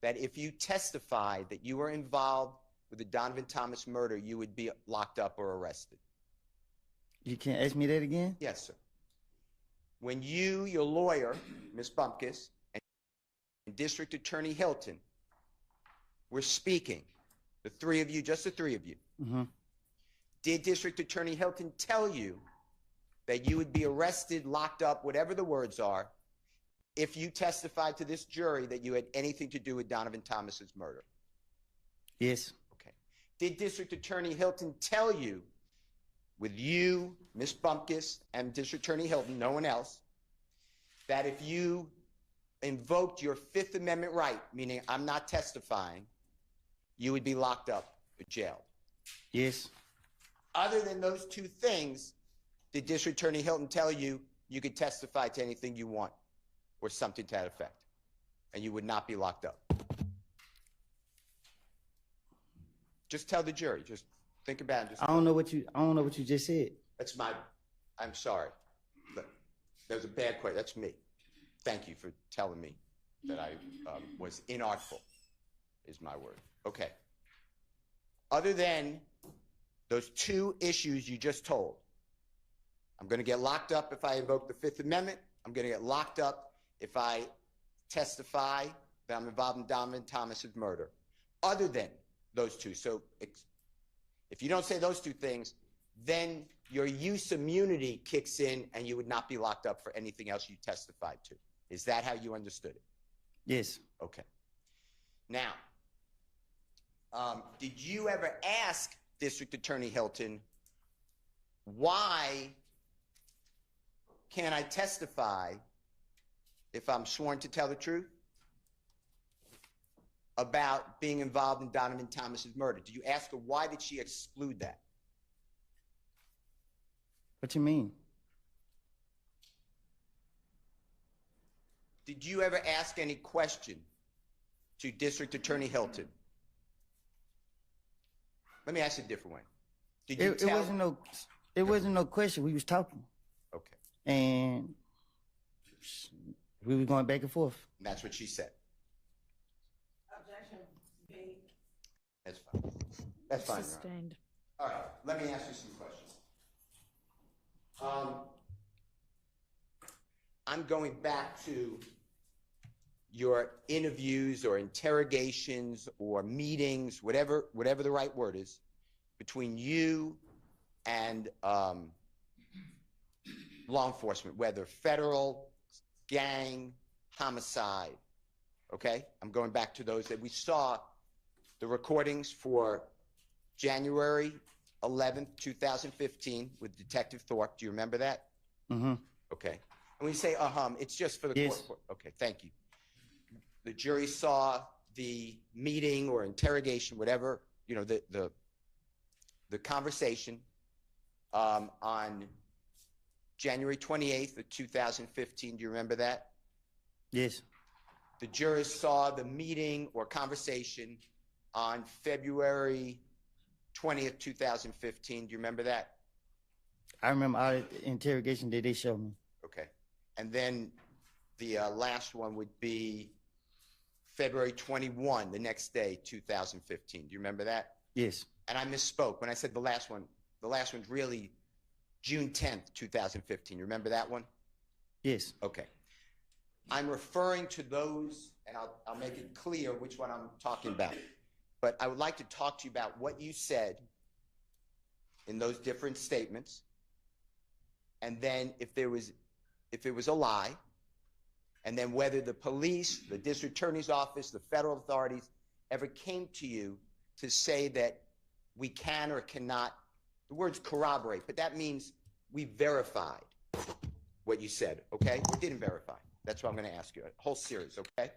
that if you testified that you were involved with the Donovan Thomas murder, you would be locked up or arrested? You can't ask me that again? Yes, sir. When you, your lawyer, Ms. Bumpkus, and District Attorney Hilton were speaking, the three of you, just the three of you, did District Attorney Hilton tell you that you would be arrested, locked up, whatever the words are, if you testified to this jury that you had anything to do with Donovan Thomas's murder? Yes. Okay. Did District Attorney Hilton tell you, with you, Ms. Bumpkus, and District Attorney Hilton, no one else, that if you invoked your Fifth Amendment right, meaning I'm not testifying, you would be locked up or jailed? Yes. Other than those two things, did District Attorney Hilton tell you you could testify to anything you want or something to that effect, and you would not be locked up? Just tell the jury. Just think about it. I don't know what you just said. That's my. I'm sorry. That was a bad question. That's me. Thank you for telling me that I was inartful, is my word. Okay. Other than those two issues you just told, I'm going to get locked up if I invoke the Fifth Amendment. I'm going to get locked up if I testify that I'm involved in Donovan Thomas's murder. Other than those two. So if you don't say those two things, then your use immunity kicks in and you would not be locked up for anything else you testified to. Is that how you understood it? Yes. Okay. Now, did you ever ask District Attorney Hilton, why can't I testify if I'm sworn to tell the truth about being involved in Donovan Thomas's murder? Did you ask her why did she exclude that? What you mean? Did you ever ask any question to District Attorney Hilton? Let me ask you a different way. Did you tell? It wasn't no question. We was talking. Okay. And we were going back and forth. And that's what she said. Objection. That's fine. That's fine. Sustained. All right. Let me ask you some questions. I'm going back to your interviews or interrogations or meetings, whatever the right word is, between you and law enforcement, whether federal, gang, homicide. Okay? I'm going back to those that we saw the recordings for January 11th, 2015 with Detective Thorpe. Do you remember that? Mm-hmm. Okay. And when you say, it's just for the yes. court. Okay, thank you. The jury saw the meeting or interrogation, whatever, the conversation on January 28th of 2015. Do you remember that? Yes. The jurors saw the meeting or conversation on February 20th, 2015. Do you remember that? I remember all the interrogation that they showed me. Okay. And then the last one would be February 21, the next day, 2015. Do you remember that? Yes. And I misspoke. When I said the last one's really June 10th, 2015. You remember that one? Yes. Okay. I'm referring to those, and I'll make it clear which one I'm talking about. But I would like to talk to you about what you said in those different statements, and then if it was a lie, and then whether the police, the district attorney's office, the federal authorities ever came to you to say that we can or cannot, the words corroborate, but that means we verified what you said, okay? Or didn't verify. That's what I'm going to ask you, a whole series, okay?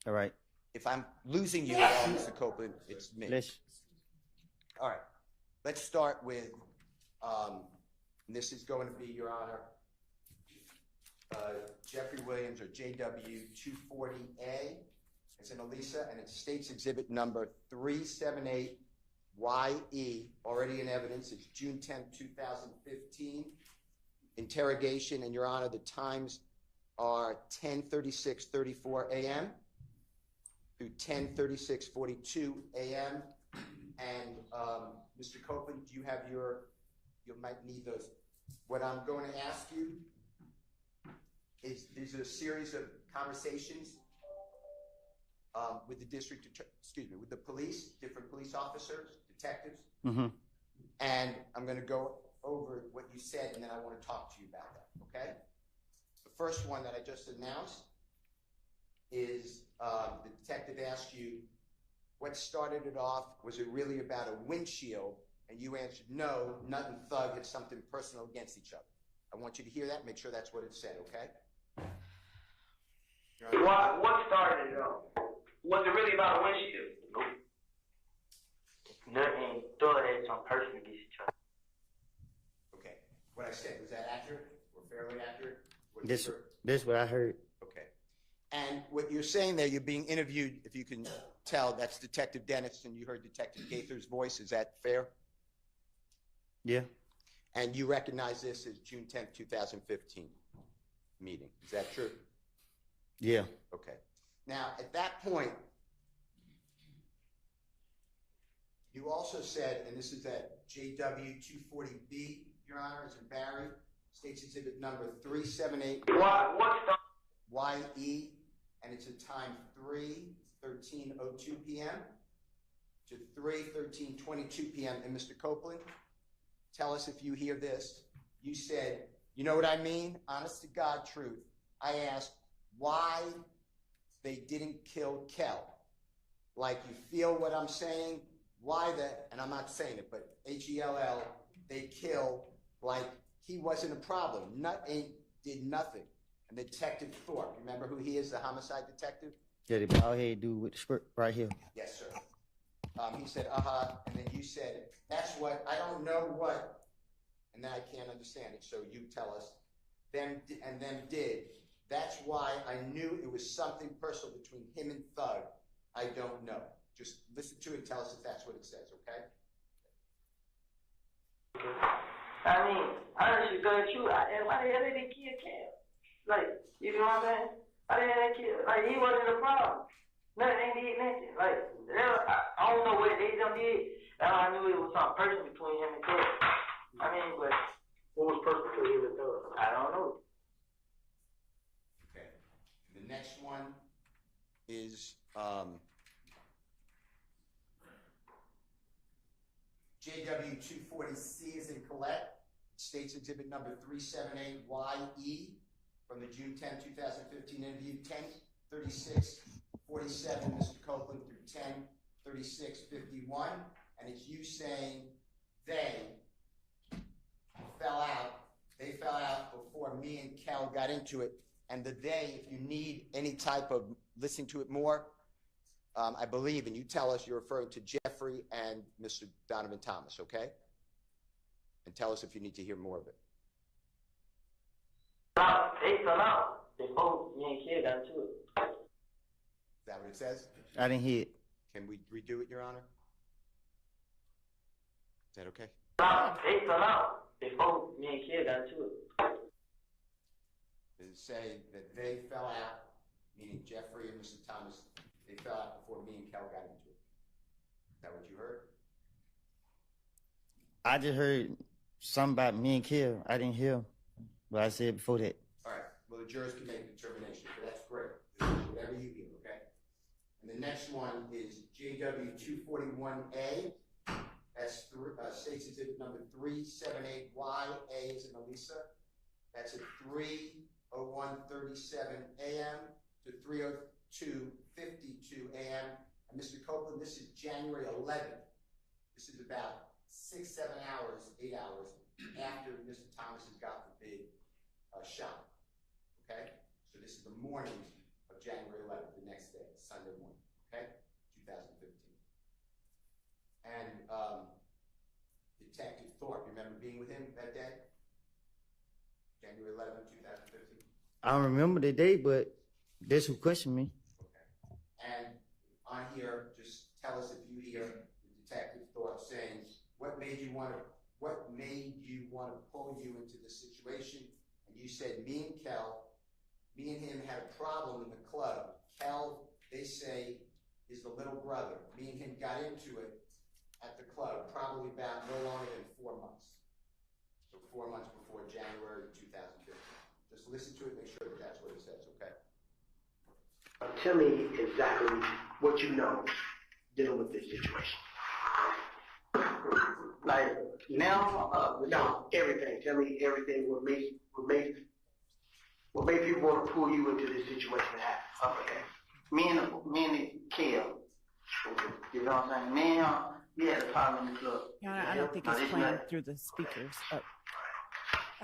All right. If I'm losing you at all, Mr. Copeland, it's me. Let's. All right. Let's start with, this is going to be, Your Honor, Jeffrey Williams, or JW240A. It's in Elisa, and it's State's Exhibit number 378YE, already in evidence. It's June 10, 2015. Interrogation, and Your Honor, the times are 10:36:34 a.m. through 10:36:42 a.m. And Mr. Copeland, do you have you might need those. What I'm going to ask you is these are a series of conversations with the with the police, different police officers, detectives. Mm-hmm. And I'm going to go over what you said, and then I want to talk to you about that, okay? The first one that I just announced is the detective asked you, what started it off? Was it really about a windshield? And you answered, no, Nut and Thug had something personal against each other. I want you to hear that, make sure that's what it said, okay? What started it off? Was it really about a windshield? Nope. Nothing. Thug had some personal against each other. Okay. What I said, was that accurate or fairly accurate? This what I heard. Okay. And what you're saying there, you're being interviewed, if you can tell, that's Detective Dennis, and you heard Detective Gaither's voice. Is that fair? Yeah. And you recognize this as June 10th, 2015 meeting. Is that true? Yeah. Okay. Now, at that point, you also said, and this is at JW 240B, Your Honor, it's in Barry, State's Exhibit number 378. What started? YE, and it's a time 3:13:02 p.m. to 3:13:22 p.m. And Mr. Copeland, tell us if you hear this. You said, you know what I mean? Honest to God truth. I asked why they didn't kill Kel. Like, you feel what I'm saying? Why and I'm not saying it, but HELL, they kill like he wasn't a problem. Did nothing. And Detective Thorpe, remember who he is, the homicide detective? Yeah, the bald head dude with the script right here. Yes, sir. He said, and then you said, that's what, I don't know what, and then I can't understand it, so you tell us. Then did. That's why I knew it was something personal between him and Thug. I don't know. Just listen to it and tell us if that's what it says, okay? I mean, honestly, Thug, why the hell did they kill Cam? Like, you know what I'm saying? Why the hell they kill? Like, he wasn't a problem. Nothing, ain't did nothing. Like, I don't know what they done did. I knew it was something personal between him and Thug. I mean, but what was personal between him and Thug? I don't know. Okay. The next one is JW 240C is in Colette. States Exhibit number 378YE from the June 10, 2015 interview, 10:36:47, Mr. Copeland, through 10:36:51. And it's you saying they fell out before me and Cal got into it. And the they, if you need any type of listening to it more, I believe, and you tell us you're referring to Jeffrey and Mr. Donovan Thomas, okay? And tell us if you need to hear more of it. They fell out before me and Kid got into it. Is that what it says? I didn't hear it. Can we redo it, Your Honor? Is that okay? They fell out before me and Kid got into it. Does it say that they fell out, meaning Jeffrey and Mr. Thomas, they fell out before me and Cal got into it? Is that what you heard? I just heard something about me and Kill. I didn't hear what I said before that. All right. Well, the jurors can make a determination, but that's great. This is whatever you hear, okay? And the next one is JW 241A. That's State's Exhibit number 378YA is in Elisa. That's at 3:01:37 a.m. to 3:02:52 a.m. And Mr. Copeland, this is January 11th. This is about 6, 7 hours, 8 hours after Mr. Thomas has got the big shot. Okay? So this is the morning of January 11th, the next day, Sunday morning. Okay? 2015. And Detective Thorpe, remember being with him that day? January 11th, 2015? I don't remember the day, but that's who questioned me. Okay. And on here, just tell us if you hear the Detective Thorpe saying, what made you want to pull you into this situation? And you said, me and him had a problem in the club. Kel, they say, is the little brother. Me and him got into it at the club, probably about no longer than 4 months. So 4 months before January 2015. Just listen to it, make sure that that's what it says, okay? Tell me exactly what you know dealing with this situation. Like now, no, everything. Tell me everything. What made people want to pull you into this situation to happen? Okay. Me and the Kim. You know what I'm saying? Me and him, we had a problem in the club. I don't think it's playing through the speakers. Oh.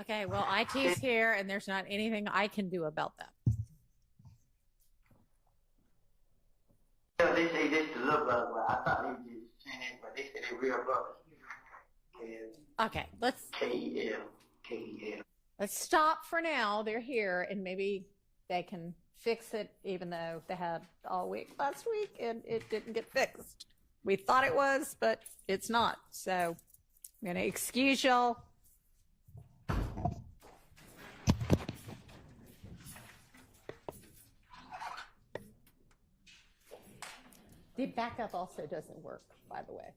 Okay, well, IT's here, and there's not anything I can do about that. Yeah, they say this the little brother, but I thought they were just saying that, but they say they real brother. Okay, let's K-E-L. let's stop for now. They're here, and maybe they can fix it, even though they had all week last week, and it didn't get fixed. We thought it was, but it's not. So I'm going to excuse y'all. The backup also doesn't work, by the way.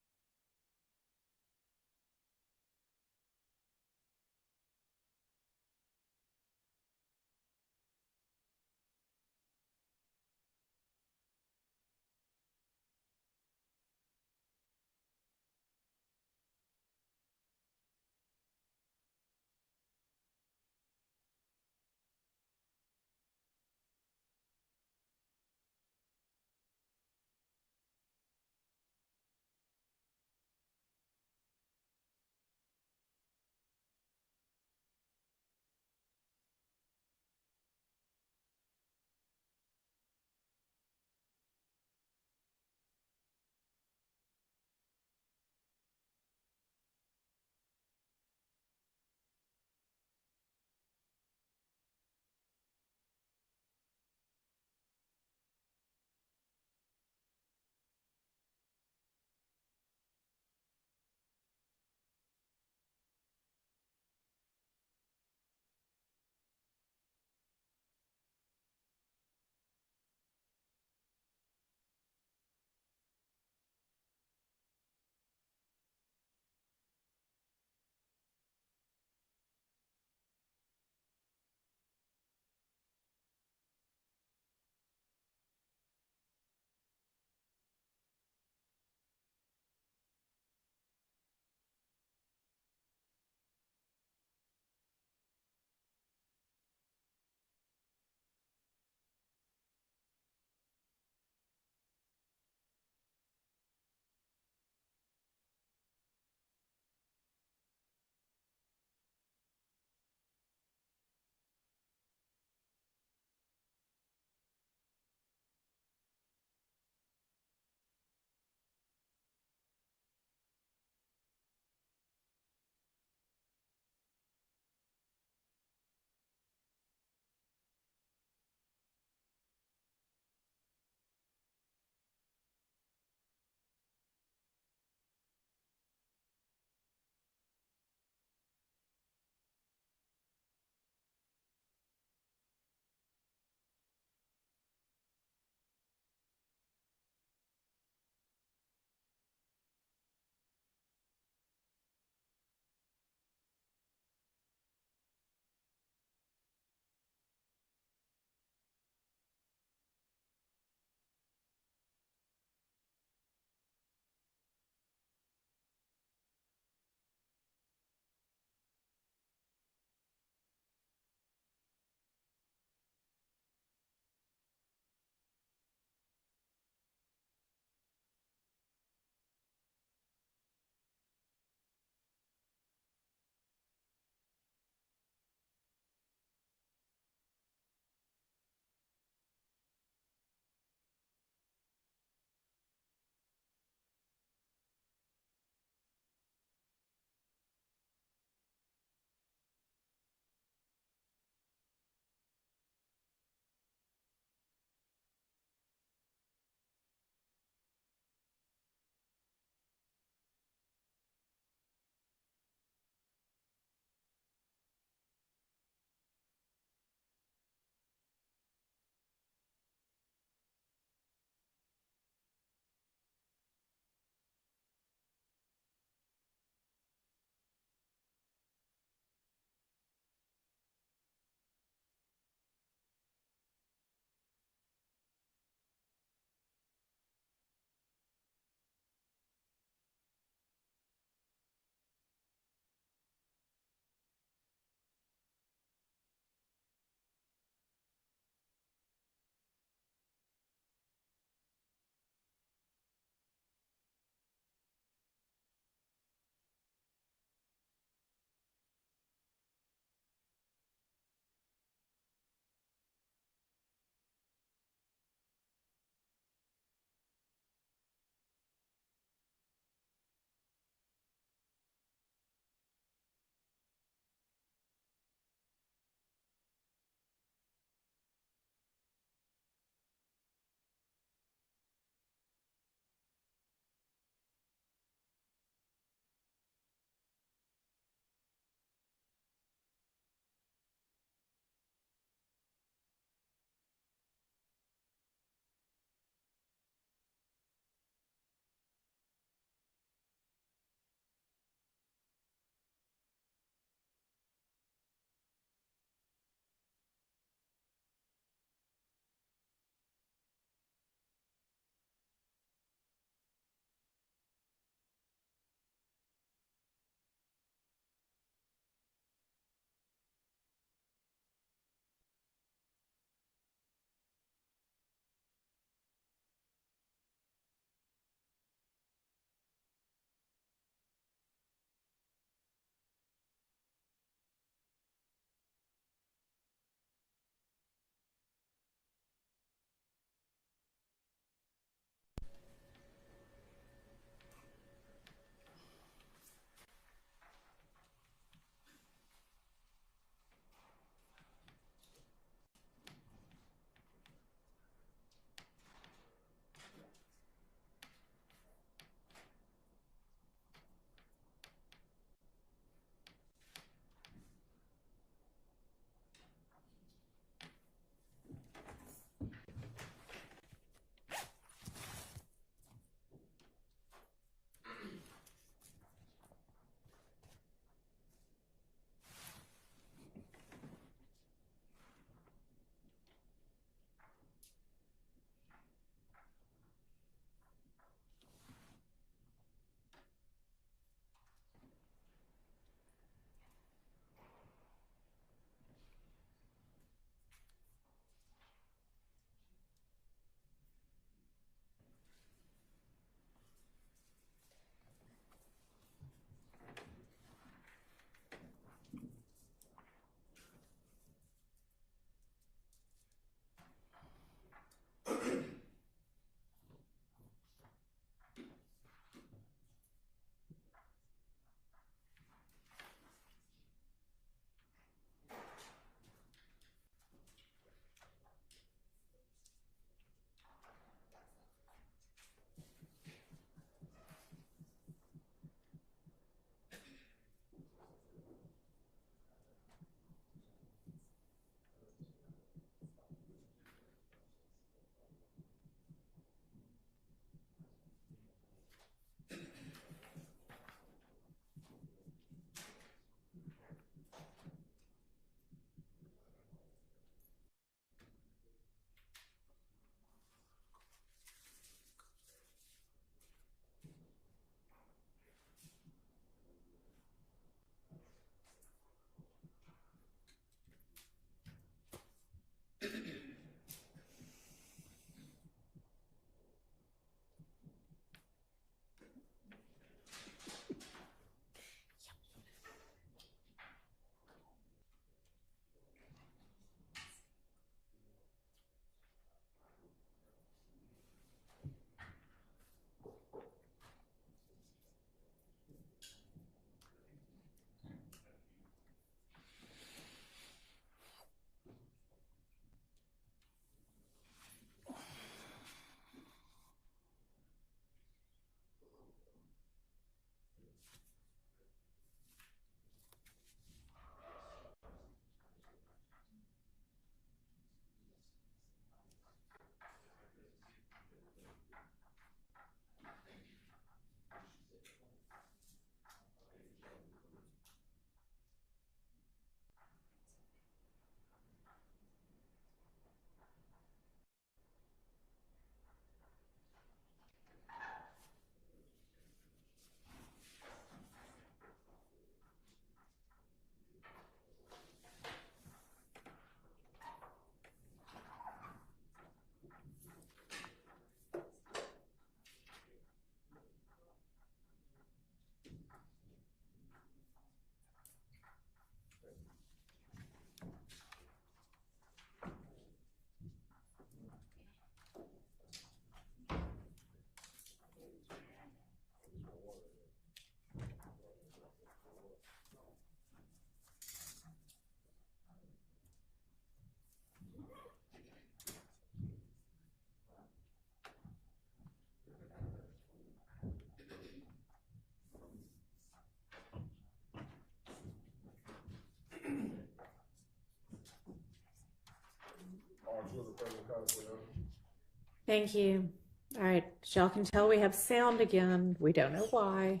Thank you. All right, as y'all can tell, we have sound again. We don't know why.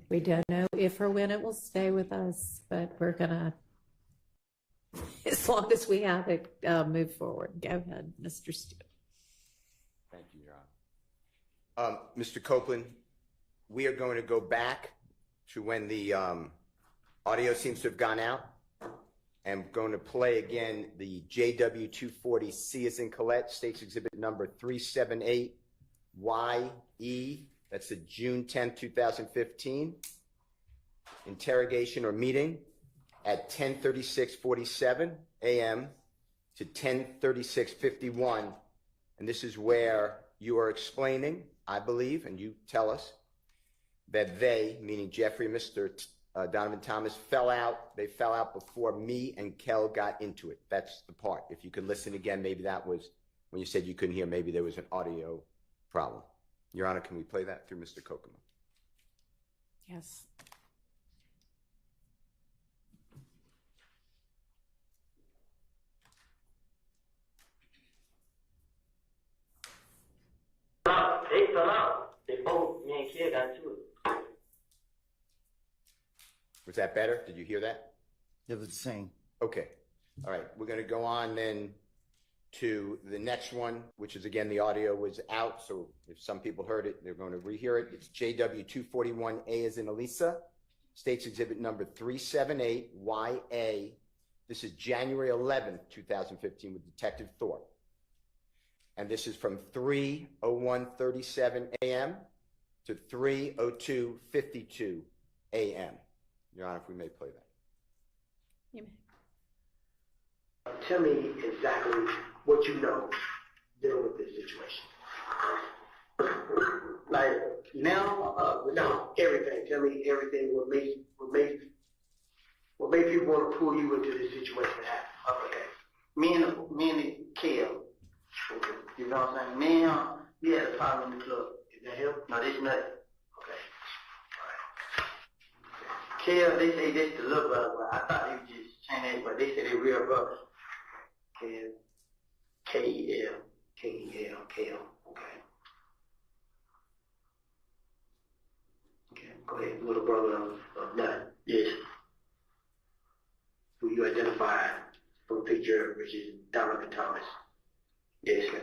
We don't know if or when it will stay with us, but we're gonna, as long as we have it, move forward. Go ahead, Mr. Stewart. Thank you, Your Honor. Mr. Copeland, we are going to go back to when the audio seems to have gone out. I'm going to play again the JW 240C as in Colette, State's Exhibit number 378YE. That's the June 10, 2015 interrogation or meeting at 10:36:47 a.m. to 10:36:51. And this is where you are explaining, I believe, and you tell us, that they, meaning Jeffrey and Mr. Donovan Thomas, fell out. They fell out before me and Kel got into it. That's the part. If you could listen again, maybe that was when you said you couldn't hear, maybe there was an audio problem. Your Honor, can we play that through Mr. Kokomo? Yes. They fell out. They both, me and Kid got to it. Was that better? Did you hear that? It was the same. Okay. All right. We're going to go on then to the next one, which is, again, the audio was out. So if some people heard it, they're going to rehear it. It's JW 241A as in Elisa, State's Exhibit number 378YA. This is January 11th, 2015 with Detective Thorpe. And this is from 3:01:37 a.m. to 3:02:52 a.m. Your Honor, if we may play that. You may. Tell me exactly what you know dealing with this situation. Like now, no, everything. Tell me everything. What made people want to pull you into this situation to happen? Okay. Me and the Kel. You know what I'm saying? Man, we had a problem in the club. Is that him? No, this nothing. Okay. All right. Kel, they say this the little brother, but I thought they were just saying that, but they say they real brother. Kel, K-E-L, K-E-L, Kel. Okay. Okay, go ahead. Little brother of none. Yes. Who you identified from a picture, which is Donovan Thomas. Yes, sir.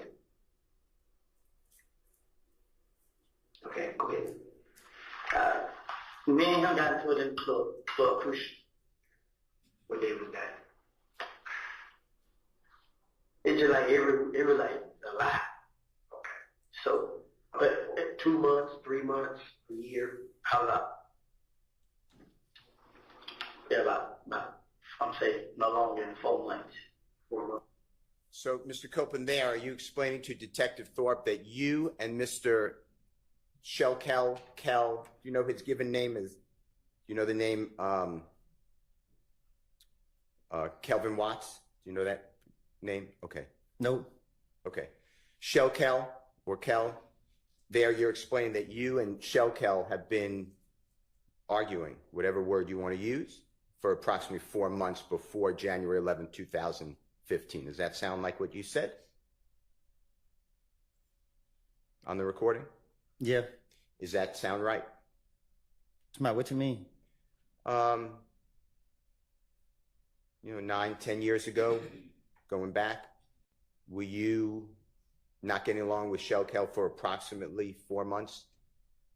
Okay, go ahead. Me and him got into it in the club push. What day was that? It's just like it was like a lot. Okay. So, but 2 months, 3 months, a year, how long? Yeah, about I'm saying no longer than 4 months. 4 months. So, Mr. Copeland, there, are you explaining to Detective Thorpe that you and Mr. Kel, you know his given name is, you know the name Kelvin Watts? Do you know that name? Okay. Nope. Okay. Kel, there you're explaining that you and Kel have been arguing, whatever word you want to use, for approximately 4 months before January 11, 2015. Does that sound like what you said on the recording? Yeah. Does that sound right? Smart, what you mean? 9, 10 years ago, going back, were you not getting along with Kel for approximately 4 months?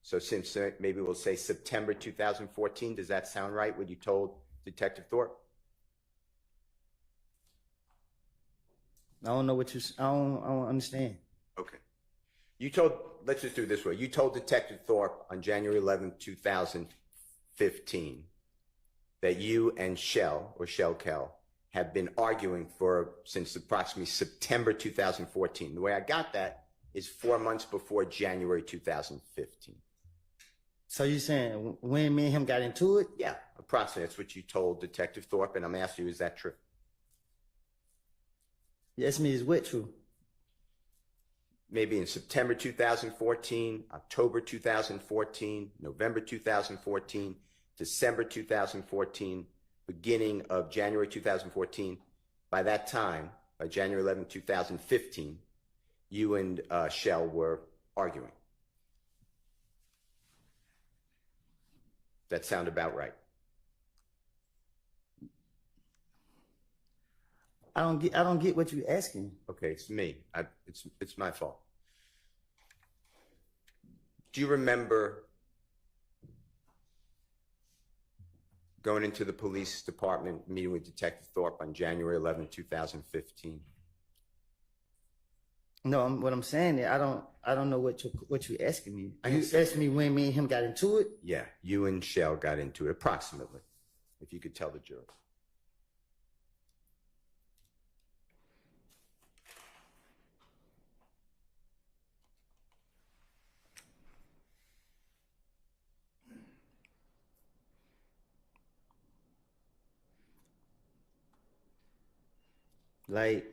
So since maybe we'll say September 2014, does that sound right, what you told Detective Thorpe? I don't know what you. I don't understand. Okay. You told. Let's just do it this way. You told Detective Thorpe on January 11, 2015, that you and Kel have been arguing since approximately September 2014. The way I got that is 4 months before January 2015. So you saying when me and him got into it? Yeah, approximately. That's what you told Detective Thorpe, and I'm asking you, is that true? Yes, me is what true? Maybe in September 2014, October 2014, November 2014, December 2014, beginning of January 2014. By that time, by January 11, 2015, you and Shell were arguing. That sound about right? I don't get what you're asking. Okay, it's me. It's my fault. Do you remember going into the police department, meeting with Detective Thorpe on January 11, 2015? No, what I'm saying is I don't know what you're asking me. You asked me when me and him got into it? Yeah, you and Shell got into it, approximately, if you could tell the jury. Like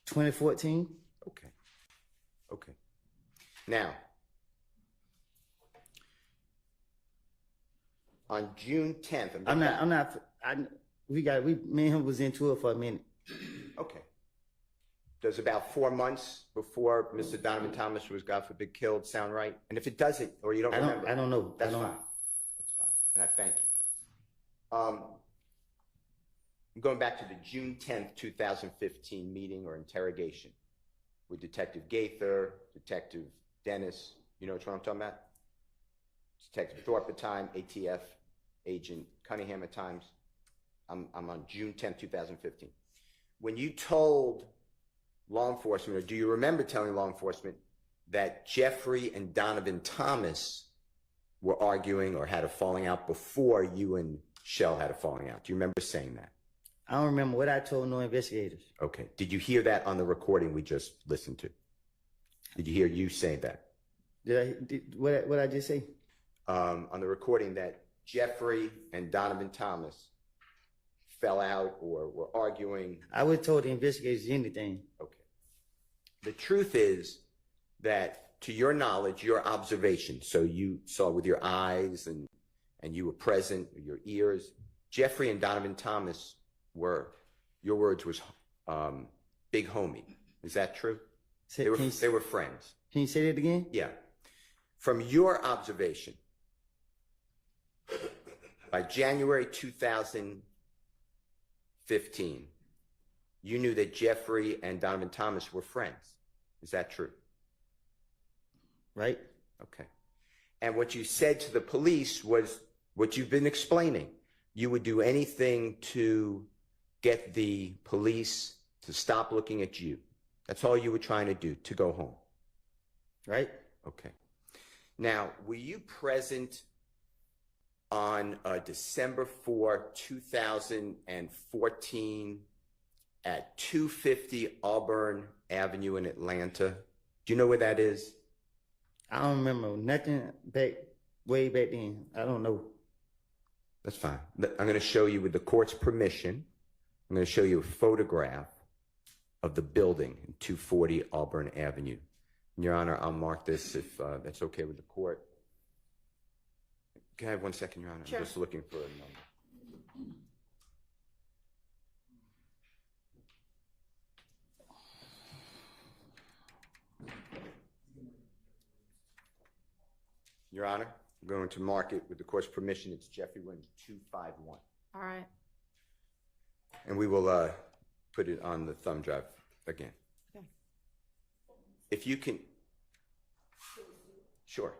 2014. Okay. Now, on June 10th, me and him was into it for a minute. Okay. Does about 4 months before Mr. Donovan Thomas was, God forbid, killed sound right? And if it doesn't, or you don't remember, I don't know. That's fine. That's fine. And I thank you. I'm going back to the June 10th, 2015 meeting or interrogation with Detective Gaither, Detective Dennis. You know which one I'm talking about? Detective Thorpe at the time, ATF Agent Cunningham at times. I'm on June 10th, 2015. When you told law enforcement, or do you remember telling law enforcement that Jeffrey and Donovan Thomas were arguing or had a falling out before you and Shell had a falling out? Do you remember saying that? I don't remember what I told no investigators. Okay. Did you hear that on the recording we just listened to? Did you hear you say that? What I just say? On the recording that Jeffrey and Donovan Thomas fell out or were arguing? I would have told the investigators anything. Okay. The truth is that, to your knowledge, your observation, so you saw with your eyes and you were present, your ears, Jeffrey and Donovan Thomas were, your words was, big homie. Is that true? They were friends. Can you say that again? Yeah. From your observation, by January 2015, you knew that Jeffrey and Donovan Thomas were friends. Is that true? Right. Okay. And what you said to the police was what you've been explaining. You would do anything to get the police to stop looking at you. That's all you were trying to do, to go home. Right. Okay. Now, were you present on December 4, 2014 at 250 Auburn Avenue in Atlanta? Do you know where that is? I don't remember nothing way back then. I don't know. That's fine. I'm going to show you, with the court's permission, I'm going to show you a photograph of the building in 240 Auburn Avenue. Your Honor, I'll mark this if that's okay with the court. Can I have 1 second, Your Honor? Sure. I'm just looking for a number. Your Honor, I'm going to mark it with the court's permission. It's Jeffrey Williams 251. All right. And we will put it on the thumb drive again. Okay. If you can, sure.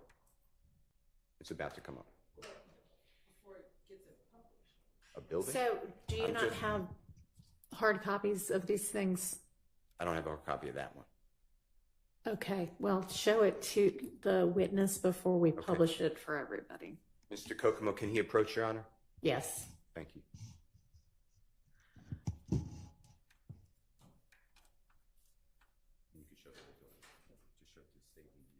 It's about to come up. A building? So, do you not have hard copies of these things? I don't have a copy of that one. Okay, well, show it to the witness before we publish it for everybody. Mr. Kokomo, can he approach, Your Honor? Yes. Thank you. You can show it to the building. Just show it to the statement, Mr. Kokomo.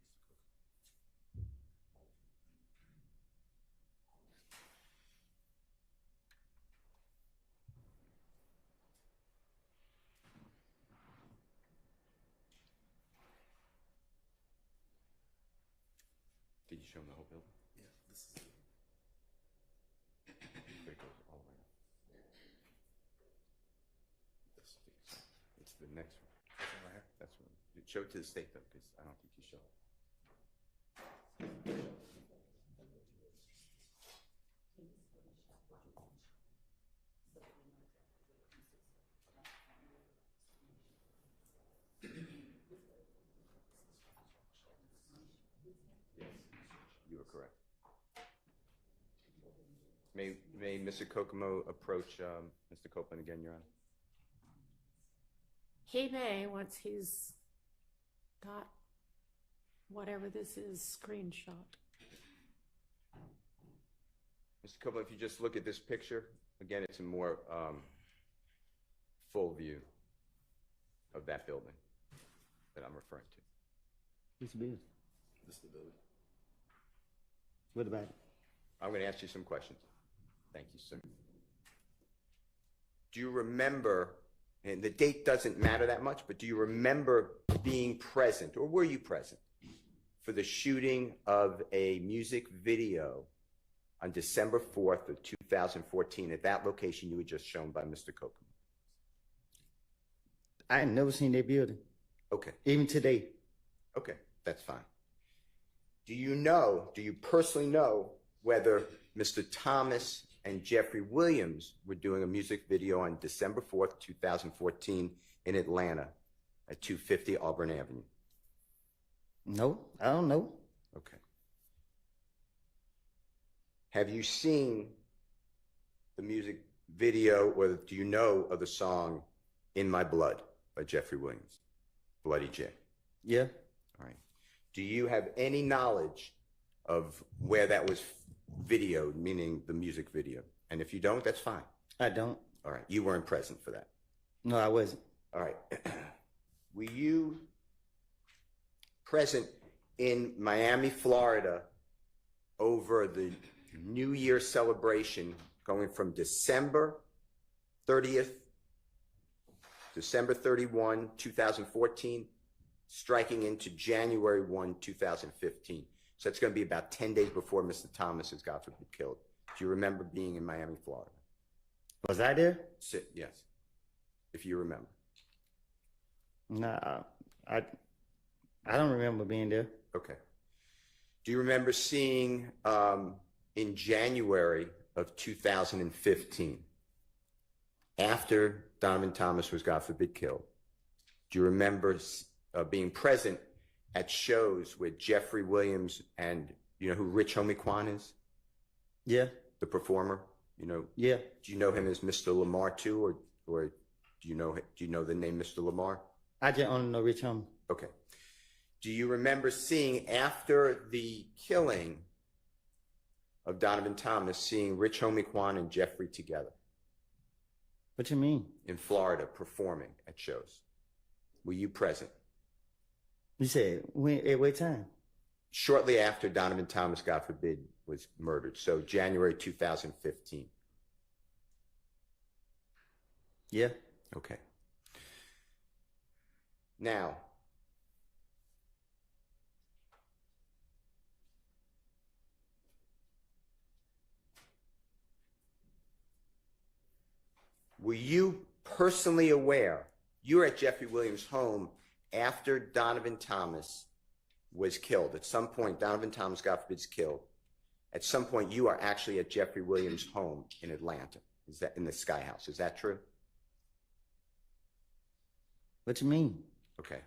Did you show him the whole building? Yeah, this is it. It goes all the way up. the next one. Right here? That's one. Show it to the state though, because I don't think you show it. Yes, you are correct. May Mr. Kokomo approach Mr. Copeland again, Your Honor? He may, once he's got whatever this is screenshot. Mr. Copeland, if you just look at this picture, again, it's a more full view of that building that I'm referring to. What's the business? This is the building. What about it? I'm going to ask you some questions. Thank you, sir. Do you remember, and the date doesn't matter that much, but do you remember being present, or were you present, for the shooting of a music video on December 4th of 2014 at that location you were just shown by Mr. Kokomo? I ain't never seen that building, Okay. even today. Okay, that's fine. Do you personally know whether Mr. Thomas and Jeffrey Williams were doing a music video on December 4th, 2014 in Atlanta at 250 Auburn Avenue? No, I don't know. Okay. Have you seen the music video, or do you know of the song In My Blood by Jeffrey Williams? Bloody J. Yeah, All right. Do you have any knowledge of where that was videoed, meaning the music video? And if you don't, that's fine. I don't. All right. You weren't present for that. No, I wasn't. All right. Were you present in Miami, Florida over the New Year celebration going from December 30th, December 31, 2014, striking into January 1, 2015? So that's going to be about 10 days before Mr. Thomas is, God forbid, killed. Do you remember being in Miami, Florida? Was I there? Yes, if you remember. Nah, I don't remember being there. Okay. Do you remember seeing in January of 2015, after Donovan Thomas was, God forbid, killed, do you remember being present at shows with Jeffrey Williams and, you know who Rich Homie Quan is? Yeah, The performer? You know? yeah. Do you know him as Mr. Lamar too, or do you know the name Mr. Lamar? I just only know Rich Homie. Okay. Do you remember seeing, after the killing of Donovan Thomas, seeing Rich Homie Quan and Jeffrey together What you mean? in Florida performing at shows? Were you present? You said when? At what time? Shortly after Donovan Thomas, God forbid, was murdered. So January 2015. Yeah. Okay. Now, were you personally aware, you were at Jeffrey Williams' home after Donovan Thomas was killed? At some point, Donovan Thomas, God forbid, is killed. At some point, you are actually at Jeffrey Williams' home in Atlanta. Is that in the Sky House? Is that true? What you mean? Okay.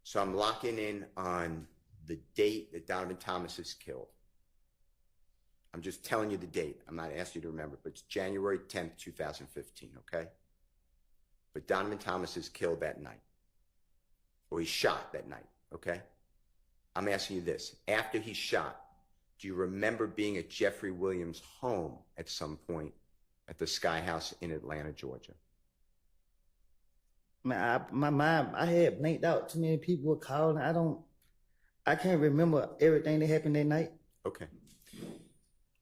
So I'm locking in on the date that Donovan Thomas is killed. I'm just telling you the date. I'm not asking you to remember, but it's January 10th, 2015, okay? But Donovan Thomas is killed that night, or he's shot that night, okay? I'm asking you this. After he's shot, do you remember being at Jeffrey Williams' home at some point at the Sky House in Atlanta, Georgia? Man, my mind, I had blanked out. Too many people were calling. I can't remember everything that happened that night. Okay.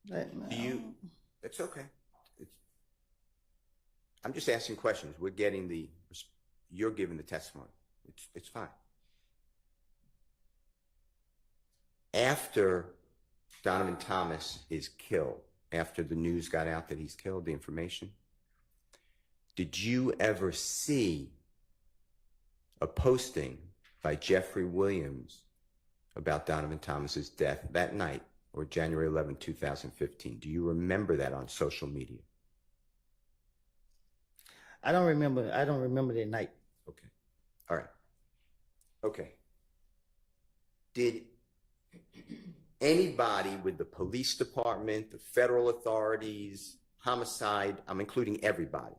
Like, Do you? It's okay. I'm just asking questions. We're getting you're giving the testimony. It's fine. After Donovan Thomas is killed, after the news got out that he's killed, the information, did you ever see a posting by Jeffrey Williams about Donovan Thomas's death that night, or January 11, 2015? Do you remember that on social media? I don't remember that night. Okay. All right. Okay. Did anybody with the police department, the federal authorities, homicide, I'm including everybody,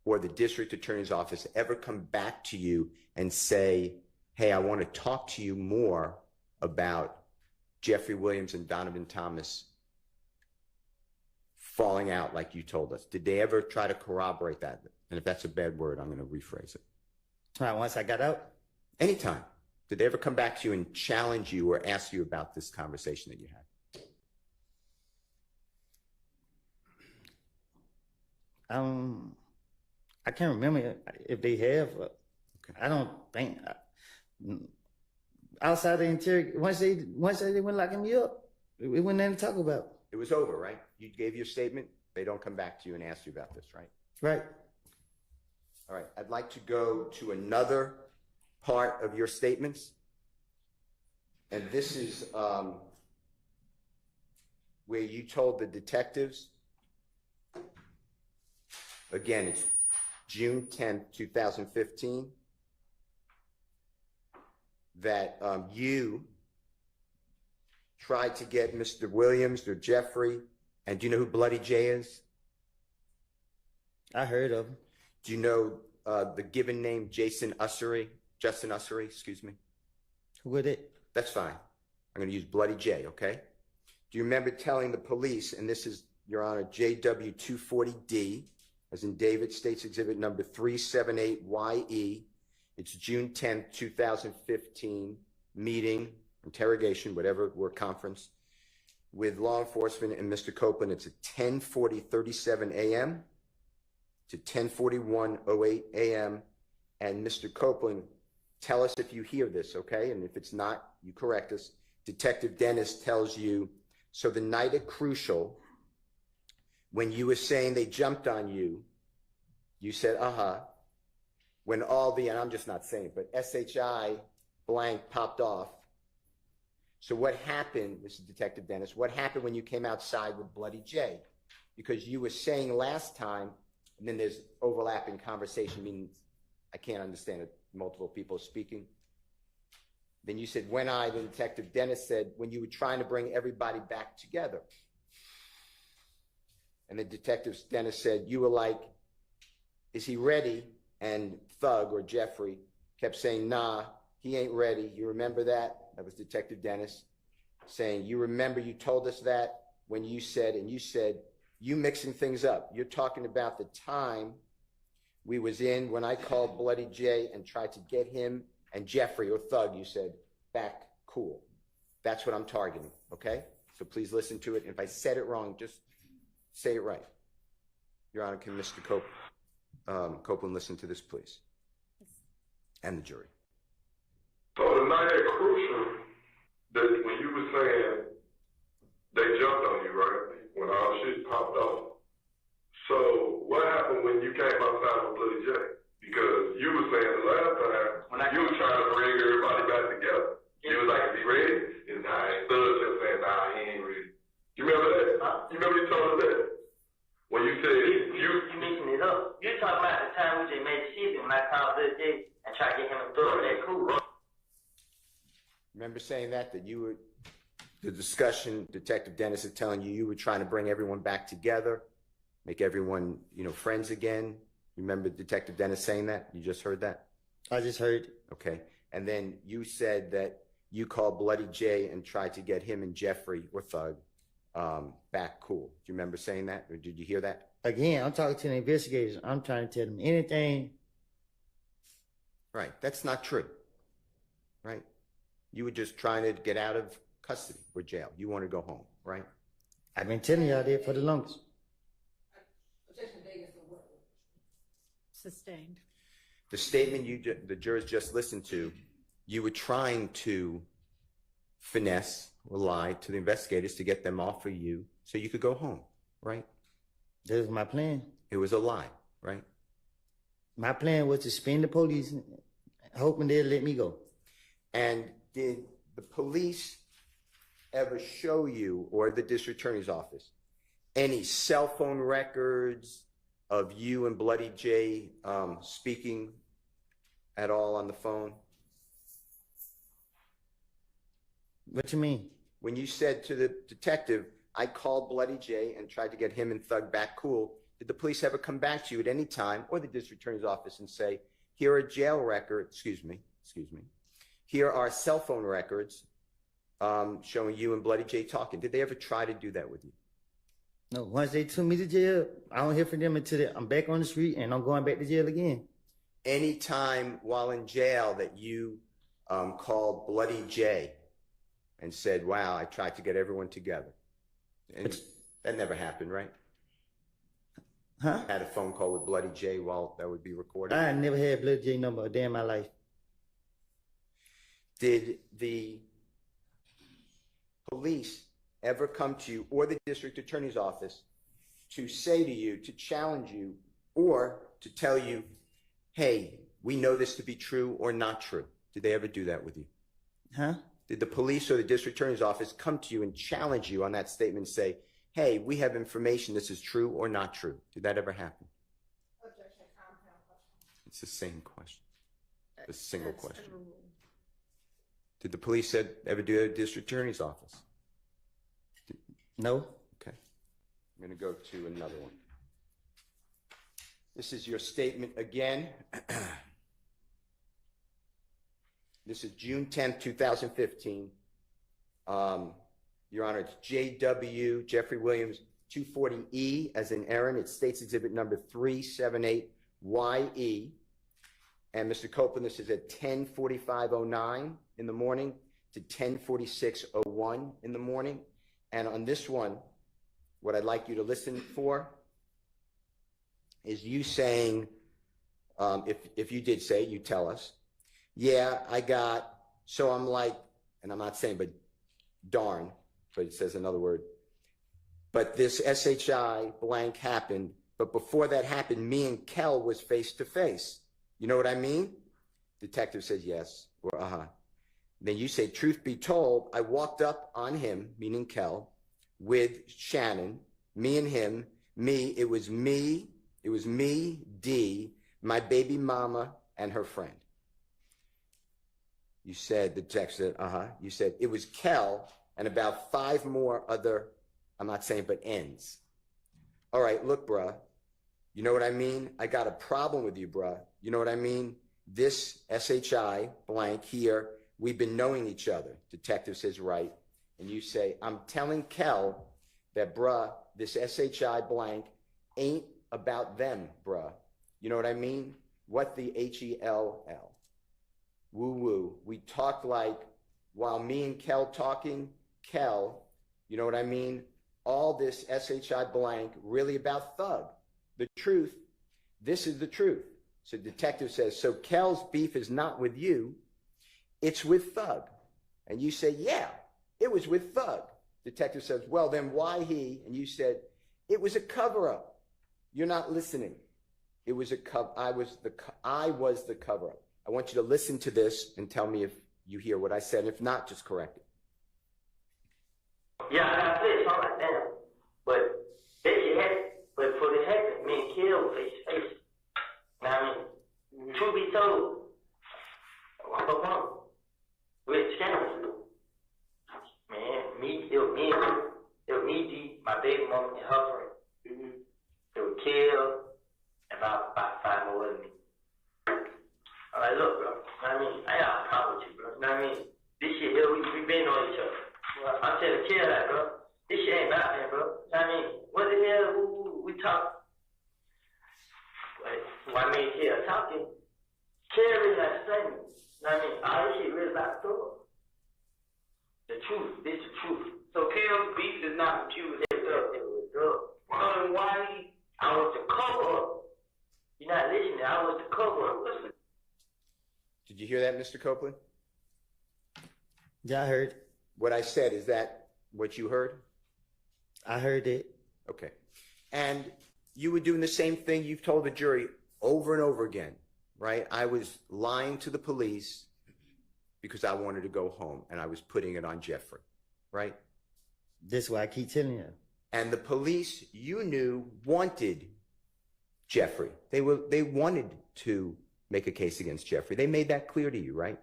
or the district attorney's office ever come back to you and say, hey, I want to talk to you more about Jeffrey Williams and Donovan Thomas falling out like you told us? Did they ever try to corroborate that? And if that's a bad word, I'm going to rephrase it. Once I got out? Anytime. Did they ever come back to you and challenge you or ask you about this conversation that you had? I can't remember if they have. Okay. I don't think. Outside the interrogation, once they went locking me up, it wasn't nothing to talk about. It was over, right? You gave your statement. They don't come back to you and ask you about this, right? Right. All right. I'd like to go to another part of your statements. And this is where you told the detectives, again, it's June 10th, 2015, that you tried to get Mr. Williams or Jeffrey, and do you know who Bloody J is? I heard of him. Do you know the given name Justin Ussery, excuse me? Who was it? That's fine. I'm going to use Bloody J, okay? Do you remember telling the police, and this is, Your Honor, JW240D, as in David States Exhibit number 378YE, it's June 10th, 2015, meeting, interrogation, whatever, word conference, with law enforcement and Mr. Copeland. It's at 10:40:37 a.m. to 10:41:08 a.m. And Mr. Copeland, tell us if you hear this, okay? And if it's not, you correct us. Detective Dennis tells you, so the night at Crucial, when you were saying they jumped on you, you said, when all the, and I'm just not saying, but SHI blank popped off. So what happened, Mr. Detective Dennis, what happened when you came outside with Bloody J? Because you were saying last time, and then there's overlapping conversation, meaning I can't understand it, multiple people speaking. Then you said, the Detective Dennis said, when you were trying to bring everybody back together. And the Detective Dennis said, you were like, is he ready? And Thug, or Jeffrey, kept saying, nah, he ain't ready. You remember that? That was Detective Dennis saying, you remember you told us that when you said, and you said, you mixing things up. You're talking about the time we was in when I called Bloody J and tried to get him and Jeffrey, or Thug, you said, back cool. That's what I'm targeting, okay? So please listen to it. If I said it wrong, just say it right. Your Honor, can Mr. Copeland listen to this, please? And the jury. So the night at Crucial, that when you were saying they jumped on you, right? When all shit popped off. So what happened when you came outside with Bloody J? Because you were saying the last time you were trying to bring everybody back together. You was like, is he ready? And Thug kept saying, nah, he ain't ready. You remember that? You remember you told us that? When you said you mixing it up. You talking about the time we just made the shit when I called Bloody J and tried to get him to throw that cool. Remember saying that you were, the discussion, Detective Dennis is telling you were trying to bring everyone back together, make everyone, friends again. Remember Detective Dennis saying that? You just heard that? I just heard. Okay. And then you said that you called Bloody J and tried to get him and Jeffrey, or Thug, back cool. Do you remember saying that? Or did you hear that? Again, I'm talking to the investigators. I'm trying to tell them anything. Right. That's not true. Right? You were just trying to get out of custody or jail. You want to go home, right? I've been telling y'all that for the longest. Sustained. The statement the jurors just listened to, you were trying to finesse or lie to the investigators to get them off of you so you could go home, right? That was my plan. It was a lie, right? My plan was to spin the police, hoping they'd let me go. And did the police ever show you, or the district attorney's office, any cell phone records of you and Bloody Jay speaking at all on the phone? What you mean? When you said to the detective, I called Bloody Jay and tried to get him and Thug back cool, did the police ever come back to you at any time, or the district attorney's office, and say, here are jail records, excuse me, here are cell phone records showing you and Bloody Jay talking? Did they ever try to do that with you? No, once they took me to jail, I don't hear from them until I'm back on the street and I'm going back to jail again. Any time while in jail that you called Bloody Jay and said, wow, I tried to get everyone together? And that never happened, right? Huh? Had a phone call with Bloody Jay while that would be recorded? I never had Bloody J number a day in my life. Did the police ever come to you, or the district attorney's office, to say to you, to challenge you, or to tell you, hey, we know this to be true or not true? Did they ever do that with you? Huh? Did the police or the district attorney's office come to you and challenge you on that statement and say, hey, we have information, this is true or not true? Did that ever happen? Objection, compound question. It's the same question. The single question. Did the police ever do it at the district attorney's office? No. Okay. I'm going to go to another one. This is your statement again. This is June 10th, 2015. Your Honor, it's J.W. Jeffrey Williams, 240E, as in Aaron. It states exhibit number 378YE. And Mr. Copeland, this is at 10:45:09 in the morning to 10:46:01 in the morning. And on this one, what I'd like you to listen for is you saying, if you did say it, you tell us, yeah, so I'm like, and I'm not saying, but darn, but it says another word, but this SHI blank happened, but before that happened, me and Kel was face to face. You know what I mean? Detective says yes, or uh-huh. Then you say, truth be told, I walked up on him, meaning Kel, with Shannon, me and him, it was me, D, my baby mama, and her friend. You said, the detective said, uh-huh. You said, it was Kel and about 5 more other, I'm not saying, but ends. All right, look, bruh, you know what I mean? I got a problem with you, bruh. You know what I mean? This SHI blank here, we've been knowing each other. Detective says, right. And you say, I'm telling Kel that, bruh, this SHI blank ain't about them, bruh. You know what I mean? What the HELL? Woo-woo. We talked like, while me and Kel talking, Kel, you know what I mean? All this SHI blank really about Thug. The truth, this is the truth. So detective says, so Kel's beef is not with you, it's with Thug. And you say, yeah, it was with Thug. Detective says, well, then why he? And you said, it was a cover-up. You're not listening. It was I was the cover-up. I want you to listen to this and tell me if you hear what I said. If not, just correct it. Yeah, I said something like that. But that shit happened. But for this happened, me and Kill face to face. Now, I mean, truth be told, I'm a punk. With Shannon. Man, it was me, D, my baby mama, and her friend. Mm-hmm. It was Kill, and about 5 more than me. I'm like, look, bro, I mean, I got a problem with you, bro. You know what I mean? This shit here, we been on each other. Well, I'm telling Kill that, bro. This shit ain't about that, bro. You know what I mean? What the hell, we talk? Why me and Kill talking? Kill really like saying, you know what I mean? All this shit really about Thug. The truth, this is the truth. So Kill's beef is not with you, it's Thug. It was Thug. So why I was the cover up. You're not listening, I was the cover up. Listen. Did you hear that, Mr. Copeland? Yeah, I heard. What I said, is that what you heard? I heard it. Okay. And you were doing the same thing you've told the jury over and over again, right? I was lying to the police because I wanted to go home, and I was putting it on Jeffrey, right? That's why I keep telling you. And the police, you knew, wanted Jeffrey. They wanted to make a case against Jeffrey. They made that clear to you, right?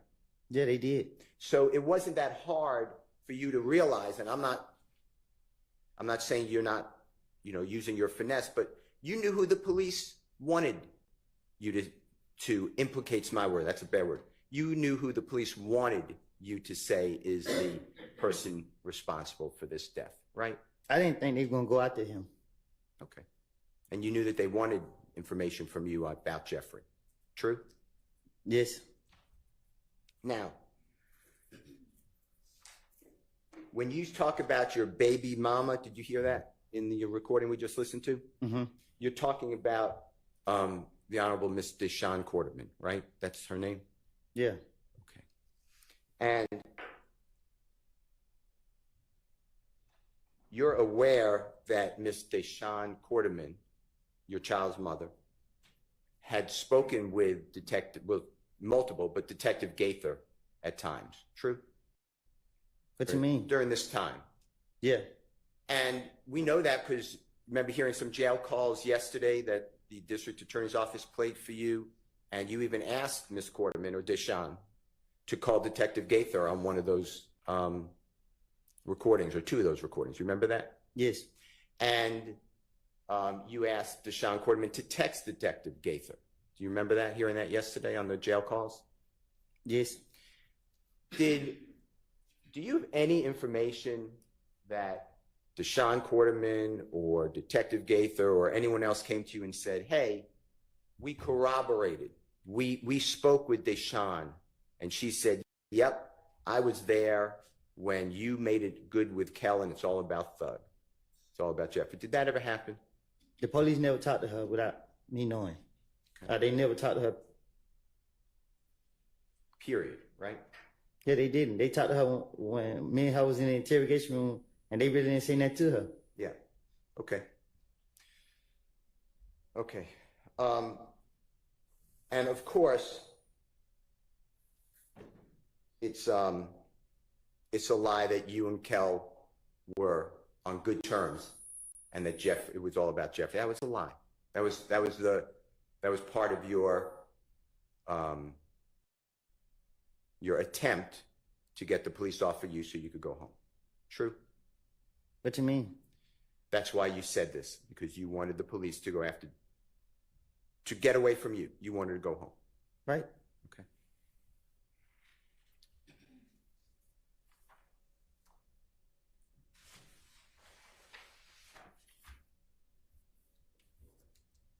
Yeah, they did. So it wasn't that hard for you to realize, and I'm not saying you're not, using your finesse, but you knew who the police wanted you to implicate's my word. That's a bad word. You knew who the police wanted you to say is the person responsible for this death, right? I didn't think they were going to go after him. Okay. And you knew that they wanted information from you about Jeffrey. True? Yes. Now, when you talk about your baby mama, did you hear that in the recording we just listened to? Mm-hmm. You're talking about the Honorable Miss Deshawn Quarterman, right? That's her name? Yeah. Okay. And you're aware that Miss Deshawn Quarterman, your child's mother, had spoken with multiple, but Detective Gaither at times. True? What you mean? During this time. Yeah. And we know that because remember hearing some jail calls yesterday that the district attorney's office played for you, and you even asked Miss Quarterman or Deshawn to call Detective Gaither on one of those recordings, or two of those recordings. You remember that? Yes. And you asked Deshawn Quarterman to text Detective Gaither. Do you remember that, hearing that yesterday on the jail calls? Yes. Do you have any information that Deshawn Quarterman or Detective Gaither or anyone else came to you and said, hey, we corroborated, we spoke with Deshawn, and she said, yep, I was there when you made it good with Kel, and it's all about Thug. It's all about Jeffrey. Did that ever happen? The police never talked to her without me knowing. Okay. They never talked to her. Period, right? Yeah, they didn't. They talked to her when me and her was in the interrogation room, and they really didn't say that to her. Yeah. Okay. Okay. And of course, it's a lie that you and Kel were on good terms, and that it was all about Jeffrey. That was a lie. That was part of your attempt to get the police off of you so you could go home. True? What you mean? That's why you said this, because you wanted the police to get away from you. You wanted to go home. Right. Okay.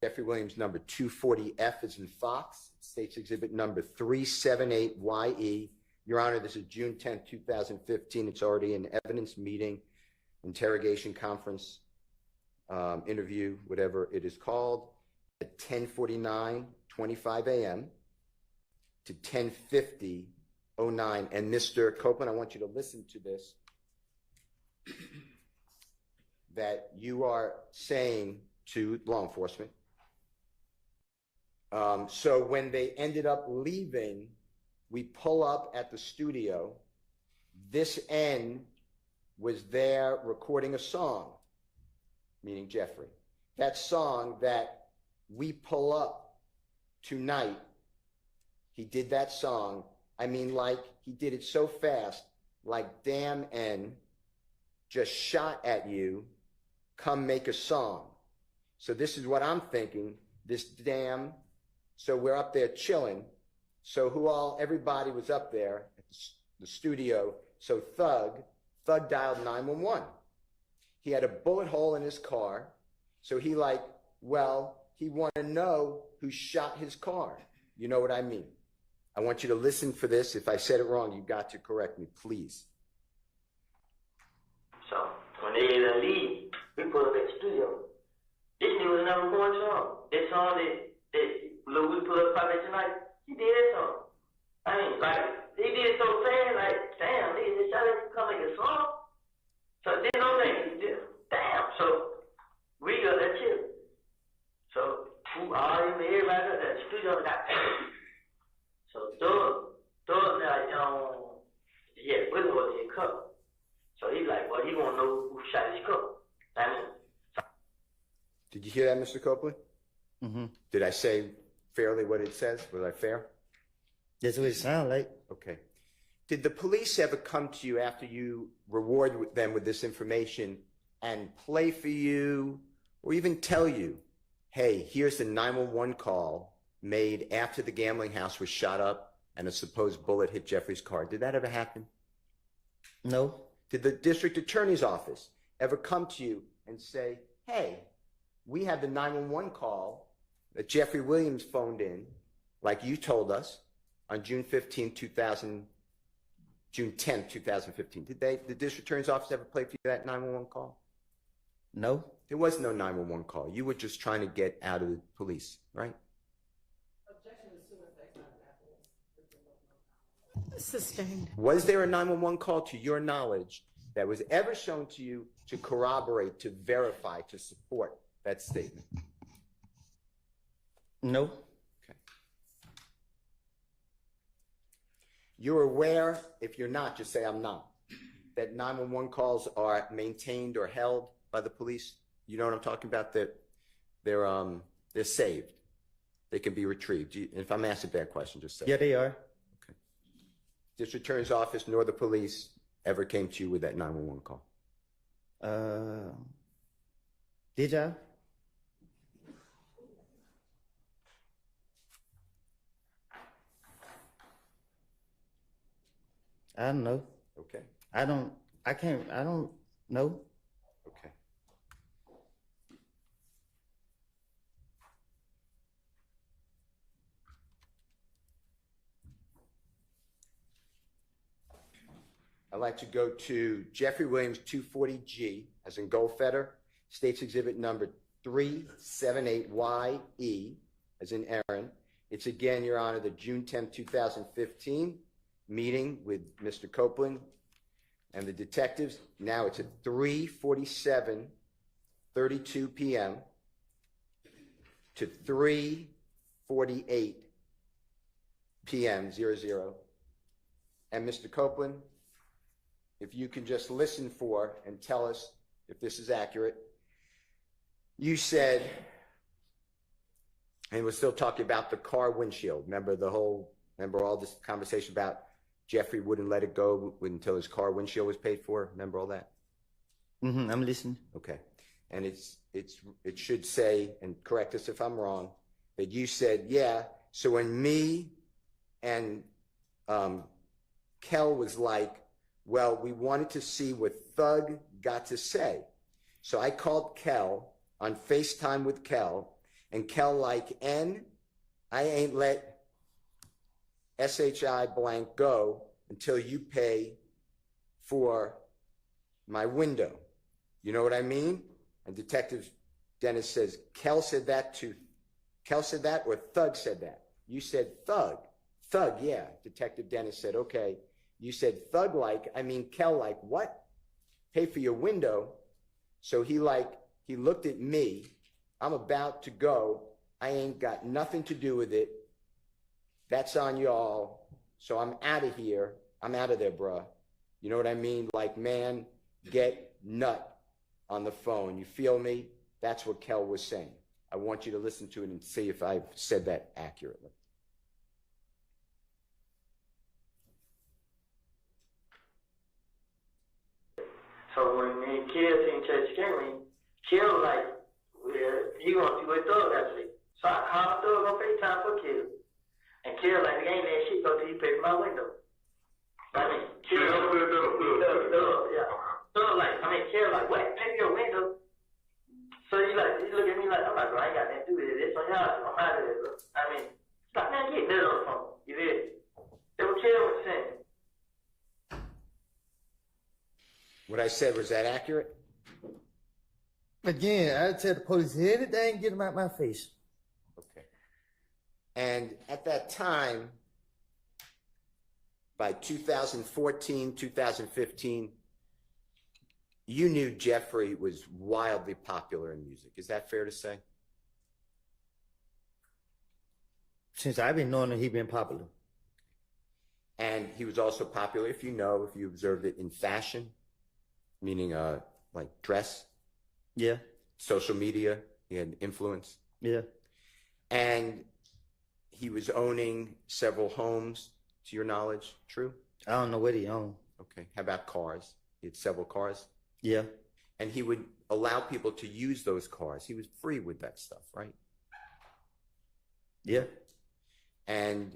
Jeffrey Williams, number 240F is in Fox, State's Exhibit number 378YE. Your Honor, this is June 10th, 2015. It's already an evidence meeting, interrogation conference, interview, whatever it is called, at 10:49:25 a.m. to 10:50:09. And Mr. Copeland, I want you to listen to this, that you are saying to law enforcement. So when they ended up leaving, we pull up at the studio. This end was there recording a song, meaning Jeffrey. That song that we pull up tonight, he did that song. I mean, like, he did it so fast, like, damn N just shot at you, come make a song. So this is what I'm thinking, this damn, so we're up there chilling. So everybody was up there at the studio. So Thug dialed 911. He had a bullet hole in his car. So he wanted to know who shot his car. You know what I mean? I want you to listen for this. If I said it wrong, you got to correct me, please. So when they leave, we pull up at the studio. This nigga was number one song. That song that Lil we put up probably tonight, he did that song. I mean, like, he did it so fast, like, damn, nigga, this shot to come make a song. So then I'm thinking, damn, so we got that shit. So everybody up and got paid. So Doug like, yeah, Willie was his cup. So he like, well, he wanna know who shot his cup. I mean, Did you hear that, Mr. Copeland? Mm-hmm. Did I say fairly what it says? Was I fair? That's what it sounds like. Okay. Did the police ever come to you after you reward them with this information and play for you or even tell you, hey, here's the 911 call made after the gambling house was shot up and a supposed bullet hit Jeffrey's car? Did that ever happen? No. Did the district attorney's office ever come to you and say, hey, we had the 911 call that Jeffrey Williams phoned in, like you told us, on June 10, 2015. Did the district attorney's office ever play for you that 911 call? No. There was no 911 call. You were just trying to get out of the police, right? Sustained. Was there a 911 call to your knowledge that was ever shown to you to corroborate, to verify, to support that statement? No. Okay. You're aware, if you're not, just say I'm not, that 911 calls are maintained or held by the police? You know what I'm talking about? They're saved. They can be retrieved. If I'm asked a bad question, just say. Yeah, they are. Okay. District Attorney's Office nor the police ever came to you with that 911 call? Did y'all? I don't know. Okay. I don't know. Okay. I'd like to go to Jeffrey Williams 240G, as in Goldfeder, States Exhibit number 378YE, as in Aaron. It's again, Your Honor, the June 10, 2015 meeting with Mr. Copeland and the detectives. Now it's at 3:47:32 p.m. to 3:48 p.m. 00. And Mr. Copeland, if you can just listen for and tell us if this is accurate. You said, and we're still talking about the car windshield. Remember all this conversation about Jeffrey wouldn't let it go until his car windshield was paid for? Remember all that? Mm-hmm. I'm listening. Okay. And it should say, and correct us if I'm wrong, that you said, yeah, so when me and Kel was like, well, we wanted to see what Thug got to say. So I called Kel on FaceTime with Kel, and Kel like, I ain't let SHI blank go until you pay for my window. You know what I mean? And Detective Dennis says, Kel said that or Thug said that? You said Thug. Thug, yeah. Detective Dennis said, okay. You said Thug like, Kel like, what? Pay for your window. So he looked at me. I'm about to go. I ain't got nothing to do with it. That's on y'all. So I'm out of here. I'm out of there, bruh. You know what I mean? Like, man, get nut on the phone. You feel me? That's what Kel was saying. I want you to listen to it and see if I've said that accurately. so when me and Kill seen Church Henry, Kill like, well, you gonna see what Thug got to say. So I called Thug on FaceTime for Kill. And Kill like, we ain't let shit go till you pay for my window. Kill, yeah. Thug like, Kill like, what? Pay for your window? So he look at me like, I'm like, bro, I ain't got nothing to do with it. It's on y'all. I'm out of there, bro. He's like, man, get that on the phone. You did. They were Kill was saying. What I said, was that accurate? Again, I tell the police anything, get them out my face. Okay. And at that time, by 2014, 2015, you knew Jeffrey was wildly popular in music. Is that fair to say? Since I've been knowing him, he been popular. And he was also popular, if you observed it, in fashion, meaning like dress, Yeah, social media. He had influence. yeah. And he was owning several homes, to your knowledge. True? I don't know what he owned. Okay. How about cars? He had several cars. Yeah, And he would allow people to use those cars. He was free with that stuff, right? yeah. And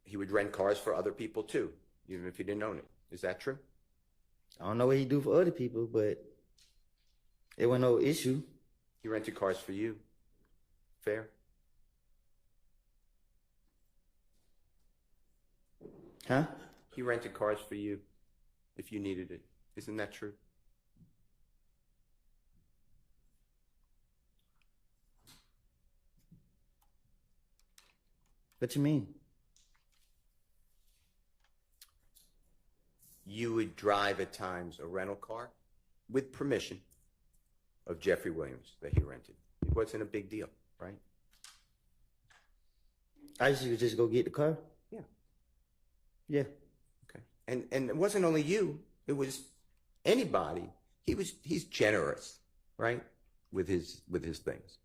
he would rent cars for other people too, even if he didn't own it. Is that true? I don't know what he do for other people, but it wasn't no issue. He rented cars for you. Fair? Huh? He rented cars for you if you needed it. Isn't that true? What you mean? You would drive at times a rental car with permission of Jeffrey Williams that he rented. It wasn't a big deal, right? I used to just go get the car. Yeah. Yeah. Okay. And it wasn't only you, it was anybody. He's generous, right? With his things.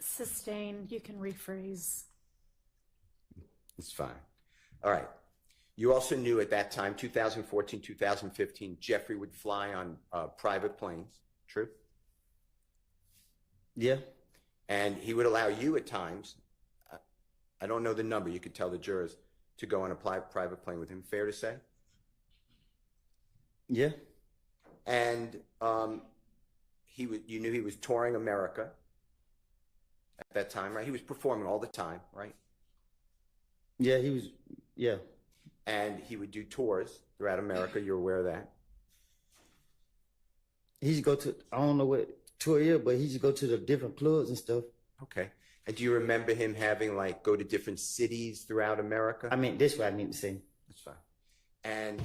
Sustained. You can rephrase. It's fine. All right. You also knew at that time, 2014, 2015, Jeffrey would fly on private planes. True? Yeah. And he would allow you at times, I don't know the number, you could tell the jurors, to go on a private plane with him. Fair to say? Yeah. And you knew he was touring America at that time, right? He was performing all the time, right? Yeah, he was. Yeah. And he would do tours throughout America. You're aware of that? He used to go to, I don't know what tour he is, but he used to go to the different clubs and stuff. Okay. And do you remember him having, like, go to different cities throughout America? I mean, that's what I mean to say. That's fine. And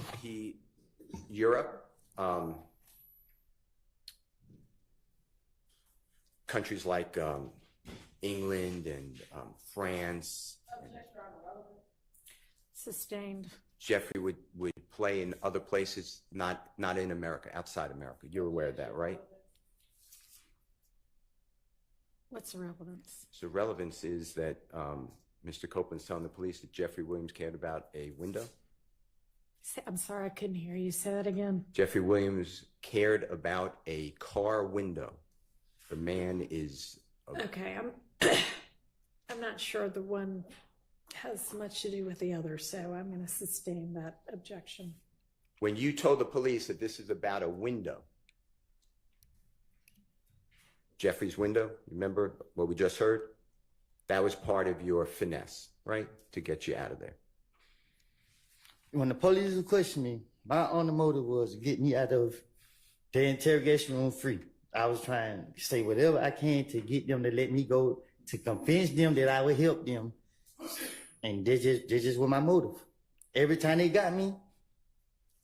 Europe, countries like England and France. Sustained. Jeffrey would play in other places, not in America, outside America. You're aware of that, right? What's the relevance? So relevance is that Mr. Copeland's telling the police that Jeffrey Williams cared about a window. I'm sorry, I couldn't hear you. Say that again. Jeffrey Williams cared about a car window. The man is... Okay, I'm not sure the one has much to do with the other, so I'm going to sustain that objection. When you told the police that this is about a window, Jeffrey's window, remember what we just heard? That was part of your finesse, right? To get you out of there. When the police would question me, my only motive was to get me out of the interrogation room free. I was trying to say whatever I can to get them to let me go, to convince them that I would help them. And this just was my motive. Every time they got me,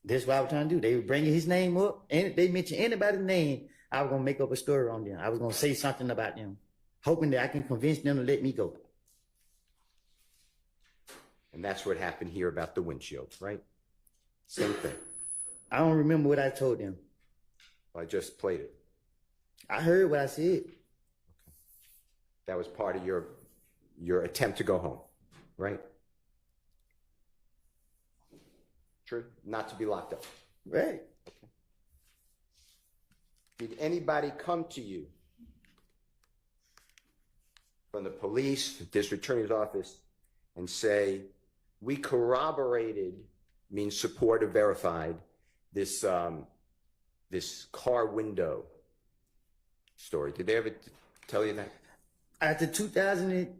that's what I was trying to do. They were bringing his name up, and if they mentioned anybody's name, I was going to make up a story on them. I was going to say something about them, hoping that I can convince them to let me go. And that's what happened here about the windshield, right? Same thing. I don't remember what I told them. Well, I just played it. I heard what I said. Okay. That was part of your attempt to go home, right? True? Not to be locked up. Right. Okay. Did anybody come to you from the police, the district attorney's office, and say, we corroborated, means support or verified, this car window story? Did they ever tell you that? After 2000,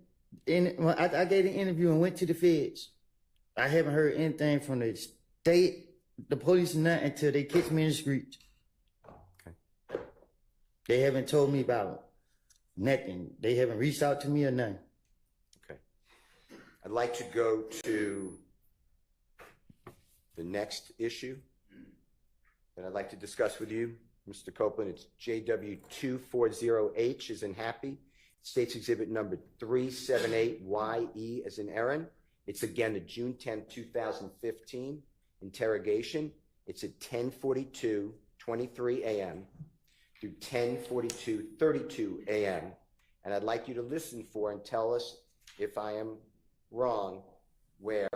I gave an interview and went to the feds. I haven't heard anything from the state, the police, and nothing until they catch me in the streets. Okay. They haven't told me about nothing. They haven't reached out to me or nothing. Okay. I'd like to go to the next issue that I'd like to discuss with you, Mr. Copeland, it's JW240H as in happy. States exhibit number 378YE as in Aaron. It's again the June 10, 2015 interrogation. It's at 10:42:23 a.m. through 10:42:32 a.m. And I'd like you to listen for and tell us if I am wrong where.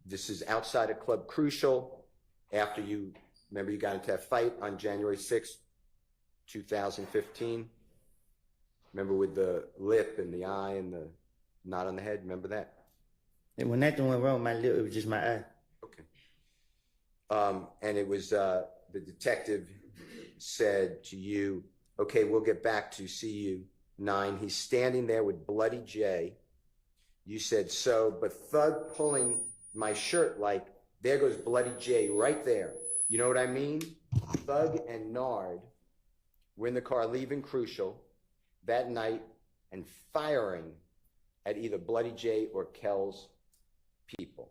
This is outside of Club Crucial after you, remember you got into that fight on January 6, 2015. Remember with the lip and the eye and the knot on the head, remember that? And when nothing went wrong, my lip, it was just my eye. Okay. And it was, the detective said to you, okay, we'll get back to see you, 9. He's standing there with Bloody J. You said, so, but Thug pulling my shirt like, there goes Bloody J right there. You know what I mean? Thug and Nard were in the car leaving Crucial that night and firing at either Bloody J or Kel's people.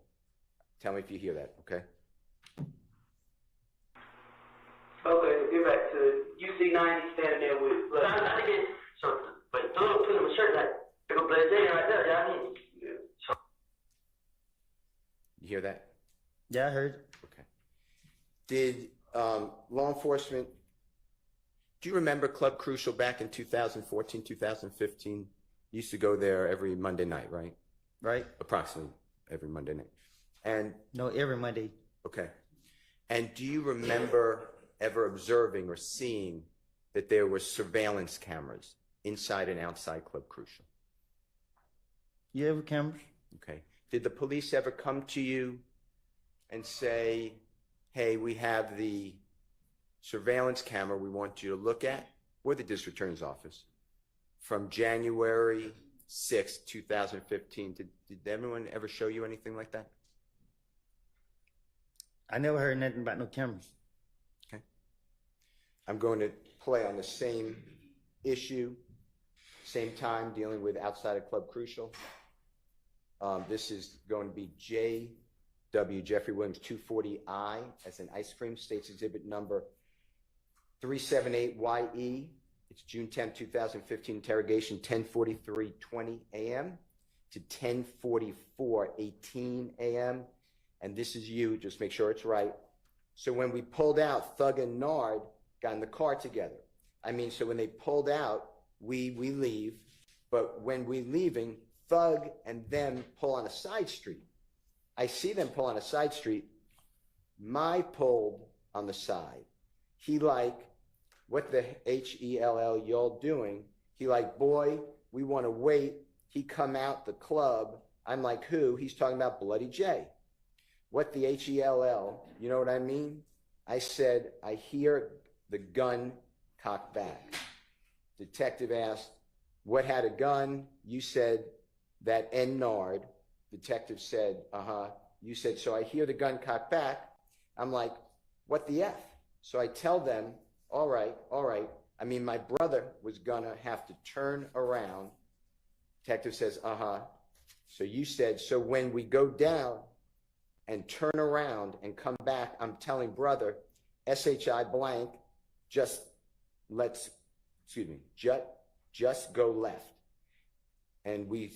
Tell me if you hear that, okay? Okay, get back to you see 90 standing there with so but Thug put him a shirt like there go Bloody J right there, y'all mean? So You hear that? Yeah, I heard. Okay. Did law enforcement, do you remember Club Crucial back in 2014, 2015? You used to go there every Monday night, right? Right? Approximately every Monday night. And No, every Monday. okay. And do you remember ever observing or seeing that there were surveillance cameras inside and outside Club Crucial? You ever cameras? Okay. Did the police ever come to you and say, hey, we have the surveillance camera we want you to look at, or the district attorney's office, from January 6, 2015? Did everyone ever show you anything like that? I never heard nothing about no cameras. Okay. I'm going to play on the same issue, same time, dealing with outside of Club Crucial. This is going to be JW Jeffrey Williams 240I as an ice cream, states exhibit number 378YE. It's June 10, 2015 interrogation, 10:43:20 a.m. to 10:44:18 a.m. And this is you, just make sure it's right. So when we pulled out, Thug and Nard got in the car together. I mean, so when they pulled out, we leave, but when we're leaving, Thug and them pull on a side street. I see them pull on a side street. My pulled on the side. He like, what the Hell y'all doing? He like, boy, we want to wait. He come out the club. I'm like, who? He's talking about Bloody J. What the Hell? You know what I mean? I said, I hear the gun cocked back. Detective asked, what had a gun? You said, that N Nard. Detective said, You said, so I hear the gun cocked back. I'm like, what the F? So I tell them, all right. I mean, my brother was gonna have to turn around. Detective says, So you said, so when we go down and turn around and come back, I'm telling brother, SHI blank, just go left. And we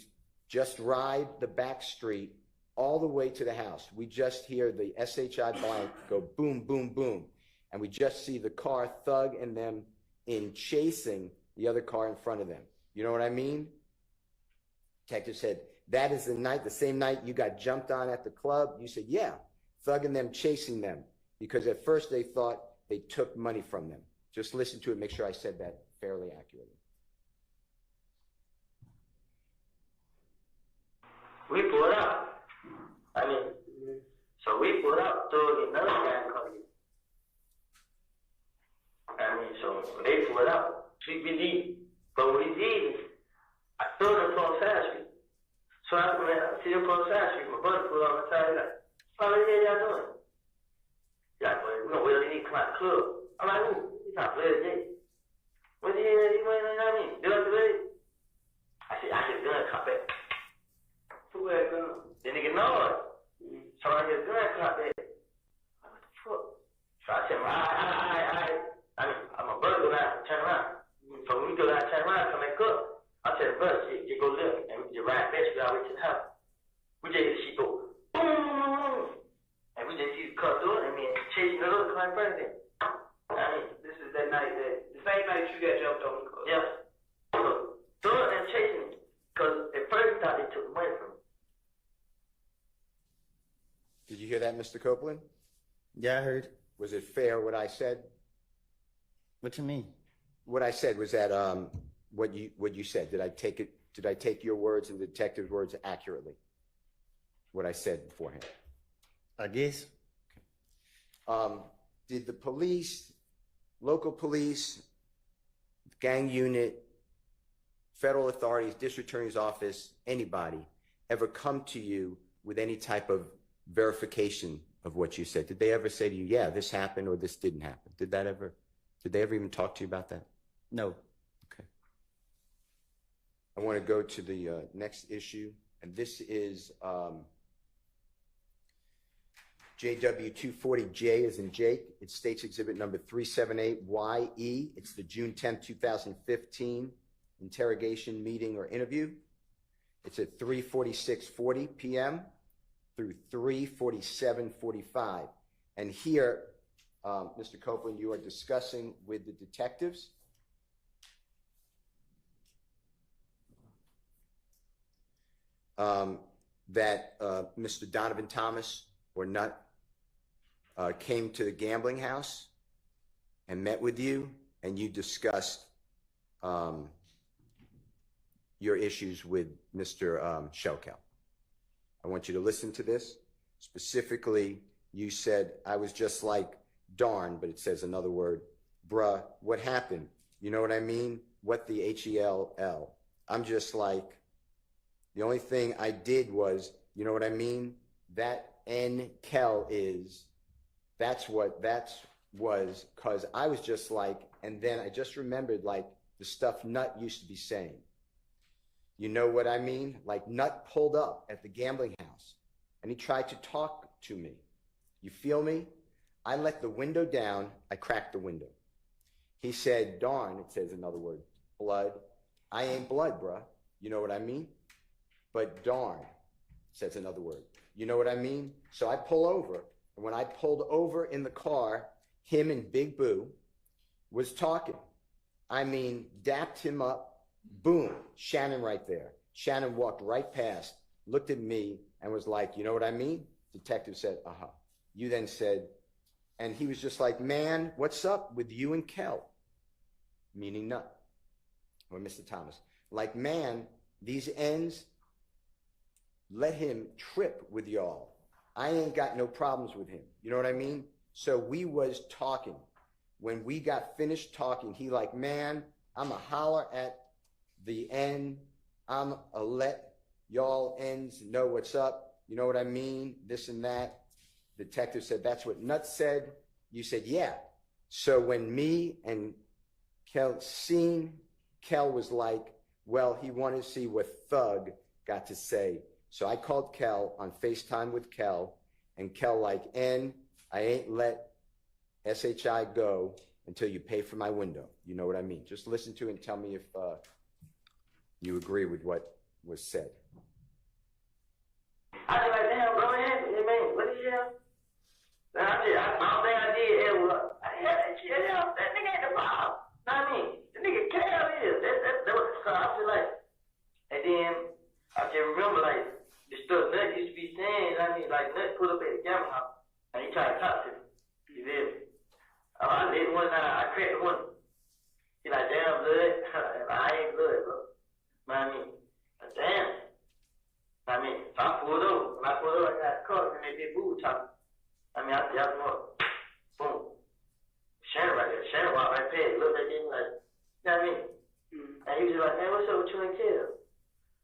just ride the back street all the way to the house. We just hear the SHI blank go boom, boom, boom. And we just see the car, Thug and them in chasing the other car in front of them. You know what I mean? Detective said, that is the same night you got jumped on at the club? You said, yeah, Thug and them chasing them. Because at first they thought they took money from them. Just listen to it, make sure I said that fairly accurately. we pulled out. So we pulled out, Thug and another guy come in. So when they pulled out, we leave. But when we leave, I threw them on Side Street. So I see them on Side Street, my brother pulled on the side, he's like, what the hell y'all doing? He's like, well, we really need to come out the club. I'm like, who? He's not Bloody J. What the hell you want to know me? Do it to me? I said, I hear the gun come back. Who had a gun? The nigga Nard. So I hear the gun come back. I'm a brother go down, turn around. So when we go down, turn around, come back up. I tell the brother, shit, you go left, and we just ride basically all the way to the house. We just hear the shit go, boom, and we just see the car door, and then chasing the other car in front of them. This is that night the same night you got jumped on the car. Yeah. So, door and chasing me, because at first we thought they took the money from me. Did you hear that, Mr. Copeland? Yeah, I heard. Was it fair what I said? What you mean? What I said was that what you said. Did I take your words and the detective's words accurately? What I said beforehand. I guess. Did the police, local police, gang unit, federal authorities, district attorney's office, anybody ever come to you with any type of verification of what you said? Did they ever say to you, yeah, this happened or this didn't happen? Did they ever even talk to you about that? No. Okay. I want to go to the next issue, and this is JW240J as in Jake. It states exhibit number 378YE. It's the June 10, 2015 interrogation, meeting, or interview. It's at 3:46:40 p.m. through 3:47:45. And here, Mr. Copeland, you are discussing with the detectives that Mr. Donovan Thomas or Nutt came to the gambling house and met with you, and you discussed your issues with Mr. Shelkel. I want you to listen to this. Specifically, you said, I was just like, darn, but it says another word, bruh, what happened? You know what I mean? What the H-E-L-L. I'm just like, the only thing I did was, you know what I mean? That N-Kel is, that was, because I was just like, and then I just remembered like the stuff Nutt used to be saying. You know what I mean? Like Nutt pulled up at the gambling house and he tried to talk to me. You feel me? I let the window down. I cracked the window. He said, darn, it says another word, blood. I ain't blood, bruh. You know what I mean? But darn, says another word. You know what I mean? So I pull over. And when I pulled over in the car, him and Big Boo was talking. I mean, dapped him up. Boom, Shannon right there. Shannon walked right past, looked at me, and was like, you know what I mean? Detective said, uh-huh. You then said, and he was just like, man, what's up with you and Kel? Meaning Nutt, or Mr. Thomas. Like, man, these ends, let him trip with y'all. I ain't got no problems with him. You know what I mean? So we was talking. When we got finished talking, he like, man, I'm a holler at the end. I'm a let y'all ends know what's up. You know what I mean? This and that. Detective said, that's what Nutt said. You said, yeah. So when me and Kel seen, Kel was like, well, he wanted to see what Thug got to say. So I called Kel on FaceTime with Kel, and Kel like, I ain't let SHI go until you pay for my window. You know what I mean? Just listen to it and tell me if you agree with what was said. I was like, damn, bro, what did you have? Then I said, I don't think I did. It was, I didn't have that shit. That nigga ain't the problem. Know what I mean? The nigga Cal is. That was the car. I feel like, and then I just remember like the stuff Nutt used to be saying. I mean, like Nutt pulled up at the gambling house and he tried to talk to me. You feel me? I lit one night. I cracked one. He like, damn, blood. I ain't blood, bro. Know what I mean? Like, damn. I mean, so I pulled over. When I pulled over, I got the car and they did boo talking. I mean, I just went, boom. Shannon right there. Shannon walked right past, looked at him like, you know what I mean? Mm-hmm. And he was just like, man, what's up with you and Kel?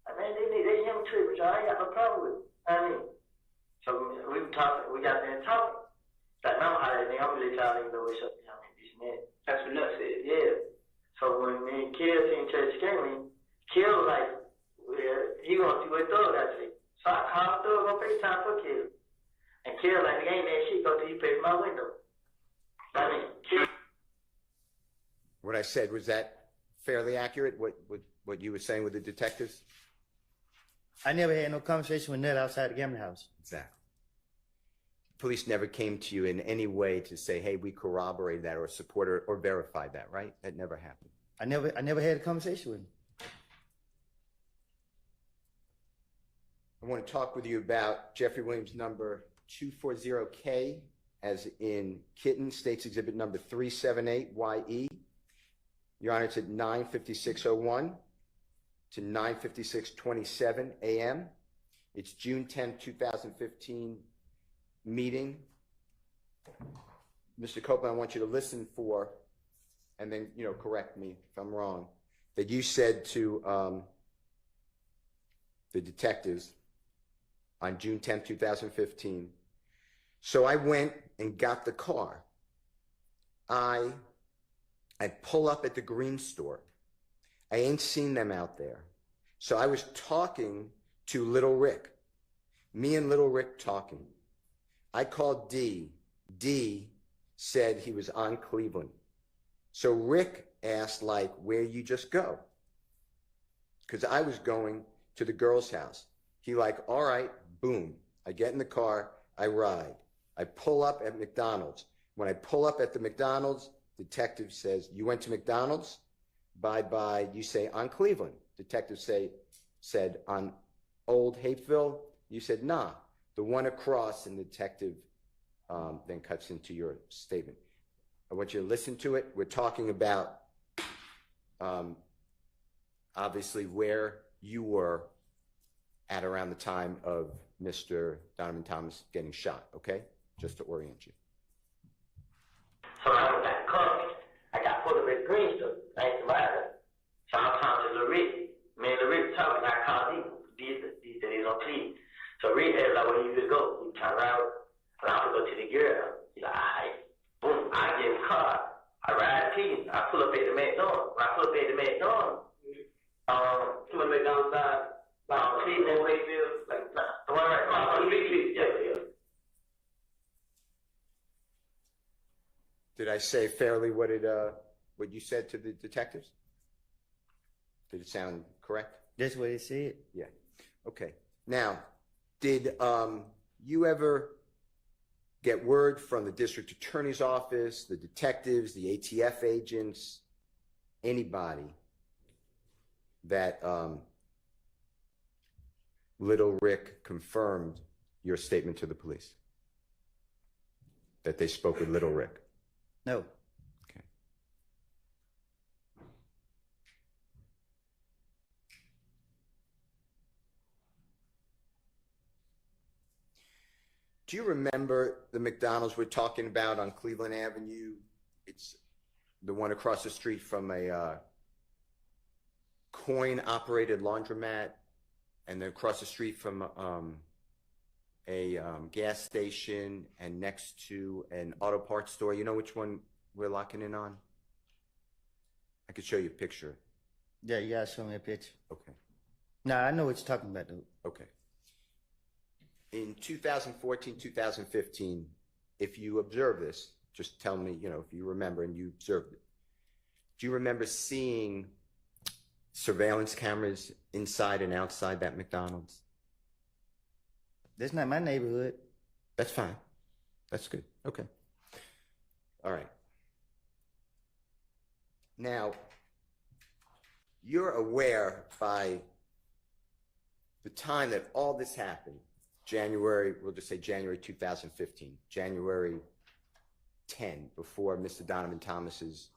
I mean, they him trip, but y'all ain't got no problem with it. I mean, so we were talking, we got there and talking. Like, I'm hollering, I'm gonna let y'all even know what's up. I mean, this and that. That's what Nutt said. Yeah. So when me and Kel seen Church Game, Kel was like, well, he gonna see what Thug got to say. So I called Thug on FaceTime for Kel. And Kel like, nigga ain't that shit, go till you pay for my window. I mean, kill. What I said, was that fairly accurate, what you were saying with the detectives? I never had no conversation with Ned outside the gambling house. Exactly. Police never came to you in any way to say, hey, we corroborated that or support or verified that, right? That never happened. I never had a conversation with him. I want to talk with you about Jeffrey Williams number 240K, as in Kitten, States Exhibit number 378YE. Your Honor, it's at 9:56:01 to 9:56:27 a.m. It's June 10, 2015 meeting. Mr. Copeland, I want you to listen for, and then, correct me if I'm wrong, that you said to the detectives on June 10, 2015, so I went and got the car. I pull up at the green store. I ain't seen them out there. So I was talking to Little Rick. Me and Little Rick talking. I called D. D said he was on Cleveland. So Rick asked, where you just go? Because I was going to the girl's house. He all right, boom. I get in the car, I ride. I pull up at McDonald's. When I pull up at the McDonald's, detective says, you went to McDonald's? Bye-bye. You say, on Cleveland. Detective said, on Old Hapeville? You said, nah, the one across, and the detective then cuts into your statement. I want you to listen to it. We're talking about, obviously, where you were at around the time of Mr. Donovan Thomas getting shot, okay? Just to orient you. So I was at the car. I got pulled up at the green store. I ain't survived it. So I'm talking to Lil Rick. Me and Lil Rick talking. I called him. He said he's on clean. So Rick asked, where you gonna go? We turn around. And I'm gonna go to the girl. He's like, all right. Boom. I get in the car. I ride to you. I pull up at the McDonald's. When I pull up at the McDonald's, to the McDonald's side, Cleveland, Wakefield, the one right across the street. Yeah. Did I say fairly what you said to the detectives? Did it sound correct? That's what he said. Yeah. Okay. Now, did you ever get word from the district attorney's office, the detectives, the ATF agents, anybody that Little Rick confirmed your statement to the police? That they spoke with Little Rick? No. Okay. Do you remember the McDonald's we're talking about on Cleveland Avenue? It's the one across the street from a coin-operated laundromat, and then across the street from a gas station, and next to an auto parts store. You know which one we're locking in on? I could show you a picture. Yeah, you gotta show me a picture. Okay. Nah, I know what you're talking about, dude. Okay. In 2014, 2015, if you observe this, just tell me, if you remember and you observed it. Do you remember seeing surveillance cameras inside and outside that McDonald's? That's not my neighborhood. That's fine. That's good. Okay. All right. Now, you're aware by the time that all this happened, we'll just say January 2015, January 10, before Mr. Donovan Thomas's,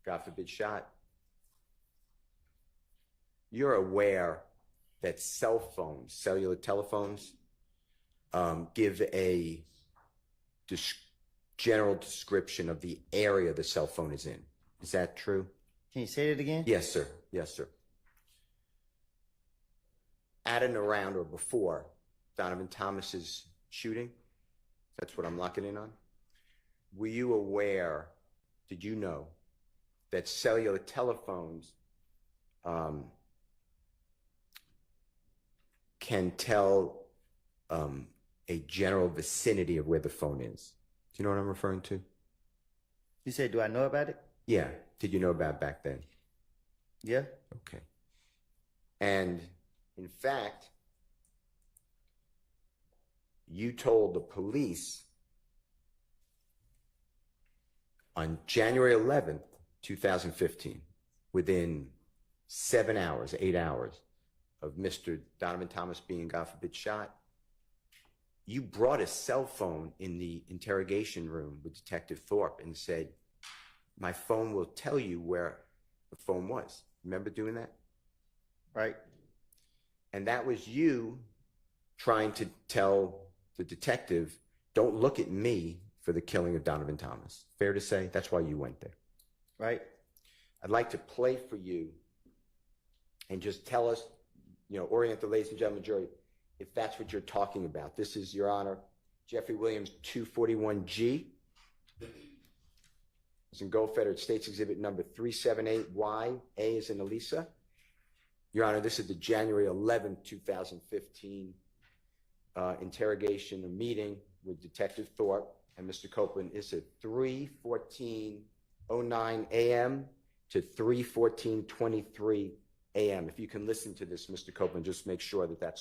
God forbid, shot. You're aware that cell phones, cellular telephones, give a general description of the area the cell phone is in. Is that true? Can you say it again? Yes, sir. Yes, sir. At and around or before Donovan Thomas's shooting, that's what I'm locking in on. Were you aware, did you know, that cellular telephones can tell a general vicinity of where the phone is? Do you know what I'm referring to? You said, do I know about it? Yeah. Did you know about it back then? Yeah. Okay. And in fact, you told the police on January 11th, 2015, within 7 hours, 8 hours of Mr. Donovan Thomas being, God forbid, shot, you brought a cell phone in the interrogation room with Detective Thorpe and said, my phone will tell you where the phone was. Remember doing that? Right. And that was you trying to tell the detective, don't look at me for the killing of Donovan Thomas. Fair to say? That's why you went there. Right. I'd like to play for you and just tell us, orient the ladies and gentlemen jury, if that's what you're talking about. This is, Your Honor, Jeffrey Williams 241G. It's in Gold Federal States Exhibit number 378Y. A is in Elisa. Your Honor, this is the January 11th, 2015 interrogation or meeting with Detective Thorpe and Mr. Copeland. It's at 3:14:09 a.m. to 3:14:23 a.m. If you can listen to this, Mr. Copeland, just make sure that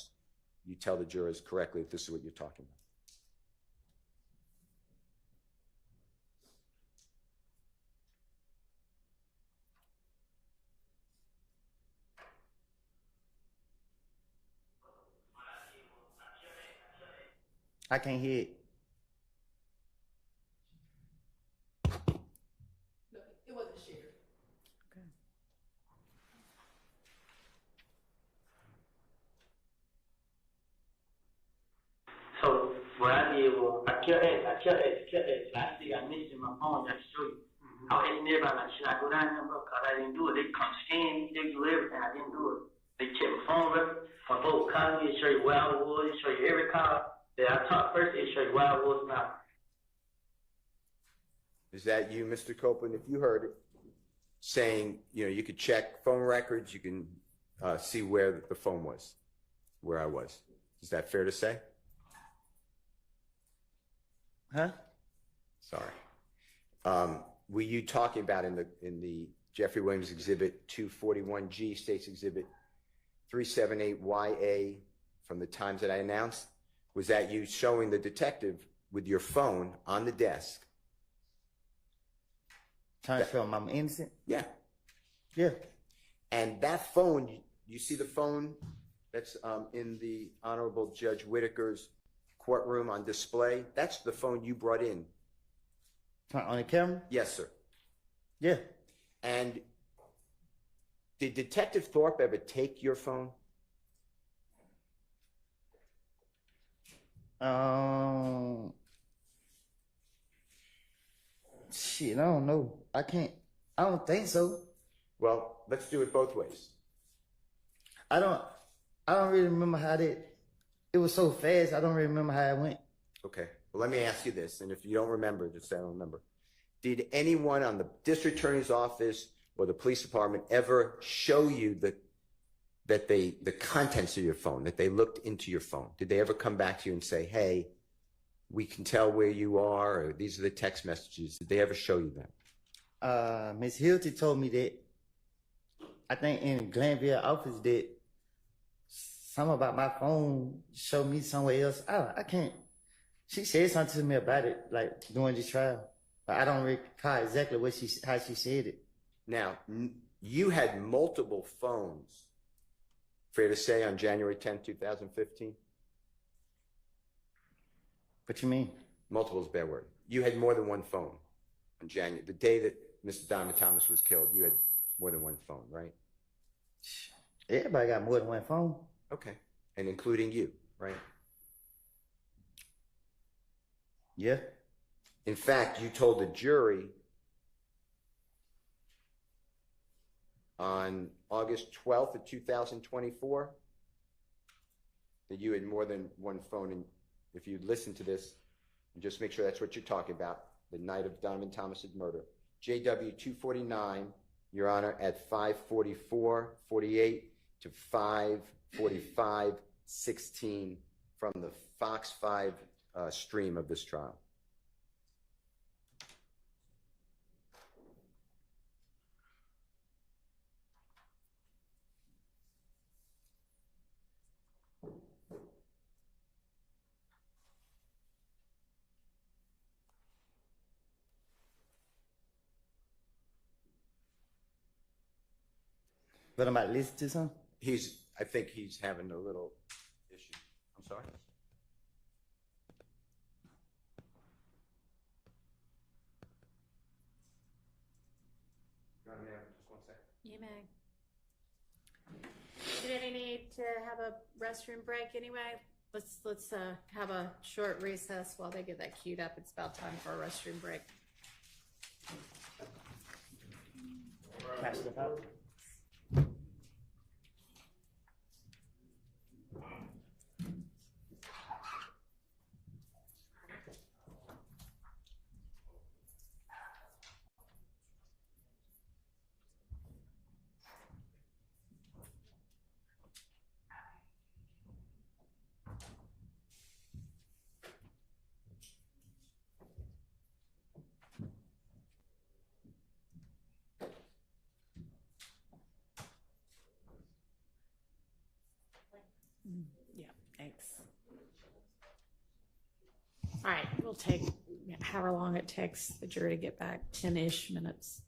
you tell the jurors correctly if this is what you're talking about. I can't hear it. It wasn't shared. Okay. So what I did was I kept asking. I see I missed in my phone. I show you. I was asking everybody like, should I go down there, bro? Cause I didn't do it. They come scan me. They do everything. I didn't do it. They check my phone record. My folks call me. They show you where I was. They show you every call that I talked first. They show you where I was now. Is that you, Mr. Copeland? If you heard it, saying, you could check phone records, you can see where the phone was, where I was. Is that fair to say? Huh? Sorry. Were you talking about in the Jeffrey Williams Exhibit 241G, States Exhibit 378YA, from the times that I announced? Was that you showing the detective with your phone on the desk? Trying to show him I'm innocent? Yeah. Yeah. And that phone, you see the phone that's in the Honorable Judge Whitaker's courtroom on display? That's the phone you brought in. On the camera? Yes, sir. Yeah. And did Detective Thorpe ever take your phone? Shit, I don't know. I don't think so. Well, let's do it both ways. I don't really remember how it was so fast. I don't really remember how it went. Okay. Well, let me ask you this, and if you don't remember, just say I don't remember. Did anyone on the district attorney's office or the police department ever show you the contents of your phone, that they looked into your phone? Did they ever come back to you and say, hey, we can tell where you are, or these are the text messages? Did they ever show you that? Miss Hilty told me that, I think in Glanville office, that something about my phone showed me somewhere else. I can't. She said something to me about it, like during this trial. But I don't recall exactly how she said it. Now, you had multiple phones, fair to say, on January 10th, 2015? What you mean? Multiple is a bad word. You had more than one phone on January, the day that Mr. Donovan Thomas was killed. You had more than one phone, right? Everybody got more than one phone. Okay. And including you, right? Yeah. In fact, you told the jury on August 12th of 2024 that you had more than one phone. And if you listen to this, and just make sure that's what you're talking about, the night of Donovan Thomas's murder. JW 249, Your Honor, at 5:44:48 to 5:45:16 from the Fox 5 stream of this trial. But I'm about to listen to some. I think he's having a little issue. I'm sorry? Go ahead, ma'am. Just 1 second. You may. Did any need to have a restroom break anyway? Let's have a short recess while they get that queued up. It's about time for a restroom break. Pass it out. Yeah, thanks. All right, we'll take however long it takes the jury to get back, 10-ish minutes.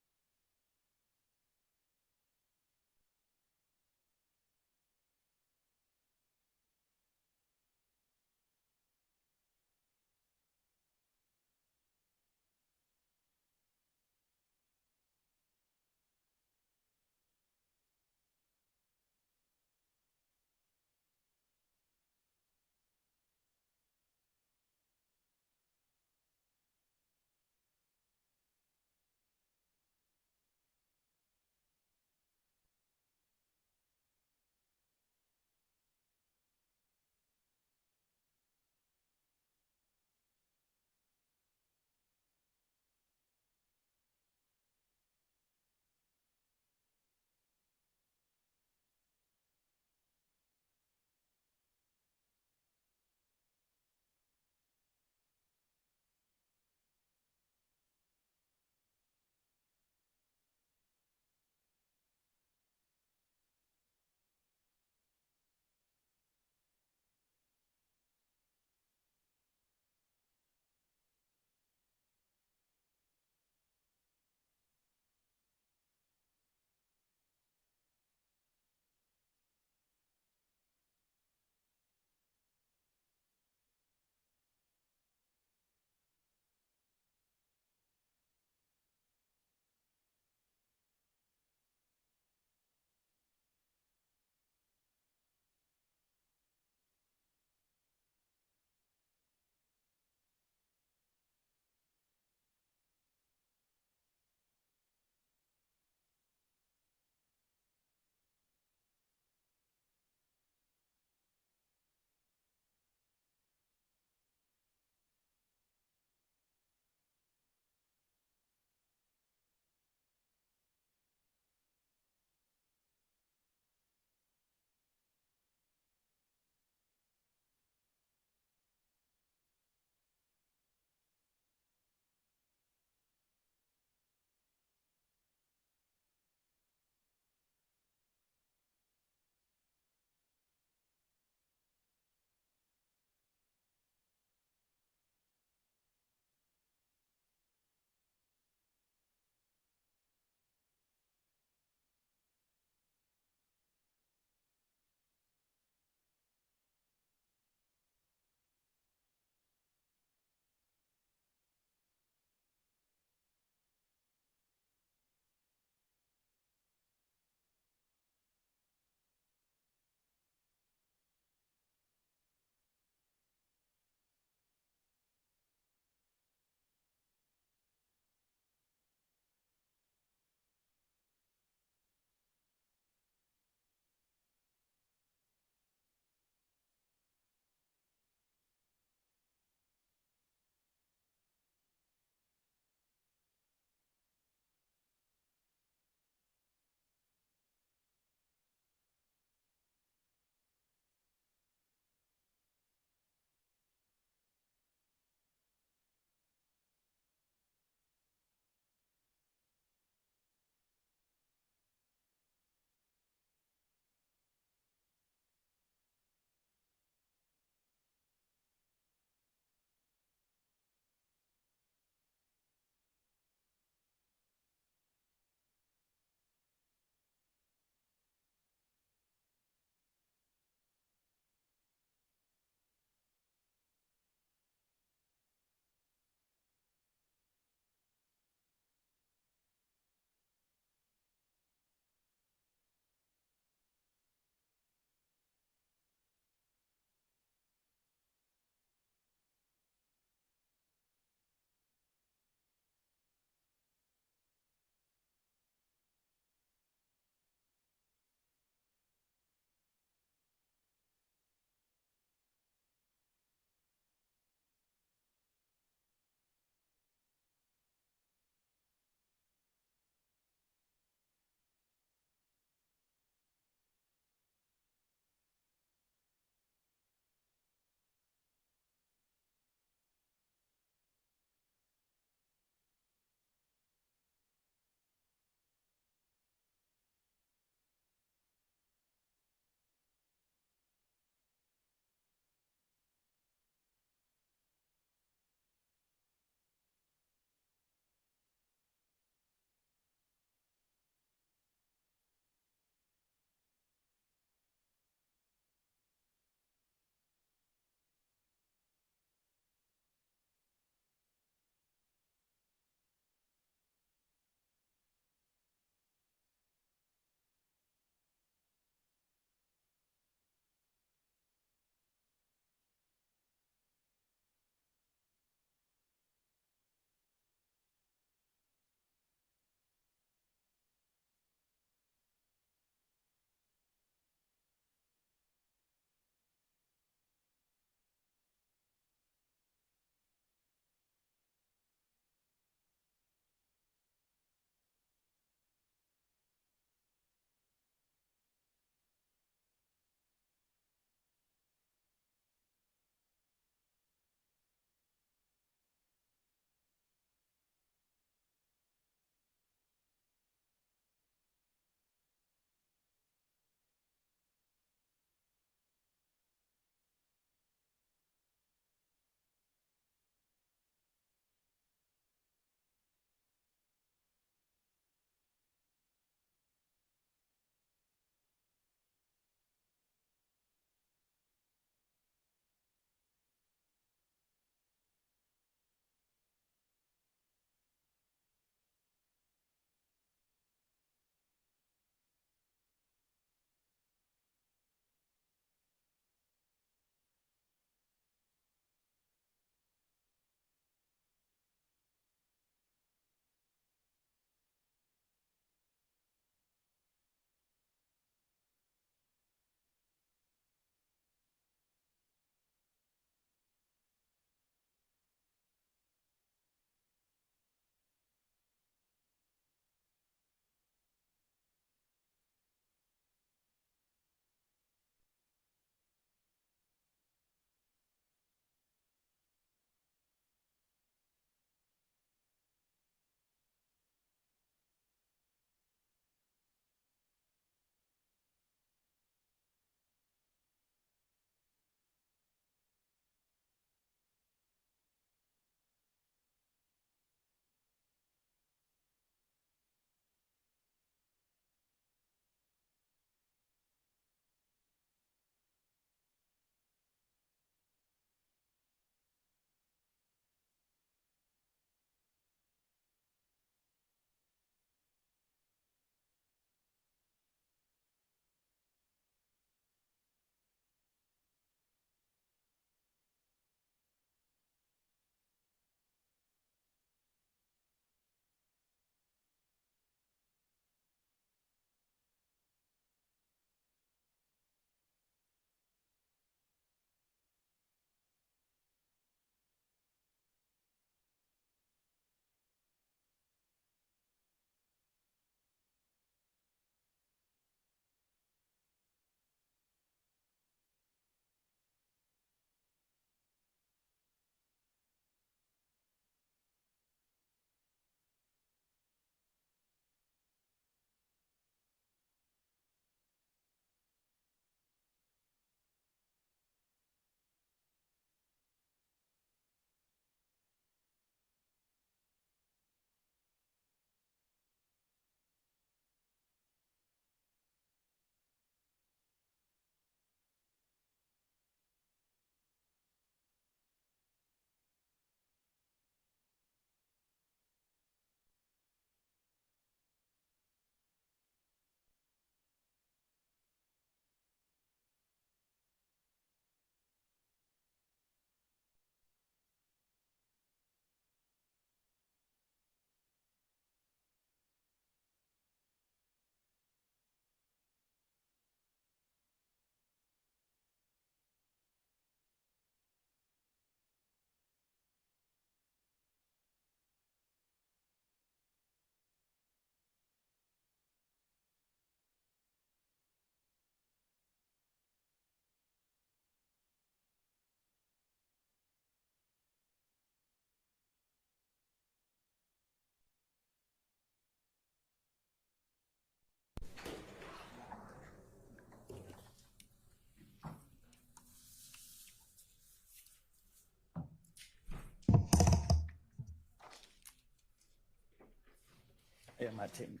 my technique.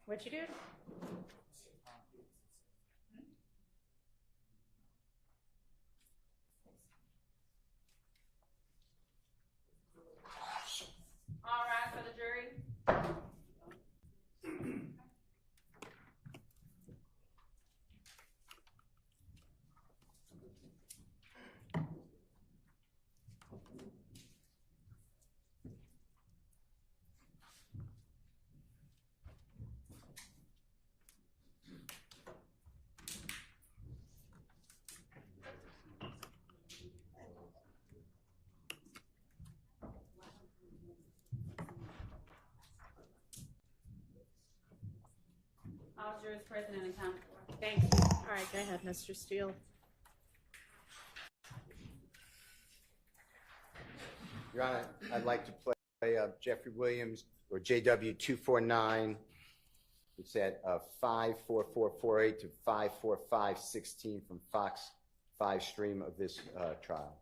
What you do? All right, for the jury. All jurors present and accounted for. Thank you. All right, go ahead, Mr. Steele. Your Honor, I'd like to play Jeffrey Williams, or JW 249. It's at 54448 to 54516 from Fox 5 stream of this trial.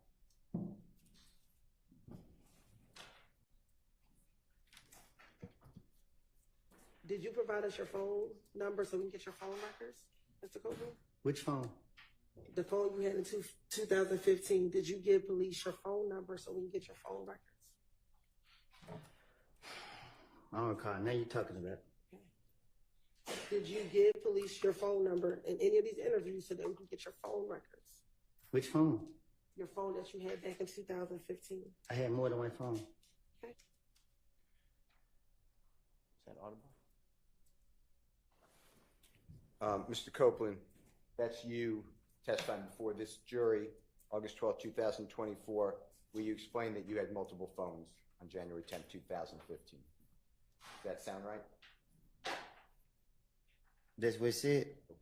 Did you provide us your phone number so we can get your phone records, Mr. Copeland? Which phone? The phone you had in 2015, did you give police your phone number so we can get your phone records? I don't recall. Now you're talking about. Did you give police your phone number in any of these interviews so that we can get your phone records? Which phone? Your phone that you had back in 2015. I had more than one phone. Okay. Is that audible? Mr. Copeland, that's you testifying before this jury, August 12, 2024, where you explained that you had multiple phones on January 10, 2015. Does that sound right? That's what it said. Okay.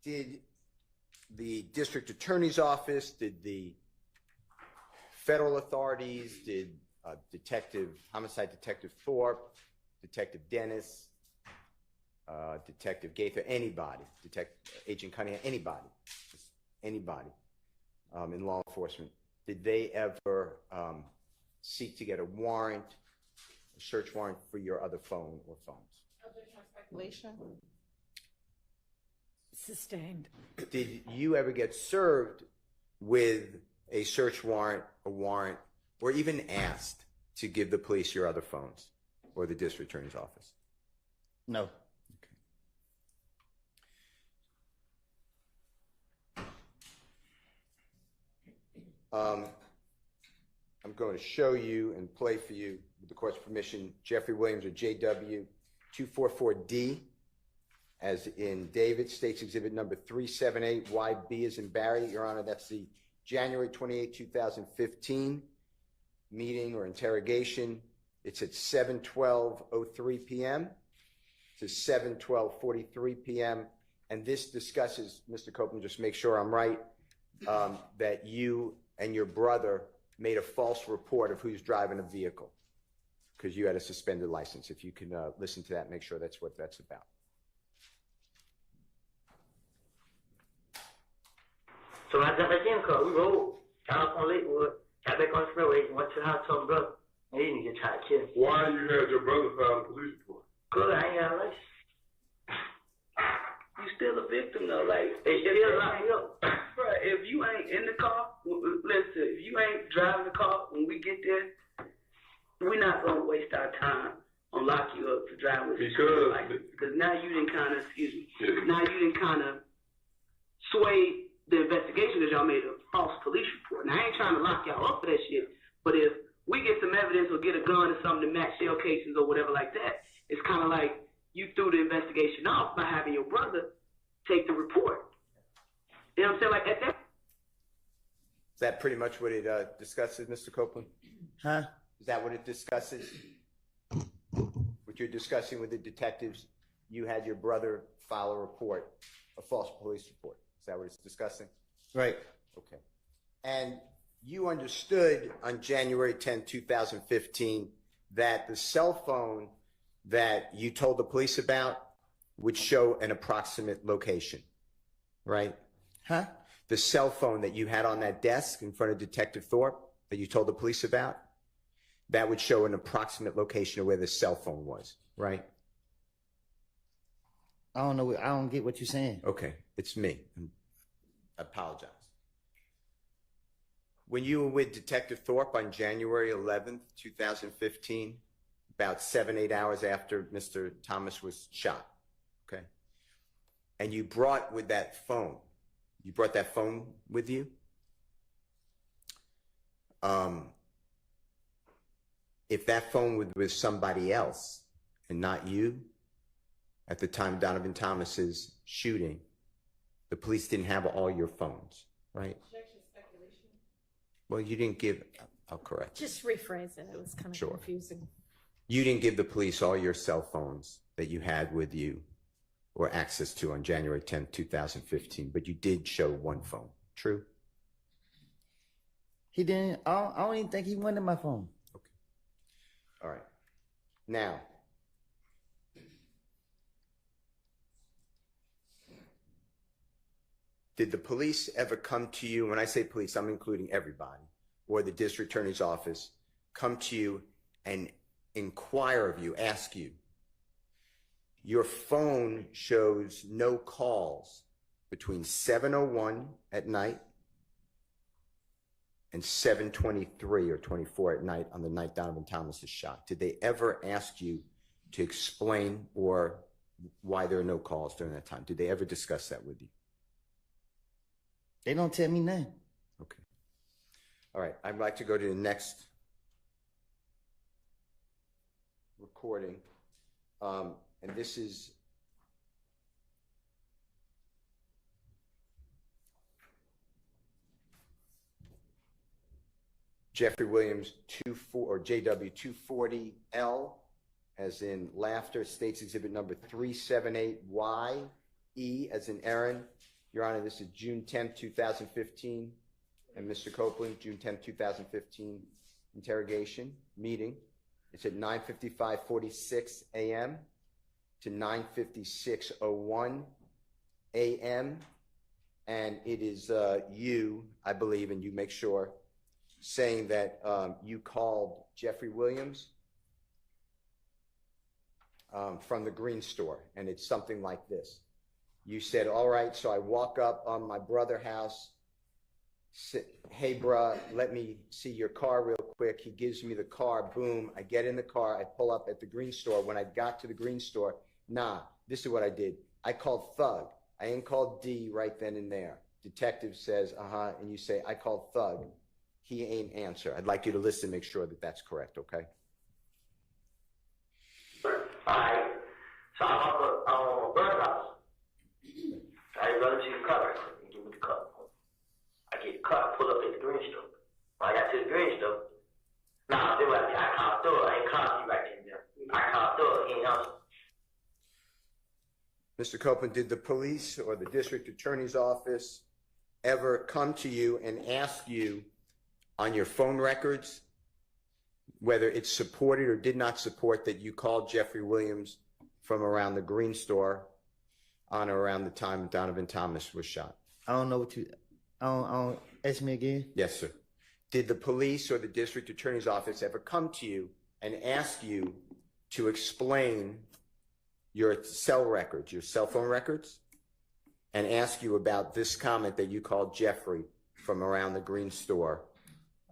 Did the district attorney's office, did the federal authorities, did homicide detective Thorpe, Detective Dennis, Detective Gaither, anybody, Agent Cunningham, anybody in law enforcement, did they ever seek to get a warrant, a search warrant for your other phone or phones? Speculation. Sustained. Did you ever get served with a search warrant, a warrant, or even asked to give the police your other phones or the district attorney's office? No. I'm going to show you and play for you, with the court's permission, Jeffrey Williams, or JW 244D, as in David, State's Exhibit number 378, YB as in Barry. Your Honor, that's the January 28, 2015 meeting or interrogation. It's at 7:12:03 p.m. to 7:12:43 p.m. And this discusses, Mr. Copeland, just make sure I'm right, that you and your brother made a false report of who's driving a vehicle because you had a suspended license. If you can listen to that, make sure that's what that's about. So I jumped back in the car. We rolled. Got off on Lakewood. Got back on the freeway. Went to the house. Told my brother. And he didn't get tried to kill me. Why you had your brother file a police report? Cause I ain't got a license. You still a victim though, like They still lock me up. bruh, if you ain't in the car, listen, if you ain't driving the car when we get there, we're not gonna waste our time on lock you up to drive with because now you didn't kind of, now you didn't kind of sway the investigation because y'all made a false police report. Now I ain't trying to lock y'all up for that shit, but if we get some evidence or get a gun or something to match shell casings or whatever like that, it's kind of like you threw the investigation off by having your brother take the report. You know what I'm saying? Like at that. Is that pretty much what it discusses, Mr. Copeland? Huh? Is that what it discusses? What you're discussing with the detectives, you had your brother file a report, a false police report. Is that what it's discussing? Right. Okay. And you understood on January 10, 2015, that the cell phone that you told the police about would show an approximate location, right? Huh? The cell phone that you had on that desk in front of Detective Thorpe that you told the police about, that would show an approximate location of where the cell phone was, right? I don't know. I don't get what you're saying. Okay, it's me. I apologize. When you were with Detective Thorpe on January 11th, 2015, about 7-8 hours after Mr. Thomas was shot, okay? And you brought with that phone, you brought that phone with you? If that phone was with somebody else and not you, at the time of Donovan Thomas's shooting, the police didn't have all your phones, right? Well, you didn't give, I'll correct. Just rephrase it. It was kind of Sure. confusing. You didn't give the police all your cell phones that you had with you or access to on January 10th, 2015, but you did show one phone. True? He didn't. I don't even think he wanted my phone. Okay. All right. Now, did the police ever come to you? When I say police, I'm including everybody, or the district attorney's office, come to you and inquire of you, ask you, your phone shows no calls between 7:01 at night and 7:23 or 24 at night on the night Donovan Thomas is shot. Did they ever ask you to explain or why there are no calls during that time? Did they ever discuss that with you? They don't tell me nothing. Okay. All right. I'd like to go to the next recording. And this is Jeffrey Williams 24 or JW 240L, as in laughter, states exhibit number 378YE, as in Aaron. Your Honor, this is June 10th, 2015. And Mr. Copeland, June 10th, 2015, interrogation meeting. It's at 9:55:46 a.m. to 9:56:01 a.m. And it is you, I believe, and you make sure, saying that you called Jeffrey Williams from the green store. And it's something like this. You said, all right, so I walk up on my brother's house. Hey, bruh, let me see your car real quick. He gives me the car. Boom. I get in the car. I pull up at the green store. When I got to the green store, this is what I did. I called Thug. I ain't called D right then and there. Detective says, and you say, I called Thug. He ain't answer. I'd like you to listen, make sure that that's correct, okay? All right. So I'm on my brother's house. I run to the car. Give me the car. I get the car, pull up at the green store. When I got to the green store, I called Thug. I ain't called you right there. I called Thug. He ain't answer. Mr. Copeland, did the police or the district attorney's office ever come to you and ask you on your phone records whether it supported or did not support that you called Jeffrey Williams from around the green store on or around the time Donovan Thomas was shot? I don't know what you. I don't. Ask me again. Yes, sir. Did the police or the district attorney's office ever come to you and ask you to explain your cell records, your cell phone records, and ask you about this comment that you called Jeffrey from around the green store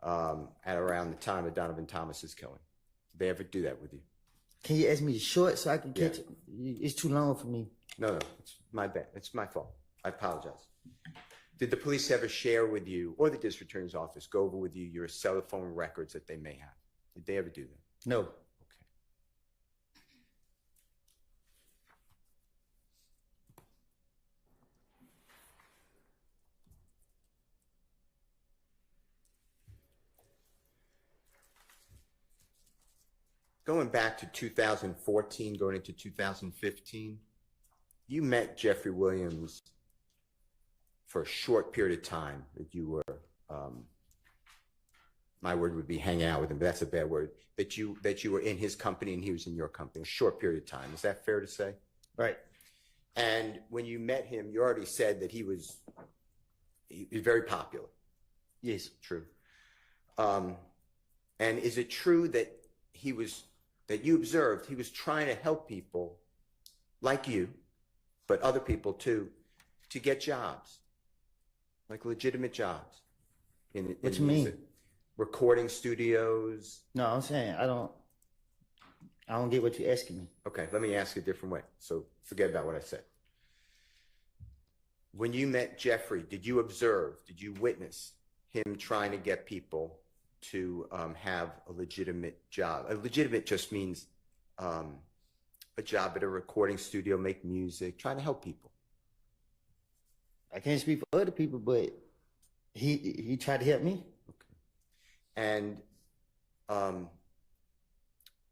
at around the time of Donovan Thomas's killing? Did they ever do that with you? Can you ask me short so I can catch it? It's too long for me. No, it's my bad. It's my fault. I apologize. Did the police ever share with you, or the district attorney's office go over with you your cell phone records that they may have? Did they ever do that? No. Okay. Going back to 2014, going into 2015, you met Jeffrey Williams for a short period of time that you were, my word would be hanging out with him, but that's a bad word, that you were in his company and he was in your company, a short period of time. Is that fair to say? Right. And when you met him, you already said that he was very popular. Yes. True. And is it true that that you observed he was trying to help people like you, but other people too, to get jobs, like legitimate jobs? What you mean? Recording studios. No, I'm saying I don't get what you're asking me. Okay, let me ask you a different way. So forget about what I said. When you met Jeffrey, did you witness him trying to get people to have a legitimate job? A legitimate just means a job at a recording studio, make music, trying to help people. I can't speak for other people, but he tried to help me. Okay. And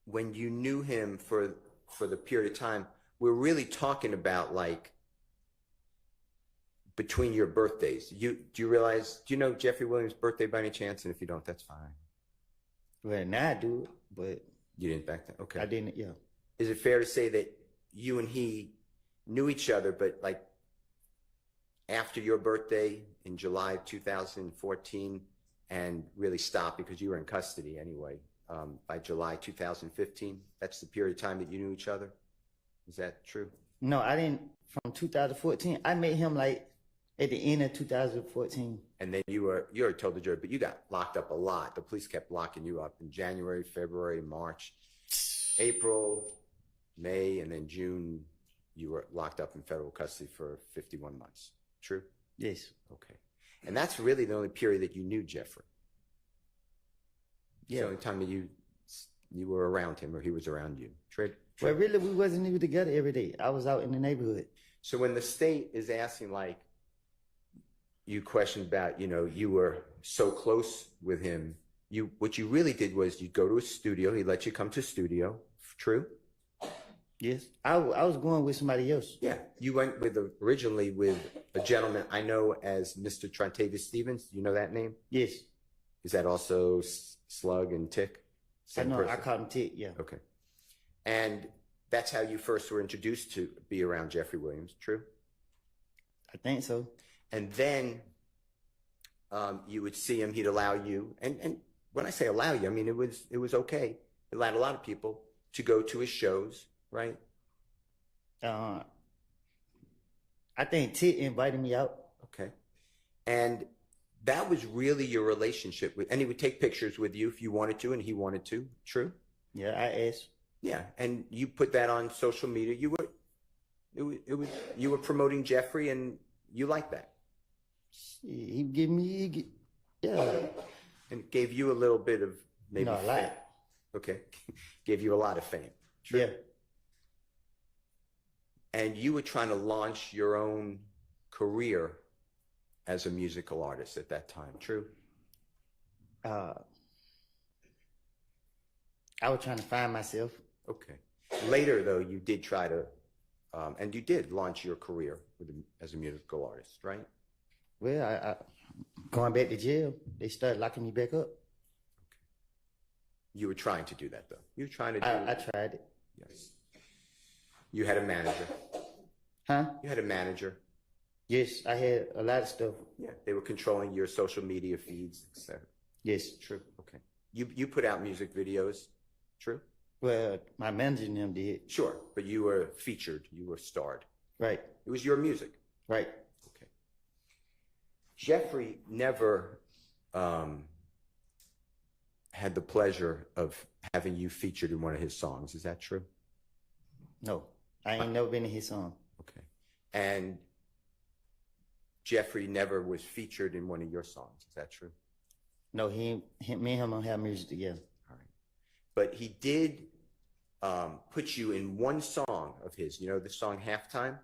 when you knew him for the period of time, we're really talking about like between your birthdays. Do you know Jeffrey Williams' birthday by any chance? And if you don't, that's fine. Well, now I do, but you didn't back then. Okay, I didn't. Yeah. Is it fair to say that you and he knew each other, but like after your birthday in July of 2014, and really stopped because you were in custody anyway? By July 2015, that's the period of time that you knew each other. Is that true? No, I didn't. From 2014, I met him like at the end of 2014. And then you already told the jury, but you got locked up a lot. The police kept locking you up in January, February, March, April, May, and then June. You were locked up in federal custody for 51 months. True? Yes. Okay. And that's really the only period that you knew Jeffrey. Yeah. It's the only time that you were around him or he was around you. True? Well, really, we wasn't even together every day. I was out in the neighborhood. So when the state is asking, like, you questioned about, you were so close with him, what you really did was you'd go to a studio, he let you come to a studio. True? Yes. I was going with somebody else. Yeah. You went originally with a gentleman I know as Mr. Trontavious Stevens. Do you know that name? Yes. Is that also Slug and Tick? Same I know. person? I called him Tick, yeah. Okay. And that's how you first were introduced to be around Jeffrey Williams. True? I think so. And then you would see him, he'd allow you, and when I say allow you, I mean it was okay. It allowed a lot of people to go to his shows, right? I think Tit invited me out. Okay. And that was really your relationship with, and he would take pictures with you if you wanted to and he wanted to. True? Yeah, I asked. Yeah, and you put that on social media. You were promoting Jeffrey, and you liked that. He gave me, yeah. And it gave you a little bit of maybe a fame. lot. Okay, gave you a lot of fame. True. Yeah. And you were trying to launch your own career as a musical artist at that time. True. I was trying to find myself. Okay. Later, though, you did try to, and you did launch your career as a musical artist, right? Well, I going back to jail, they started locking me back up. Okay. You were trying to do that, though. You were trying to do I tried it. Yes. You had a manager. Huh? You had a manager. Yes, I had a lot of stuff. Yeah. They were controlling your social media feeds, etc. Yes. True. Okay. You put out music videos. True. Well, my manager and them did. Sure, but you were featured. You were starred. Right. It was your music. Right. Okay. Jeffrey never had the pleasure of having you featured in one of his songs. Is that true? No, I ain't never been in his song. Okay. And Jeffrey never was featured in one of your songs. Is that true? No, me and him don't have music together. All right. But he did put you in one song of his. You know the song Halftime?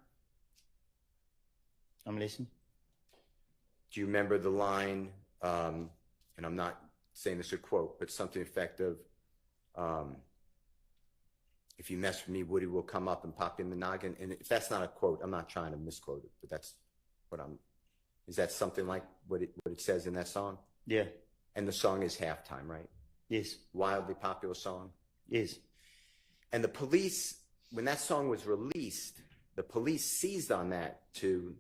I'm listening. Do you remember the line, and I'm not saying this a quote, but something effective, if you mess with me, Woody will come up and pop in the noggin. And if that's not a quote, I'm not trying to misquote it, but that's what is that something like what it says in that song? Yeah. And the song is Halftime, right? Yes. Wildly popular song? Yes. And the police, when that song was released, the police seized on that to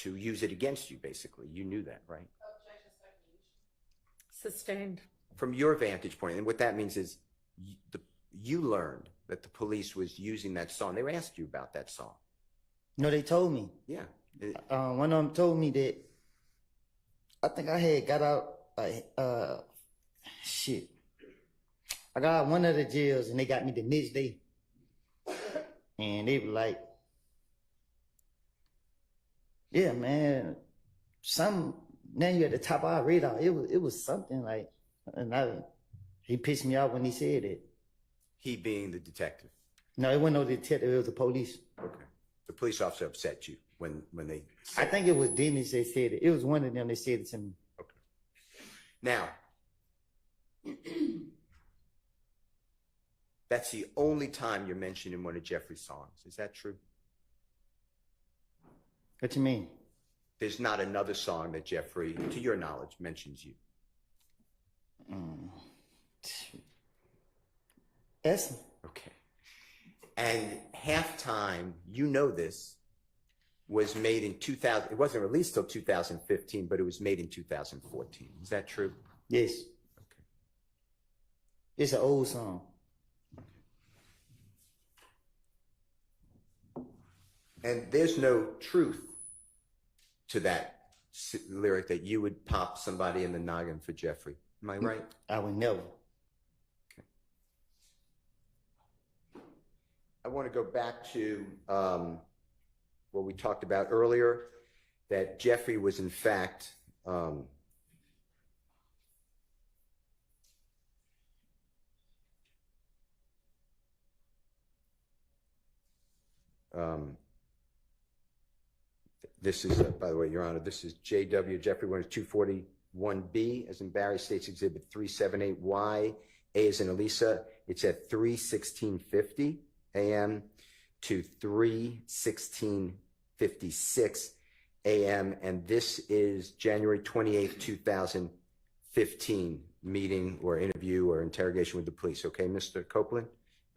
use it against you, basically. You knew that, right? Sustained. from your vantage point, and what that means is you learned that the police was using that song. They asked you about that song. No, they told me. Yeah. One of them told me that I think I had got out shit. I got out one of the jails and they got me the next day. And they were like, yeah, man, now you're at the top of our radar. It was something like, and he pissed me off when he said it. He being the detective. No, it wasn't no detective, it was the police. Okay. The police officer upset you when they I think it was Dennis that said it. It was one of them that said it to me. Okay. Now, that's the only time you're mentioned in one of Jeffrey's songs. Is that true? What you mean? There's not another song that Jeffrey, to your knowledge, mentions you. Yes. Okay. And Halftime, you know this, was made in 2000. It wasn't released till 2015, but it was made in 2014. Is that true? Yes. Okay. It's an old song. And there's no truth to that lyric that you would pop somebody in the noggin for Jeffrey. Am I right? I would never. Okay. I want to go back to what we talked about earlier, that Jeffrey was in fact this is, by the way, Your Honor, this is J.W. Jeffrey 241B, as in Barry States Exhibit 378Y, A as in Elisa. It's at 3:16:50 a.m. to 3:16:56 a.m. And this is January 28th, 2015 meeting or interview or interrogation with the police. Okay, Mr. Copeland,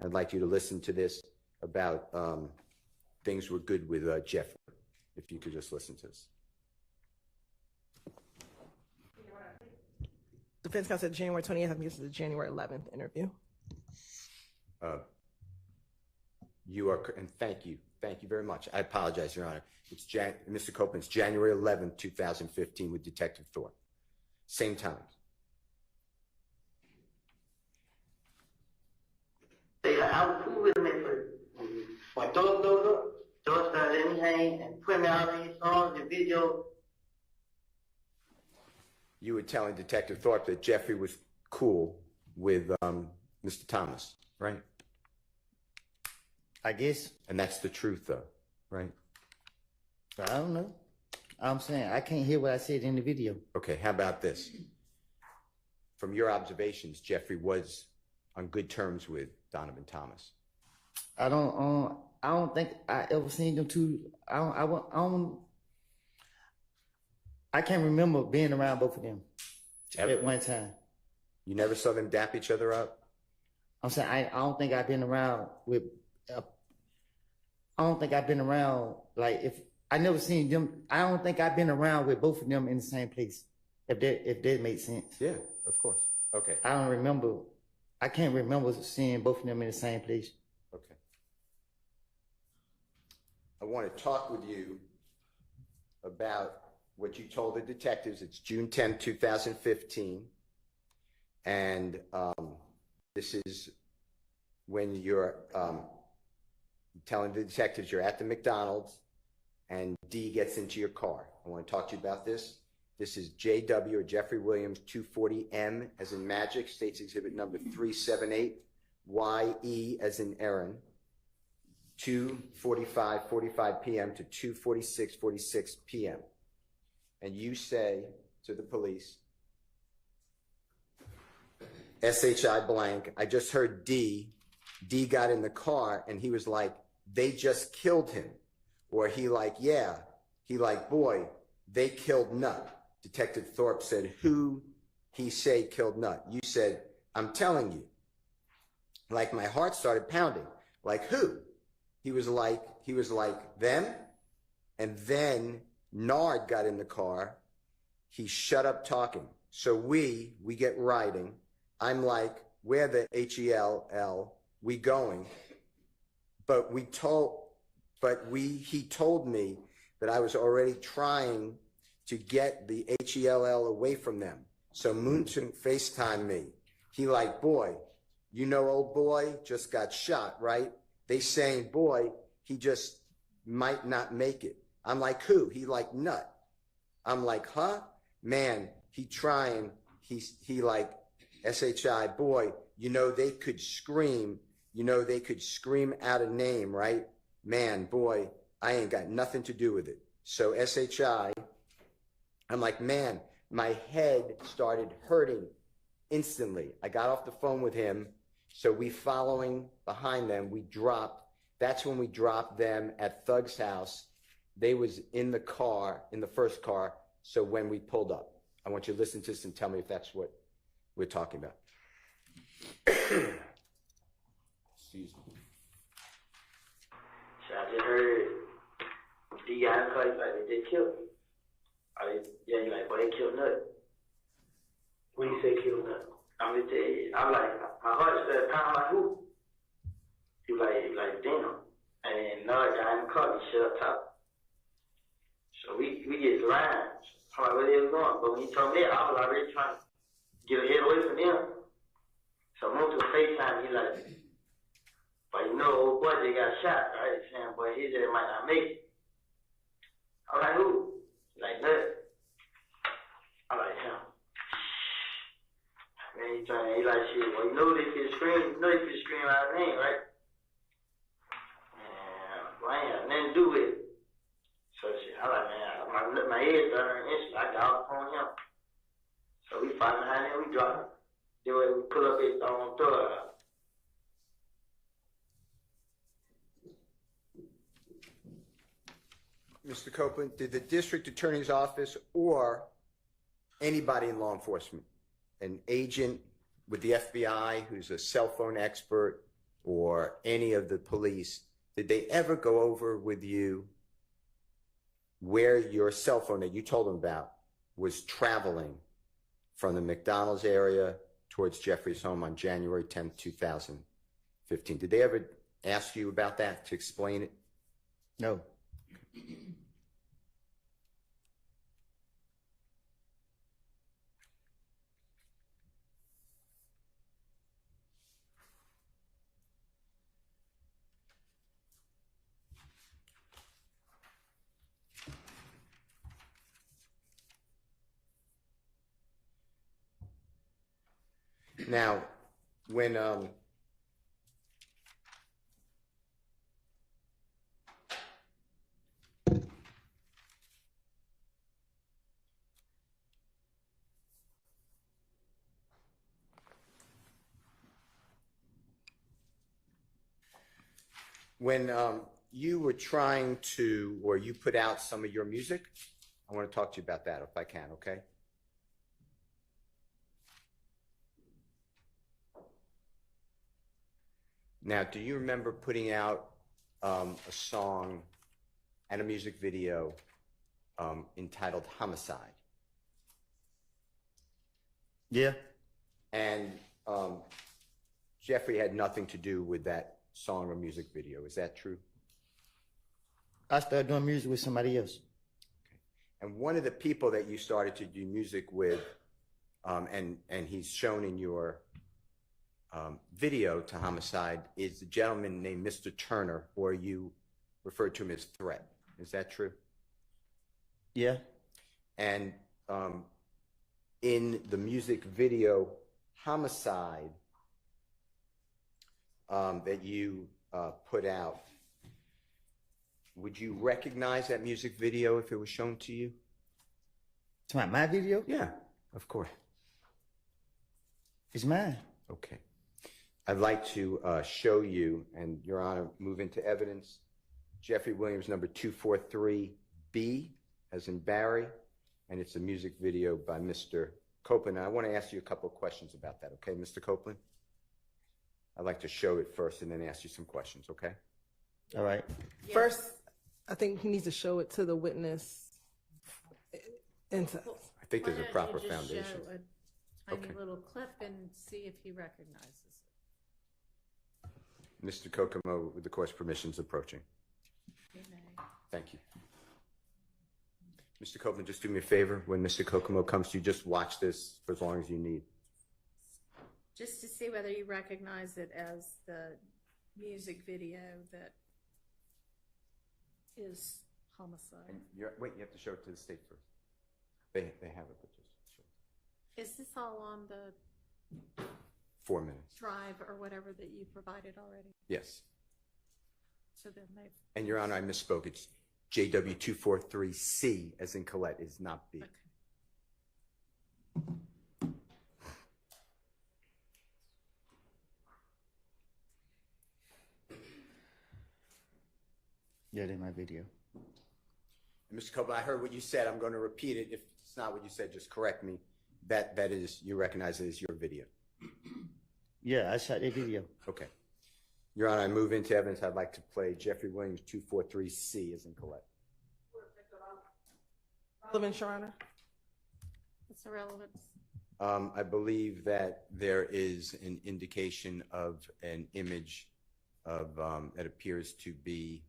I'd like you to listen to this about things were good with Jeffrey. If you could just listen to this. Defense counsel said January 20th. I think this is the January 11th interview. You are, and thank you very much. I apologize, Your Honor. It's Mr. Copeland's January 11th, 2015 with Detective Thorpe. Same time. I was cool with him at first. When doors blowed up, doors started letting me hang and put me out on these songs and videos. You were telling Detective Thorpe that Jeffrey was cool with Mr. Thomas, right? I guess. And that's the truth, though, right? I don't know. I'm saying I can't hear what I said in the video. Okay, how about this? From your observations, Jeffrey was on good terms with Donovan Thomas. I don't think I ever seen them two. I can't remember being around both of them at one time. You never saw them dap each other up? I'm saying I don't think I've been around with. I don't think I've been around like if I never seen them. I don't think I've been around with both of them in the same place. If that makes sense. Yeah, of course. Okay. I don't remember. I can't remember seeing both of them in the same place. Okay. I want to talk with you about what you told the detectives. It's June 10, 2015. And this is when you're telling the detectives you're at the McDonald's and D gets into your car. I want to talk to you about this. This is JW or Jeffrey Williams 240M as in Magic, States Exhibit number 378, YE as in Aaron, 2:45 p.m. to 2:46 p.m. And you say to the police, SHI blank, I just heard D got in the car and he was like, they just killed him. Or he like, yeah. He like, boy, they killed Nut. Detective Thorpe said, who he say killed Nut? You said, I'm telling you. Like my heart started pounding. Like who? He was like them. And then Nard got in the car. He shut up talking. So we get riding I'm like, where the HELL, we going? But he told me that I was already trying to get the HELL away from them. So Moonton FaceTimed me. He like, boy, you know old boy just got shot, right? They saying, boy, he just might not make it. I'm like, who? He like, nut. I'm like, huh? Man, he trying. He like, SHI, boy, you know they could scream. You know they could scream out a name, right? Man, boy, I ain't got nothing to do with it. So SHI, I'm like, man, my head started hurting instantly. I got off the phone with him. So we following behind them, we dropped. That's when we dropped them at Thug's house. They was in the car, in the first car. So when we pulled up, I want you to listen to this and tell me if that's what we're talking about. Excuse me. So I just heard the guy call you like they killed him. Yeah, he like, boy, they killed Nut. When you say kill nut, I'm gonna tell you, I'm like, my heart started pounding like who? He like, damn. And then another guy in the car, he shut up top. So we get lines. I'm like, where they was going? But when he told me that, I was already trying to get a head away from them. So I moved to FaceTime, he like, but you know, old boy, they got shot, right? Saying, boy, his head might not make it. I'm like, who? He like, Nut. I'm like, him. Man, he like, shit, well, you know they could scream, out of name, right? Man, well, I ain't got nothing to do with it. So shit, I'm like, man, my head started instantly. I got off on him. So we fight behind him, we drop him. Then we pull up his thug. Mr. Copeland, did the district attorney's office or anybody in law enforcement, an agent with the FBI who's a cell phone expert or any of the police, did they ever go over with you where your cell phone that you told them about was traveling from the McDonald's area towards Jeffrey's home on January 10th, 2015? Did they ever ask you about that to explain it? No. Now, when you were trying to, or you put out some of your music, I want to talk to you about that if I can, okay? Now, do you remember putting out a song and a music video entitled Homicide? Yeah. And Jeffrey had nothing to do with that song or music video. Is that true? I started doing music with somebody else. Okay. And one of the people that you started to do music with, and he's shown in your video to Homicide, is a gentleman named Mr. Turner, or you referred to him as Threat. Is that true? Yeah. And in the music video Homicide that you put out, would you recognize that music video if it was shown to you? It's my video? Yeah, of course. It's mine. Okay. I'd like to show you, and Your Honor, move into evidence, Jeffrey Williams, number 243B, as in Barry, and it's a music video by Mr. Copeland. And I want to ask you a couple of questions about that, okay, Mr. Copeland? I'd like to show it first and then ask you some questions, okay? All right. First, I think he needs to show it to the witness. And to, I think there's a proper foundation. tiny Okay. little clip and see if he recognizes it. Mr. Kokomo, with the court's permissions approaching. He may. Thank you. Mr. Copeland, just do me a favor. When Mr. Kokomo comes to you, just watch this for as long as you need. Just to see whether you recognize it as the music video that is homicide. And wait, you have to show it to the state first. They have it, but just show it. Is this all on the 4 minutes. drive or whatever that you provided already? Yes. So then they. And Your Honor, I misspoke. It's JW243C, as in Colette, is not B. Okay. Yeah, in my video. And Mr. Copeland, I heard what you said. I'm going to repeat it. If it's not what you said, just correct me. That is, you recognize it as your video. Yeah, I shot that video. Okay. Your Honor, I move into evidence. I'd like to play Jeffrey Williams 243C, as in Colette. Relevant, Your Honor. What's the relevance? I believe that there is an indication of an image of that appears to be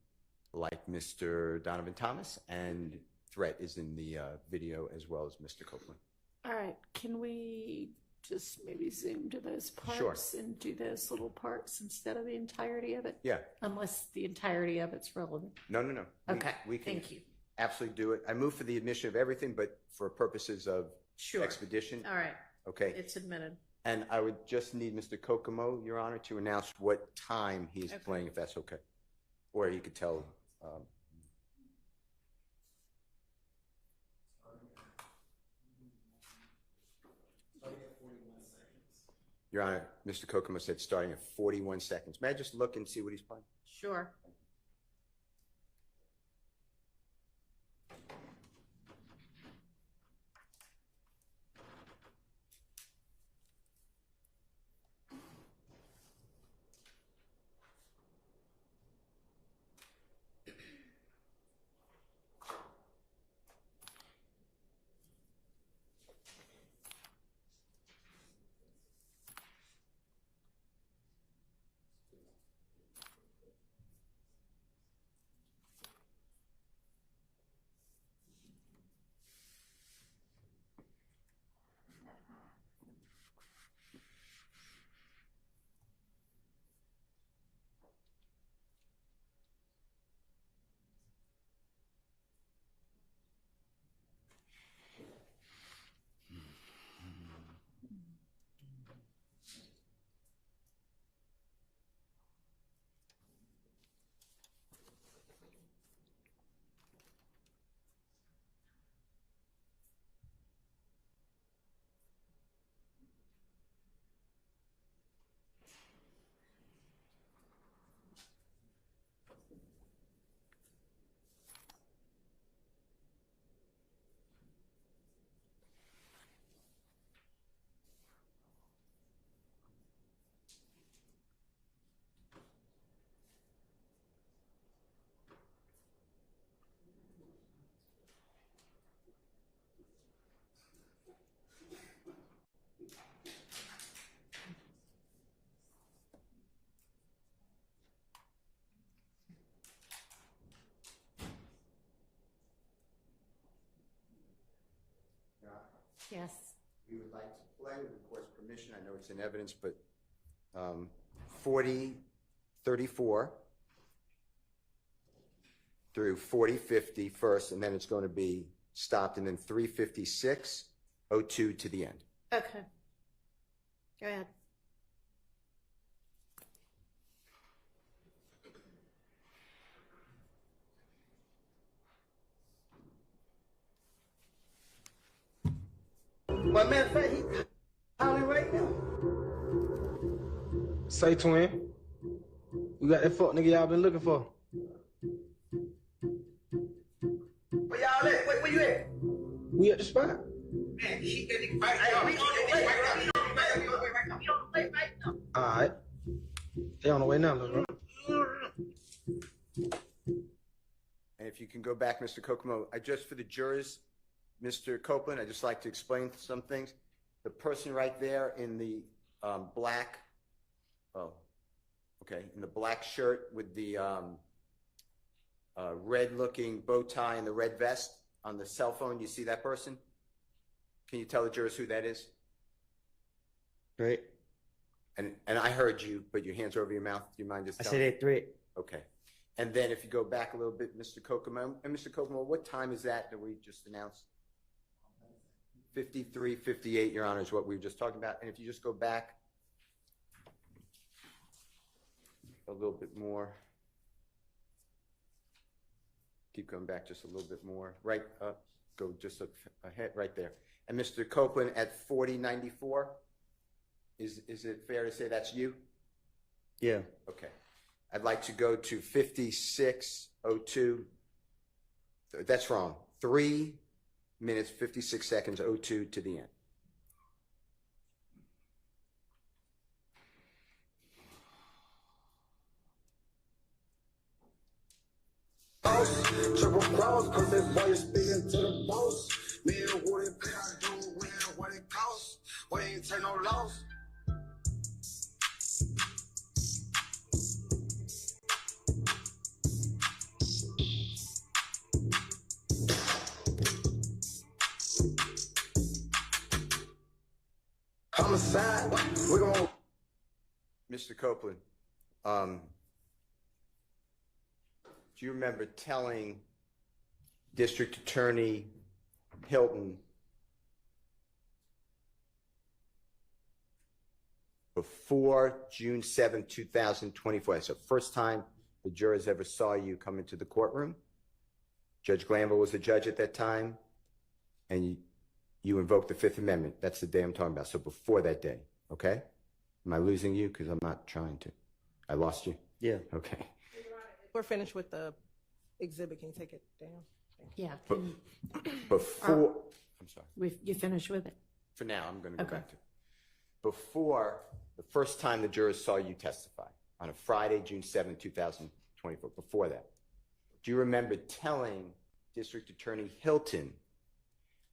like Mr. Donovan Thomas, and threat is in the video as well as Mr. Copeland. All right, can we just maybe zoom to those parts Sure. and do those little parts instead of the entirety of it? Yeah. Unless the entirety of it's relevant. No. Okay, We can thank you. absolutely do it. I move for the admission of everything, but for purposes of Sure. expedition. All right, Okay. it's admitted. And I would just need Mr. Kokomo, Your Honor, to announce what time he is Okay. playing, if that's okay. Or he could tell. Your Honor, Mr. Kokomo said starting at 41 seconds. May I just look and see what he's playing? Sure. Yes. We would like to play, with the court's permission. I know it's in evidence, but 40:34 through 40:50 first, and then it's going to be stopped, and then 3:56:02 to the end. Okay. Go ahead. Well, matter of fact, he calling right now. Say, twin, we got that fuck nigga y'all been looking for. Where y'all at? Where you at? We at the spot. Man, she that nigga right now. We on the way right now. We on the way right now. We on the way right now. All right. They on the way now, little bro. And if you can go back, Mr. Kokomo, just for the jurors, Mr. Copeland, I'd just like to explain some things. the person right there in the black, oh, okay, in the black shirt with the red-looking bow tie and the red vest on the cell phone, you see that person? Can you tell the jurors who that is? Threat. And I heard you, but your hands are over your mouth. Do you mind just I telling said that threat. Okay. And then if you go back a little bit, Mr. Kokomo, and Mr. Kokomo, what time is that we just announced? 53:58, Your Honor, is what we were just talking about. And if you just go back a little bit more, keep going back just a little bit more, right up, go just ahead, right there. And Mr. Copeland at 4094, is it fair to say that's you? Yeah. Okay. I'd like to go to 56:02. That's wrong. 3 minutes, 56 seconds, 02 to the end. Triple cross, cause that boy is speaking to the boss. Me and what it pay, I do what it costs. We ain't take no loss. Homicide, we gon' Mr. Copeland, do you remember telling District Attorney Hilton before June 7, 2024, that's the first time the jurors ever saw you come into the courtroom? Judge Glanville was the judge at that time, and you invoked the Fifth Amendment. That's the day I'm talking about. So before that day, okay? Am I losing you? Because I'm not trying to. I lost you? Yeah. Okay. We're finished with the exhibit. Can you take it down? Yeah. Before, I'm sorry. You finished with it? For now, I'm going to go Okay. back to it. Before the first time the jurors saw you testify on a Friday, June 7, 2024, before that, do you remember telling District Attorney Hilton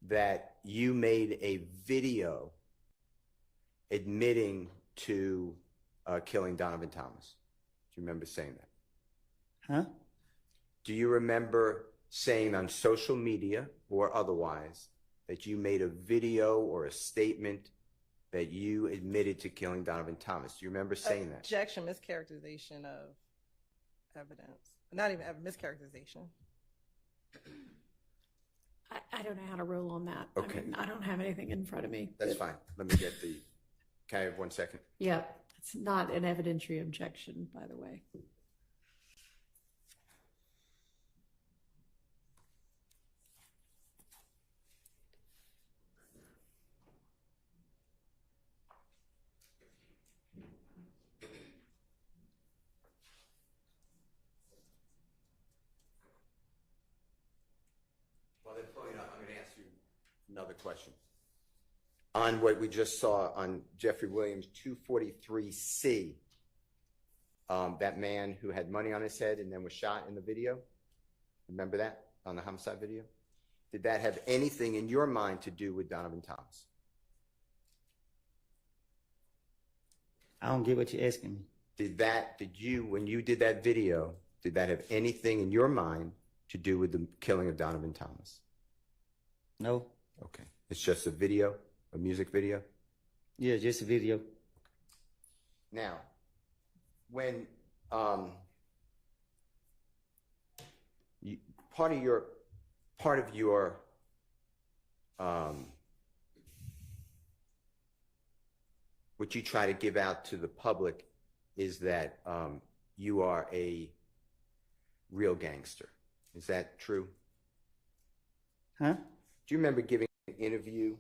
that you made a video admitting to killing Donovan Thomas? Do you remember saying that? Huh? Do you remember saying on social media or otherwise that you made a video or a statement that you admitted to killing Donovan Thomas? Do you remember saying that? Objection, mischaracterization of evidence. Not even mischaracterization. I don't know how to rule on that. Okay. I mean, I don't have anything in front of me. That's fine. Let me get the, can I have 1 second? Yeah, it's not an evidentiary objection, by the way. Well, they're pulling up. I'm going to ask you another question. On what we just saw on Jeffrey Williams 243C, that man who had money on his head and then was shot in the video, remember that on the homicide video? Did that have anything in your mind to do with Donovan Thomas? I don't get what you're asking me. When you did that video, did that have anything in your mind to do with the killing of Donovan Thomas? No. Okay. It's just a video, a music video? Yeah, just a video. Now, when part of your what you try to give out to the public is that you are a real gangster. Is that true? Huh? Do you remember giving an interview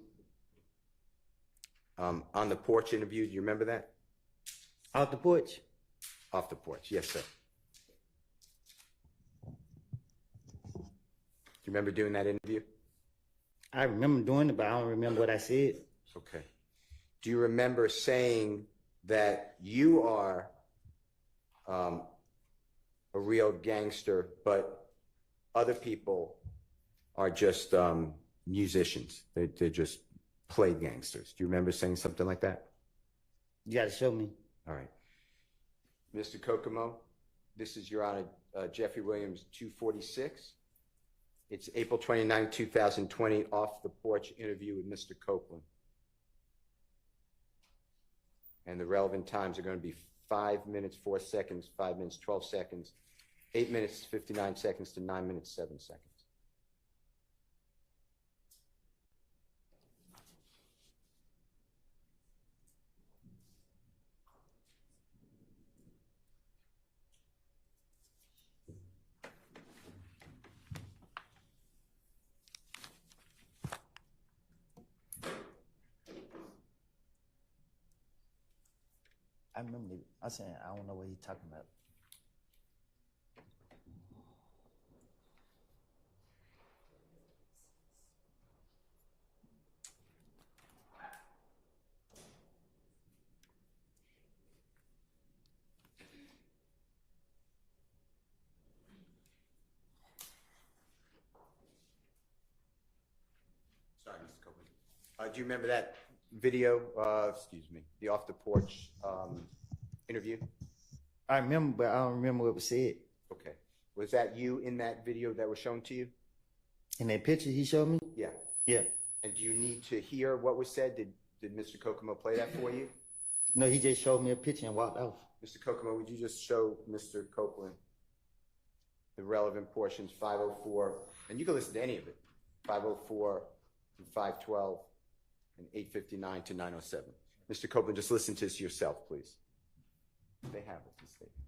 on the porch interview? Do you remember that? Off the porch? Off the porch, yes, sir. Do you remember doing that interview? I remember doing it, but I don't remember what I said. Okay. Do you remember saying that you are a real gangster, but other people are just musicians? They're just played gangsters. Do you remember saying something like that? You got to show me. All right. Mr. Kokomo, this is Your Honor, Jeffrey Williams, 246. It's April 29, 2020, off the porch interview with Mr. Copeland. And the relevant times are going to be 5 minutes, 4 seconds, 5 minutes, 12 seconds, 8 minutes, 59 seconds to 9 minutes, 7 seconds. I remember. I said, I don't know what he's talking about. Sorry, Mr. Copeland. Do you remember that video, excuse me, the off the porch interview? I remember, but I don't remember what was said. Okay. Was that you in that video that was shown to you? In that picture he showed me? Yeah. Yeah. And do you need to hear what was said? Did Mr. Kokomo play that for you? No, he just showed me a picture and walked off. Mr. Kokomo, would you just show Mr. Copeland the relevant portions, 504, and you can listen to any of it, 504 through 512 and 859 to 907. Mr. Copeland, just listen to this yourself, please. They have it, the statements.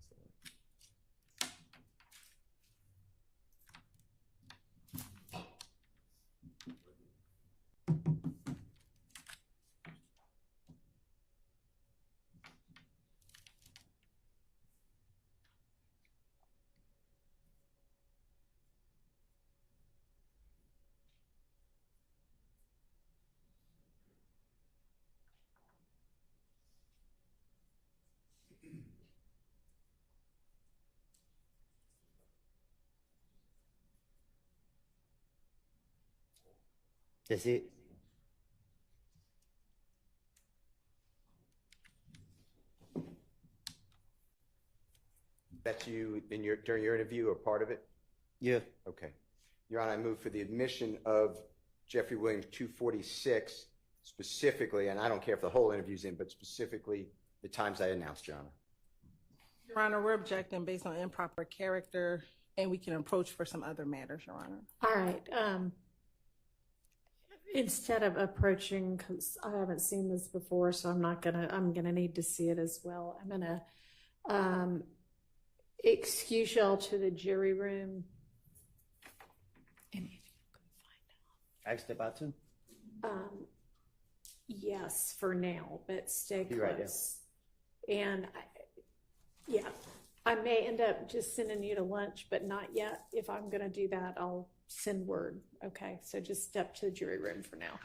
That's it. That's you during your interview or part of it? Yeah. Okay. Your Honor, I move for the admission of Jeffrey Williams 246 specifically, and I don't care if the whole interview's in, but specifically the times I announced, Your Honor. Your Honor, we're objecting based on improper character, and we can approach for some other matters, Your Honor. All right. Instead of approaching, because I haven't seen this before, so I'm gonna need to see it as well. I'm gonna excuse y'all to the jury room. I can step out too. Yes, for now, but stay Be right there. close. And I may end up just sending you to lunch, but not yet. If I'm gonna do that, I'll send word. Okay, so just step to the jury room for now.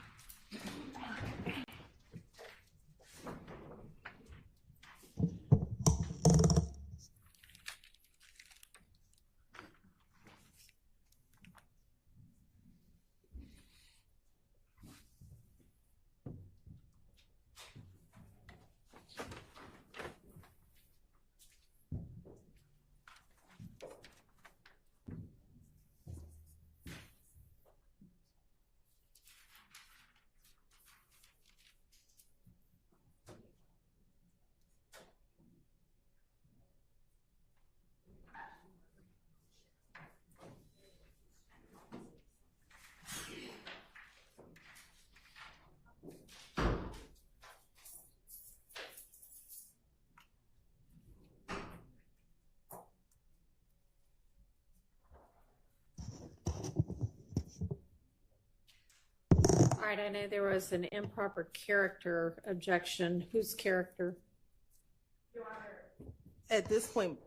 All right, I know there was an improper character objection. Whose character? At this point,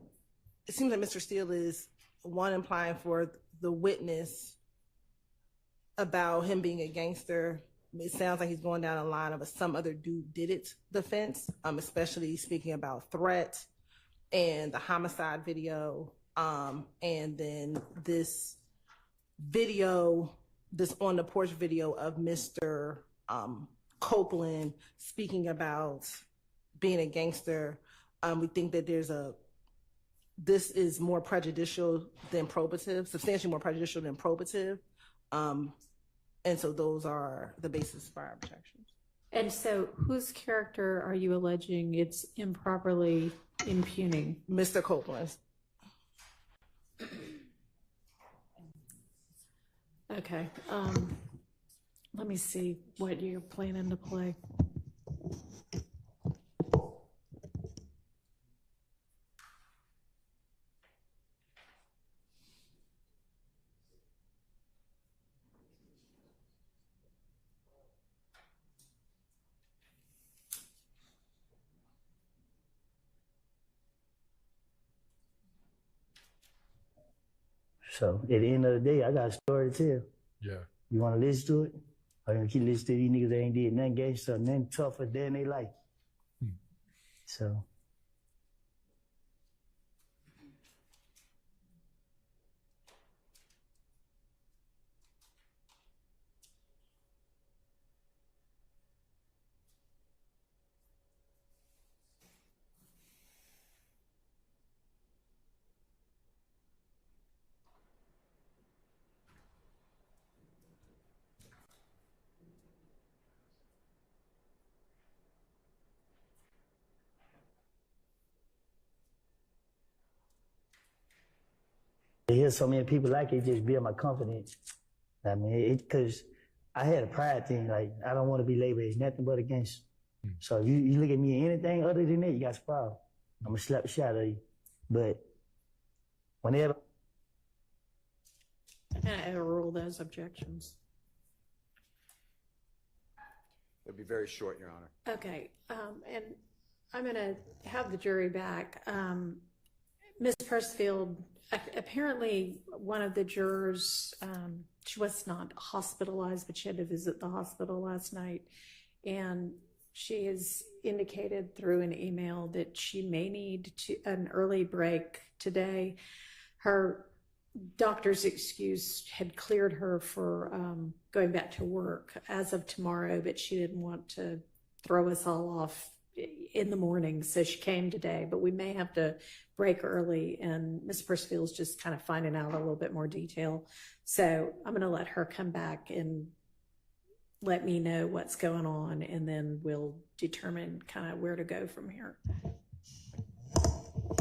it seems like Mr. Steele is implying for the witness about him being a gangster. It sounds like he's going down a line of a some other dude did it defense, especially speaking about threat and the homicide video, and then this video, this on the porch video of Mr. Copeland speaking about being a gangster, we think that this is more prejudicial than probative, substantially more prejudicial than probative. And so those are the basis for our objections. And so whose character are you alleging it's improperly impugning? Mr. Copeland's. Okay. Let me see what you're planning to play. So at the end of the day, I got a story to tell. Yeah. You want to listen to it? Or you gonna keep listening to these niggas that ain't did nothing gangster, nothing tougher than they life. So. To hear so many people like it just build my confidence. I mean, because I had a pride thing, like, I don't want to be labeled as nothing but a gangster. So if you look at me anything other than that, you got a problem. I'm going to slap the shit out of you. But whenever... I overrule those objections. It'll be very short, Your Honor. Okay, and I'm going to have the jury back. Ms. Persfield, apparently one of the jurors, she was not hospitalized, but she had to visit the hospital last night. And she has indicated through an email that she may need an early break today. Her doctor's excuse had cleared her for going back to work as of tomorrow, but she didn't want to throw us all off in the morning, so she came today, but we may have to break early, and Ms. Persfield's just kind of finding out a little bit more detail. So I'm going to let her come back and let me know what's going on, and then we'll determine kind of where to go from here.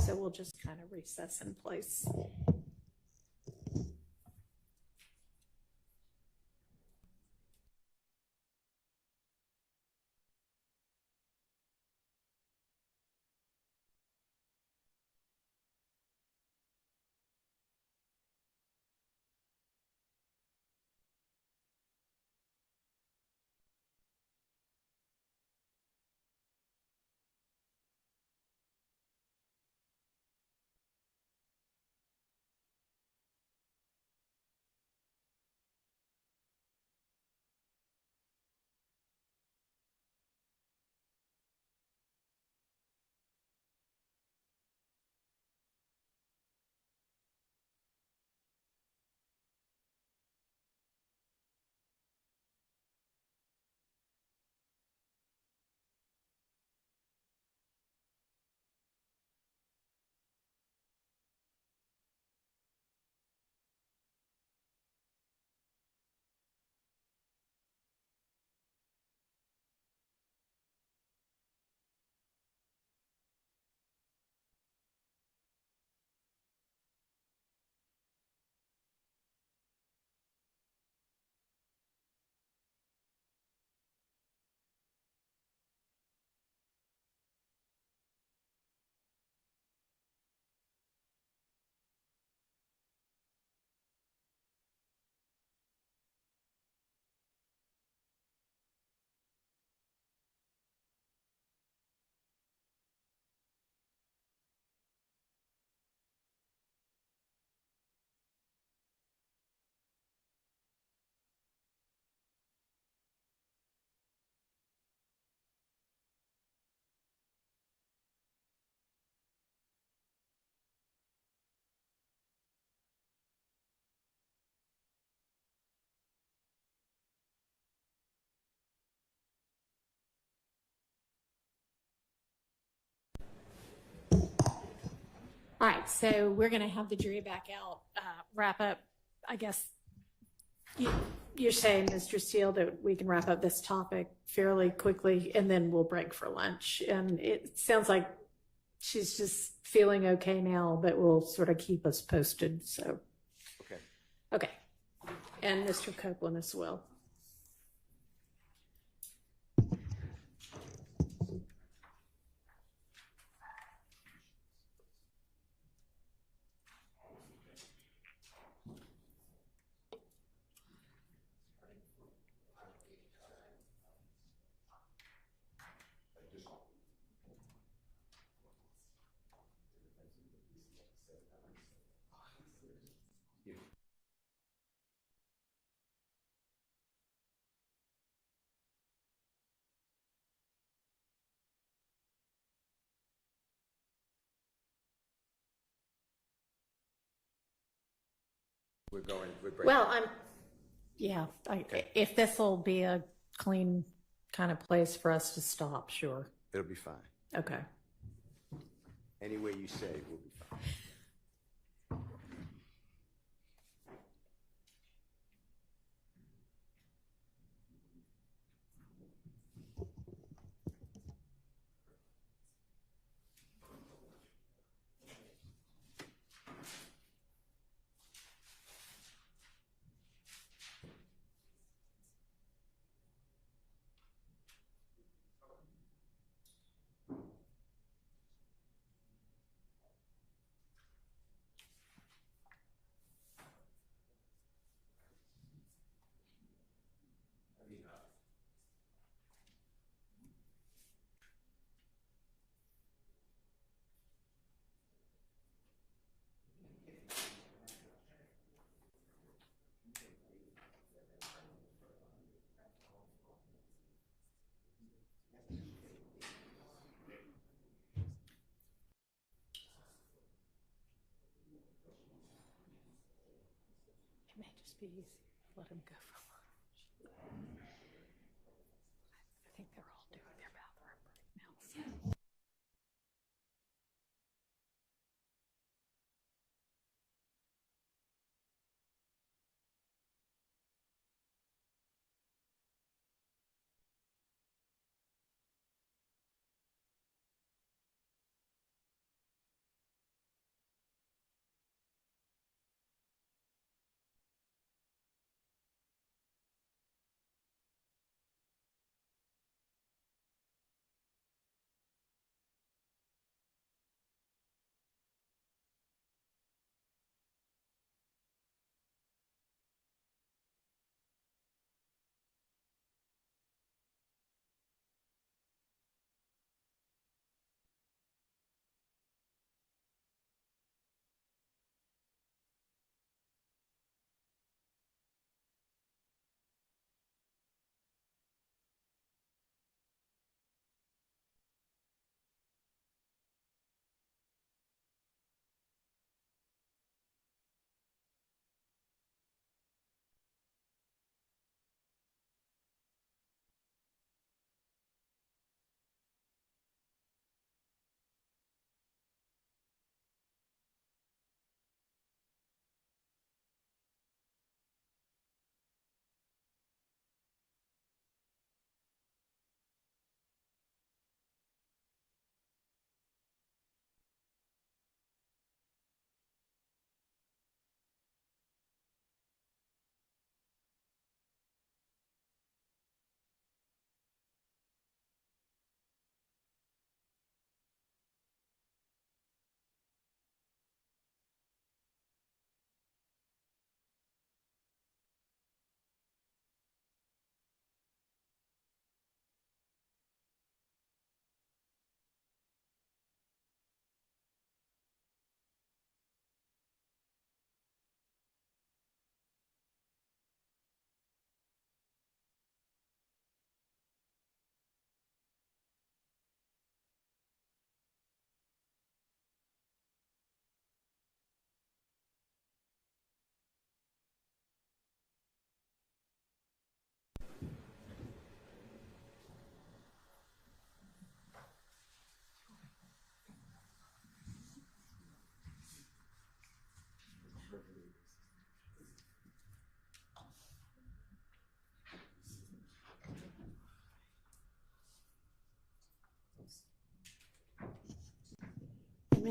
So we'll just kind of recess in place. All right, so we're going to have the jury back out, wrap up. I guess you're saying, Mr. Steele, that we can wrap up this topic fairly quickly, and then we'll break for lunch. And it sounds like she's just feeling okay now, but will sort of keep us posted. So, okay, and Mr. Copeland as well. We're breaking. Well, if this will be a clean kind of place for us to stop, sure. It'll be fine. Okay. Any way you say it will be fine. It may just be easy. Let him go for lunch. I think they're all doing their bathroom break now. So.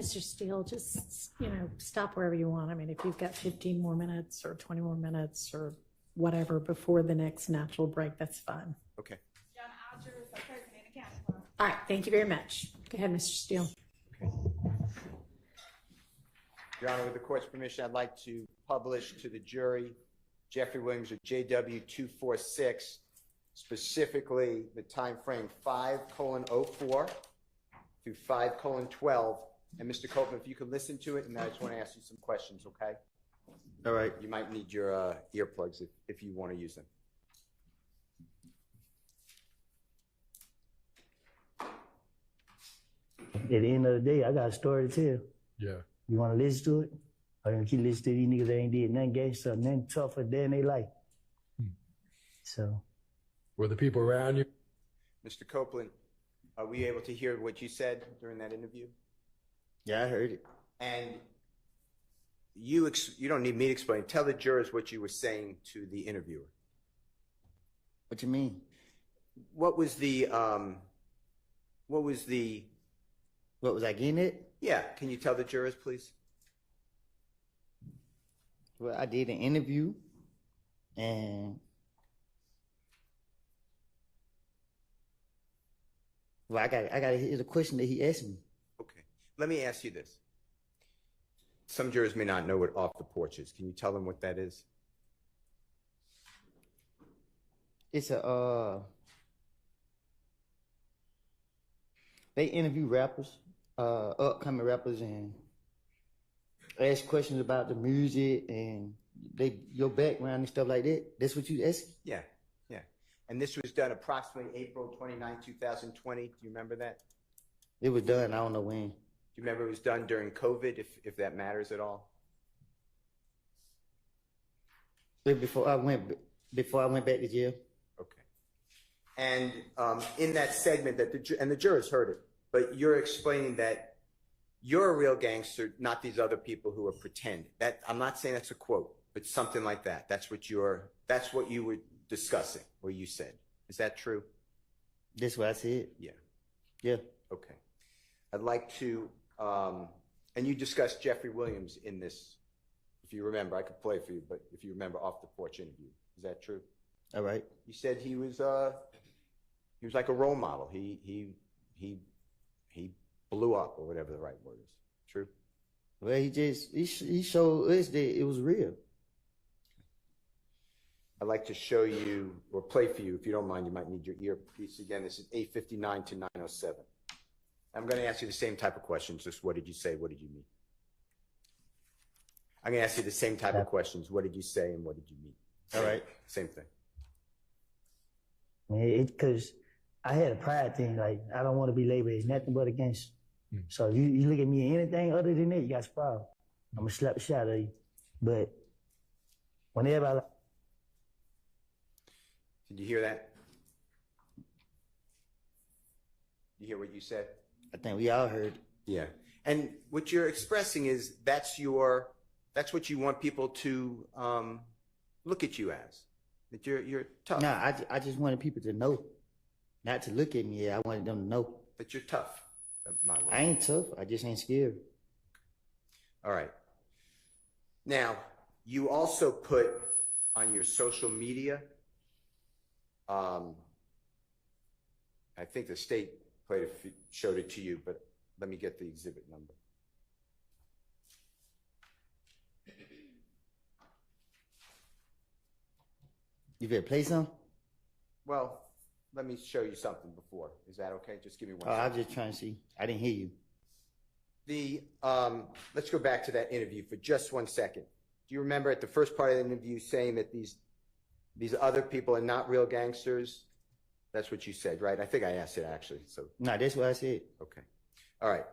Mr. Steele, just, stop wherever you want. I mean, if you've got 15 more minutes or 20 more minutes or whatever before the next natural break, that's fine. Okay. John Alger is the president of County Clerk. All right, thank you very much. Go ahead, Mr. Steele. Your Honor, with the court's permission, I'd like to publish to the jury Jeffrey Williams of JW 246, specifically the time frame 5:04 through 5:12. And Mr. Copeland, if you could listen to it, and I just want to ask you some questions, okay? All right. You might need your earplugs if you want to use them. At the end of the day, I got a story to tell. Yeah. You want to listen to it? Or you keep listening to these niggas that ain't did nothing gangster, nothing tougher than they life. So. Were the people around you? Mr. Copeland, are we able to hear what you said during that interview? Yeah, I heard it. And you don't need me to explain. Tell the jurors what you were saying to the interviewer. What you mean? What was I getting at? Yeah, can you tell the jurors, please? Well, I did an interview, and I got to hear the question that he asked me. Okay, let me ask you this. Some jurors may not know what off the porch is. Can you tell them what that is? It's they interview rappers, upcoming rappers, and ask questions about the music and your background and stuff like that. That's what you ask? Yeah. And this was done approximately April 29, 2020. Do you remember that? It was done. I don't know when. Do you remember it was done during COVID, if that matters at all? Before I went back to jail. Okay. And in that segment, the jurors heard it, but you're explaining that you're a real gangster, not these other people who are pretend. That I'm not saying that's a quote, but something like that. That's what you were discussing, or you said. Is that true? That's what I said. Yeah. Yeah. Okay. I'd like to, and you discussed Jeffrey Williams in this. If you remember, I could play for you, but if you remember off the porch interview, is that true? All right. You said he was like a role model. He blew up, or whatever the right word is. True? Well, he showed us that it was real. I'd like to show you, or play for you, if you don't mind. You might need your earpiece again. This is 859 to 907. I'm going to ask you the same type of questions. Just what did you say? What did you mean? I'm going to ask you the same type of questions. What did you say and what did you mean? All right. Same thing. Because I had a pride thing. Like, I don't want to be labeled as nothing but a gangster. So you look at me anything other than that, you got a problem. I'm going to slap the shit out of you. But whenever I... Did you hear that? You hear what you said? I think we all heard. Yeah. And what you're expressing is that's what you want people to look at you as. That you're tough. Nah, I just wanted people to know. Not to look at me. I wanted them to know. That you're tough. I ain't tough. I just ain't scared. All right. Now, you also put on your social media, I think the state showed it to you, but let me get the exhibit number. You better play some? Well, let me show you something before. Is that okay? Just give me one second. second. I was just trying to see. I didn't hear you. Let's go back to that interview for just 1 second. Do you remember at the first part of the interview saying that these other people are not real gangsters? That's what you said, right? I think I asked it actually. So no, that's what I said. Okay. All right.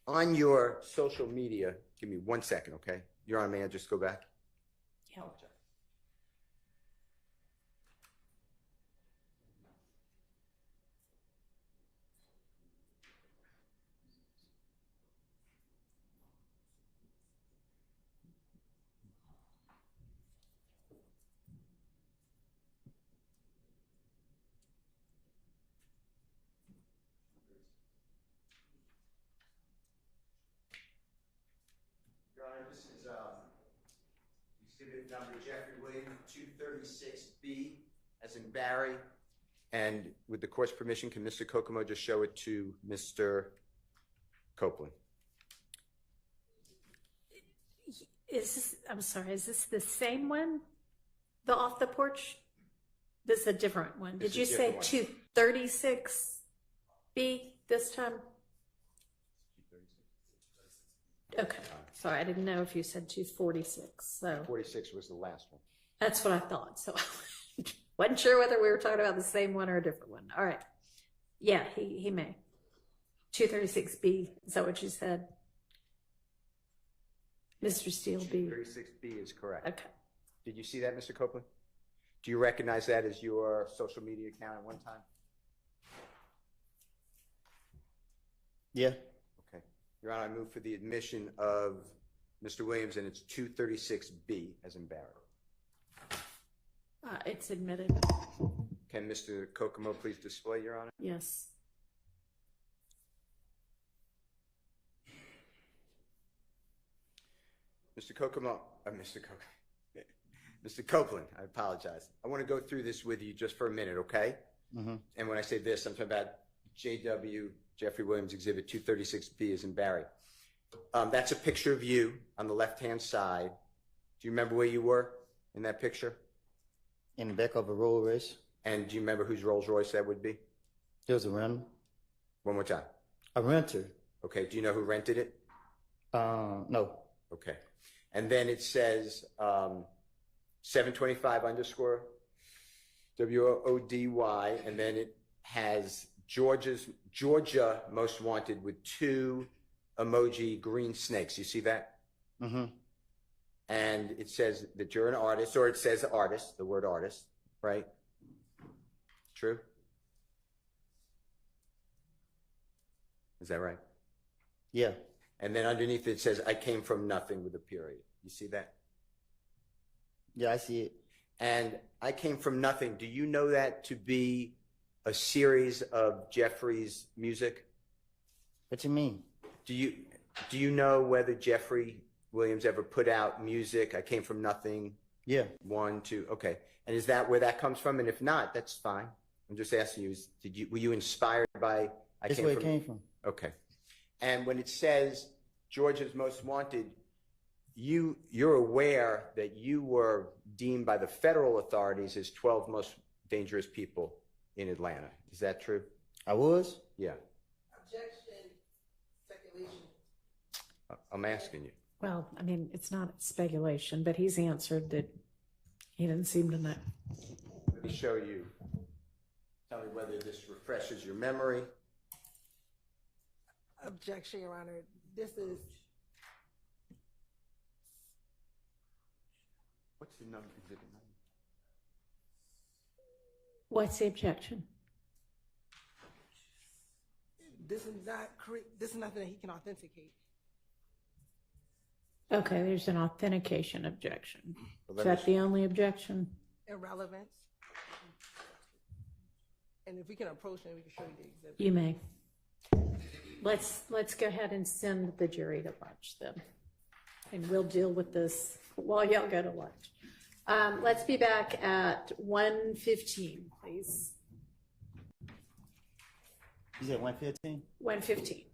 On your social media, give me 1 second, okay? Your Honor, may I just go back? Yeah. exhibit number Jeffrey Williams, 236B, as in Barry. And with the court's permission, can Mr. Kokomo just show it to Mr. Copeland? I'm sorry, is this the same one? The off the porch? This is a different one. Did you say 236B this time? Okay, sorry, I didn't know if you said 246, so. 46 was the last one. That's what I thought, so wasn't sure whether we were talking about the same one or a different one. All right. Yeah, he may. 236B, is that what you said? Mr. Steele B. 236B is correct. Okay. Did you see that, Mr. Copeland? Do you recognize that as your social media account at one time? Yeah. Okay. Your Honor, I move for the admission of Mr. Williams, and it's 236B, as in Barry. It's admitted. Can Mr. Kokomo please display, Your Honor? Yes. Mr. Kokomo, Mr. Copeland, I apologize. I want to go through this with you just for a minute, okay? Mm-hmm. And when I say this, I'm talking about JW, Jeffrey Williams, Exhibit 236B, as in Barry. That's a picture of you on the left-hand side. Do you remember where you were in that picture? In the back of a Rolls Royce. And do you remember whose Rolls Royce that would be? It was a rental. One more time. A renter. Okay. Do you know who rented it? No. Okay. And then it says 725 _ WODY, and then it has Georgia Most Wanted with 2 emoji green snakes. You see that? Mm-hmm. And it says that you're an artist, or it says artist, the word artist, right? True? Is that right? Yeah. And then underneath it says, I came from nothing with a period. You see that? Yeah, I see it. And I came from nothing. Do you know that to be a series of Jeffrey's music? What you mean? Do you know whether Jeffrey Williams ever put out music? I came from nothing. Yeah. 1, 2. Okay. And is that where that comes from? And if not, that's fine. I'm just asking you, were you inspired by That's where it came from. Okay. And when it says Georgia's Most Wanted, you're aware that you were deemed by the federal authorities as 12 most dangerous people in Atlanta. Is that true? I was? Yeah. Objection. Speculation. I'm asking you. Well, I mean, it's not speculation, but he's answered that he didn't seem to know. Let me show you. Tell me whether this refreshes your memory. Objection, Your Honor. This is What's the number? Exhibit number? What's the objection? this is nothing that he can authenticate. Okay, there's an authentication objection. Well, Is that the only objection? Irrelevance. And if we can approach him, we can show you the exhibit. You may. Let's go ahead and send the jury to lunch then. And we'll deal with this while y'all go to lunch. Let's be back at 1:15, please. You said 1:15? 1:15.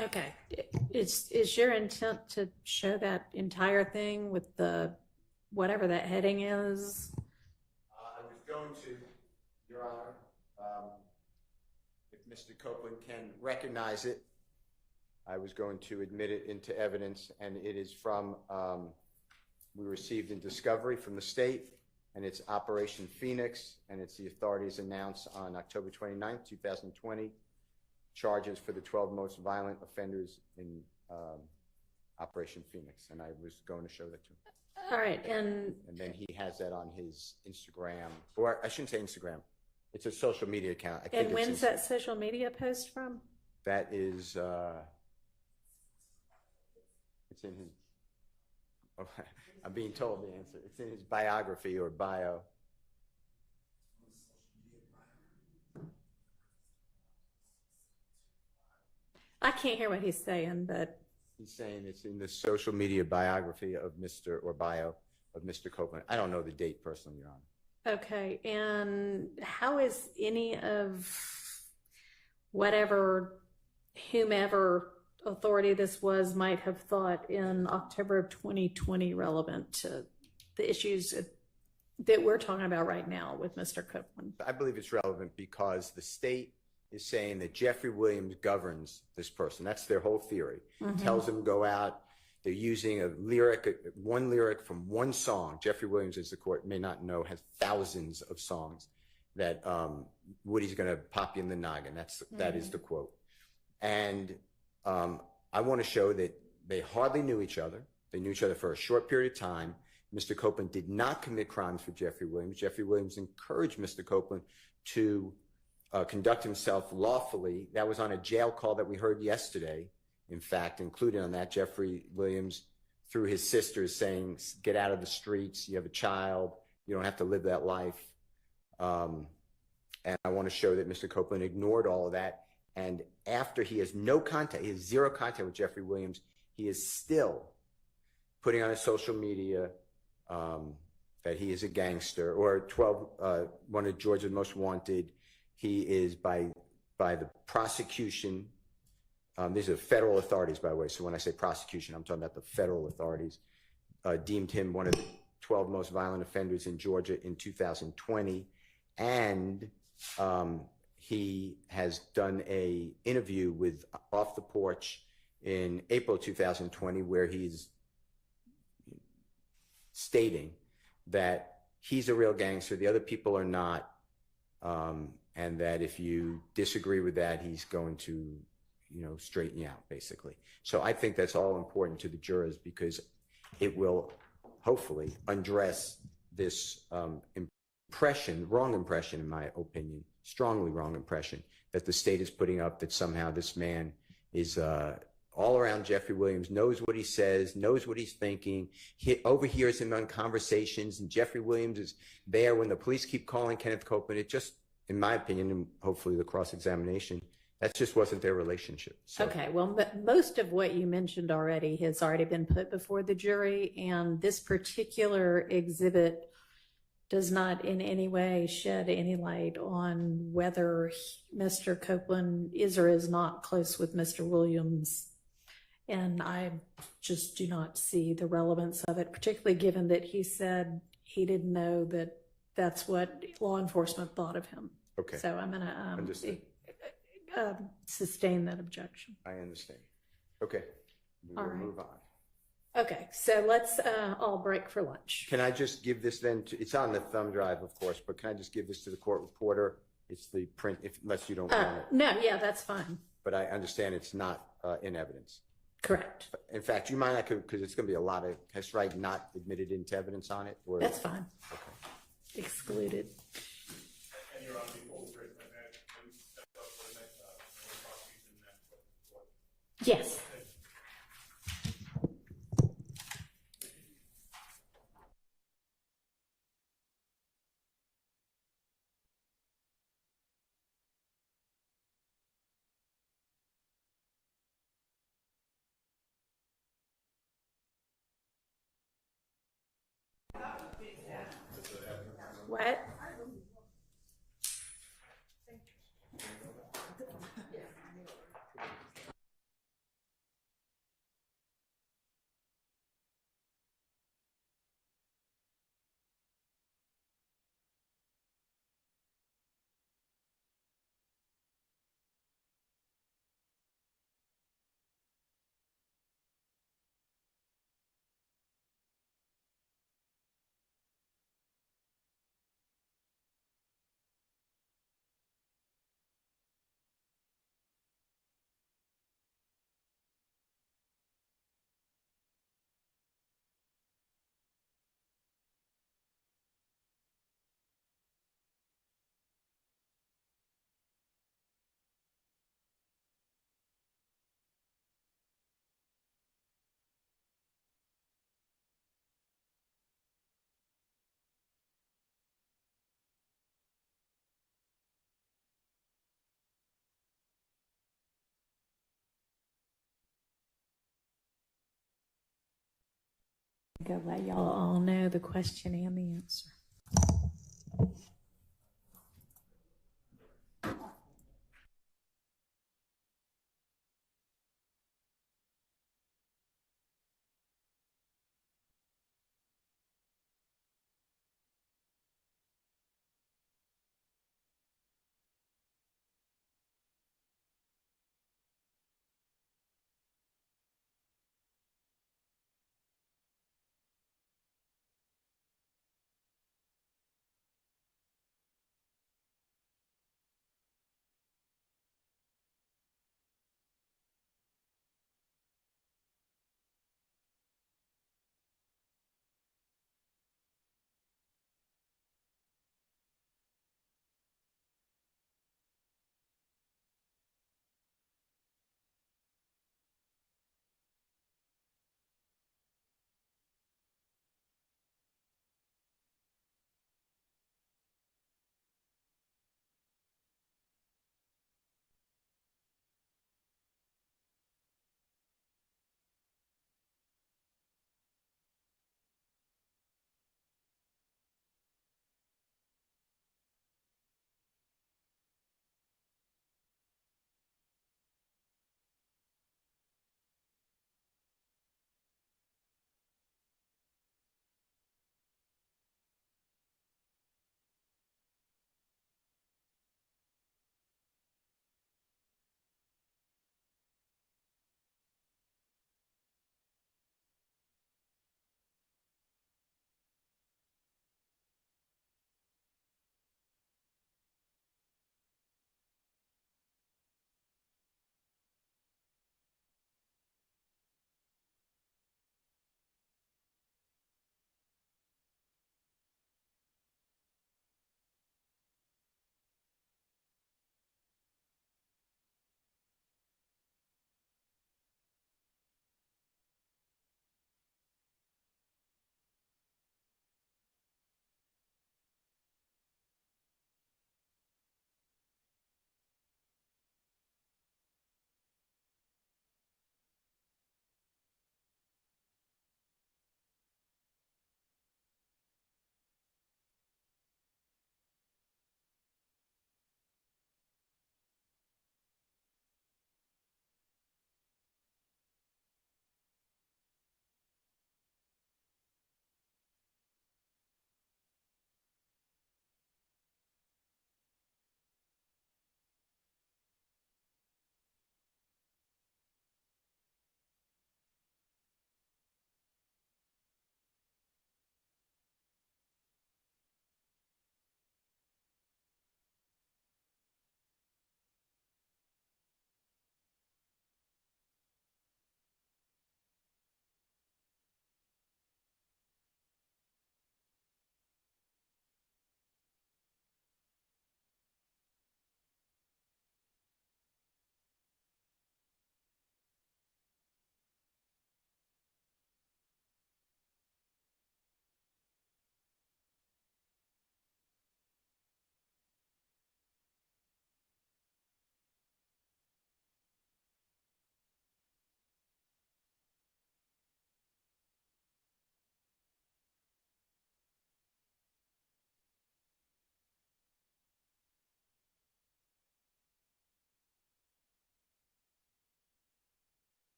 Okay. Is your intent to show that entire thing with the, whatever that heading is? I was going to, Your Honor, if Mr. Copeland can recognize it, I was going to admit it into evidence, and it is from, we received in discovery from the state, and it's Operation Phoenix, and it's the authorities announced on October 29th, 2020, charges for the 12 most violent offenders in Operation Phoenix, and I was going to show that to him. All right, and then he has that on his Instagram, or I shouldn't say Instagram. It's a social media account. I think and when's that social media post from? That is, it's in his, oh, I'm being told the answer. It's in his biography or bio. I can't hear what he's saying, but He's saying it's in the social media biography of Mr. or bio of Mr. Copeland. I don't know the date personally, Your Honor. okay. And how is any of whomever authority this was might have thought in October of 2020 relevant to the issues that we're talking about right now with Mr. Copeland? I believe it's relevant because the state is saying that Jeffrey Williams governs this person. That's their whole theory. Tells them go out. They're using one lyric from one song. Jeffrey Williams, as the court may not know, has thousands of songs that Woody's going to pop you in the noggin. That is the quote. And I want to show that they hardly knew each other. They knew each other for a short period of time. Mr. Copeland did not commit crimes for Jeffrey Williams. Jeffrey Williams encouraged Mr. Copeland to conduct himself lawfully. That was on a jail call that we heard yesterday. In fact, included on that, Jeffrey Williams, through his sisters, saying, get out of the streets. You have a child. You don't have to live that life. And I want to show that Mr. Copeland ignored all of that. And after he has no contact, he has zero contact with Jeffrey Williams, he is still putting on his social media that he is a gangster, or 12, one of Georgia's most wanted. He is by the prosecution. These are federal authorities, by the way. So when I say prosecution, I'm talking about the federal authorities. Deemed him one of the 12 most violent offenders in Georgia in 2020. And he has done an interview with Off the Porch in April 2020, where he's stating that he's a real gangster, the other people are not, and that if you disagree with that, he's going to, straighten you out, basically. So I think that's all important to the jurors because it will hopefully undress this wrong impression, in my opinion, strongly wrong impression, that the state is putting up that somehow this man is all around Jeffrey Williams, knows what he says, knows what he's thinking, he overhears him on conversations, and Jeffrey Williams is there when the police keep calling Kenneth Copeland. It just, in my opinion, and hopefully the cross-examination, that just wasn't their relationship. So. Okay, well, but most of what you mentioned already has already been put before the jury, and this particular exhibit does not in any way shed any light on whether Mr. Copeland is or is not close with Mr. Williams. And I just do not see the relevance of it, particularly given that he said he didn't know that that's what law enforcement thought of him. Okay. So I'm going to sustain that objection. I understand. Okay. We will move on. Okay, so let's all break for lunch. Can I just give this then to, it's on the thumb drive, of course, but can I just give this to the court reporter? It's the print, unless you don't want it. No, yeah, that's fine. But I understand it's not in evidence. Correct. In fact, you might not, because it's going to be a lot of, has Wright not admitted into evidence on it? Or? That's fine. Okay. Excluded. And you're on the old written, and step up for the next prosecution next. Yes. What? think I've let y'all all know the question and the answer.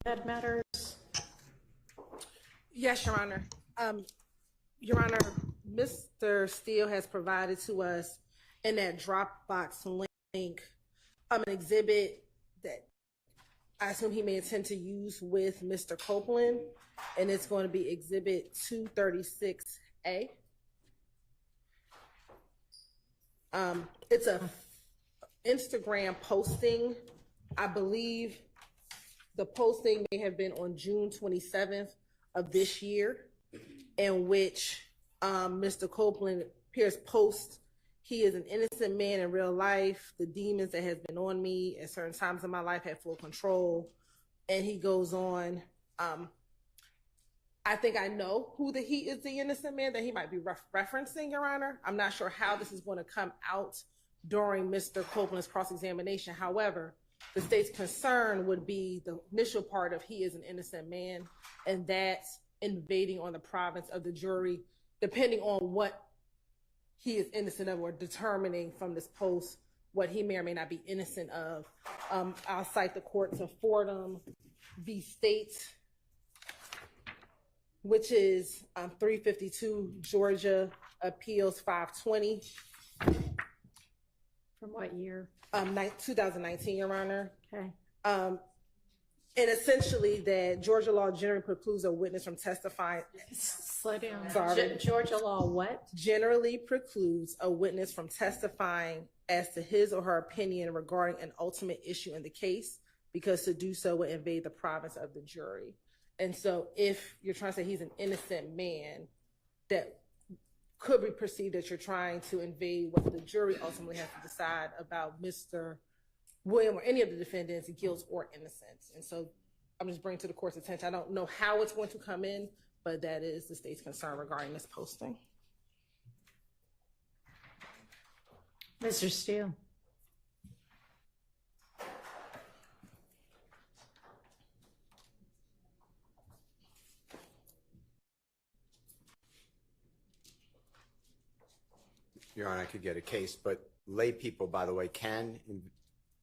that matters? Yes, Your Honor. Your Honor, Mr. Steele has provided to us in that Dropbox link an exhibit that I assume he may intend to use with Mr. Copeland, and it's going to be Exhibit 236A. It's a Instagram posting. I believe the posting may have been on June 27th of this year, in which Mr. Copeland appears post, he is an innocent man in real life. The demons that has been on me at certain times in my life had full control. And he goes on, I think I know who he is the innocent man that he might be referencing, Your Honor. I'm not sure how this is going to come out during Mr. Copeland's cross-examination. However, the state's concern would be the initial part of he is an innocent man, and that's invading on the province of the jury, depending on what he is innocent of, or determining from this post what he may or may not be innocent of. I'll cite the courts of Fordham v. State, which is 352 Georgia Appeals 520. From what year? 2019, Your Honor. Okay. And essentially that Georgia law generally precludes a witness from testifying. Slow down. Sorry. Georgia law what? Generally precludes a witness from testifying as to his or her opinion regarding an ultimate issue in the case, because to do so would invade the province of the jury. And so if you're trying to say he's an innocent man, that could be perceived that you're trying to invade what the jury ultimately has to decide about Mr. William or any of the defendants' guilt or innocence. And so I'm just bringing to the court's attention, I don't know how it's going to come in, but that is the state's concern regarding this posting. Mr. Steele. Your Honor, I could get a case, but lay people, by the way, can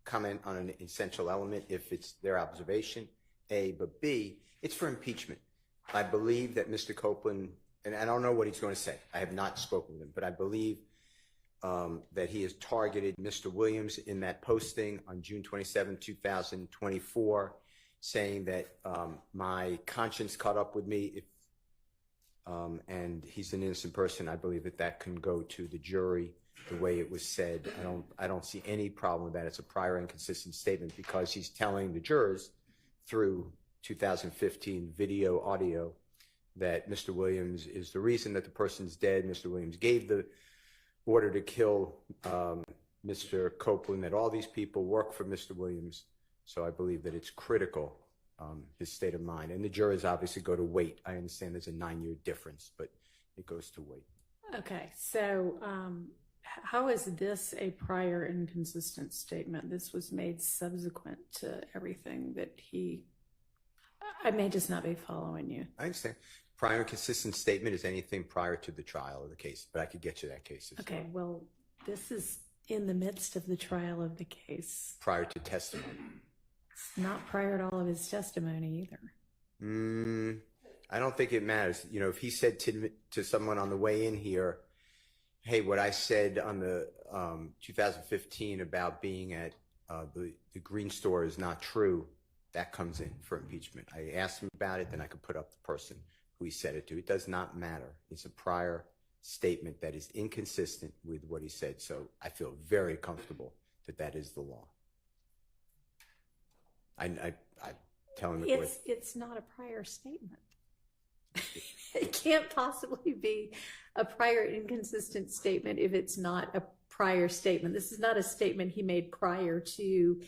comment on an essential element if it's their observation, A, but B, it's for impeachment. I believe that Mr. Copeland, and I don't know what he's going to say. I have not spoken with him, but I believe that he has targeted Mr. Williams in that posting on June 27, 2024, saying that my conscience caught up with me, and he's an innocent person. I believe that that can go to the jury the way it was said. I don't see any problem with that. It's a prior inconsistent statement because he's telling the jurors through 2015 video, audio, that Mr. Williams is the reason that the person's dead. Mr. Williams gave the order to kill Mr. Copeland, that all these people work for Mr. Williams. So I believe that it's critical, his state of mind. And the jurors obviously go to weight. I understand there's a 9-year difference, but it goes to weight. Okay, so how is this a prior inconsistent statement? This was made subsequent to everything that I may just not be following you. I understand. Prior inconsistent statement is anything prior to the trial of the case, but I could get you that case. Okay, well, this is in the midst of the trial of the case. Prior to testimony. It's not prior to all of his testimony either. I don't think it matters. You know, if he said to someone on the way in here, hey, what I said on the 2015 about being at the green store is not true, that comes in for impeachment. I asked him about it, then I could put up the person who he said it to. It does not matter. It's a prior statement that is inconsistent with what he said. So I feel very comfortable that that is the law. I tell him it's not a prior statement. It can't possibly be a prior inconsistent statement if it's not a prior statement. This is not a statement he made prior to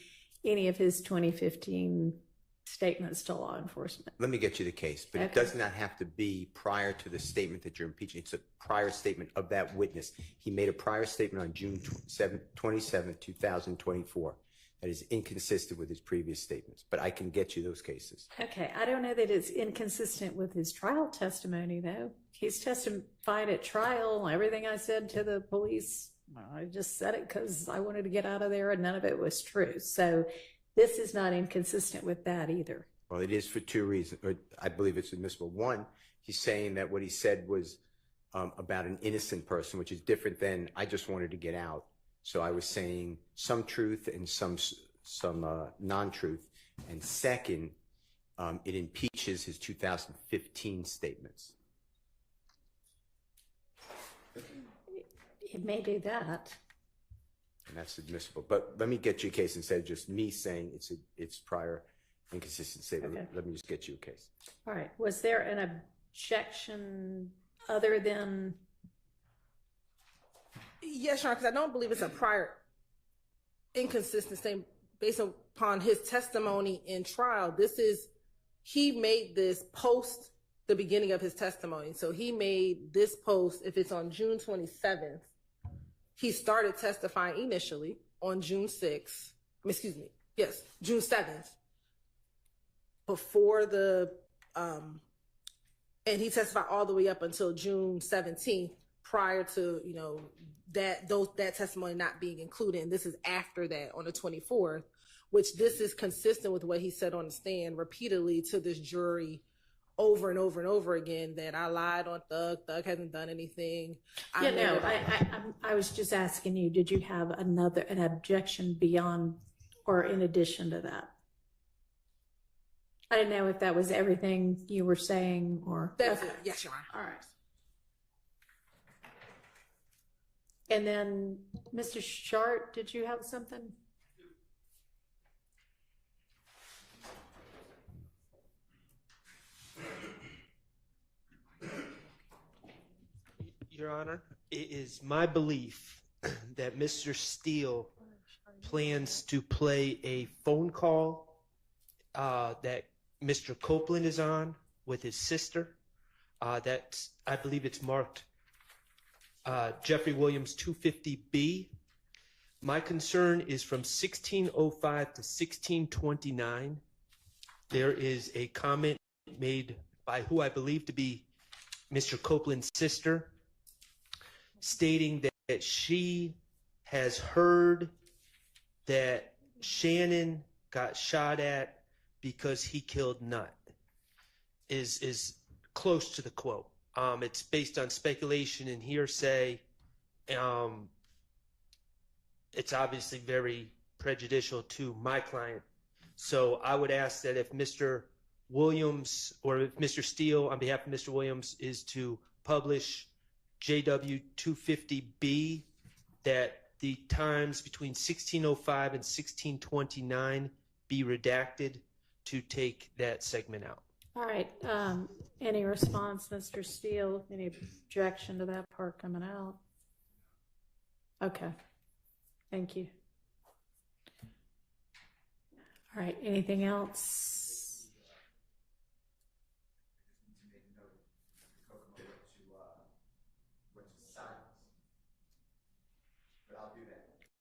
any of his 2015 statements to law enforcement. Let me get you the case, but It does not have to be prior to the statement that you're impeaching. It's a prior statement of that witness. He made a prior statement on June 27, 2024 that is inconsistent with his previous statements, but I can get you those cases. Okay, I don't know that it's inconsistent with his trial testimony, though. He's testified at trial. Everything I said to the police, I just said it because I wanted to get out of there, and none of it was true. So this is not inconsistent with that either. Well, it is for two reasons, or I believe it's admissible. One, he's saying that what he said was about an innocent person, which is different than I just wanted to get out. So I was saying some truth and some non-truth. And second, it impeaches his 2015 statements. It may do that. And that's admissible. But let me get you a case instead of just me saying it's prior inconsistent statement. Okay. Let me just get you a case. All right. Was there an objection other than? Yes, Your Honor, because I don't believe it's a prior inconsistent statement based upon his testimony in trial. He made this post the beginning of his testimony. So he made this post, if it's on June 27th, he started testifying initially on June 6th. June 7th. Before and he testified all the way up until June 17th, prior to, that testimony not being included. And this is after that on the 24th, which this is consistent with what he said on the stand repeatedly to this jury over and over and over again, that I lied on Thug. Thug hasn't done anything. I was just asking you, did you have an objection beyond or in addition to that? I didn't know if that was everything you were saying or. That's it. Yes, Your Honor. All right. And then, Mr. Shart, did you have something? Your Honor, it is my belief that Mr. Steele plans to play a phone call that Mr. Copeland is on with his sister. I believe it's marked Jeffrey Williams 250B. My concern is from 1605 to 1629. There is a comment made by who I believe to be Mr. Copeland's sister, stating that she has heard that Shannon got shot at because he killed Nutt, is close to the quote. It's based on speculation and hearsay. It's obviously very prejudicial to my client. So I would ask that if Mr. Williams or if Mr. Steele, on behalf of Mr. Williams, is to publish JW 250B, that the times between 1605 and 1629 be redacted to take that segment out. All right. Any response, Mr. Steele? Any objection to that part coming out? Okay. Thank you. All right. Anything else?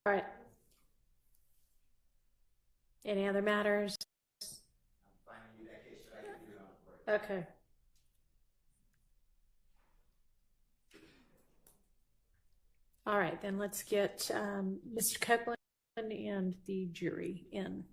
All right. Any other matters? Okay. All right, then let's get Mr. Copeland and the jury in.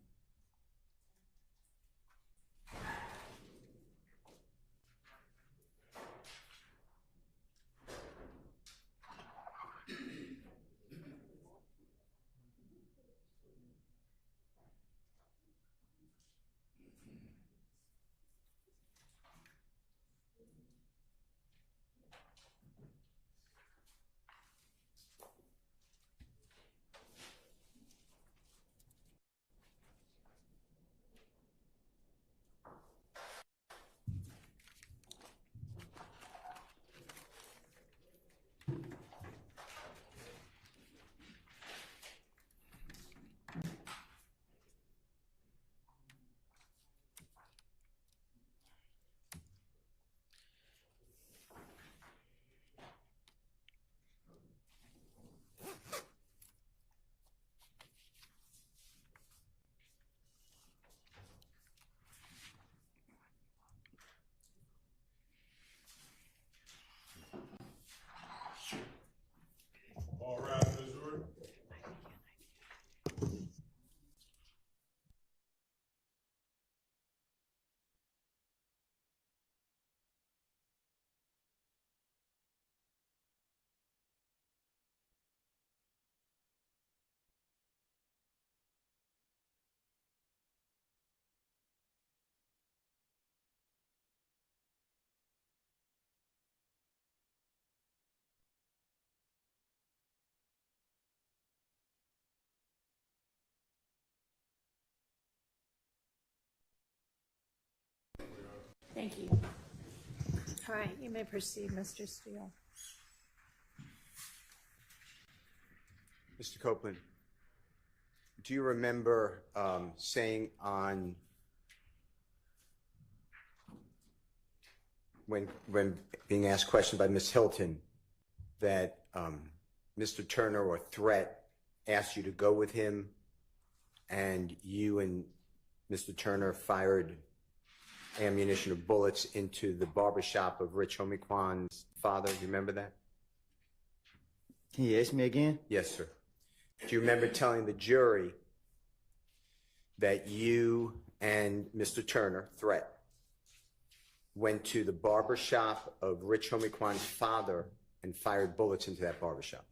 Thank you. All right, you may proceed, Mr. Steele. Mr. Copeland, do you remember saying on when being asked questions by Ms. Hilton that Mr. Turner or Threat asked you to go with him, and you and Mr. Turner fired ammunition or bullets into the barbershop of Rich Homie-Kwan's father? Do you remember that? Can you ask me again? Yes, sir. Do you remember telling the jury that you and Mr. Turner, Threat, went to the barbershop of Rich Homie-Kwan's father and fired bullets into that barbershop?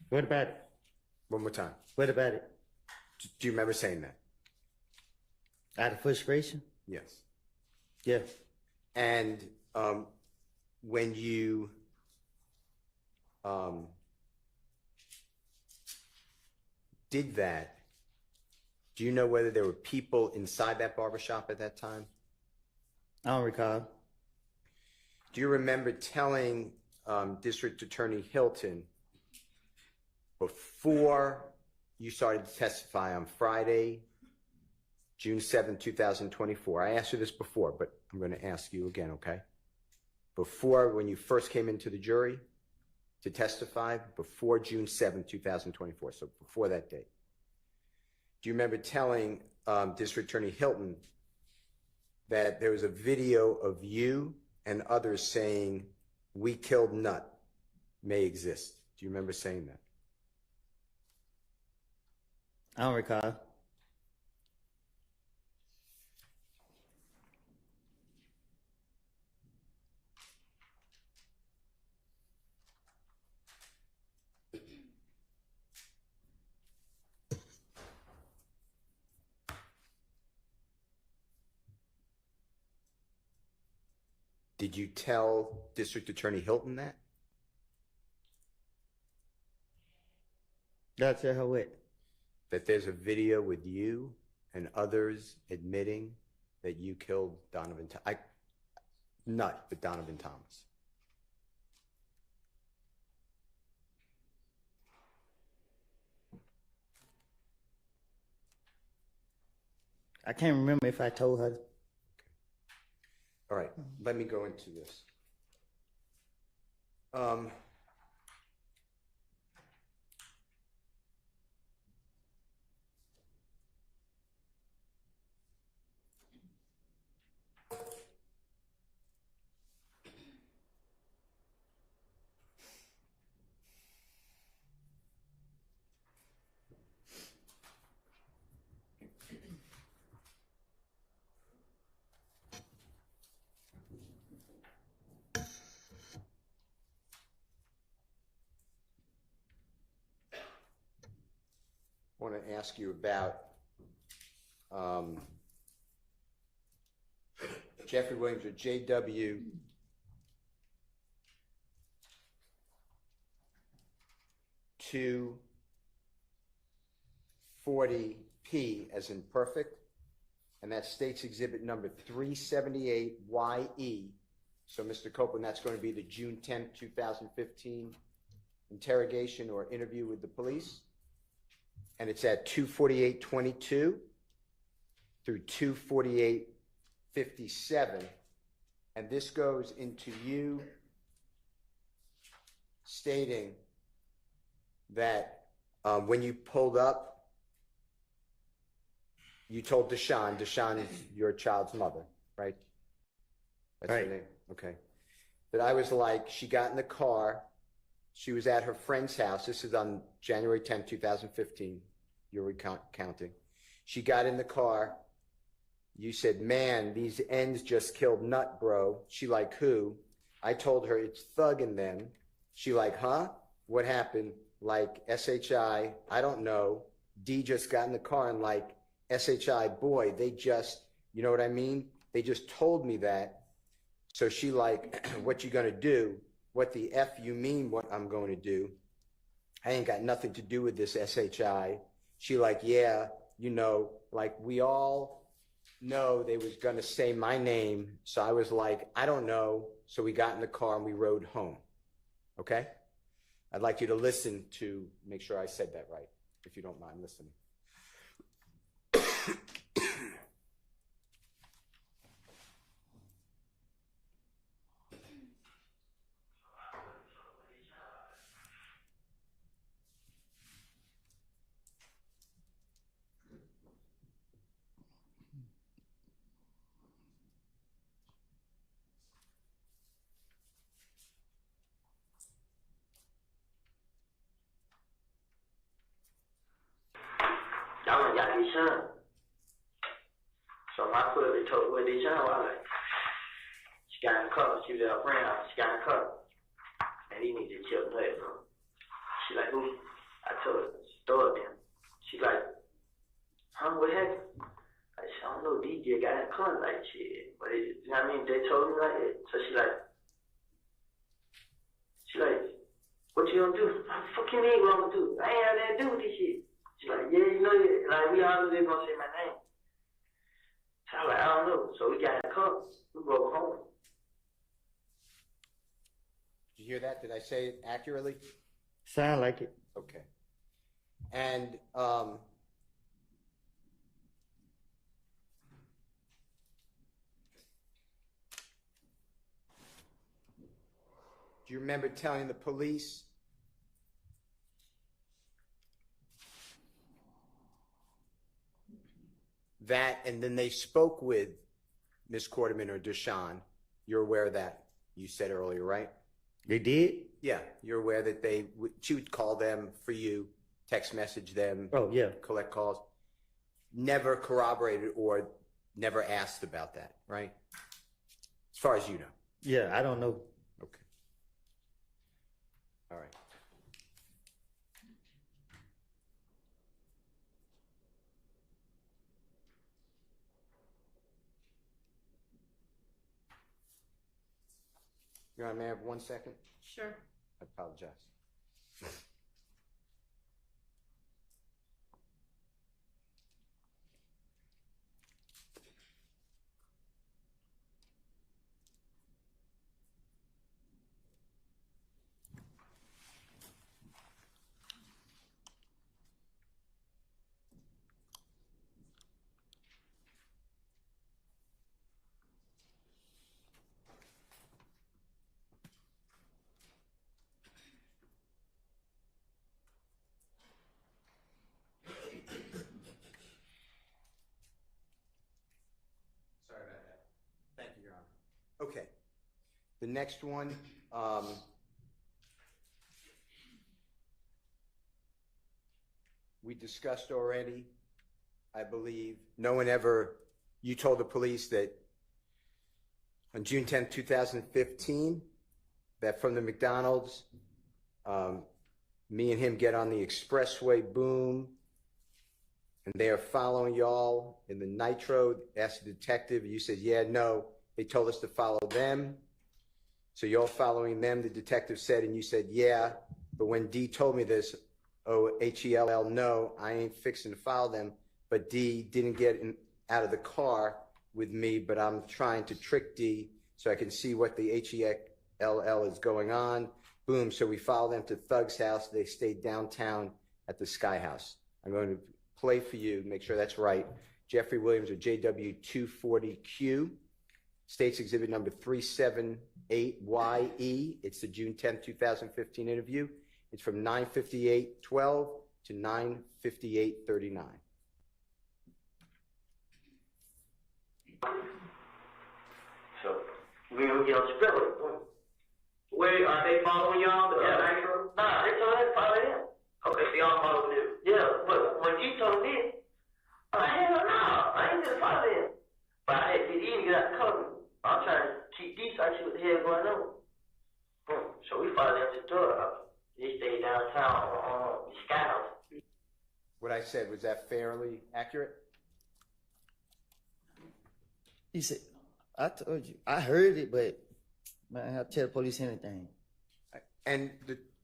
What about it? One more time. What about it? Do you remember saying that? Out of frustration? Yes. Yeah. And when you did that, do you know whether there were people inside that barbershop at that time? I don't recall. Do you remember telling District Attorney Hilton before you started to testify on Friday, June 7, 2024? I asked you this before, but I'm going to ask you again, okay? Before, when you first came into the jury to testify, before June 7, 2024, so before that date, do you remember telling District Attorney Hilton that there was a video of you and others saying, "We killed Nut," may exist? Do you remember saying that? I don't recall. Did you tell District Attorney Hilton that? Did I tell her what? That there's a video with you and others admitting that you killed Donovan, Nut, but Donovan Thomas. I can't remember if I told her. All right, let me go into this. I want to ask you about Jeffrey Williams or JW (240P) as in perfect, and that states exhibit number 378YE. So, Mr. Copeland, that's going to be the June 10th, 2015 interrogation or interview with the police. And it's at 248:22 through 248:57. And this goes into you stating that when you pulled up, you told Deshawn is your child's mother, right? That's right. Her name? Okay. That I was like, she got in the car. She was at her friend's house. This is on January 10, 2015. You're recounting. She got in the car. You said, "Man, these ends just killed Nut, bro." She like, "Who?" I told her, "It's Thug and them." She like, "Huh? What happened?" Like, SHI, I don't know. D just got in the car and like, SHI, boy, they just, you know what I mean? They just told me that. So she like, "What you gonna do?" "What the F you mean what I'm going to do? I ain't got nothing to do with this, SHI." She like, "Yeah, you know, like we all know they was gonna say my name, so I was like, I don't know. So we got in the car and we rode home. Okay? I'd like you to listen to make sure I said that right, if you don't mind listening. I went and got his son. So my cousin told where his son was like, she got in the car. She was at her friend's house. She got in the car. And he needed to chill play from. She like, who? I told her, she throw it in. She like, huh, what happened? I said, I don't know, DJ got in the car like shit. But it, you know what I mean? They told me like that. So she like, what you gonna do? What the fuck you mean what I'm gonna do? I ain't had nothing to do with this shit. She's like, yeah, you know, like, we all knew they gonna say my name. So I was like, I don't know. So we got in the car. We drove home. Did you hear that? Did I say it accurately? Sound like it. Okay. And do you remember telling the police that, and then they spoke with Miss Quarterman or Deshawn? You're aware of that? You said earlier, right? They did? Yeah, you're aware that she would call them for you, text message them. Oh, yeah. Collect calls. Never corroborated or never asked about that, right? As far as you know. Yeah, I don't know. Okay. All right. Your Honor, may I have 1 second? Sure. I apologize. Sorry about that. Thank you, Your Honor. Okay. The next one, we discussed already, I believe. No one ever, you told the police that on June 10th, 2015, that from the McDonald's, me and him get on the expressway, boom, and they are following y'all in the Nitro. Asked the detective, you said, yeah, no. They told us to follow them. So you're following them, the detective said, and you said, yeah. But when D told me this, H-E-L-L, no, I ain't fixing to follow them. But D didn't get out of the car with me, but I'm trying to trick D so I can see what the H-E-L-L is going on. Boom, so we follow them to Thug's house. They stayed downtown at the Sky House. I'm going to play for you, make sure that's right. Jeffrey Williams or JW240Q, State's Exhibit number 378YE. It's the June 10th, 2015 interview. It's from 9:58:12 to 9:58:39. So we gonna get on Spiller. Wait, are they following y'all? Nah, they told us to follow them. Okay, so y'all follow them. Yeah, but when you told me, hell no, I ain't gonna follow them. But I had to get in and get out the cover. I'm trying to keep these, I see what the hell going on. So we followed them to the door. They stayed downtown on the Sky House. What I said, was that fairly accurate? He said, I told you. I heard it, but man, I have to tell the police anything. And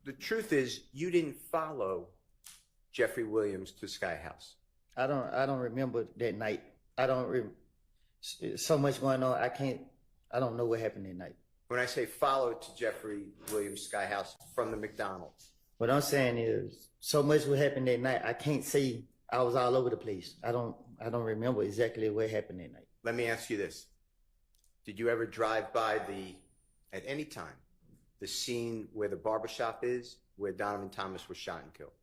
the truth is, you didn't follow Jeffrey Williams to Sky House. I don't remember that night. I don't so much going on. I don't know what happened that night. When I say follow to Jeffrey Williams Sky House from the McDonald's. What I'm saying is, so much what happened that night. I can't say I was all over the place. I don't remember exactly what happened that night. Let me ask you this. Did you ever drive by at any time, the scene where the barbershop is, where Donovan Thomas was shot and killed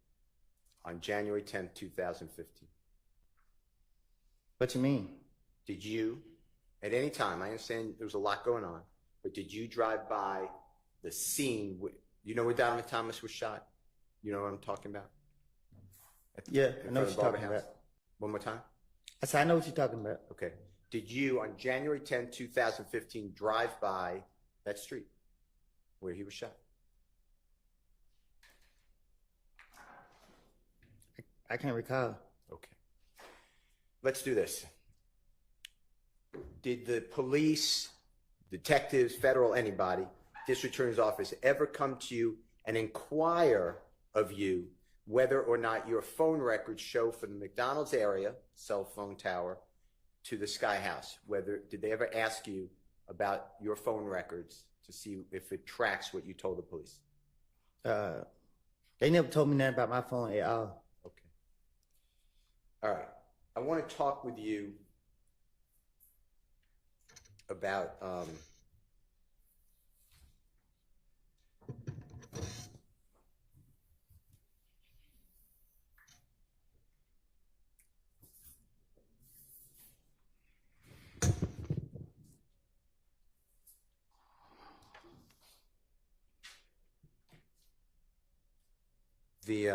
on January 10th, 2015? What you mean? Did you, at any time, I understand there was a lot going on, but did you drive by the scene, you know where Donovan Thomas was shot? You know what I'm talking about? Yeah, I know what you're talking about. One more time? I said, I know what you're talking about. Okay. Did you, on January 10th, 2015, drive by that street where he was shot? I can't recall. Okay. Let's do this. Did the police, detectives, federal, anybody, district attorney's office ever come to you and inquire of you whether or not your phone records show from the McDonald's area, cell phone tower, to the Sky House? Did they ever ask you about your phone records to see if it tracks what you told the police? They never told me nothing about my phone at all. Okay. All right. I want to talk with you about the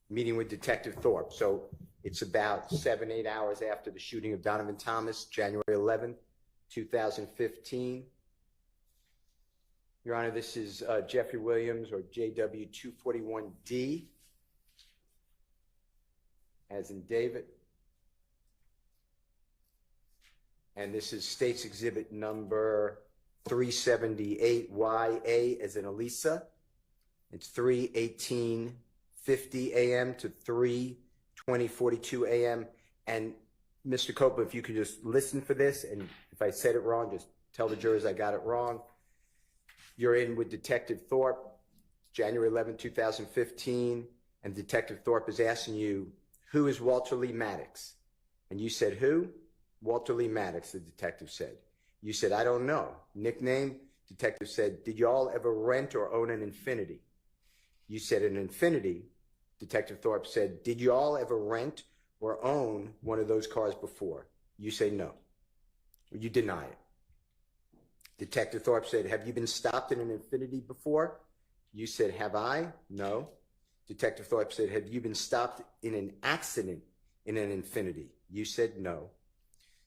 meeting with Detective Thorpe. So it's about 7-8 hours after the shooting of Donovan Thomas, January 11th, 2015. Your Honor, this is Jeffrey Williams, or JW 241D, as in David. And this is State's Exhibit number 378YA, as in Elisa. It's 3:18:50 a.m. to 3:20:42 a.m. And Mr. Copeland, if you could just listen for this, and if I said it wrong, just tell the jurors I got it wrong. You're in with Detective Thorpe, January 11, 2015, and Detective Thorpe is asking you, who is Walter Lee Maddox? And you said, who? Walter Lee Maddox, the detective said. You said, I don't know. Nickname? Detective said, did you all ever rent or own an Infiniti? You said an Infiniti. Detective Thorpe said, did you all ever rent or own one of those cars before? You say no. You deny it. Detective Thorpe said, have you been stopped in an Infiniti before? You said, have I? No. Detective Thorpe said, have you been stopped in an accident in an Infiniti? You said no.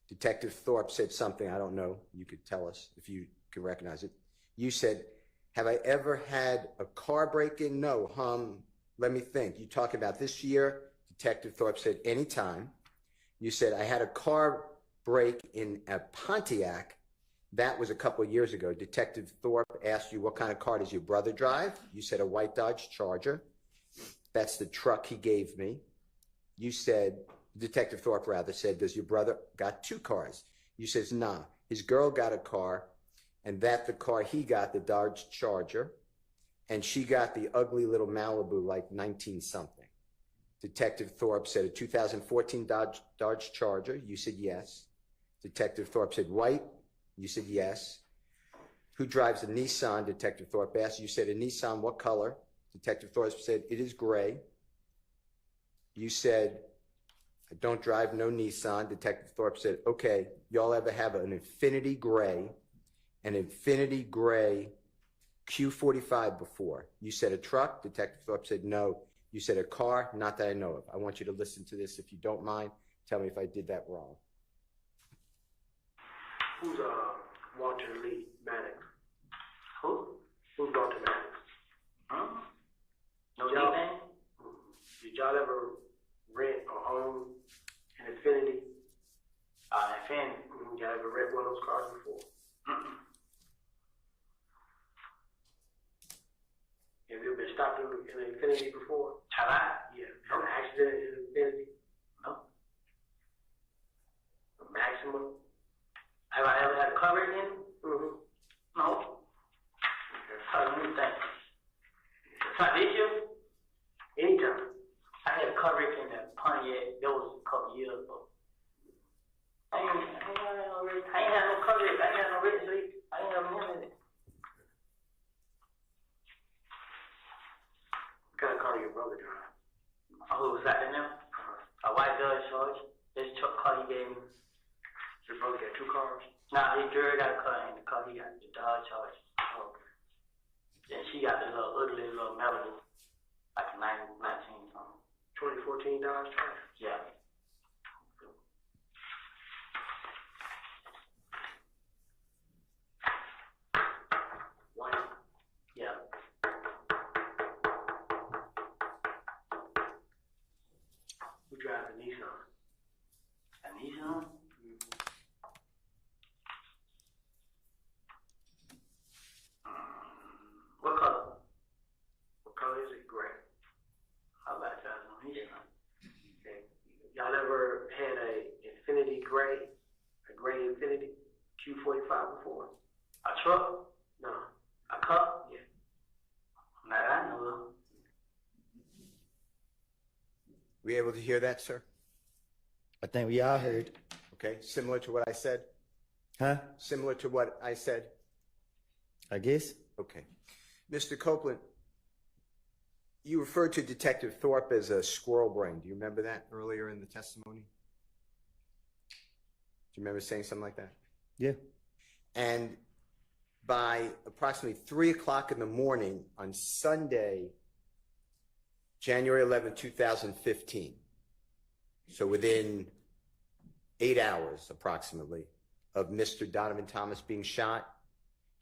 Detective Thorpe said something, I don't know, you could tell us if you can recognize it. You said, have I ever had a car break-in? No, let me think. You talking about this year? Detective Thorpe said, anytime. You said, I had a car break in a Pontiac. That was a couple of years ago. Detective Thorpe asked you, what kind of car does your brother drive? You said, a white Dodge Charger. That's the truck he gave me. You said, Detective Thorpe rather said, does your brother got two cars? You says, nah, his girl got a car, and that the car he got, the Dodge Charger, and she got the ugly little Malibu, like 19-something. Detective Thorpe said, a 2014 Dodge Charger. You said yes. Detective Thorpe said, white. You said yes. Who drives a Nissan? Detective Thorpe asked. You said, a Nissan, what color? Detective Thorpe said, it is gray. You said, I don't drive no Nissan. Detective Thorpe said, okay, y'all ever have an Infiniti Gray Q45 before? You said a truck. Detective Thorpe said no. You said a car, not that I know of. I want you to listen to this. If you don't mind, tell me if I did that wrong. Who's Walter Lee Maddox? Who? Who's Walter Maddox? Huh? No nickname? Did y'all ever rent or own an Infiniti? Infiniti. Y'all ever rent one of those cars before? Have you ever been stopped in an Infiniti before? Have I? Yeah. An accident in an Infiniti? No. September. Have I ever had a car wreck in? Mm-hmm. No. Let me think. This year? Anytime. I had a car wreck in that Pontiac. That was a couple years ago. I ain't had no car wreck. I ain't had no wreck, so I ain't have none of it. Gotta call your brother, drive. Oh, was that in there? A white Dodge Charge. This truck car he gave me. Your brother got 2 cars? Nah, his girl got a car, and the car he got the Dodge Charge. Oh. And she got the little ugly little Malibu, like a 19 something. 2014 Dodge Charge? Yeah. White? Yeah. We drive a Nissan. A Nissan? What color? What color is it? Gray. How about that on Nissan? Okay. Y'all ever had a Infinity Gray? A gray Infinity Q45 before? A truck? No. A cup? Yeah. Not that I know of. Were you able to hear that, sir? I think we all heard. Okay, similar to what I said? Huh? Similar to what I said? I guess. Okay. Mr. Copeland, you referred to Detective Thorpe as a squirrel brain. Do you remember that earlier in the testimony? Do you remember saying something like that? Yeah. And by approximately 3 o'clock in the morning on Sunday, January 11, 2015, so within 8 hours approximately of Mr. Donovan Thomas being shot,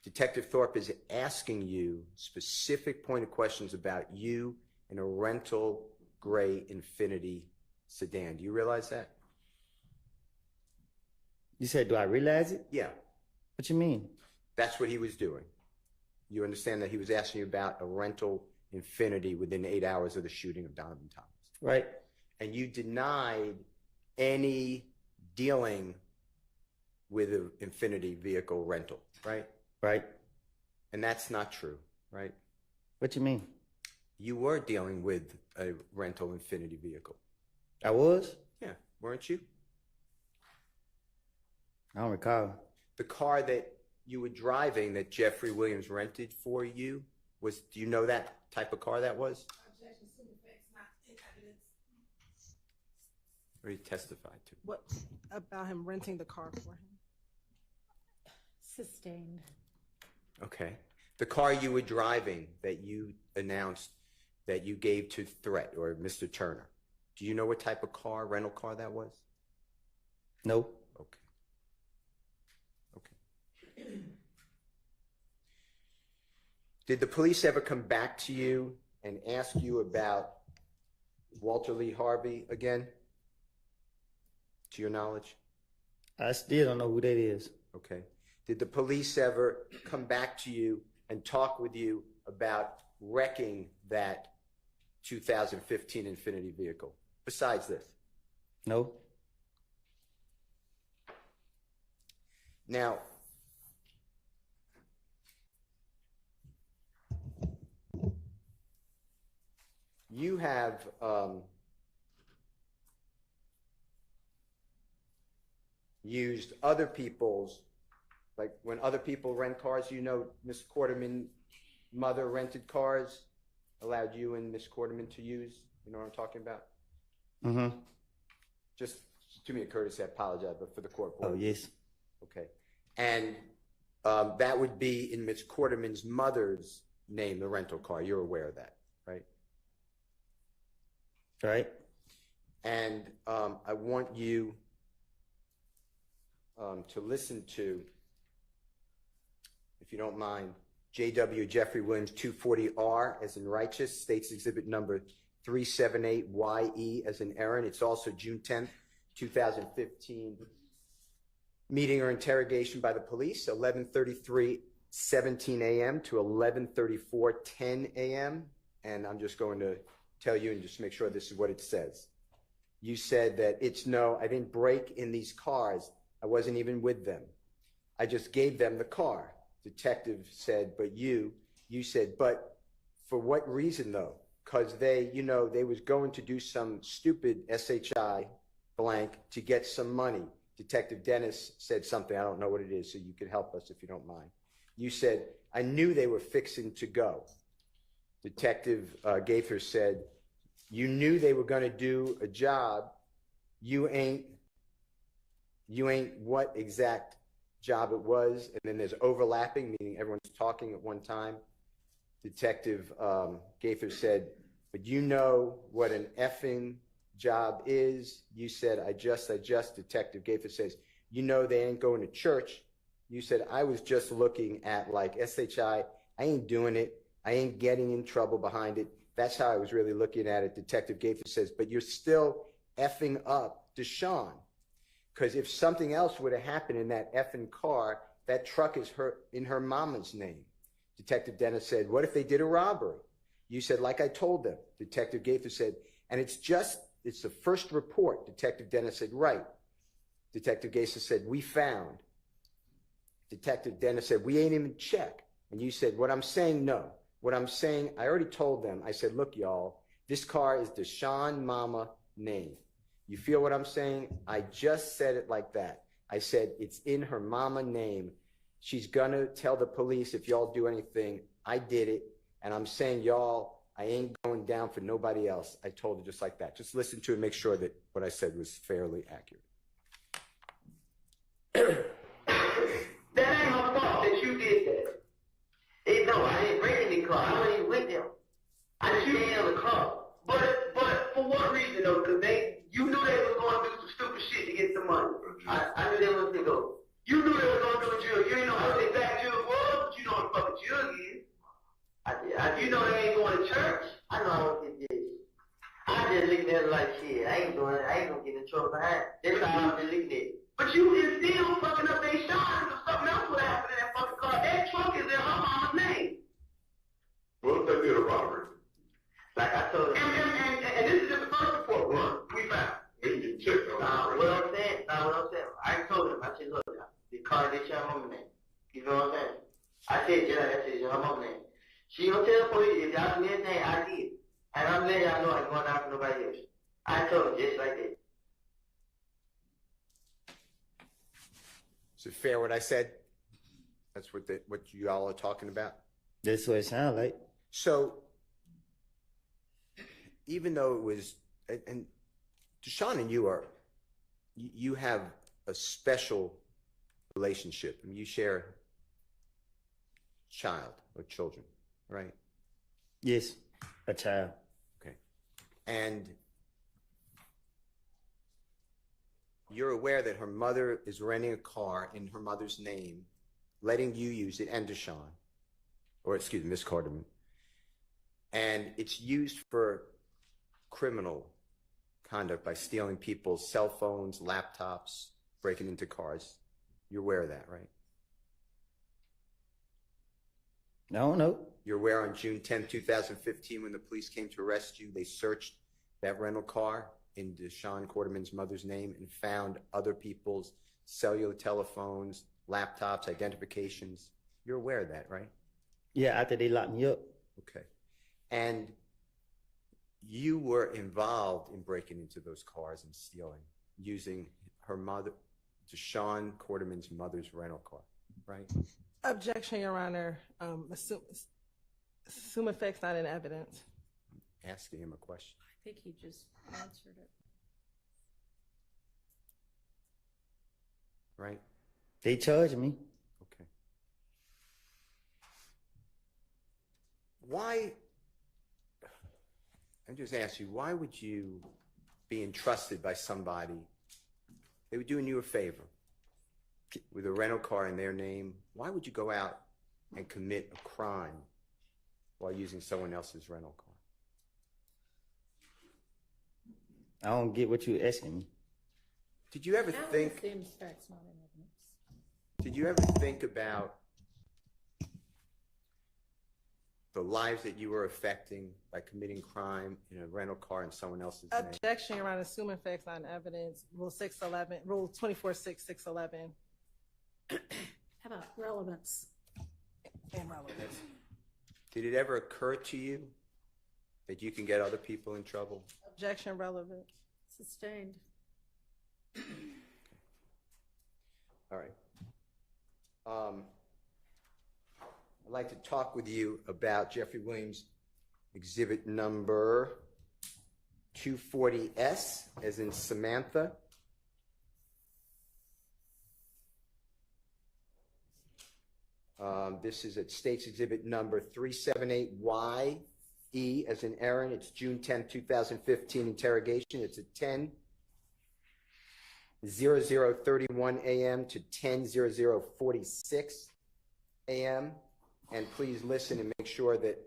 Detective Thorpe is asking you specific pointed questions about you in a rental gray Infinity sedan. Do you realize that? You said, do I realize it? Yeah. What you mean? That's what he was doing. You understand that he was asking you about a rental Infinity within 8 hours of the shooting of Donovan Thomas. Right. And you denied any dealing with an Infinity vehicle rental, right? Right. And that's not true, right? What you mean? You were dealing with a rental Infinity vehicle. I was? Yeah, weren't you? I don't recall. The car that you were driving that Jeffrey Williams rented for you was, do you know that type of car that was? Or he testified to? What about him renting the car for him? Sustained. Okay. The car you were driving that you announced that you gave to Threat or Mr. Turner, do you know what type of car, rental car that was? No. Okay. Okay. Did the police ever come back to you and ask you about Walter Lee Harvey again? To your knowledge? I still don't know who that is. Okay. Did the police ever come back to you and talk with you about wrecking that 2015 Infinity vehicle? Besides this? No. Now, you have used other people's, like when other people rent cars, you know, Miss Quarterman's mother rented cars, allowed you and Miss Quarterman to use. You know what I'm talking about? Mm-hmm. Just do me a courtesy, I apologize, but for the court. Oh, yes. Okay. And that would be in Miss Quarterman's mother's name, the rental car. You're aware of that, right? Right. And I want you to listen to, if you don't mind, J.W. Jeffrey Williams 240R as in righteous, states exhibit number 378YE as in Aaron. It's also June 10th, 2015 meeting or interrogation by the police, 11:33:17 a.m. to 11:34:10 a.m. And I'm just going to tell you and just make sure this is what it says. You said that I didn't break in these cars I wasn't even with them. I just gave them the car. Detective said, but you said, but for what reason though? Because they was going to do some stupid SHI blank to get some money. Detective Dennis said something, I don't know what it is, so you could help us if you don't mind. You said, I knew they were fixing to go. Detective Gaither said, you knew they were going to do a job. You ain't what exact job it was. And then there's overlapping, meaning everyone's talking at one time. Detective Gaither said, but you know what an effing job is. You said, I just. Detective Gaither says, you know they ain't going to church. You said, I was just looking at like SHI. I ain't doing it. I ain't getting in trouble behind it. That's how I was really looking at it. Detective Gaither says, but you're still effing up Deshaun. Because if something else would have happened in that effing car, that truck is in her mama's name. Detective Dennis said, what if they did a robbery? You said, like I told them. Detective Gaither said, and it's the first report. Detective Dennis said, right. Detective Gaither said, we found. Detective Dennis said, we ain't even check. And you said, what I'm saying, no. What I'm saying, I already told them. I said, look, y'all, this car is Deshaun Mama name. You feel what I'm saying? I just said it like that. I said, it's in her mama name. She's gonna tell the police if y'all do anything. I did it. And I'm saying, y'all, I ain't going down for nobody else. I told her just like that. Just listen to it and make sure that what I said was fairly accurate. That ain't my fault that you did that. Hey, no, I didn't break any car. I wasn't even with them. I just stayed in the car. But for what reason though? Because you knew they was going to do some stupid shit to get some money. I knew they was going to go. You knew they was going to do a jug. You didn't know how they back jug was, but you know what the fucking jug is. You know they ain't going to church. I know how to get this. I just looking at it like shit. I ain't doing it. I ain't gonna get in trouble behind. That's how I'm just looking at it. But you is still fucking up their shot because something else would happen in that fucking car. That truck is in her mama's name. What if they did a robbery? Like I told you. And this is just the first report we found. We can check on what I'm saying. I told him. I said, look, the car is your mama's name. You know what I'm saying? I said, yeah, that's her mama's name. She gonna tell the police if y'all do anything, I did. And I'm letting y'all know I ain't going out for nobody else. I told him just like that. Is it fair what I said? That's what you all are talking about? That's what it sounds like. So, even though it was, and Deshaun and you have a special relationship. I mean, you share a child or children, right? Yes, a child. Okay. And you're aware that her mother is renting a car in her mother's name, letting you use it, and Deshaun, or excuse me, Miss Carterman, and it's used for criminal conduct by stealing people's cell phones, laptops, breaking into cars. You're aware of that, right? I don't know. You're aware on June 10, 2015, when the police came to arrest you, they searched that rental car in Deshaun Quarterman's mother's name and found other people's cellular telephones, laptops, identifications. You're aware of that, right? Yeah, after they locked me up. Okay. And you were involved in breaking into those cars and stealing, using her mother, Deshaun Quarterman's mother's rental car, right? Objection, Your Honor. Assume effect's not in evidence. Asking him a question. I think he just answered it. Right? They charged me. Okay. Why, I just ask you, why would you be entrusted by somebody? They were doing you a favor with a rental car in their name. Why would you go out and commit a crime while using someone else's rental car? I don't get what you're asking me. Did you ever think? Did you ever think about the lives that you were affecting by committing crime in a rental car in someone else's name. Objection, Your Honor. Assuming facts on evidence. Rule 611, Rule 24-6-611. How about relevance? And relevance. Did it ever occur to you that you can get other people in trouble? Objection, relevance. Sustained. All right. I'd like to talk with you about Jeffrey Williams exhibit number 240S, as in Samantha. This is at State's exhibit number 378YE, as in Aaron. It's June 10, 2015 interrogation. It's at 10:00:31 a.m. to 10:00:46 a.m. And please listen and make sure that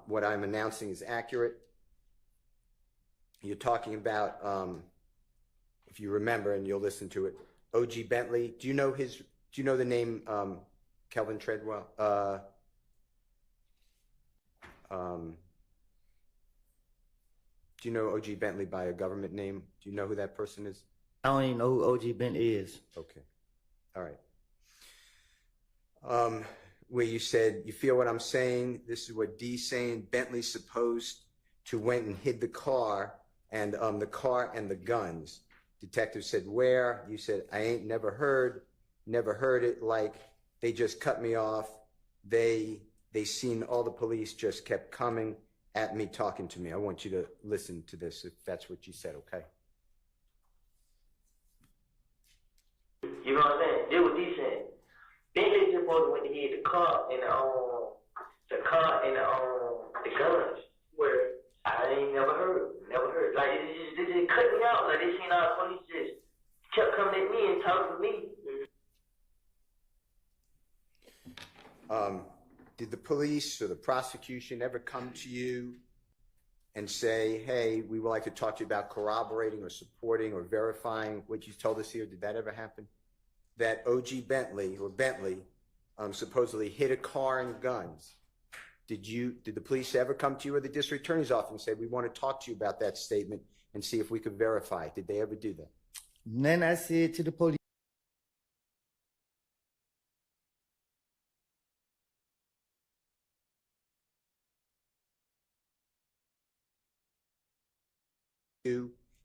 what I'm announcing is accurate. You're talking about, if you remember, and you'll listen to it, O.G. Bentley. Do you know the name Kelvin Treadwell? Do you know O.G. Bentley by a government name? Do you know who that person is? I don't even know who O.G. Bentley is. Okay. All right. Where you said, you feel what I'm saying? This is what D's saying. Bentley's supposed to went and hid the car and the guns. Detective said, where? You said, I ain't never heard it. Like, they just cut me off. They seen all the police just kept coming at me, talking to me. I want you to listen to this if that's what you said, okay? You know what I'm saying? Did what he said. Bentley just supposed to went to hit the car and the guns. Where I ain't never heard. Like they just cut me out. Like they seen all the police just kept coming at me and talking to me. Did the police or the prosecution ever come to you and say, hey, we would like to talk to you about corroborating or supporting or verifying what you told us here? Did that ever happen? That O.G. Bentley supposedly hit a car and guns. Did the police ever come to you or the district attorney's office and say, we want to talk to you about that statement and see if we could verify it? Did they ever do that? And then I said to the police,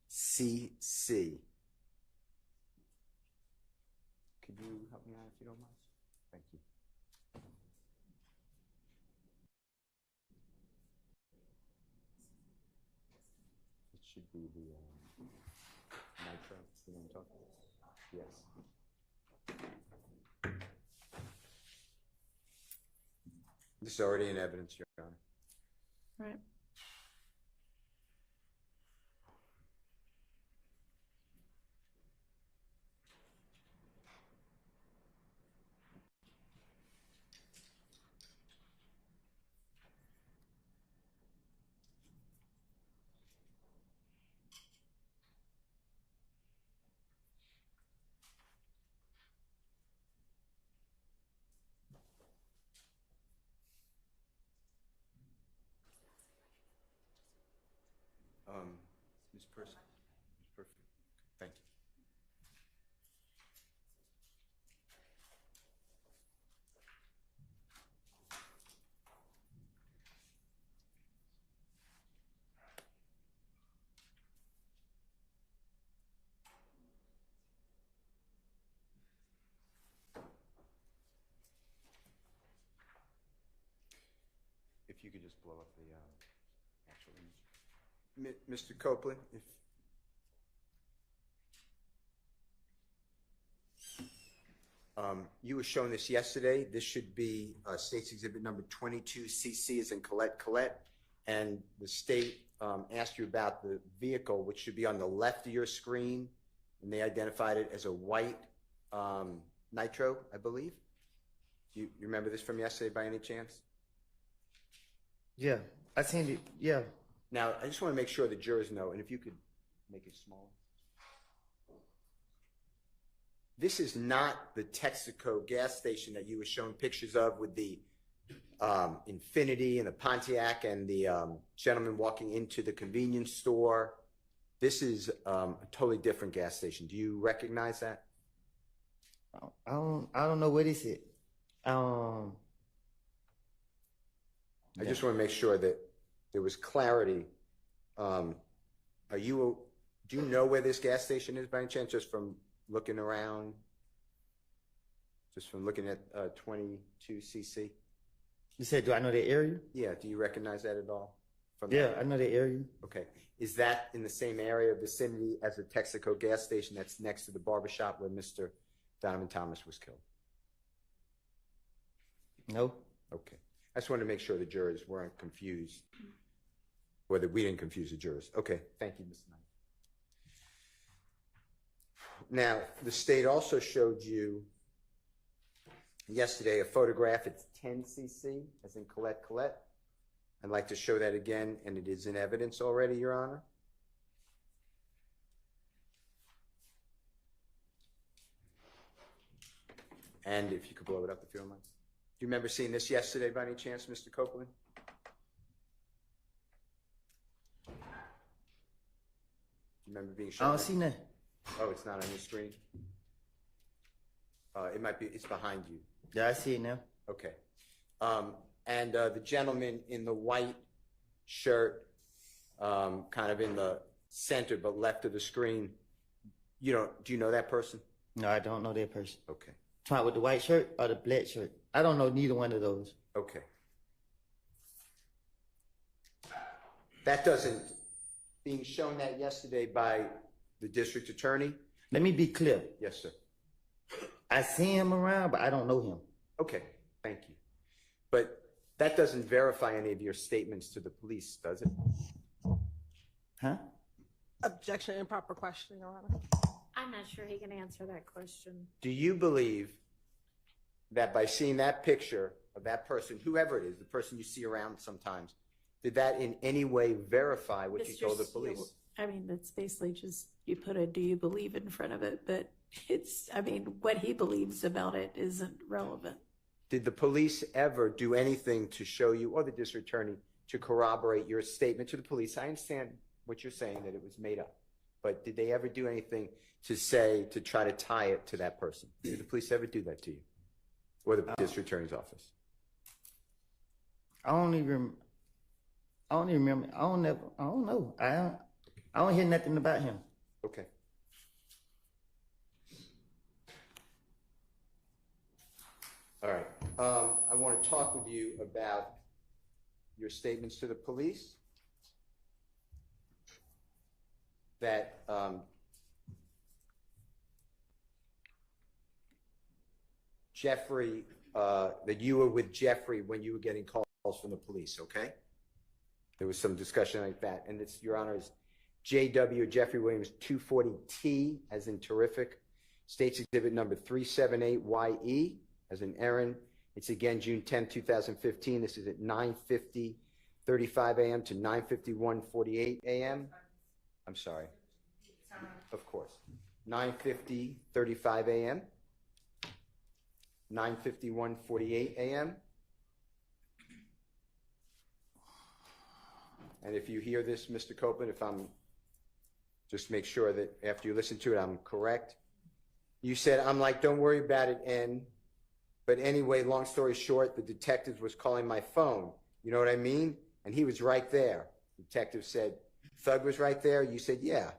CC. Could you help me out if you don't mind? Thank you. It should be the nitro. You know what I'm talking about? Yes. This is already in evidence, Your Honor. Right. Ms. Person. Perfect. Thank you. If you could just blow up the actual image. Mr. Copeland, if you were shown this yesterday, this should be State's Exhibit number 22CC, as in Colette, and the state asked you about the vehicle, which should be on the left of your screen, and they identified it as a white Nitro, I believe. Do you remember this from yesterday by any chance? yeah, I seen it, yeah. Now, I just want to make sure the jurors know, and if you could make it smaller. This is not the Texaco gas station that you were showing pictures of with the Infinity and the Pontiac and the gentleman walking into the convenience store. This is a totally different gas station. Do you recognize that? I don't know what he said. I just want to make sure that there was clarity. Do you know where this gas station is by any chance, just from looking around? Just from looking at 22cc? You said, do I know the area? Yeah, do you recognize that at all? Yeah, I know the area. Okay. Is that in the same area, vicinity as the Texaco gas station that's next to the barbershop where Mr. Donovan Thomas was killed? No. Okay. I just wanted to make sure the jurors weren't confused, or that we didn't confuse the jurors. Okay. Thank you, Mr. Knight. Now, the state also showed you yesterday a photograph. It's 10cc, as in Colette. I'd like to show that again, and it is in evidence already, Your Honor. And if you could blow it up if you don't mind. Do you remember seeing this yesterday by any chance, Mr. Copeland? Do you remember being shown? I don't see nothing. Oh, it's not on your screen? It might be, it's behind you. Yeah, I see it now. Okay. And the gentleman in the white shirt, kind of in the center but left of the screen, do you know that person? No, I don't know that person. Okay. Try with the white shirt or the black shirt? I don't know neither one of those. Okay. That doesn't, being shown that yesterday by the district attorney? Let me be clear. Yes, sir. I see him around, but I don't know him. Okay, thank you. But that doesn't verify any of your statements to the police, does it? Huh? Objection, improper question, Your Honor. I'm not sure he can answer that question. Do you believe that by seeing that picture of that person, whoever it is, the person you see around sometimes, did that in any way verify what you told the police? I mean, that's basically just, you put a do you believe in front of it, but what he believes about it isn't relevant. Did the police ever do anything to show you, or the district attorney, to corroborate your statement to the police? I understand what you're saying, that it was made up. But did they ever do anything to say, to try to tie it to that person? Did the police ever do that to you? Or the district attorney's office? I don't remember. I don't know. I don't hear nothing about him. Okay. All right. I want to talk with you about your statements to the police. That Jeffrey, that you were with Jeffrey when you were getting calls from the police, okay? There was some discussion like that. And it's, Your Honor, is JW, Jeffrey Williams, 240T, as in terrific. State's Exhibit number 378YE, as in Aaron. It's again June 10, 2015. This is at 9:50:35 a.m. to 9:51:48 a.m. I'm sorry. Of course. 9:50:35 a.m. 9:51:48 a.m. And if you hear this, Mr. Copeland, if I'm, just make sure that after you listen to it, I'm correct. You said, I'm like, don't worry about it, N. But anyway, long story short, the detective was calling my phone. You know what I mean? And he was right there. The detective said, Thug was right there? You said, yeah.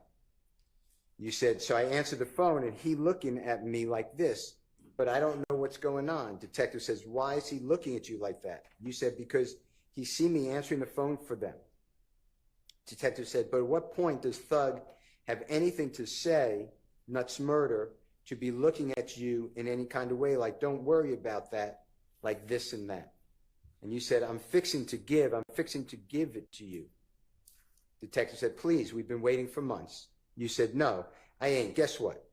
You said, so I answered the phone, and he looking at me like this, but I don't know what's going on. Detective says, why is he looking at you like that? You said, because he see me answering the phone for them. Detective said, but at what point does Thug have anything to say, nuts murder, to be looking at you in any kind of way, like, don't worry about that, like this and that? And you said, I'm fixing to give it to you. Detective said, please, we've been waiting for months. You said, no, I ain't. Guess what?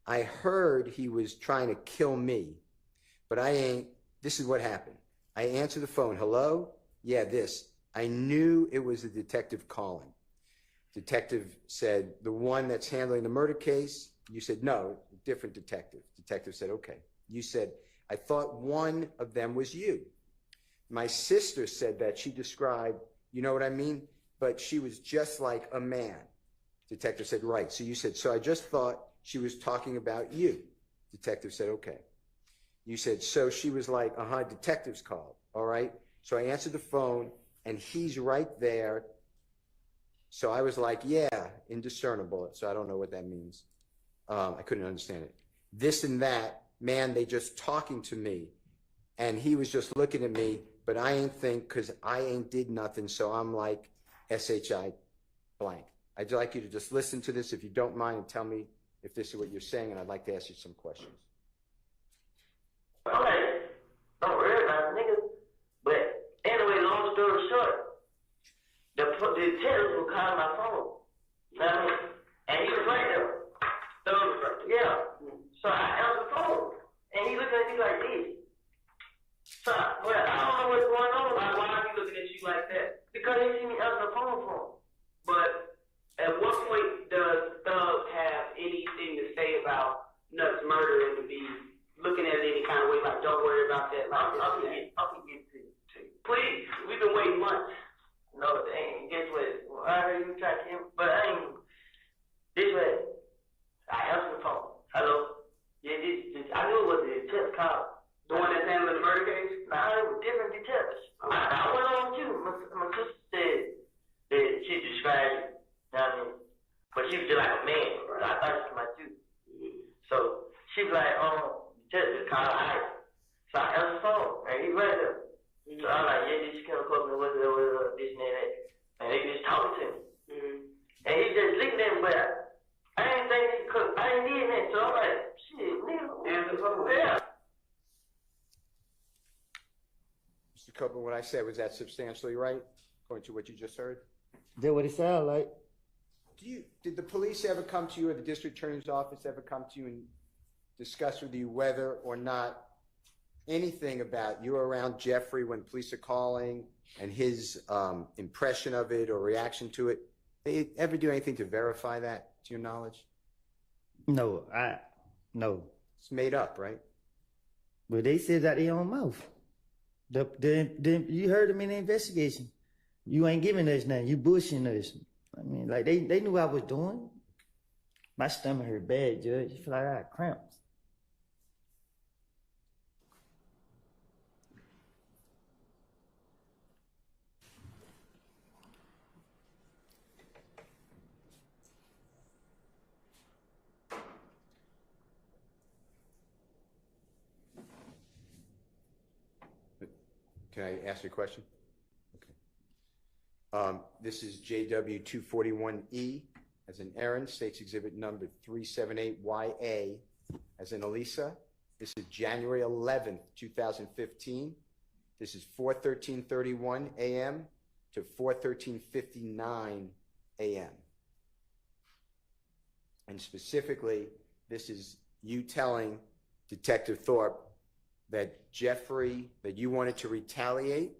I heard he was trying to kill me, but I ain't. This is what happened. I answered the phone. Hello? Yeah, this. I knew it was the detective calling. Detective said, the one that's handling the murder case? You said, no, different detective. Detective said, okay. You said, I thought one of them was you. My sister said that she described, you know what I mean? But she was just like a man. Detective said, right. So you said, so I just thought she was talking about you. Detective said, okay. You said, so she was like, detective's called. All right. So I answered the phone and he's right there. So I was like, yeah, indiscernible. So I don't know what that means. I couldn't understand it. This and that, man, they just talking to me. And he was just looking at me, but I ain't think, because I ain't did nothing. So I'm like, SHI blank. I'd like you to just listen to this if you don't mind and tell me if this is what you're saying, and I'd like to ask you some questions. I'm like, don't worry about it, nigga. But anyway, long story short, the detective was calling my phone. You know what I mean? And he was right there. Yeah. So I answered the phone, and he looked at me like this. So, well, I don't know what's going on. Like, why are he looking at you like that? Because he see me answer the phone for him. But at what point does Thug have anything to say about Nuts murder and to be looking at it any kind of way, like, don't worry about that? Like, I'll get to you. Please, we've been waiting months. No, dang, guess what? Well, I heard you try to kill him, but I ain't. This way, I answered the phone. Hello? Yeah, this I knew it was the detective call. The one that's handling the murder case? Nah, it was different detectives. I went on too. My sister said that she described it. You know what I mean? But she was just like a man. Right? I thought she was my too. So she was like, detective called Ice. So I answered the phone, and he right there. So I'm like, yeah, this chemical company, what's this and that. And they just talking to me. And he just looking at me, but I didn't think he could. I didn't need that. So I'm like, shit, nigga, yeah. Mr. Copeland, what I said, was that substantially right, according to what you just heard? That what it sound like? Did the police ever come to you, or the district attorney's office ever come to you and discuss with you whether or not anything about you were around Jeffrey when police are calling and his impression of it or reaction to it? They ever do anything to verify that, to your knowledge? No. It's made up, right? But they said that their own mouth. You heard them in the investigation. You ain't giving us nothing. You bushing us. I mean, like they knew what I was doing. My stomach hurt bad, Judge. I feel like I had cramps. Can I ask you a question? Okay. This is JW 241E as an Aaron, states exhibit number 378YA as in Elisa. This is January 11th, 2015. This is 4:13:31 a.m. to 4:13:59 a.m. And specifically, this is you telling Detective Thorpe that Jeffrey, that you wanted to retaliate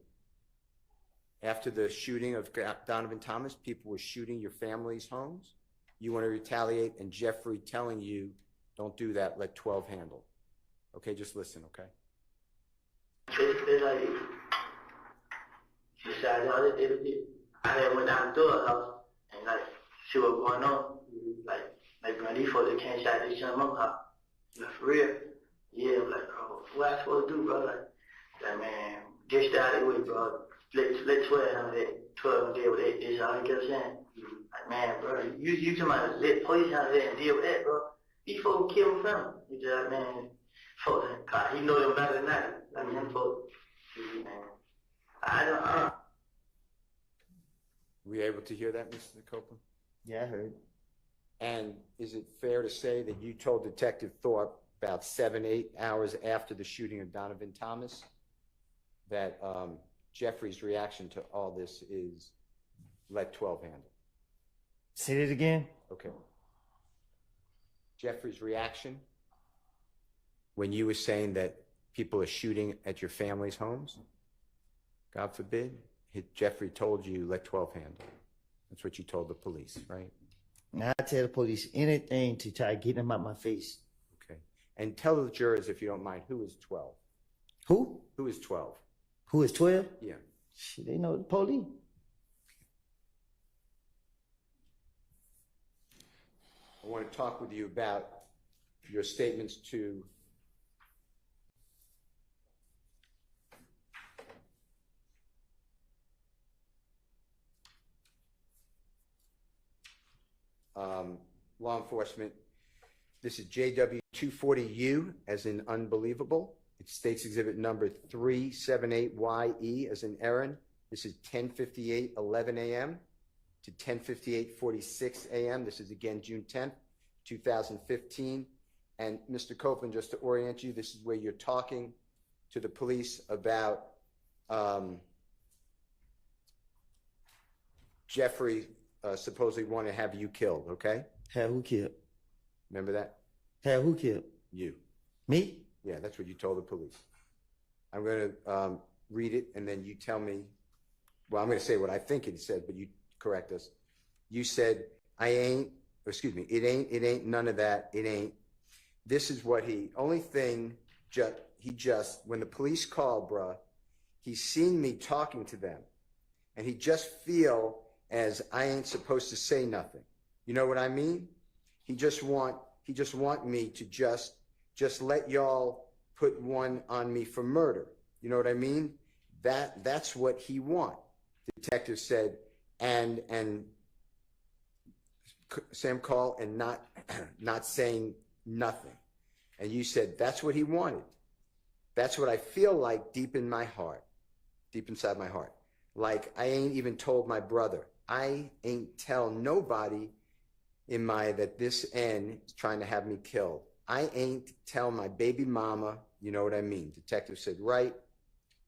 after the shooting of Donovan Thomas. People were shooting your family's homes. You want to retaliate, and Jeffrey telling you, don't do that, let 12 handle. Okay, just listen, okay? She said, I had went down to her house and like see what's going on. Like when these folks can't shot this young mom house. Like for real. Yeah, I'm like, bro, what I supposed to do, bro? Like man, get out of the way, bro. Let 12 handle that. 12 deal with that. That's all he kept saying. Like, man, bro, you talking about let police handle that and deal with that, bro. These folks kill him from. He just like, man, folks, God, he know them better than that. I mean, them folks, man. I don't. Were you able to hear that, Mr. Copeland? Yeah, I heard. And is it fair to say that you told Detective Thorpe about 7-8 hours after the shooting of Donovan Thomas that Jeffrey's reaction to all this is let 12 handle? Say it again. Okay. Jeffrey's reaction when you were saying that people are shooting at your family's homes, God forbid, Jeffrey told you let 12 handle. That's what you told the police, right? Now I tell the police anything to try to get them out my face. Okay. And tell the jurors, if you don't mind, who is 12? Who? Who is 12? Who is 12? Yeah. Shit, they know the police. I want to talk with you about your statements to law enforcement. This is JW240U as in unbelievable. It states exhibit number 378YE as in Aaron. This is 10:58:11 a.m. to 10:58:46 a.m. This is again June 10th, 2015. And Mr. Copeland, just to orient you, this is where you're talking to the police about Jeffrey supposedly wanted to have you killed, okay? Have who killed? Remember that? Have who killed? You. Me? Yeah, that's what you told the police. I'm going to read it, and then you tell me. Well, I'm going to say what I think it said, but you correct us. You said, it ain't none of that. It ain't. This is what only thing, when the police called, bruh, he seen me talking to them, and he just feel as I ain't supposed to say nothing. You know what I mean? He just want me to just let y'all put one on me for murder. You know what I mean? That's what he want. The detective said, and Sam called and not saying nothing. And you said, that's what he wanted. That's what I feel like deep in my heart, deep inside my heart. Like I ain't even told my brother. I ain't tell nobody that this N is trying to have me killed. I ain't tell my baby mama, you know what I mean? Detective said, right.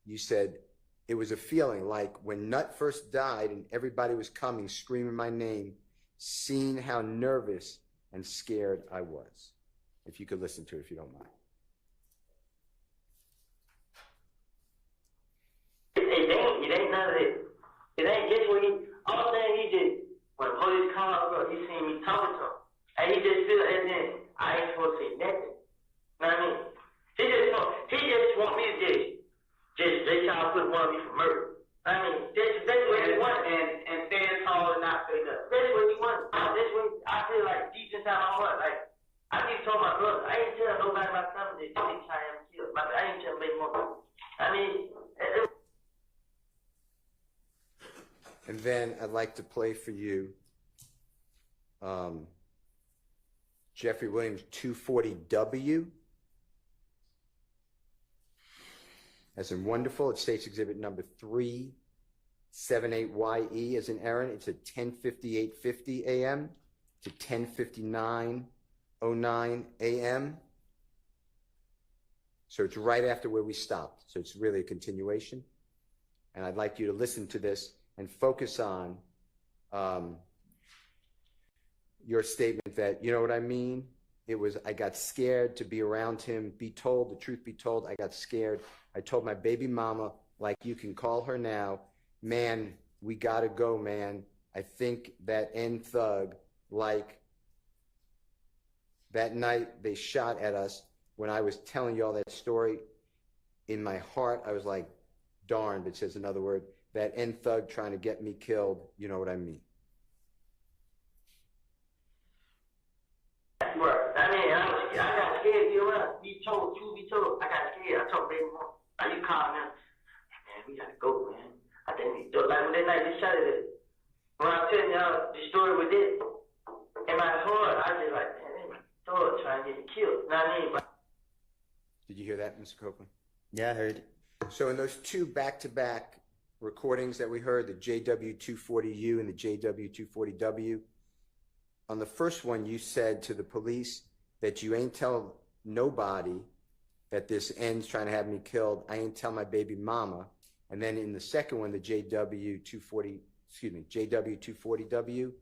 You said, it was a feeling like when Nut first died and everybody was coming, screaming my name, seeing how nervous and scared I was. If you could listen to it, if you don't mind. It ain't none of it. It ain't just what all thing he did, when the police called, bro, he seen me talking to him. And he just feel, and then I ain't supposed to say nothing. You know what I mean? He just want me to they try to put one of me for murder. I mean, that's what he wanted. And stand tall and not say nothing. That's what he wanted. That's what I feel like deep inside my heart. Like, I just told my brother, I ain't tell nobody about something that they try to have me killed. I ain't tell baby mama. I mean, and then I'd like to play for you Jeffrey Williams 240W. As in wonderful, it states exhibit number 378YE as in Aaron. It's at 10:58:50 a.m. to 10:59:09 a.m. So it's right after where we stopped. So it's really a continuation. And I'd like you to listen to this and focus on your statement that, you know what I mean? It was, I got scared to be around him, be told, the truth be told, I got scared. I told my baby mama, like you can call her now, man, we gotta go, man. I think that N thug, like that night they shot at us, when I was telling y'all that story, in my heart, I was like, darned, it says another word, that N thug trying to get me killed, you know what I mean? I got scared to be around. Be told, I got scared. I told baby mom, are you calling him? Man, we gotta go, man. I think we do. Like when that night they shot at it. When I'm telling y'all the story with it, in my heart, I just like, man, they thought trying to get me killed. You know what I mean? Did you hear that, Mr. Copeland? Yeah, I heard it. So in those two back-to-back recordings that we heard, the JW240U and the JW240W, on the first one, you said to the police that you ain't tell nobody that this N's trying to have me killed. I ain't tell my baby mama. And then in the second one, the JW240W,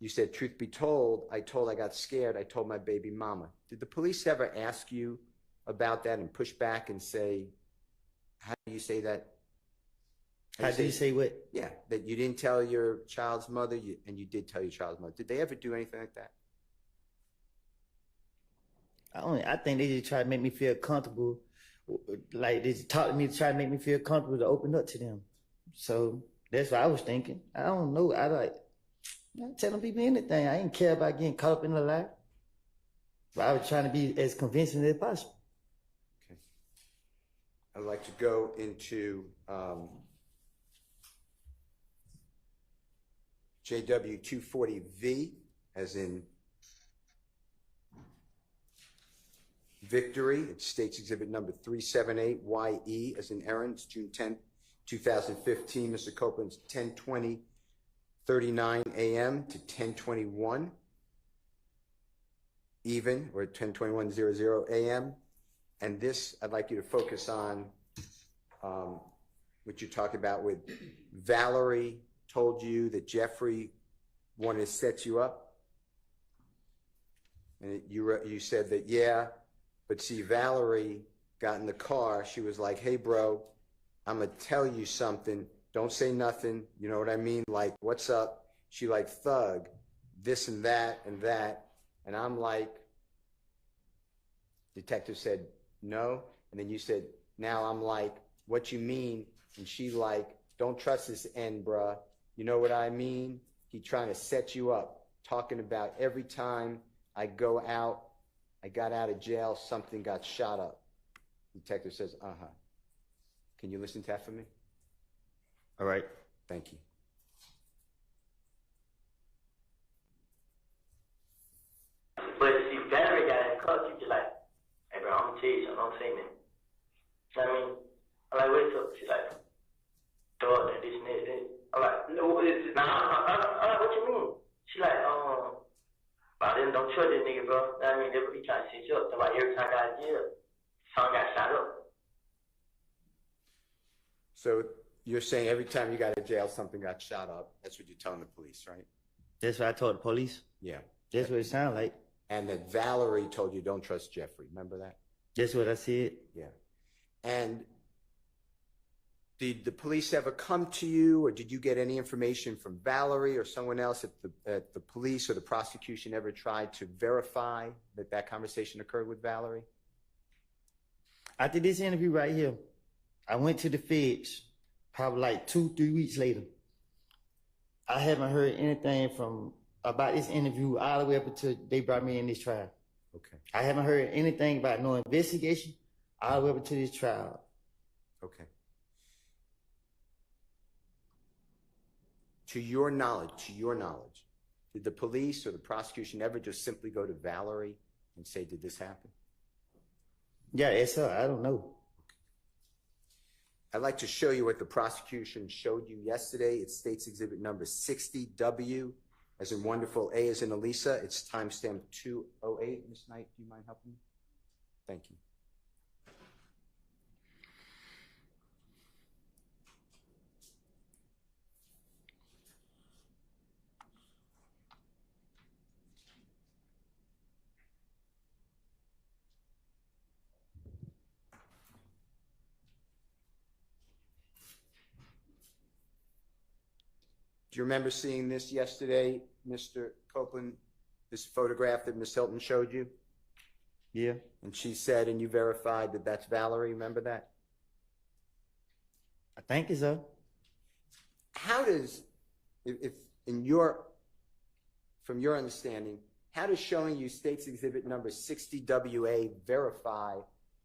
you said, truth be told, I got scared. I told my baby mama. Did the police ever ask you about that and push back and say, how do you say that? How do you say what? Yeah, that you didn't tell your child's mother, and you did tell your child's mother. Did they ever do anything like that? I think they just try to make me feel comfortable like they talk to me to try to make me feel comfortable to open up to them. So that's what I was thinking. I don't know. I'm not telling people anything. I ain't care about getting caught up in a lie. But I was trying to be as convincing as possible. Okay. I'd like to go into JW 240V, as in Victory. It states exhibit number 378YE, as in Aaron. It's June 10th, 2015. Mr. Copeland's 10:20:39 a.m. to 10:21 even, or 10:21:00 a.m. And this, I'd like you to focus on what you talked about with Valerie told you that Jeffrey wanted to set you up. And you said that, yeah, but see, Valerie got in the car. She was like, hey, bro, I'm going to tell you something. Don't say nothing. You know what I mean? Like, what's up? She like, thug, this and that and that. And I'm like, detective said, no. And then you said, now I'm like, what you mean? And she like, don't trust this N, bruh. You know what I mean? He trying to set you up, talking about every time I go out, I got out of jail, something got shot up. Detective says, uh-huh. Can you listen to that for me? All right. Thank you. But see, Valerie got in the car, she just like, hey bro, I'm gonna tell you something, don't say nothing. You know what I mean? I'm like, what's up? She's like, dog, that this and this. I'm like, no, it's nah, I'm like, what you mean? She like, I didn't don't trust this nigga, bro. You know what I mean? They be trying to set you up. That's why every time I got in jail, son got shot up. So you're saying every time you got out of jail, something got shot up. That's what you're telling the police, right? That's what I told the police. Yeah. That's what it sounded like. And that Valerie told you don't trust Jeffrey. Remember that? That's what I said. Yeah. And did the police ever come to you, or did you get any information from Valerie or someone else at the police or the prosecution ever tried to verify that that conversation occurred with Valerie? After this interview right here, I went to the feds probably like 2-3 weeks later. I haven't heard anything about this interview all the way up until they brought me in this trial. Okay. I haven't heard anything about no investigation all the way up until this trial. Okay. To your knowledge, did the police or the prosecution ever just simply go to Valerie and say, did this happen? Yeah, it's her. I don't know. I'd like to show you what the prosecution showed you yesterday. It states exhibit number 60W, as in wonderful, A as in Elisa. It's timestamp 208. Ms. Knight, do you mind helping me? Thank you. Do you remember seeing this yesterday, Mr. Copeland, this photograph that Ms. Hilton showed you? Yeah. And she said, and you verified that that's Valerie, remember that? I think it's her. How does, from your understanding, how does showing you states exhibit number 60WA verify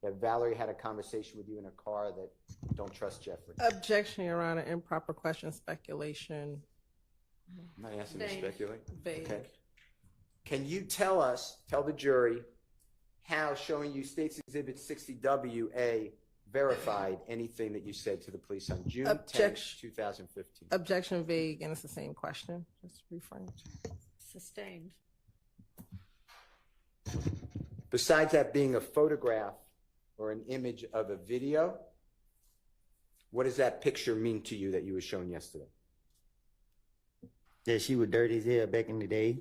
that Valerie had a conversation with you in a car that don't trust Jeffrey? Objection, Your Honor. Improper question, speculation. I'm not asking you to speculate. Vague. Okay. Can you tell the jury, how showing you states exhibit 60WA verified anything that you said to the police on June 10th, 2015? Objection, vague, and it's the same question. Just reframed. Sustained. Besides that being a photograph or an image of a video, what does that picture mean to you that you were shown yesterday? That she was dirty as hell back in the day.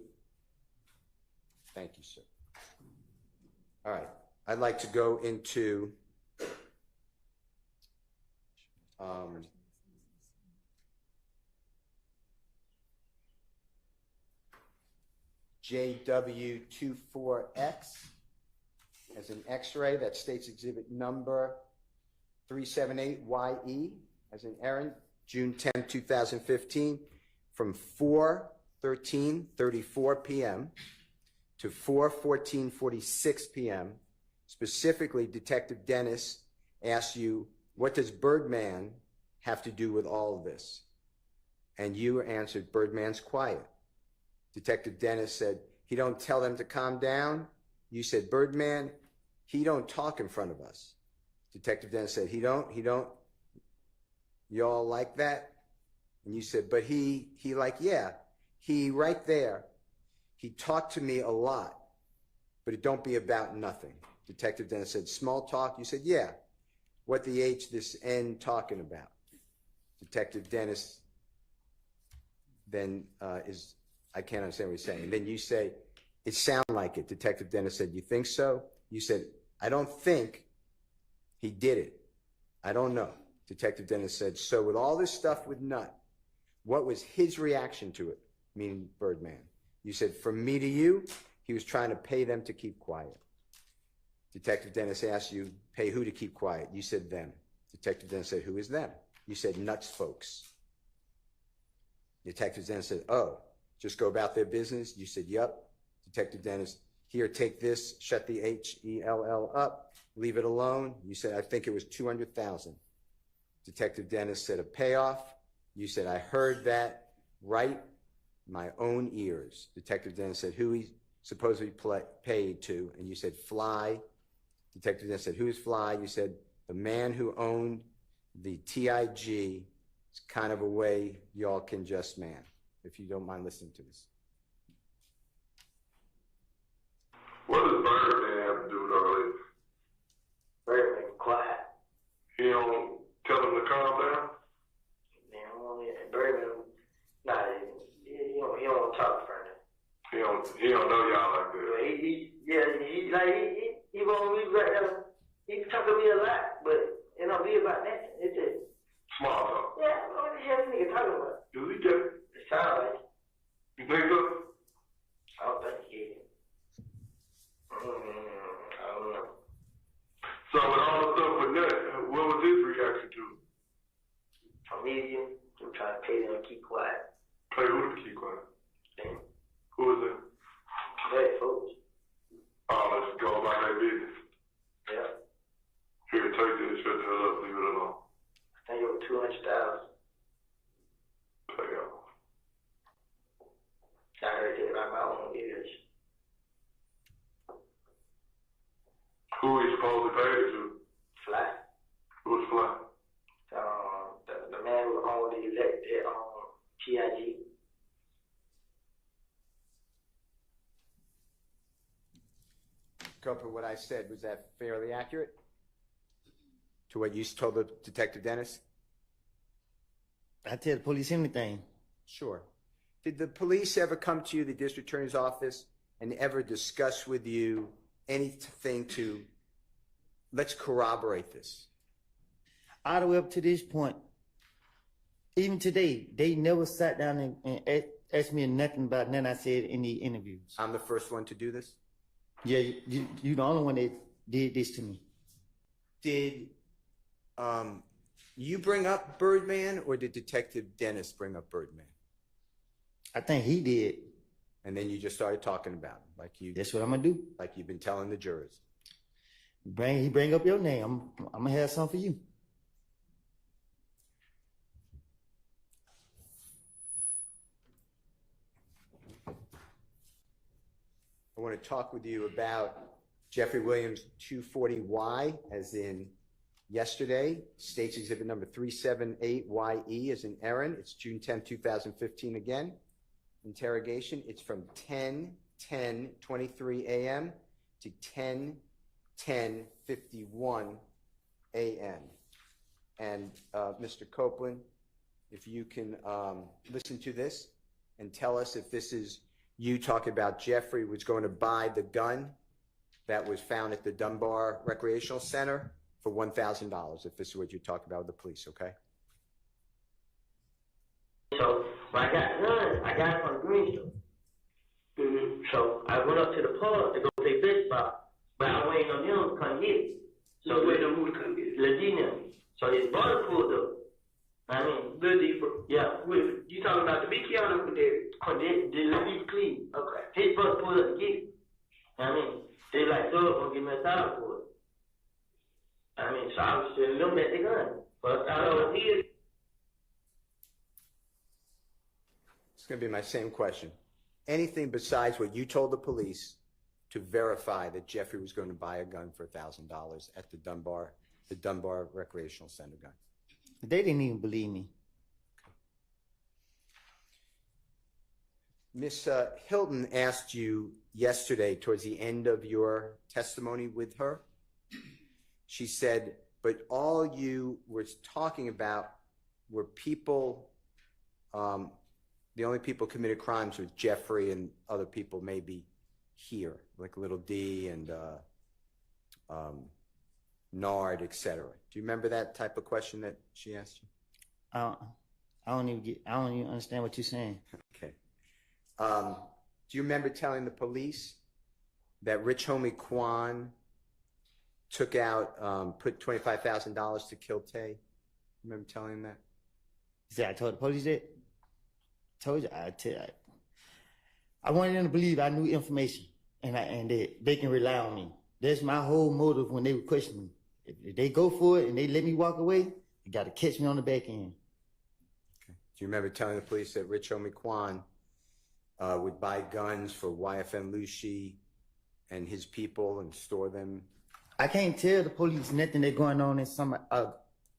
Thank you, sir. All right. I'd like to go into JW24X as an X-ray that states exhibit number 378YE, as in Aaron, June 10, 2015, from 4:13:34 p.m. to 4:14:46 p.m. Specifically, Detective Dennis asked you, what does Birdman have to do with all of this? And you answered, Birdman's quiet. Detective Dennis said, he don't tell them to calm down. You said, Birdman, he don't talk in front of us. Detective Dennis said, he don't. Y'all like that? And you said, but he like, yeah, he right there. He talked to me a lot, but it don't be about nothing. Detective Dennis said, small talk. You said, yeah. What the H, this N talking about? Detective Dennis then I can't understand what he's saying. And then you say, it sound like it. Detective Dennis said, you think so? You said, I don't think he did it. I don't know. Detective Dennis said, so with all this stuff with Nut, what was his reaction to it? Meaning Birdman. You said, from me to you, he was trying to pay them to keep quiet. Detective Dennis asked you, pay who to keep quiet? You said them. Detective Dennis said, who is them? You said, Nuts folks. Detective Dennis said, oh, just go about their business? You said, yup. Detective Dennis, here, take this, shut the HELL up, leave it alone. You said, I think it was $200,000. Detective Dennis said, a payoff. You said, I heard that right my own ears. Detective Dennis said, who he supposedly paid to? And you said, Fly. Detective Dennis said, who is Fly? You said, the man who owned the TIG. It's kind of a way y'all can just man, if you don't mind listening to this. What does Birdman have to do with all this? Birdman quiet. He don't tell him to calm down? Birdman, nah, he don't talk for him. He don't know y'all like that. He won't be right now. He talk to me a lot, but it don't be about that. It's just small talk. Yeah, what the hell this nigga talking about? Does he get it? It sounds like. You think so? I don't think he is. I don't know. So with all the stuff with that, what was his reaction to it? From me, I'm trying to pay them to keep quiet. Pay who to keep quiet? Them. Who is that? Hey, folks. Oh, let's go about that business. Yeah. Here, take this, shut the hell up, leave it alone. I think it was 200,000. Pay off. I heard it right my own ears. Who he supposed to pay it to? Fly. Who's Fly? The man who owned the elected TIG. Copa, what I said, was that fairly accurate to what you told the Detective Dennis? I tell the police anything. Sure. Did the police ever come to you, the district attorney's office, and ever discuss with you anything to, let's corroborate this? All the way up to this point, even today, they never sat down and asked me nothing about nothing I said in the interviews. I'm the first one to do this? Yeah, you the only one that did this to me. Did you bring up Birdman, or did Detective Dennis bring up Birdman? I think he did. And then you just started talking about him, like you. That's what I'm gonna do. Like you've been telling the jurors. He bring up your name. I'm gonna have something for you. I want to talk with you about Jeffrey Williams 240Y, as in yesterday. State's exhibit number 378YE, as in Aaron. It's June 10, 2015 again. Interrogation. It's from 10:10:23 a.m. to 10:10:51 a.m. And Mr. Copeland, if you can listen to this and tell us if this is you talking about Jeffrey was going to buy the gun that was found at the Dunbar Recreational Center for $1,000, if this is what you're talking about with the police, okay? So when I got the gun, I got it from the green store. So I went up to the pub to go play baseball, but I waiting on them to come get it. So you waiting on who to come get it? Ladina. So his brother pulled up. I mean, Lil D, yeah. you talking about the big Keanu with the Let me clean. Okay. His brother pulled up to get it. I mean, they like, Thug gonna give me $1,000 for it. I mean, so I was sending them back the gun. But I know he is. It's going to be my same question. Anything besides what you told the police to verify that Jeffrey was going to buy a gun for $1,000 at the Dunbar Recreational Center gun? They didn't even believe me. Miss Hilton asked you yesterday towards the end of your testimony with her. She said, but all you were talking about were people, the only people committed crimes was Jeffrey and other people maybe here, like Little D and Nard, etc. Do you remember that type of question that she asked you? I don't even understand what you're saying. Okay. Do you remember telling the police that Rich Homie Quan took out, put $25,000 to kill Tay? Remember telling him that? You said I told the police that? Told you. I wanted them to believe I knew information and that they can rely on me. That's my whole motive when they were questioning me. If they go for it and they let me walk away, they got to catch me on the back end. Okay. Do you remember telling the police that Rich Homie Quan would buy guns for YFN Lucy and his people and store them? I can't tell the police nothing that's going on in some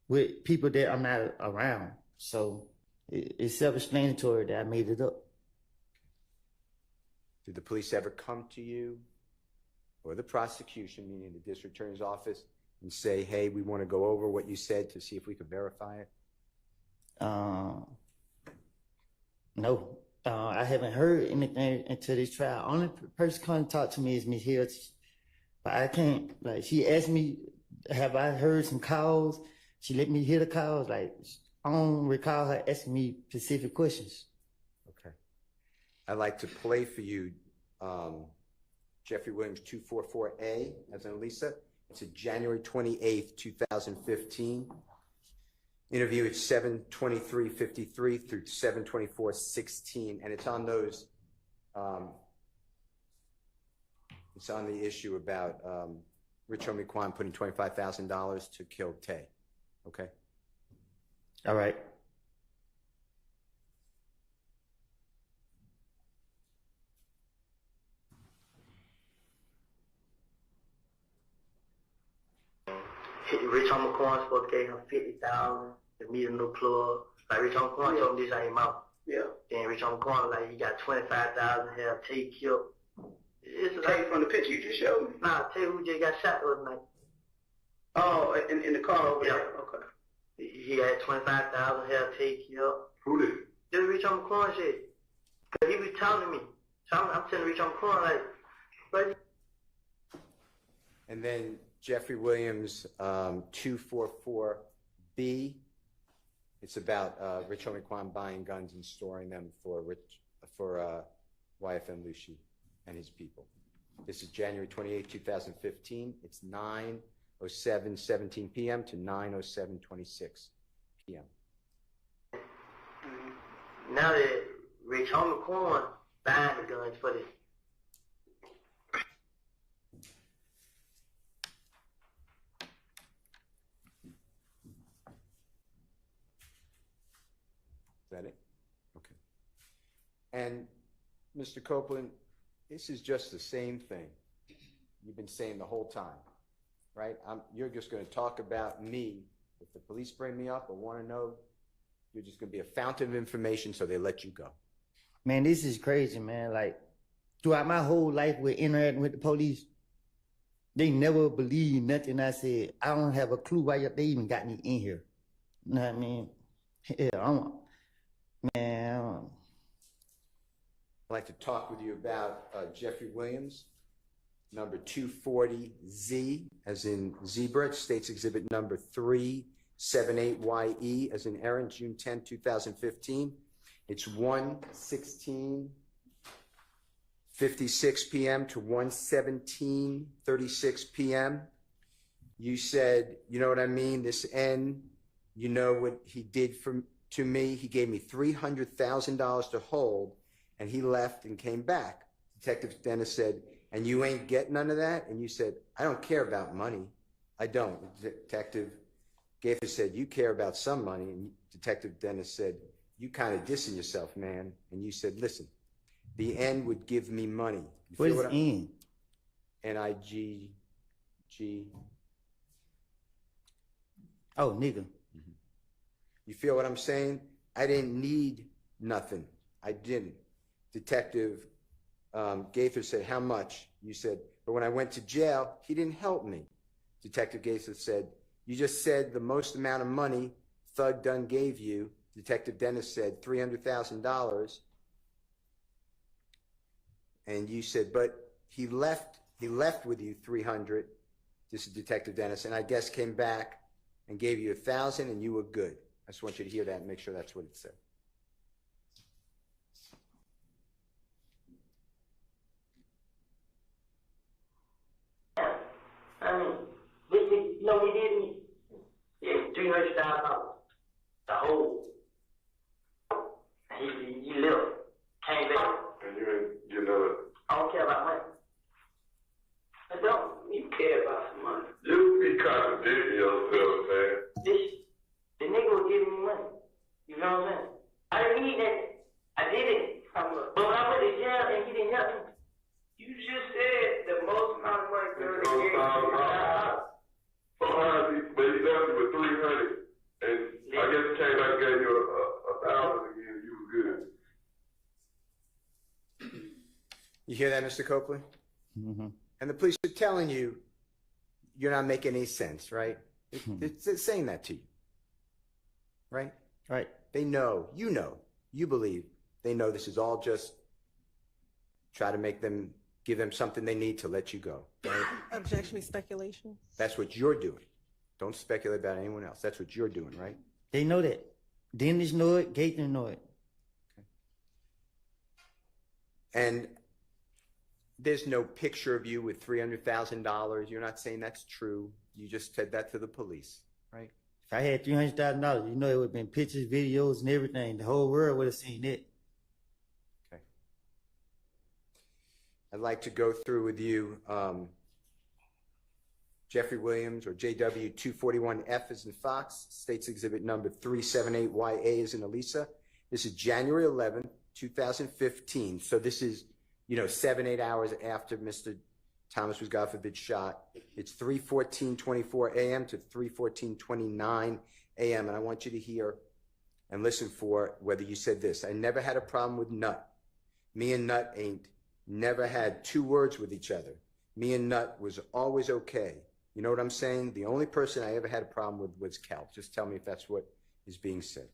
with people that I'm not around. So it's self-explanatory that I made it up. Did the police ever come to you or the prosecution, meaning the district attorney's office, and say, hey, we want to go over what you said to see if we could verify it? No. I haven't heard anything until this trial. Only person come talk to me is Miss Hill. But I can't, like, she asked me, have I heard some calls? She let me hear the calls. Like, I don't recall her asking me specific questions. Okay. I'd like to play for you Jeffrey Williams 244A as an Elisa. It's a January 28th, 2015. Interview at 7:23:53 through 7:24:16, and it's on those. It's on the issue about Rich Homie Quan putting $25,000 to kill Tay. Okay. All right. Rich Homie Quan supposed to give him $50,000 to meet a new plug. Like Rich Homie Quan told him this ain't mouth. Yeah. Then Rich Homie Quan like he got $25,000 to have Tay killed. It's like from the picture you just showed me. Nah, Tay who just got shot the other night. Oh, in the car over there. Okay. He had $25,000 to have Tay killed. Who did? This Rich Homie Quan shit. Cause he was telling me. So I'm telling Rich Homie Quan like, but. And then Jeffrey Williams 244B. It's about Rich Homie Quan buying guns and storing them for YFN Lucy and his people. This is January 28, 2015. It's 9:07:17 p.m. to 9:07:26 p.m. Now that Rich Homie Quan buying the guns for this. Is that it? Okay. And Mr. Copeland, this is just the same thing you've been saying the whole time, right? You're just going to talk about me. If the police bring me up or want to know, you're just going to be a fountain of information, so they let you go. Man, this is crazy, man. Like, throughout my whole life with interacting with the police, they never believed nothing I said. I don't have a clue why they even got me in here. You know what I mean? Yeah, man. I'd like to talk with you about Jeffrey Williams, number 240Z, as in zebra. It states exhibit number 378YE, as in Aaron, June 10, 2015. It's 1:16:56 p.m. to 1:17:36 p.m. You said, you know what I mean? This N, you know what he did to me? He gave me $300,000 to hold, and he left and came back. Detective Dennis said, and you ain't get none of that? And you said, I don't care about money. I don't. Detective Gaither said, you care about some money. And Detective Dennis said, you kind of dissing yourself, man. And you said, listen, the N would give me money. What is N? N-I-G-G. Oh, nigga. You feel what I'm saying? I didn't need nothing. I didn't. Detective Gaither said, how much? You said, but when I went to jail, he didn't help me. Detective Gaither said, you just said the most amount of money Thug Dunn gave you. Detective Dennis said $300,000. And you said, but he left with you 300. This is Detective Dennis, and I guess came back and gave you 1,000 and you were good. I just want you to hear that and make sure that's what it said. I mean, you know, he did me. Yeah, $300,000. The whole. And he left. Came back. And you know it. I don't care about money. I don't. You care about some money. You be contradicting yourself, man. The nigga was giving me money. You know what I'm saying? I didn't need that. I did it. But when I went to jail and he didn't help me. You just said the most amount of money Thug gave you. But he left you with 300, and I guess he came back and gave you 1,000 again. You were good. You hear that, Mr. Copeland? Mm-hmm. And the police are telling you you're not making any sense, right? It's saying that to you, right? Right. They know, you believe they know this is all just try to make them, give them something they need to let you go. Right? Objection to speculation. That's what you're doing. Don't speculate about anyone else. That's what you're doing, right? They know that. Dennis know it. Gaither know it. Okay. And there's no picture of you with $300,000. You're not saying that's true. You just said that to the police, right? If I had $300,000, you know it would have been pictures, videos, and everything. The whole world would have seen it. Okay. I'd like to go through with you Jeffrey Williams, or JW 241F as in Fox, States Exhibit number 378YA as in Elisa. This is January 11th, 2015. So this is, 7-8 hours after Mr. Thomas was, God forbid, shot. It's 3:14:24 a.m. to 3:14:29 a.m. And I want you to hear and listen for whether you said this. I never had a problem with Nut. Me and Nut ain't never had two words with each other. Me and Nut was always okay. You know what I'm saying? The only person I ever had a problem with was Cal. Just tell me if that's what is being said.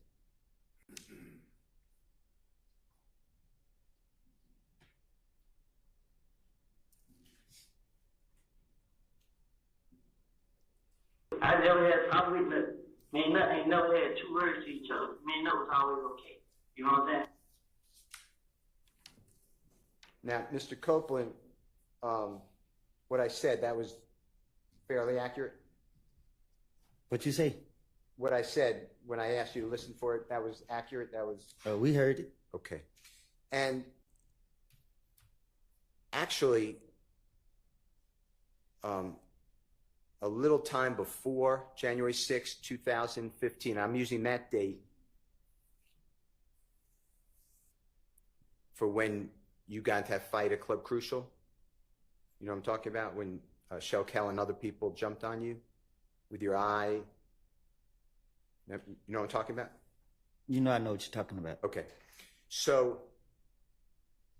I never had a problem with nothing. Me and Nut ain't never had two words to each other. Me and Nut was always okay. You know what I'm saying? Now, Mr. Copeland, what I said, that was fairly accurate? What you say? What I said when I asked you to listen for it, that was accurate? That was... We heard it. Okay. And actually, a little time before January 6, 2015, I'm using that date for when you got into that fight at Club Crucial. You know what I'm talking about? When Shell Kell and other people jumped on you with your eye. You know what I'm talking about? I know what you're talking about. Okay. So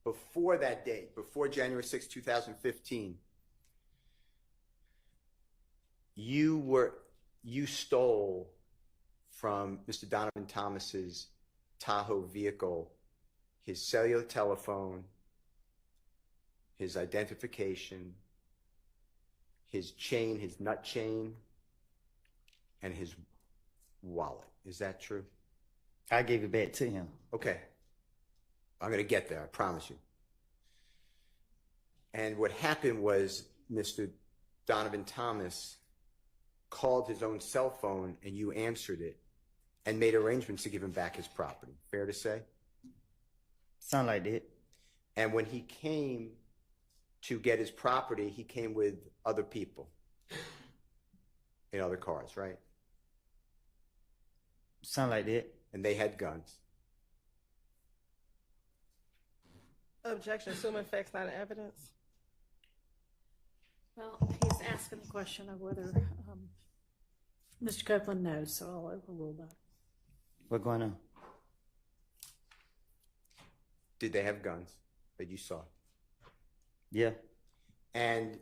before that date, before January 6, 2015, you stole from Mr. Donovan Thomas's Tahoe vehicle his cellular telephone, his identification, his chain, his nut chain, and his wallet. Is that true? I gave it back to him. Okay. I'm going to get there, I promise you. And what happened was Mr. Donovan Thomas called his own cell phone and you answered it and made arrangements to give him back his property. Fair to say? Sound like that. And when he came to get his property, he came with other people in other cars, right? Sound like that. And they had guns. Objection, assuming facts not in evidence. Well, he's asking the question of whether Mr. Copeland knows, so I'll overrule that. What's going on? Did they have guns that you saw? Yeah. And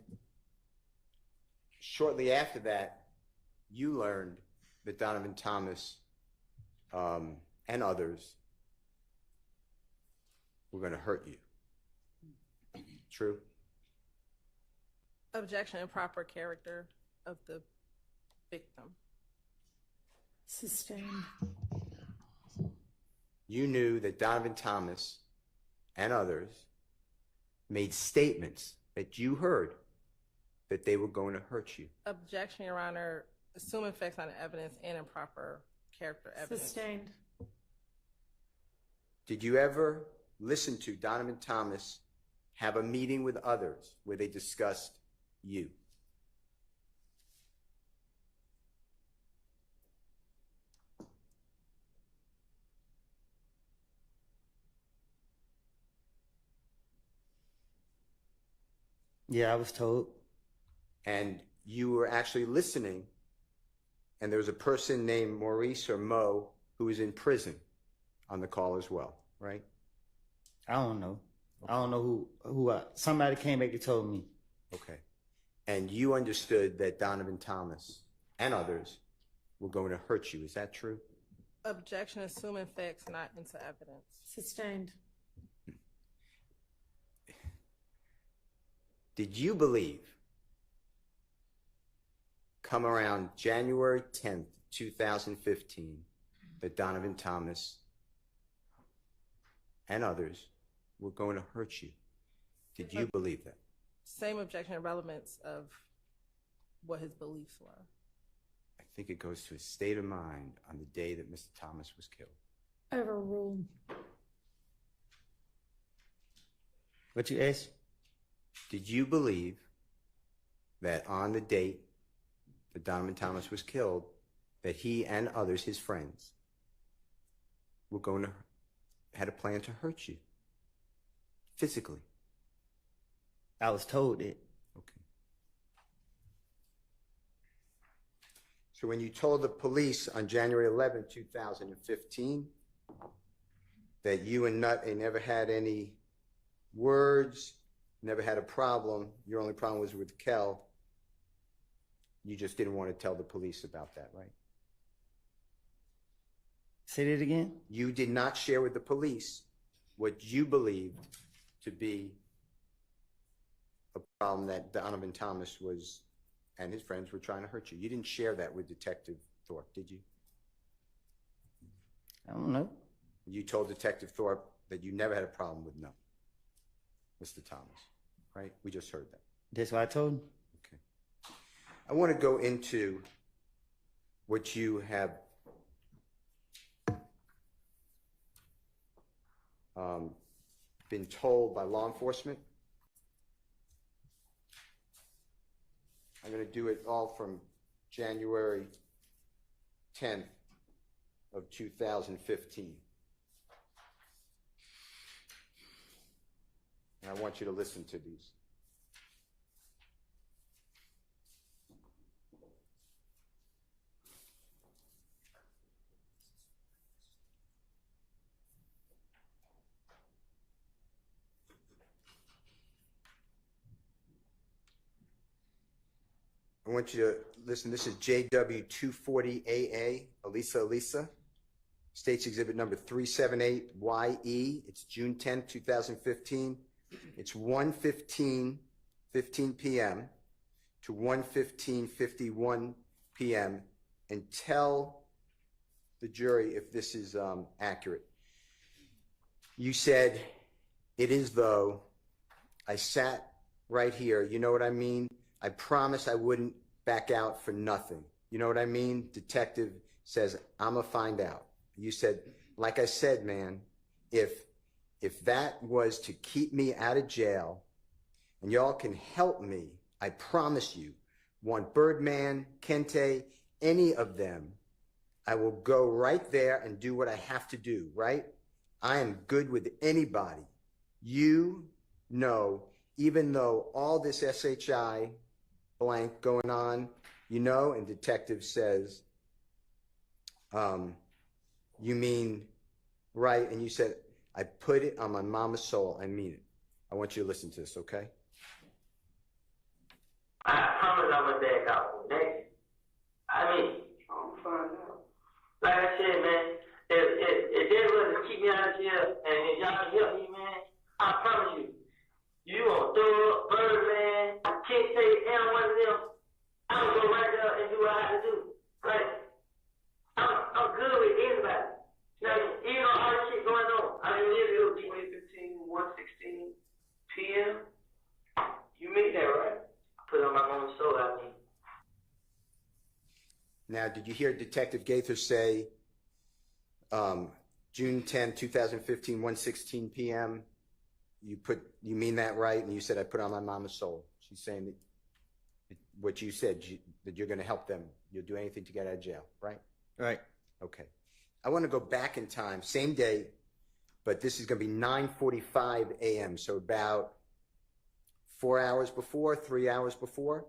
shortly after that, you learned that Donovan Thomas and others were going to hurt you. True? Objection, improper character of the victim. Sustained. You knew that Donovan Thomas and others made statements that you heard that they were going to hurt you. Objection, Your Honor, assuming facts not in evidence and improper character evidence. Sustained. Did you ever listen to Donovan Thomas have a meeting with others where they discussed you? Yeah, I was told. And you were actually listening, and there was a person named Maurice or Mo who was in prison on the call as well, right? I don't know. I don't know who somebody came back and told me. Okay. And you understood that Donovan Thomas and others were going to hurt you. Is that true? Objection, assuming facts not into evidence. Sustained. Did you believe, come around January 10th, 2015, that Donovan Thomas and others were going to hurt you? Did you believe that? Same objection and relevance of what his beliefs were. I think it goes to his state of mind on the day that Mr. Thomas was killed. Overruled. What you asked? Did you believe that on the date that Donovan Thomas was killed, that he and others, his friends, were going to, had a plan to hurt you? Physically? I was told it. Okay. So when you told the police on January 11, 2015, that you and Nutt never had any words, never had a problem, your only problem was with Kel, you just didn't want to tell the police about that, right? Say that again? You did not share with the police what you believed to be a problem that Donovan Thomas was and his friends were trying to hurt you. You didn't share that with Detective Thorpe, did you? I don't know. You told Detective Thorpe that you never had a problem with Mr. Thomas, right? We just heard that. That's what I told him. Okay. I want to go into what you have been told by law enforcement. I'm going to do it all from January 10th of 2015. And I want you to listen to these. I want you to listen. This is JW240AA, Elisa. States Exhibit number 378YE. It's June 10, 2015. It's 1:15 p.m. to 1:51 p.m. and tell the jury if this is accurate. You said, "It is though. I sat right here. You know what I mean? I promised I wouldn't back out for nothing. You know what I mean? Detective says, I'm gonna find out. You said, like I said, man, if that was to keep me out of jail, and y'all can help me, I promise you, want Birdman, Kente, any of them, I will go right there and do what I have to do, right? I am good with anybody. You know, even though all this SHI blank going on, you know, and detective says, you mean, right? And you said, I put it on my mama's soul. I mean it. I want you to listen to this, okay? I promise I'm gonna back out next. I mean, I'm find out. Like I said, man, if they was to keep me out of jail and if y'all can help me, man, I promise you, you gonna throw up Birdman, can't say any one of them. I'm gonna go right there and do what I have to do. Right? I'm good with anybody. Like, even though all this shit going on, I mean, it was 2015, 1:16 p.m. You mean that, right? Put on my own soul, I mean. Now, did you hear Detective Gaither say June 10, 2015, 1:16 p.m.? You mean that right? And you said, I put on my mama's soul. She's saying that what you said, that you're going to help them. You'll do anything to get out of jail, right? Right. Okay. I want to go back in time, same day, but this is going to be 9:45 a.m., so about 4 hours before, 3 hours before.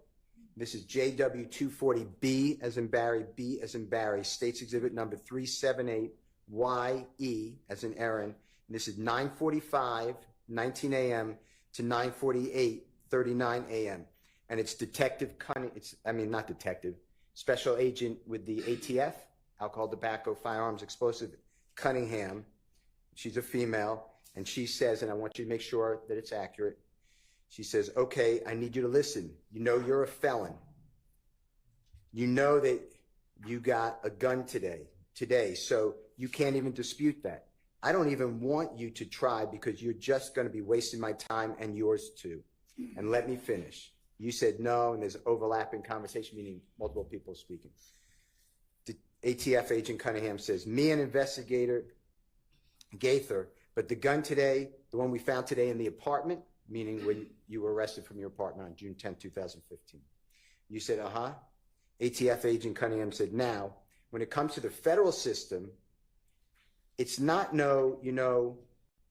This is JW 240B as in Barry, B as in Barry, States Exhibit number 378YE as in Aaron. And this is 9:45, 19 a.m. to 9:48, 39 a.m. And it's Detective Cunningham, not detective, Special Agent with the ATF, Alcohol, Tobacco, Firearms, Explosive, Cunningham. She's a female, and she says, and I want you to make sure that it's accurate, she says, okay, I need you to listen. You know you're a felon. You know that you got a gun today, so you can't even dispute that. I don't even want you to try because you're just going to be wasting my time and yours too. And let me finish. You said no, and there's overlapping conversation, meaning multiple people speaking. The ATF agent Cunningham says, me and investigator Gaither, but the gun today, the one we found today in the apartment, meaning when you were arrested from your apartment on June 10, 2015. You said, ATF agent Cunningham said, now, when it comes to the federal system, it's not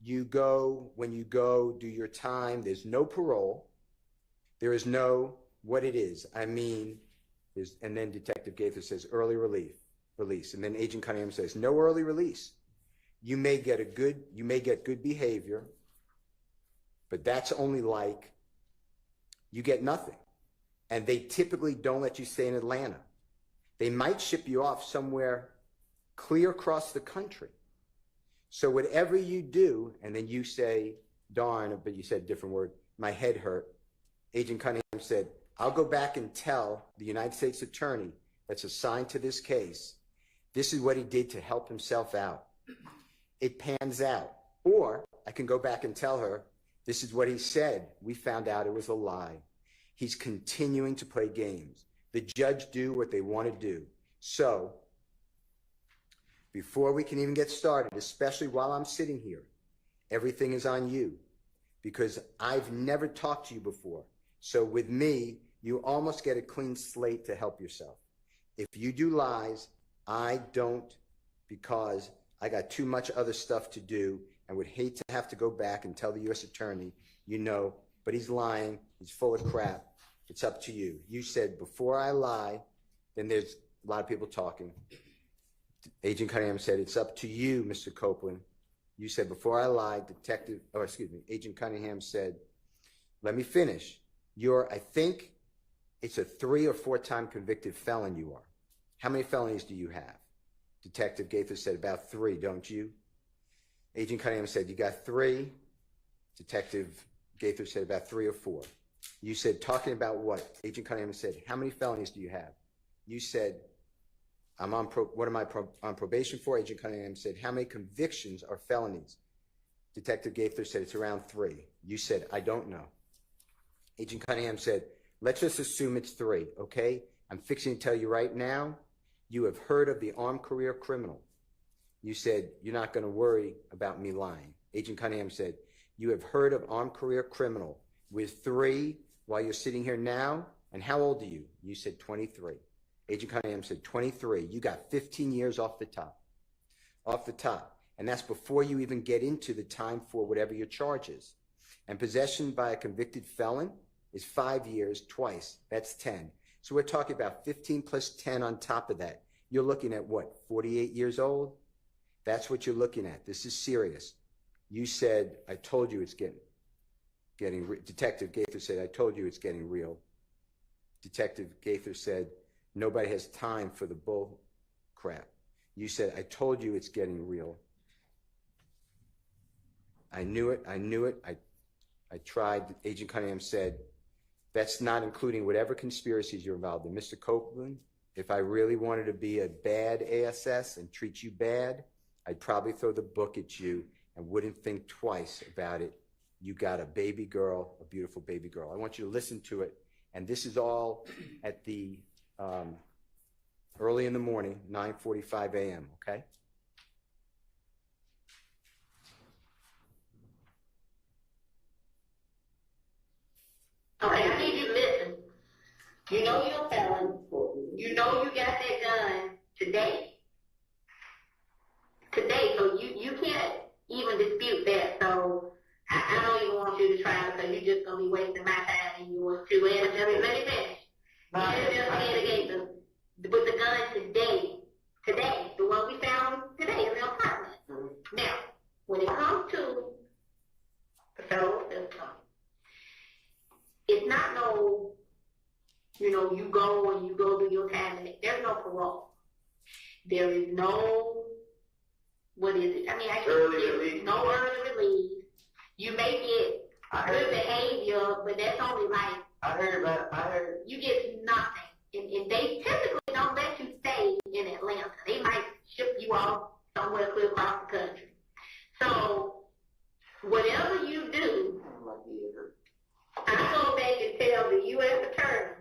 you go, when you go, do your time, there's no parole, there is no what it is. And then Detective Gaither says, early release. And then Agent Cunningham says, no early release. You may get good behavior, but that's only like you get nothing. And they typically don't let you stay in Atlanta. They might ship you off somewhere clear across the country. So whatever you do, and then you say, darn, but you said a different word, my head hurt. Agent Cunningham said, I'll go back and tell the United States attorney that's assigned to this case, this is what he did to help himself out. It pans out. Or I can go back and tell her, this is what he said. We found out it was a lie. He's continuing to play games. The judge do what they want to do. So before we can even get started, especially while I'm sitting here, everything is on you because I've never talked to you before. So with me, you almost get a clean slate to help yourself. If you do lies, I don't, because I got too much other stuff to do and would hate to have to go back and tell the U.S. attorney, but he's lying, he's full of crap. It's up to you. You said, before I lie, then there's a lot of people talking. Agent Cunningham said, it's up to you, Mr. Copeland. You said, before I lie, Agent Cunningham said, let me finish. I think it's a 3 or 4 time convicted felon you are. How many felonies do you have? Detective Gaither said, about 3, don't you? Agent Cunningham said, you got 3. Detective Gaither said, about 3 or 4. You said, talking about what? Agent Cunningham said, how many felonies do you have? You said, what am I on probation for? Agent Cunningham said, how many convictions are felonies? Detective Gaither said, it's around 3. You said, I don't know. Agent Cunningham said, let's just assume it's 3, okay? I'm fixing to tell you right now, you have heard of the armed career criminal. You said, you're not going to worry about me lying. Agent Cunningham said, you have heard of armed career criminal with 3 while you're sitting here now, and how old are you? You said 23. Agent Cunningham said 23. You got 15 years off the top. Off the top. And that's before you even get into the time for whatever your charge is. And possession by a convicted felon is 5 years twice. That's 10. So we're talking about 15 plus 10 on top of that. You're looking at what, 48 years old? That's what you're looking at. This is serious. You said, I told you it's getting Detective Gaither said, I told you it's getting real. Detective Gaither said, nobody has time for the bull crap. You said, I told you it's getting real. I knew it. I tried. Agent Cunningham said, that's not including whatever conspiracies you're involved in. Mr. Copeland, if I really wanted to be a bad ASS and treat you bad, I'd probably throw the book at you and wouldn't think twice about it. You got a baby girl, a beautiful baby girl. I want you to listen to it. And this is all at the early in the morning, 9:45 a.m., okay? Okay, I need you to listen. You know you're a felon. You know you got that gun today. Today, so you can't even dispute that. So I don't even want you to try because you're just going to be wasting my time and yours too. And let me finish. With the gun today, the one we found today in the apartment. Now, when it comes to the federal system, it's not no, you go do your time and there's no parole. There is no, what is it? I mean, no early release. You may get good behavior, but that's only like, you get nothing. And they typically don't let you stay in Atlanta. They might ship you off somewhere clear across the country. So, whatever you do, I go back and tell the U.S. attorney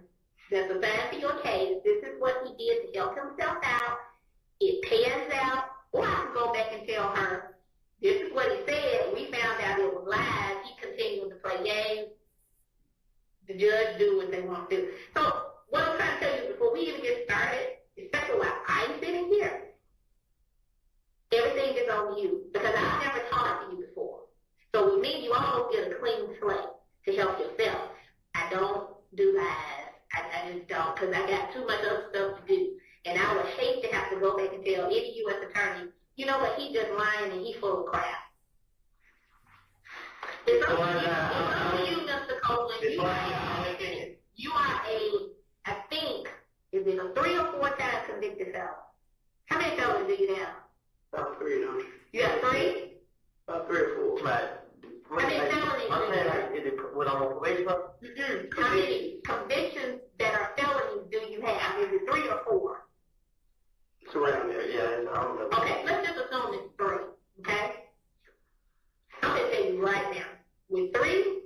that's assigned to your case, this is what he did to help himself out. It pans out. Or I can go back and tell her, this is what he said. We found out it was lies. He continued to play games. The judge do what they want to do. So, what I'm trying to tell you before we even get started, especially while I'm sitting here, everything is on you because I've never talked to you before. So with me, you almost get a clean slate to help yourself. I don't do lies. I just don't because I got too much other stuff to do. And I would hate to have to go back and tell any U.S. attorney, you know what, he just lying and he full of crap. It's up to you, Mr. Copeland. You are I think, is it a 3 or 4 time convicted felon? How many felons do you have? About 3, don't you? You have 3? About 3 or 4. Right. How many felonies? I'm saying, like, is it what I'm on probation for? How many convictions that are felonies do you have? Is it 3 or 4? It's around there, yeah. I don't know. Okay, let's just assume it's 3, okay? I'm going to tell you right now. With 3,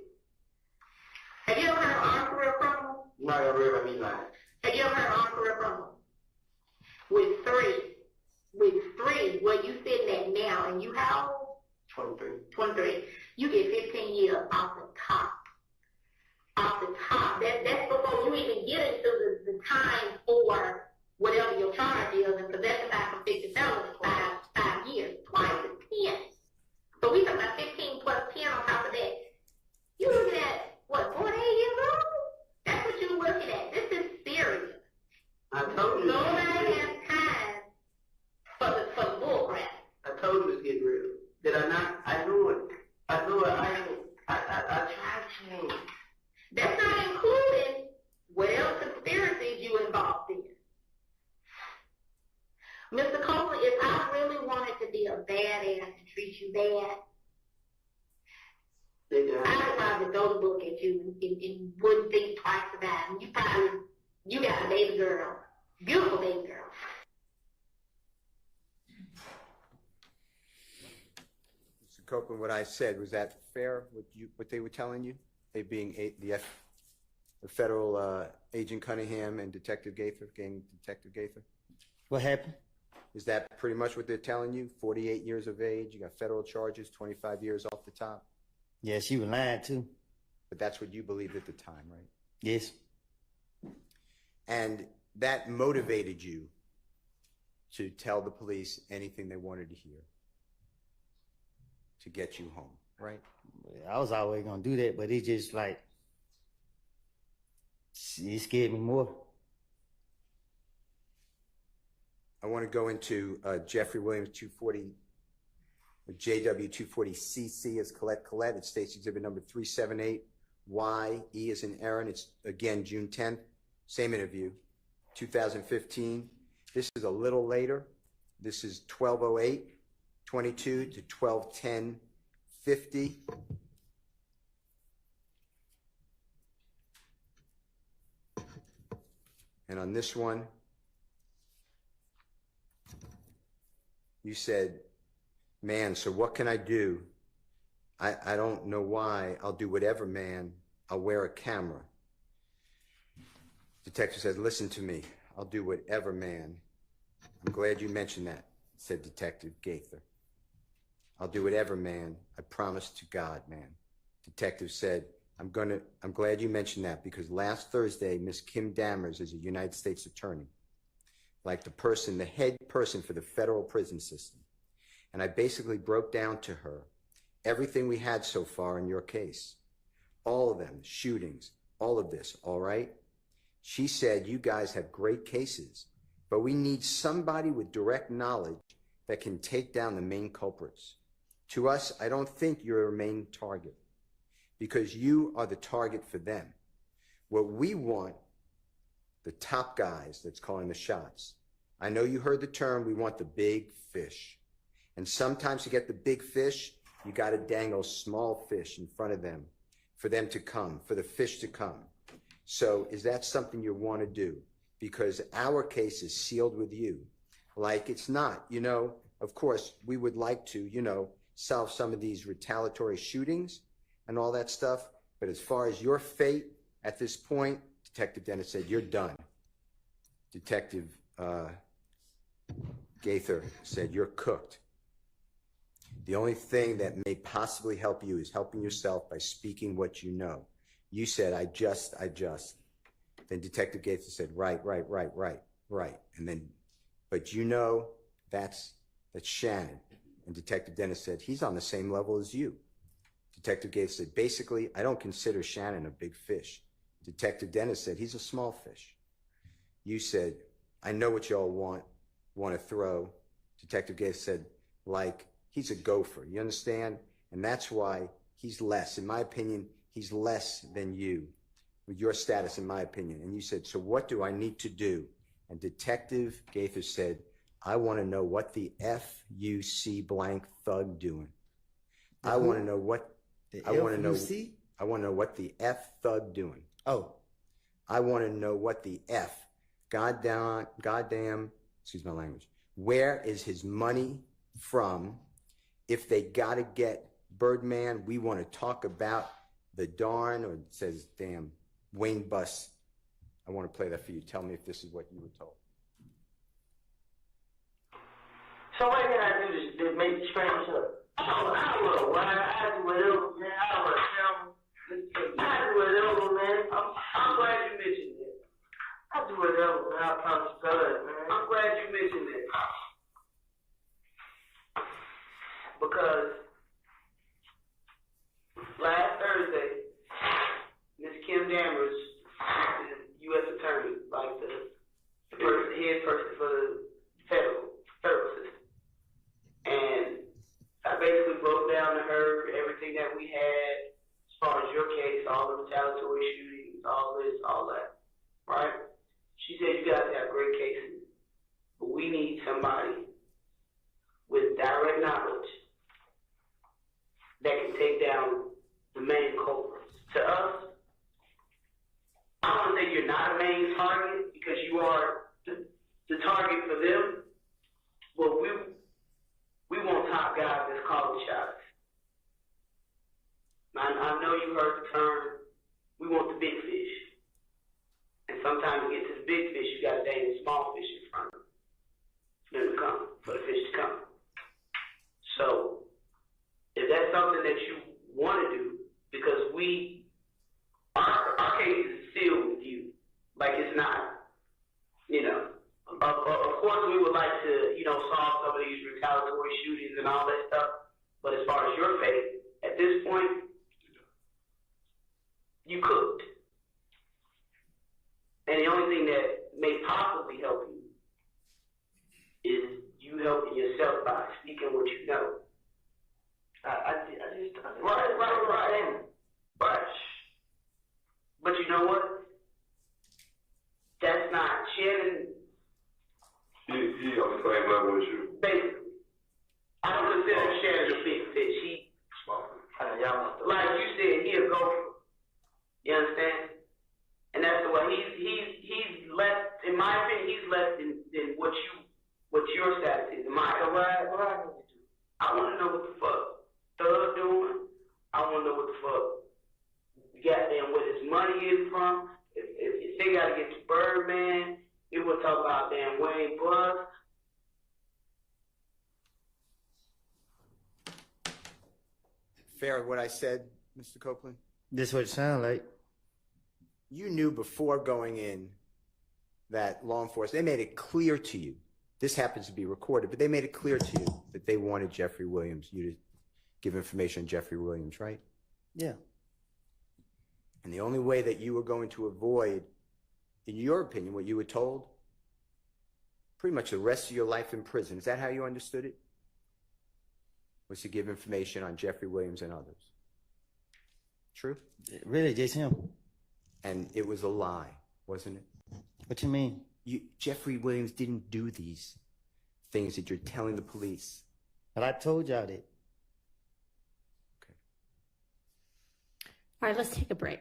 have you ever heard of armed career criminal? No, I read about me lying. Have you ever heard of armed career criminal? With 3, where you sitting at now, and you how old? 23. You get 15 years off the top. Off the top. That's before you even get into the time for whatever your charge is, and possession by convicted felon is 5 years. Twice is 10. So we talking about 15 plus 10 on top of that. You looking at, what, 48 years old? That's what you're looking at. This is serious. I told you. Nobody has time for the bull crap. I told you it's getting real. Did I not? I knew it. I tried to. That's not including whatever conspiracies you involved in. Mr. Copeland, if I really wanted to be a badass and treat you bad, I would probably throw the book at you and wouldn't think twice about it. You got a baby girl. Beautiful baby girl. Mr. Copeland, what I said, was that fair, what they were telling you? They being Federal Agent Cunningham and Detective Gaither, Gang Detective Gaither? What happened? Is that pretty much what they're telling you? 48 years of age, you got federal charges, 25 years off the top? Yeah, she was lying too. But that's what you believed at the time, right? Yes. And that motivated you to tell the police anything they wanted to hear to get you home, right? I was always gonna do that, but it just like, it scared me more. I want to go into Jeffrey Williams 240, JW 240CC as Colette. It states exhibit number 378. YE is in Aaron. It's again June 10th. Same interview, 2015. This is a little later. This is 12:08:22 to 12:10:50. And on this one, you said, man, so what can I do? I don't know why. I'll do whatever, man. I'll wear a camera. Detective said, listen to me. I'll do whatever, man. I'm glad you mentioned that, said Detective Gaither. I'll do whatever, man. I promise to God, man. Detective said, I'm glad you mentioned that because last Thursday, Miss Kim Dammers is a United States attorney, like the head person for the federal prison system. And I basically broke down to her everything we had so far in your case. All of them, shootings, all of this, all right? She said, you guys have great cases, but we need somebody with direct knowledge that can take down the main culprits. To us, I don't think you're a main target because you are the target for them. What we want, the top guys that's calling the shots. I know you heard the term, we want the big fish. And sometimes to get the big fish, you got to dangle small fish in front of them for them to come, for the fish to come. So is that something you want to do? Because our case is sealed with you. Like it's not, of course, we would like to, solve some of these retaliatory shootings and all that stuff. But as far as your fate at this point, Detective Dennis said, you're done. Detective Gaither said, you're cooked. The only thing that may possibly help you is helping yourself by speaking what you know. You said, I just. Then Detective Gaither said, right. And then, but that's Shannon. And Detective Dennis said, he's on the same level as you. Detective Gaither said, basically, I don't consider Shannon a big fish. Detective Dennis said, he's a small fish. You said, I know what y'all want to throw. Detective Gaither said, like, he's a gopher, you understand? And that's why he's less. In my opinion, he's less than you with your status, in my opinion. And you said, so what do I need to do? And Detective Gaither said, I want to know what the F-U-C blank thug doing. I want to know what I want to know what the F thug doing. Oh. I want to know what the F goddamn, excuse my language. Where is his money from? If they got to get Birdman, we want to talk about the darn, or it says, damn, Wayne Bus. I want to play that for you. Tell me if this is what you were told. So what can I do to make the strange up? I don't know why. I do whatever, man. I don't know. I do whatever, man. I'm glad you mentioned it. I do whatever, man. I promise God, man. I'm glad you mentioned it. Because last Thursday, Miss Kim Dammers, the U.S. attorney, like the head person for the federal system, and I basically broke down to her everything that we had as far as your case, all the retaliatory shootings, all this, all that, right? She said you guys have great cases, but we need somebody with direct knowledge that can take down the main culprits. To us, I don't want to say you're not a main target because you are the target for them, but we want top guys that's calling shots. I know you heard the term, we want the big fish. entertain the small fish in front of them, for them to come, for the fish to come. So, if that's something that you want to do, because our case is still with you, like it's not, you know. Of course, we would like to, you know, solve some of these retaliatory shootings and all that stuff. But as far as your faith, at this point, you could. And the only thing that may possibly help you is you helping yourself by speaking what you know. Right. But you know what? That's not Shannon. He on the same level as you. Basically, I don't consider Shannon a big fish. Like you said, he a gopher. You understand? And that's the way he's less. In my opinion, he's less than what your status is. In my opinion. What I need to do? I want to know what the fuck Thug doing. I want to know what the fuck goddamn where his money is from. If they got to get to Birdman, we will talk about damn Wayne Bus. Fair what I said, Mr. Copeland? This what it sound like. You knew before going in that law enforcement, they made it clear to you, this happens to be recorded, but they made it clear to you that they wanted Jeffrey Williams, you to give information on Jeffrey Williams, right? Yeah. And the only way that you were going to avoid, in your opinion, what you were told, pretty much the rest of your life in prison, is that how you understood it? Was to give information on Jeffrey Williams and others. True? Really, just him. And it was a lie, wasn't it? What you mean? Jeffrey Williams didn't do these things that you're telling the police. But I told y'all that. All right, let's take a break.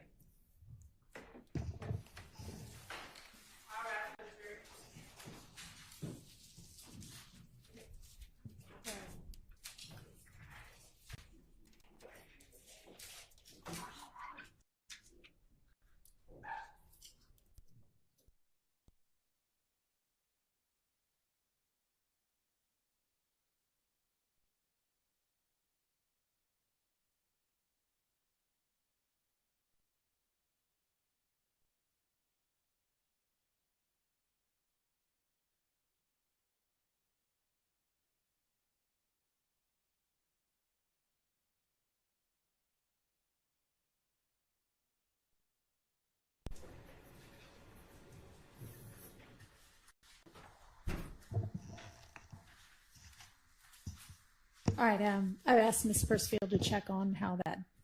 All right, I asked Ms. Persfield to check on how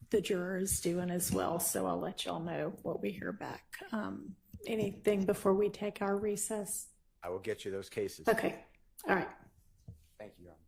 the juror is doing as well, so I'll let y'all know what we hear back. Anything before we take our recess? I will get you those cases. Okay, all right. Thank you, Your Honor.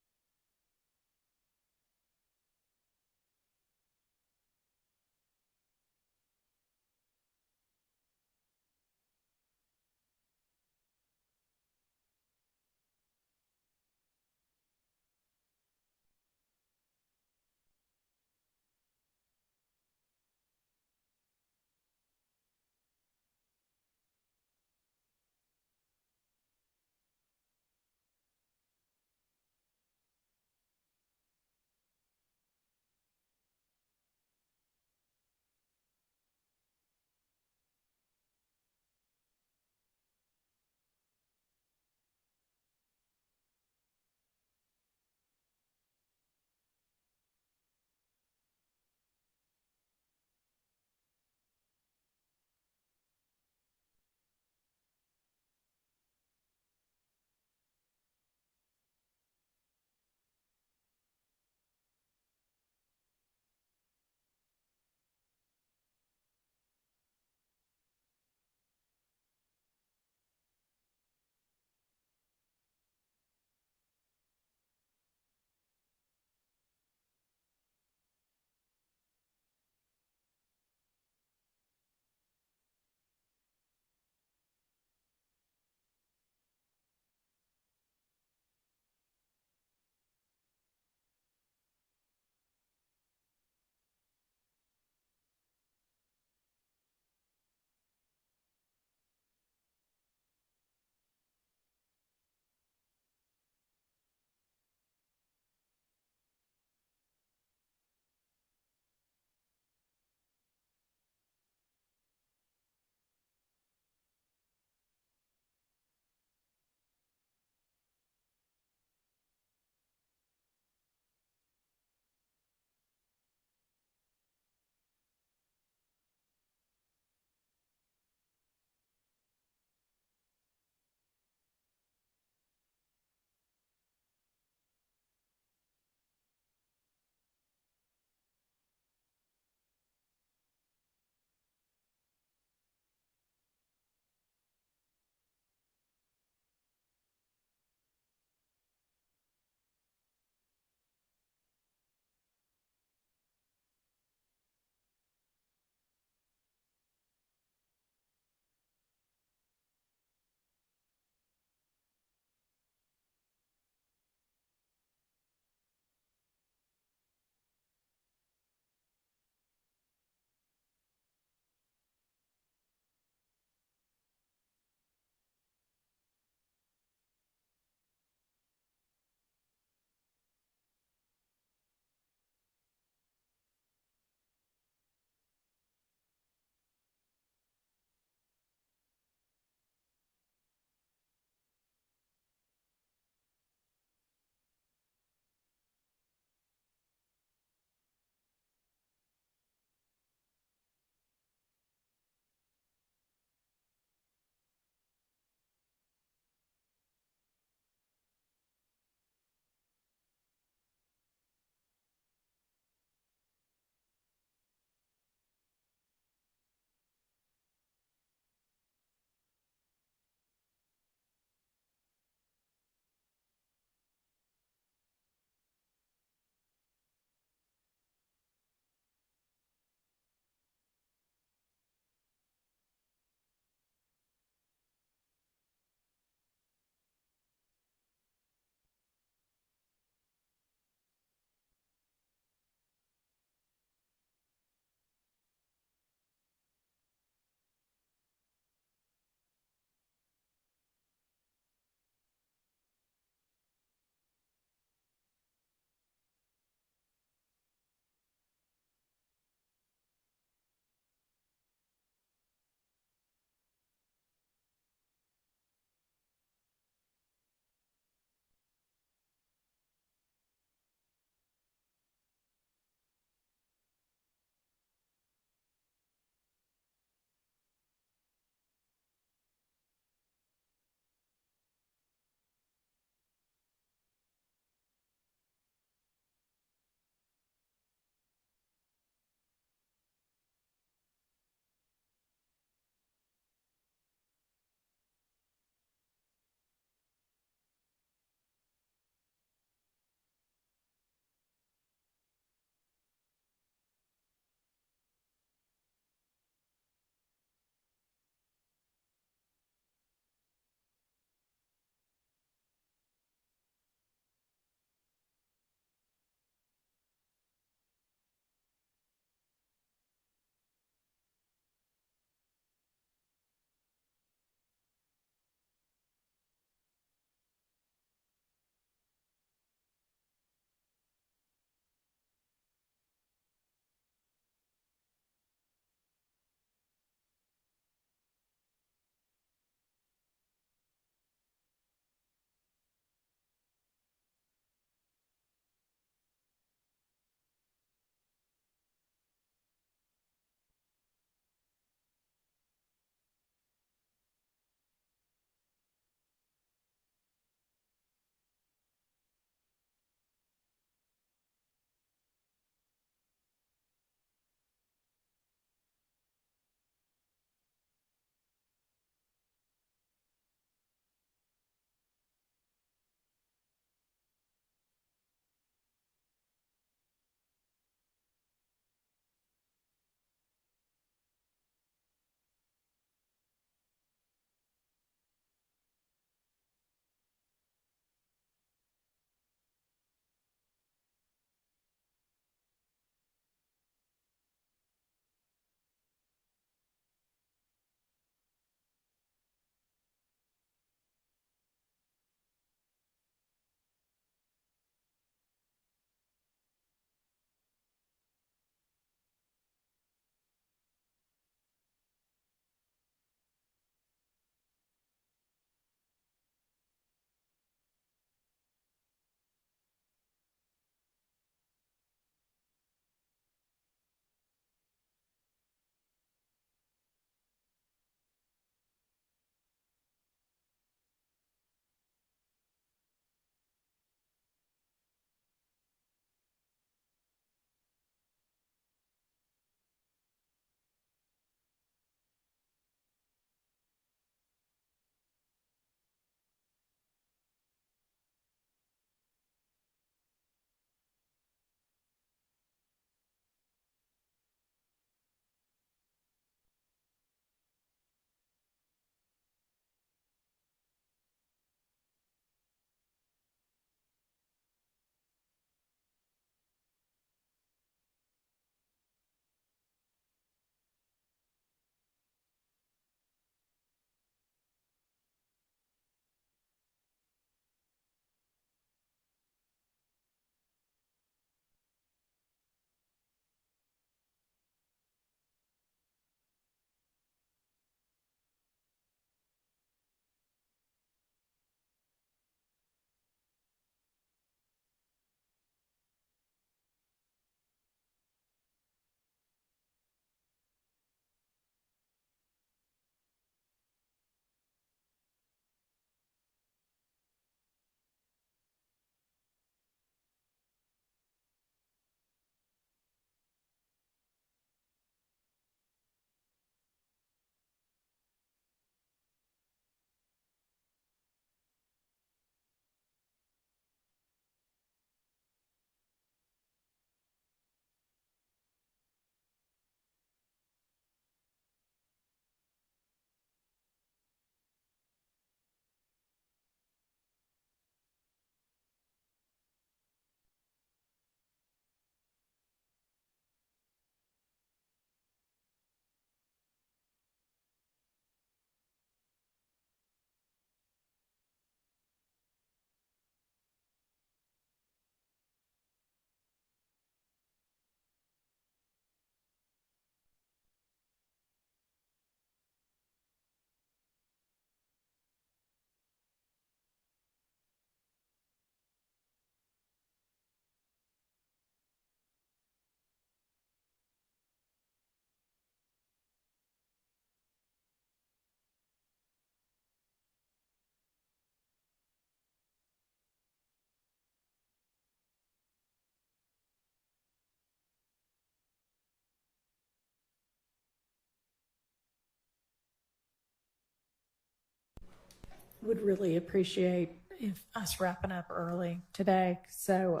would really appreciate if us wrapping up early today. So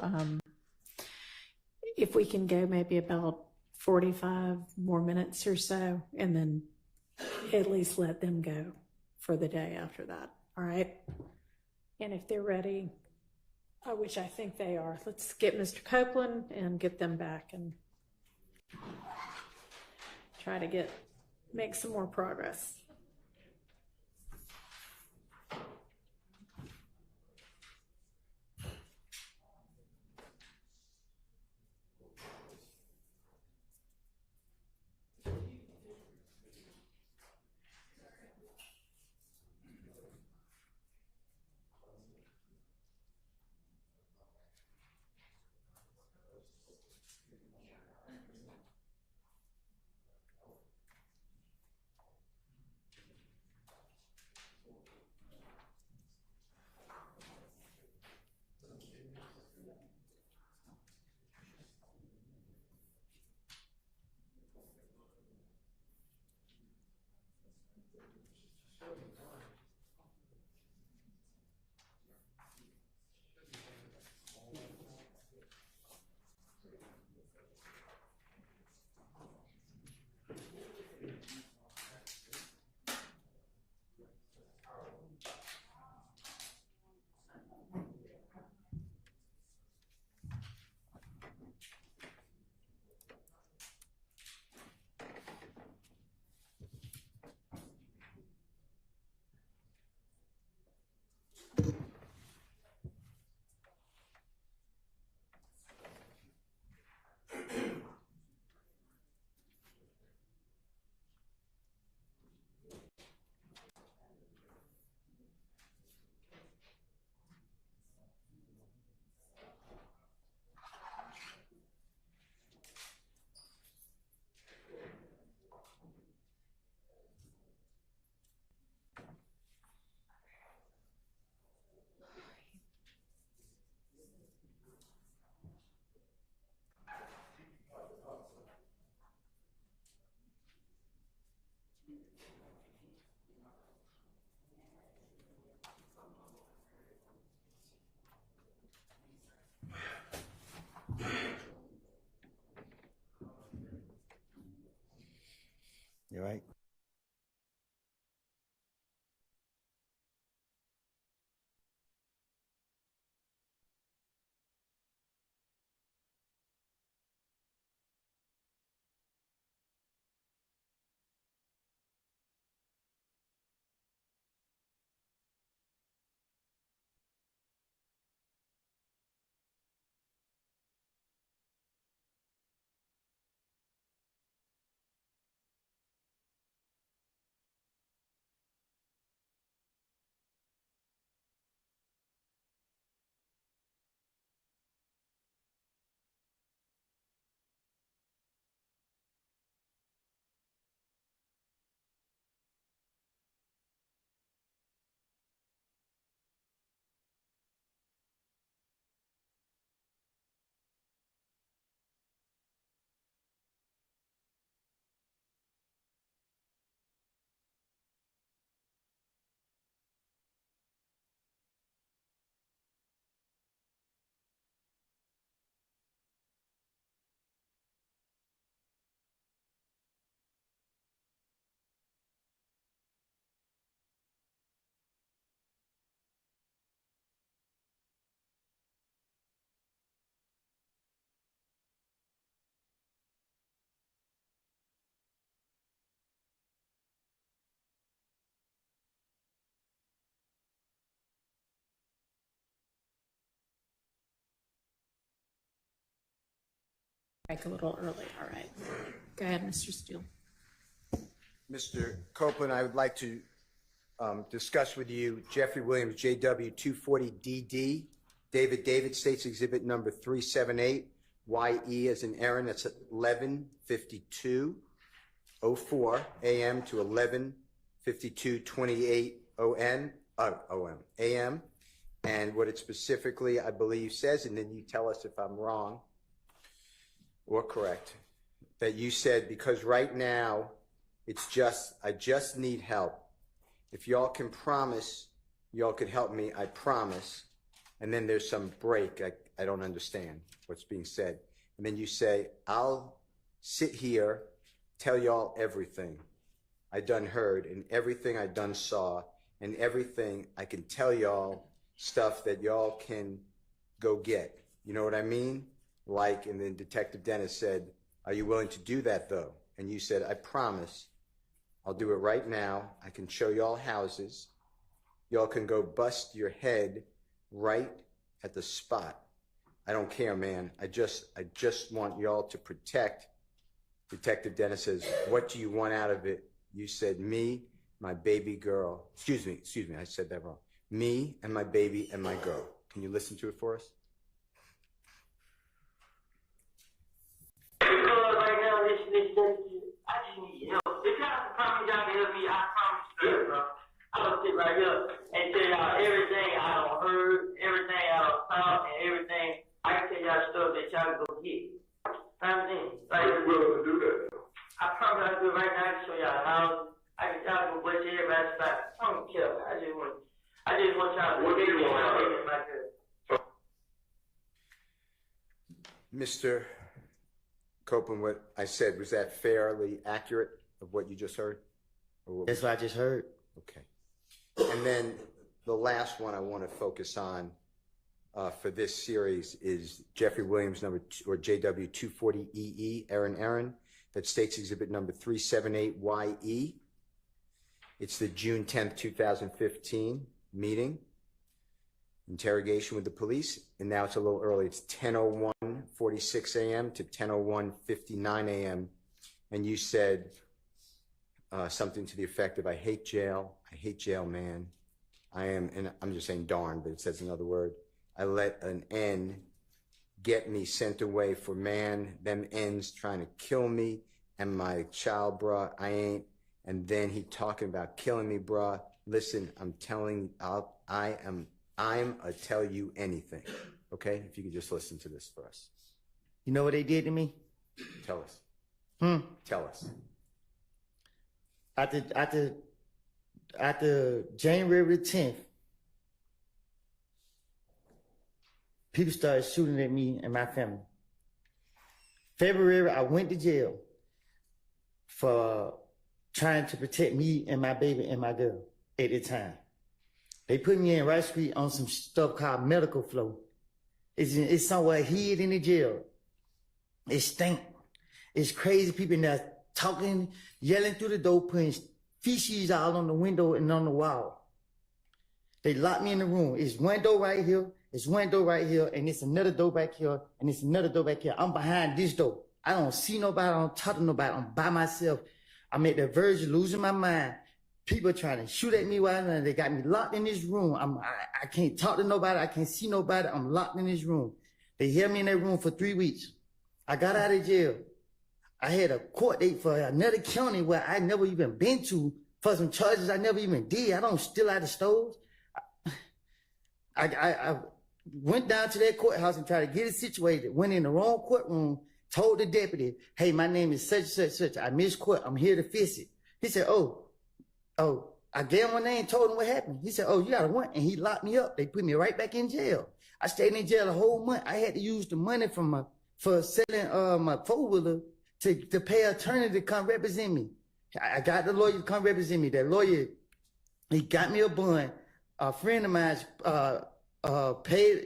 if we can go maybe about 45 more minutes or so, and then at least let them go for the day after that. All right. And if they're ready, which I think they are, let's get Mr. Copeland and get them back and try to make some more progress. You right? Break a little early. All right. Go ahead, Mr. Steele. Mr. Copeland, I would like to discuss with you Jeffrey Williams, JW 240DD, David States Exhibit number 378, YE as in Aaron, that's at 11:52:04 a.m. to 11:52:28 a.m. And what it specifically, I believe, says, and then you tell us if I'm wrong or correct, that you said, because right now I just need help. If y'all can promise y'all could help me, I promise. And then there's some break. I don't understand what's being said. And then you say, I'll sit here, tell y'all everything I done heard and everything I done saw and everything I can tell y'all, stuff that y'all can go get. You know what I mean? Like, and then Detective Dennis said, are you willing to do that though? And you said, I promise. I'll do it right now. I can show y'all houses. Y'all can go bust your head right at the spot. I don't care, man. I just want y'all to protect. Detective Dennis says, what do you want out of it? You said, me, my baby girl. Excuse me, I said that wrong. Me and my baby and my girl. Can you listen to it for us? Because right now, this, I just need help. If y'all promise y'all can help me, I promise you, bro. I'm gonna sit right here and tell y'all everything I done heard, everything I done found, and everything. I can tell y'all stuff that y'all can go get. Like, are you willing to do that? I promise I'll do it right now. I can show y'all the house. I can y'all go butch everybody's spot. I don't care. I just want y'all to What do you want? like that. Mr. Copeland, what I said, was that fairly accurate of what you just heard? That's what I just heard. Okay. And then the last one I want to focus on for this series is Jeffrey Williams, or JW 240EE, Aaron, that states exhibit number 378YE. It's the June 10th, 2015 meeting, interrogation with the police, and now it's a little early. It's 10:01:46 a.m. to 10:01:59 a.m. And you said something to the effect of, I hate jail, man. And I'm just saying darn, but it says another word. I let an N get me sent away for man, them N's trying to kill me and my child, bruh, I ain't. And then he talking about killing me, bruh. Listen, I'm a tell you anything. Okay? If you could just listen to this for us. You know what they did to me? Tell us. Tell us. After January 10th, people started shooting at me and my family. February, I went to jail for trying to protect me and my baby and my girl at the time. They put me in Rice Street on some stuff called medical flow. It's somewhere hid in the jail. It stink. It's crazy people in there talking, yelling through the door, putting feces all on the window and on the wall. They locked me in the room. It's one door right here, it's one door right here, and it's another door back here, and it's another door back here. I'm behind this door. I don't see nobody, I don't talk to nobody, I'm by myself. I'm at the verge of losing my mind. People trying to shoot at me while they got me locked in this room. I can't talk to nobody, I can't see nobody, I'm locked in this room. They held me in that room for 3 weeks. I got out of jail. I had a court date for another county where I never even been to for some charges I never even did. I don't steal out of stores. I went down to that courthouse and tried to get it situated, went in the wrong courtroom, told the deputy, hey, my name is such, such, such. I missed court. I'm here to fix it. He said, oh, I gave him my name, told him what happened. He said, oh, you got a warrant. And he locked me up. They put me right back in jail. I stayed in jail a whole month. I had to use the money for selling my four-wheeler to pay an attorney to come represent me. I got the lawyer to come represent me. That lawyer, he got me a bond. A friend of mine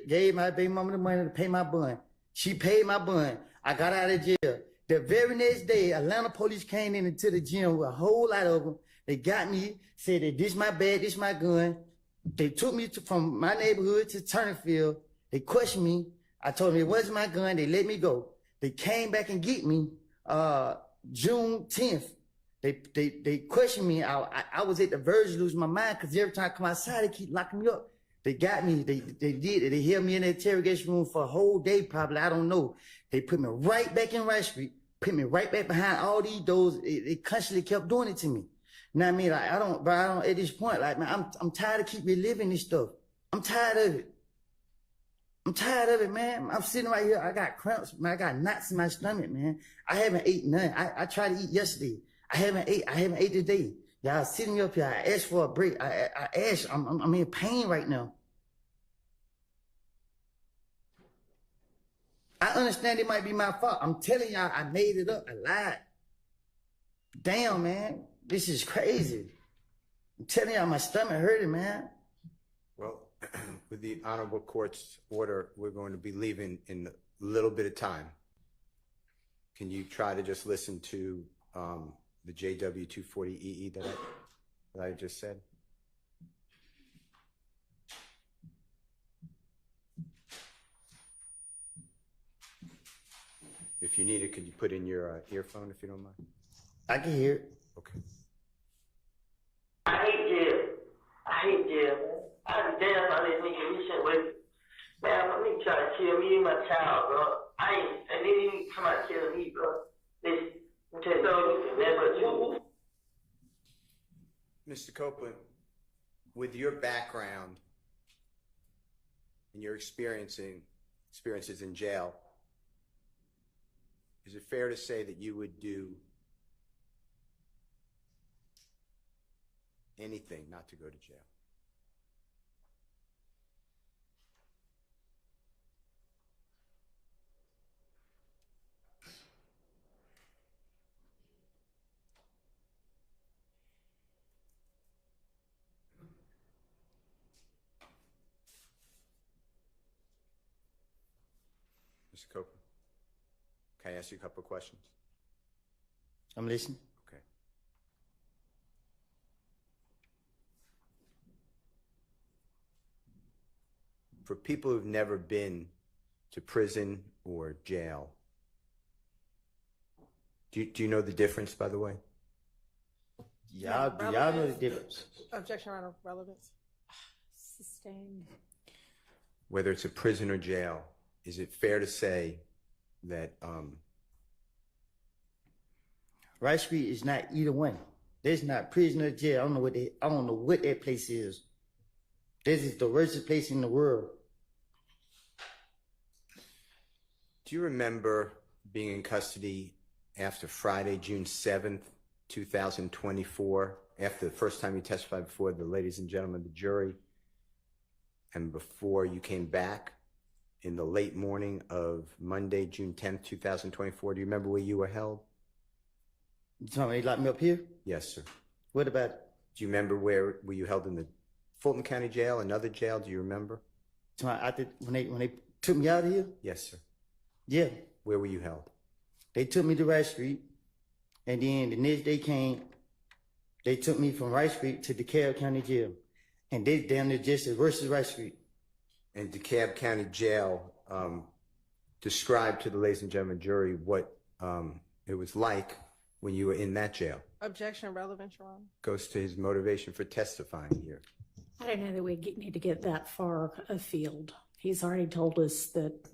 gave my baby mama the money to pay my bond. She paid my bond. I got out of jail. The very next day, Atlanta police came into the gym with a whole lot of them. They got me, said that this my bag, this my gun. They took me from my neighborhood to Turnerfield. They questioned me. I told them it wasn't my gun. They let me go. They came back and get me June 10th. They questioned me. I was at the verge of losing my mind because every time I come outside, they keep locking me up. They got me. They did it. They held me in the interrogation room for a whole day, probably. I don't know. They put me right back in Rice Street, put me right back behind all these doors. They constantly kept doing it to me. You know what I mean? Like, I don't, at this point, like, man, I'm tired of keep reliving this stuff. I'm tired of it. I'm tired of it, man. I'm sitting right here. I got cramps, man. I got knots in my stomach, man. I haven't ate none. I tried to eat yesterday. I haven't ate today. Y'all sitting me up here. I asked for a break. I asked. I'm in pain right now. I understand it might be my fault. I'm telling y'all, I made it up. I lied. Damn, man. This is crazy. I'm telling y'all, my stomach hurting, man. Well, with the honorable court's order, we're going to be leaving in a little bit of time. Can you try to just listen to the JW 240EE that I just said? If you need it, could you put in your earphone if you don't mind? I can hear it. Okay. I hate jail. I hate jail, man. I'd be damn if I let nigga me shit with. Man, my nigga try to kill me and my child, bro. And then he come out and kill me, bro. Listen, I'm telling you, you can never do. Mr. Copeland, with your background and your experiences in jail, is it fair to say that you would do anything not to go to jail? Mr. Copeland, can I ask you a couple of questions? I'm listening. Okay. For people who've never been to prison or jail, do you know the difference, by the way? Y'all know the difference. Objection around relevance. Sustained. Whether it's a prison or jail, is it fair to say that Rice Street is not either one. There's not prison or jail. I don't know what that place is. This is the worst place in the world. Do you remember being in custody after Friday, June 7th, 2024, after the first time you testified before the ladies and gentlemen of the jury, and before you came back in the late morning of Monday, June 10th, 2024? Do you remember where you were held? You talking about they locked me up here? Yes, sir. What about it? Do you remember were you held in the Fulton County Jail, another jail? Do you remember? When they took me out of here? Yes, sir. Yeah. Where were you held? They took me to Rice Street, and then the next day came, they took me from Rice Street to DeKalb County Jail. And they down there just as worse as Rice Street. And DeKalb County Jail, describe to the ladies and gentlemen jury what it was like when you were in that jail. Objection relevant, Your Honor. Goes to his motivation for testifying here. I don't know that we need to get that far afield. He's already told us that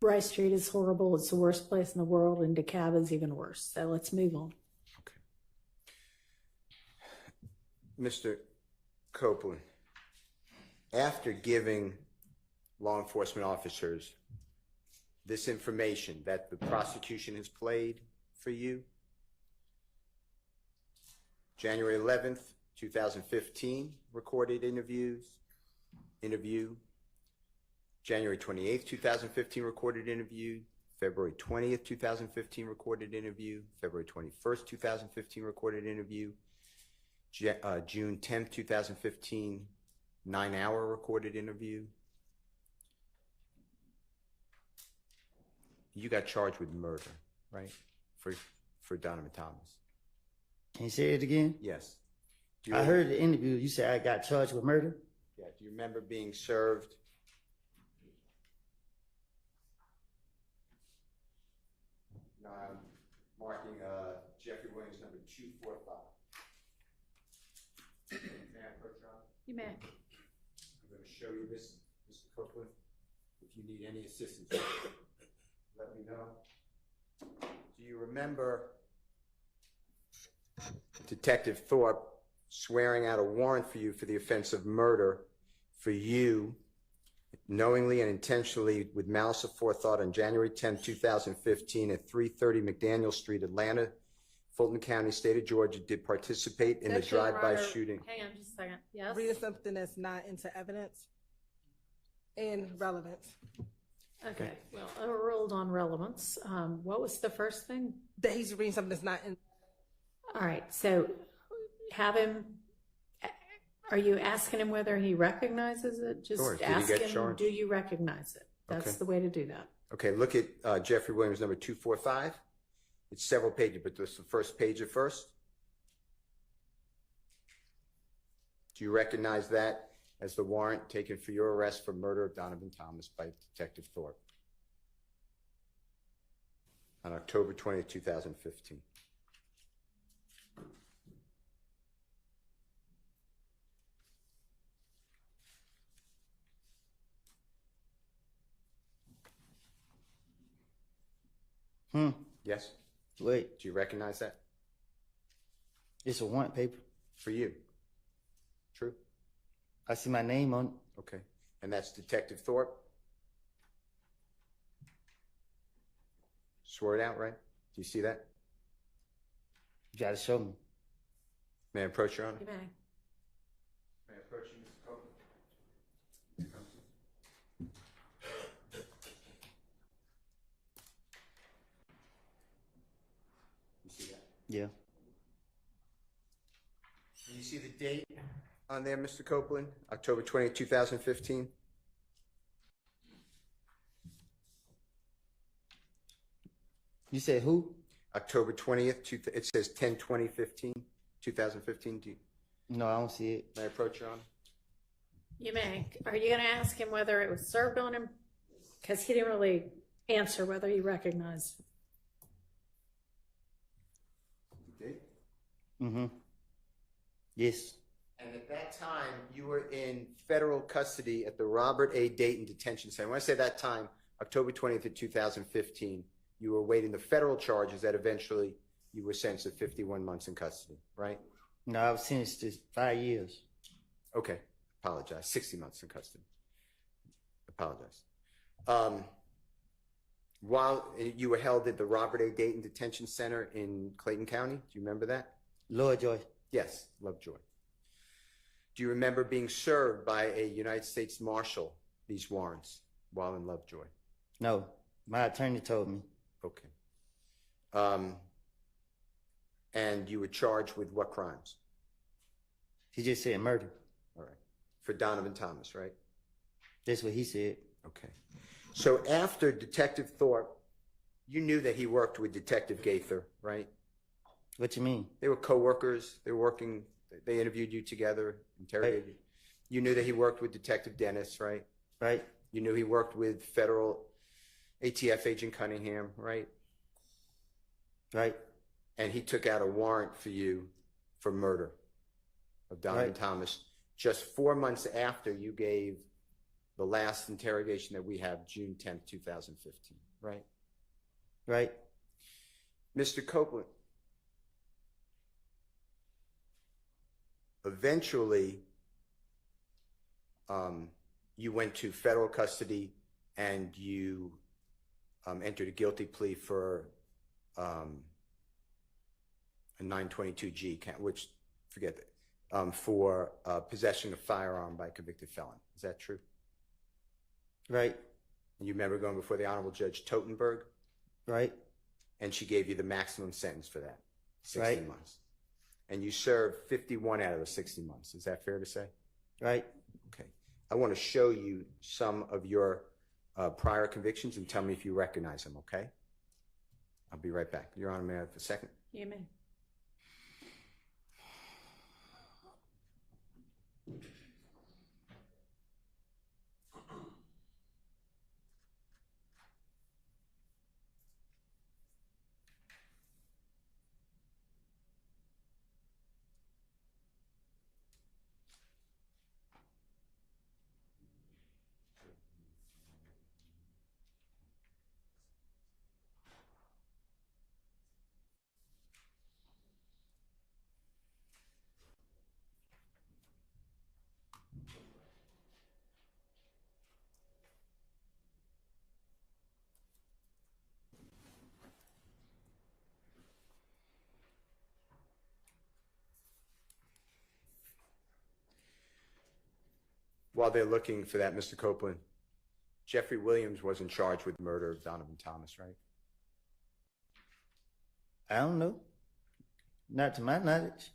Rice Street is horrible. It's the worst place in the world, and DeKalb is even worse. So let's move on. Okay. Mr. Copeland, after giving law enforcement officers this information that the prosecution has played for you, January 11th, 2015, recorded interview, January 28th, 2015, recorded interview, February 20th, 2015, recorded interview, February 21st, 2015, recorded interview, June 10th, 2015, 9-hour recorded interview. You got charged with murder, right? For Donovan Thomas. Can you say it again? Yes. I heard the interview. You said I got charged with murder? Yeah. Do you remember being served? No, I'm marking Jeffrey Williams number 245. May I approach, Your Honor? You may. I'm going to show you this, Mr. Copeland. If you need any assistance, let me know. Do you remember Detective Thorpe swearing out a warrant for you for the offense of murder for you knowingly and intentionally with malice aforethought on January 10, 2015 at 330 McDaniel Street, Atlanta, Fulton County, state of Georgia, did participate in the Sexual drive-by murder- shooting. Hang on just a second. Yes. Reading something that's not into evidence and relevance. Okay. Well, overruled on relevance. What was the first thing? That he's reading something that's not in. All right. So have him. Are you asking him whether he recognizes it? Just Sure. Did he ask get him, charged? do you recognize it? That's Okay. the way to do that. Okay, look at Jeffrey Williams, number 245. It's several pages, but this is the first page at first. Do you recognize that as the warrant taken for your arrest for murder of Donovan Thomas by Detective Thorpe on October 20th, 2015? Yes? Wait. Do you recognize that? It's a warrant paper. For you. True? I see my name on it. Okay. And that's Detective Thorpe? Swore it out, right? Do you see that? You gotta show me. May I approach Your Honor? You may. May I approach you, Mr. Copeland? You see that? Yeah. And you see the date on there, Mr. Copeland? October 20th, 2015? You said who? October 20th, it says 10/20/15, 2015. Do you, No, I don't see it. may I approach Your Honor? You may. Are you going to ask him whether it was served on him? Because he didn't really answer whether he recognized. Date? Mm-hmm. Yes. And at that time, you were in federal custody at the Robert A. Dayton Detention Center. When I say that time, October 20th of 2015, you were awaiting the federal charges that eventually you were sentenced to 51 months in custody, right? No, I was sentenced to 5 years. Okay, apologize. 60 months in custody. Apologize. While you were held at the Robert A. Dayton Detention Center in Clayton County, do you remember that? Lovejoy. Yes, Lovejoy. Do you remember being served by a United States Marshal these warrants while in Lovejoy? No, my attorney told me. Okay. And you were charged with what crimes? He just said murder. All right. For Donovan Thomas, right? That's what he said. Okay. So after Detective Thorpe, you knew that he worked with Detective Gaither, right? What you mean? They were co-workers. They were working. They interviewed you together, interrogated you. You knew that he worked with Detective Dennis, right? Right. You knew he worked with federal ATF agent Cunningham, right? Right. And he took out a warrant for you for murder of Donovan Thomas just 4 months after you gave the last interrogation that we have, June 10th, 2015, right? Right. Mr. Copeland, eventually you went to federal custody and you entered a guilty plea for a 922G, which, forget that, for possession of firearm by a convicted felon. Is that true? Right. And you remember going before the Honorable Judge Totenberg? Right. And she gave you the maximum sentence for that, 60 Right. months. And you served 51 out of the 60 months. Is that fair to say? Right. Okay. I want to show you some of your prior convictions and tell me if you recognize them, okay? I'll be right back. Your Honor, may I have a second? You may. While they're looking for that, Mr. Copeland, Jeffrey Williams wasn't charged with murder of Donovan Thomas, right? I don't know. Not to my knowledge.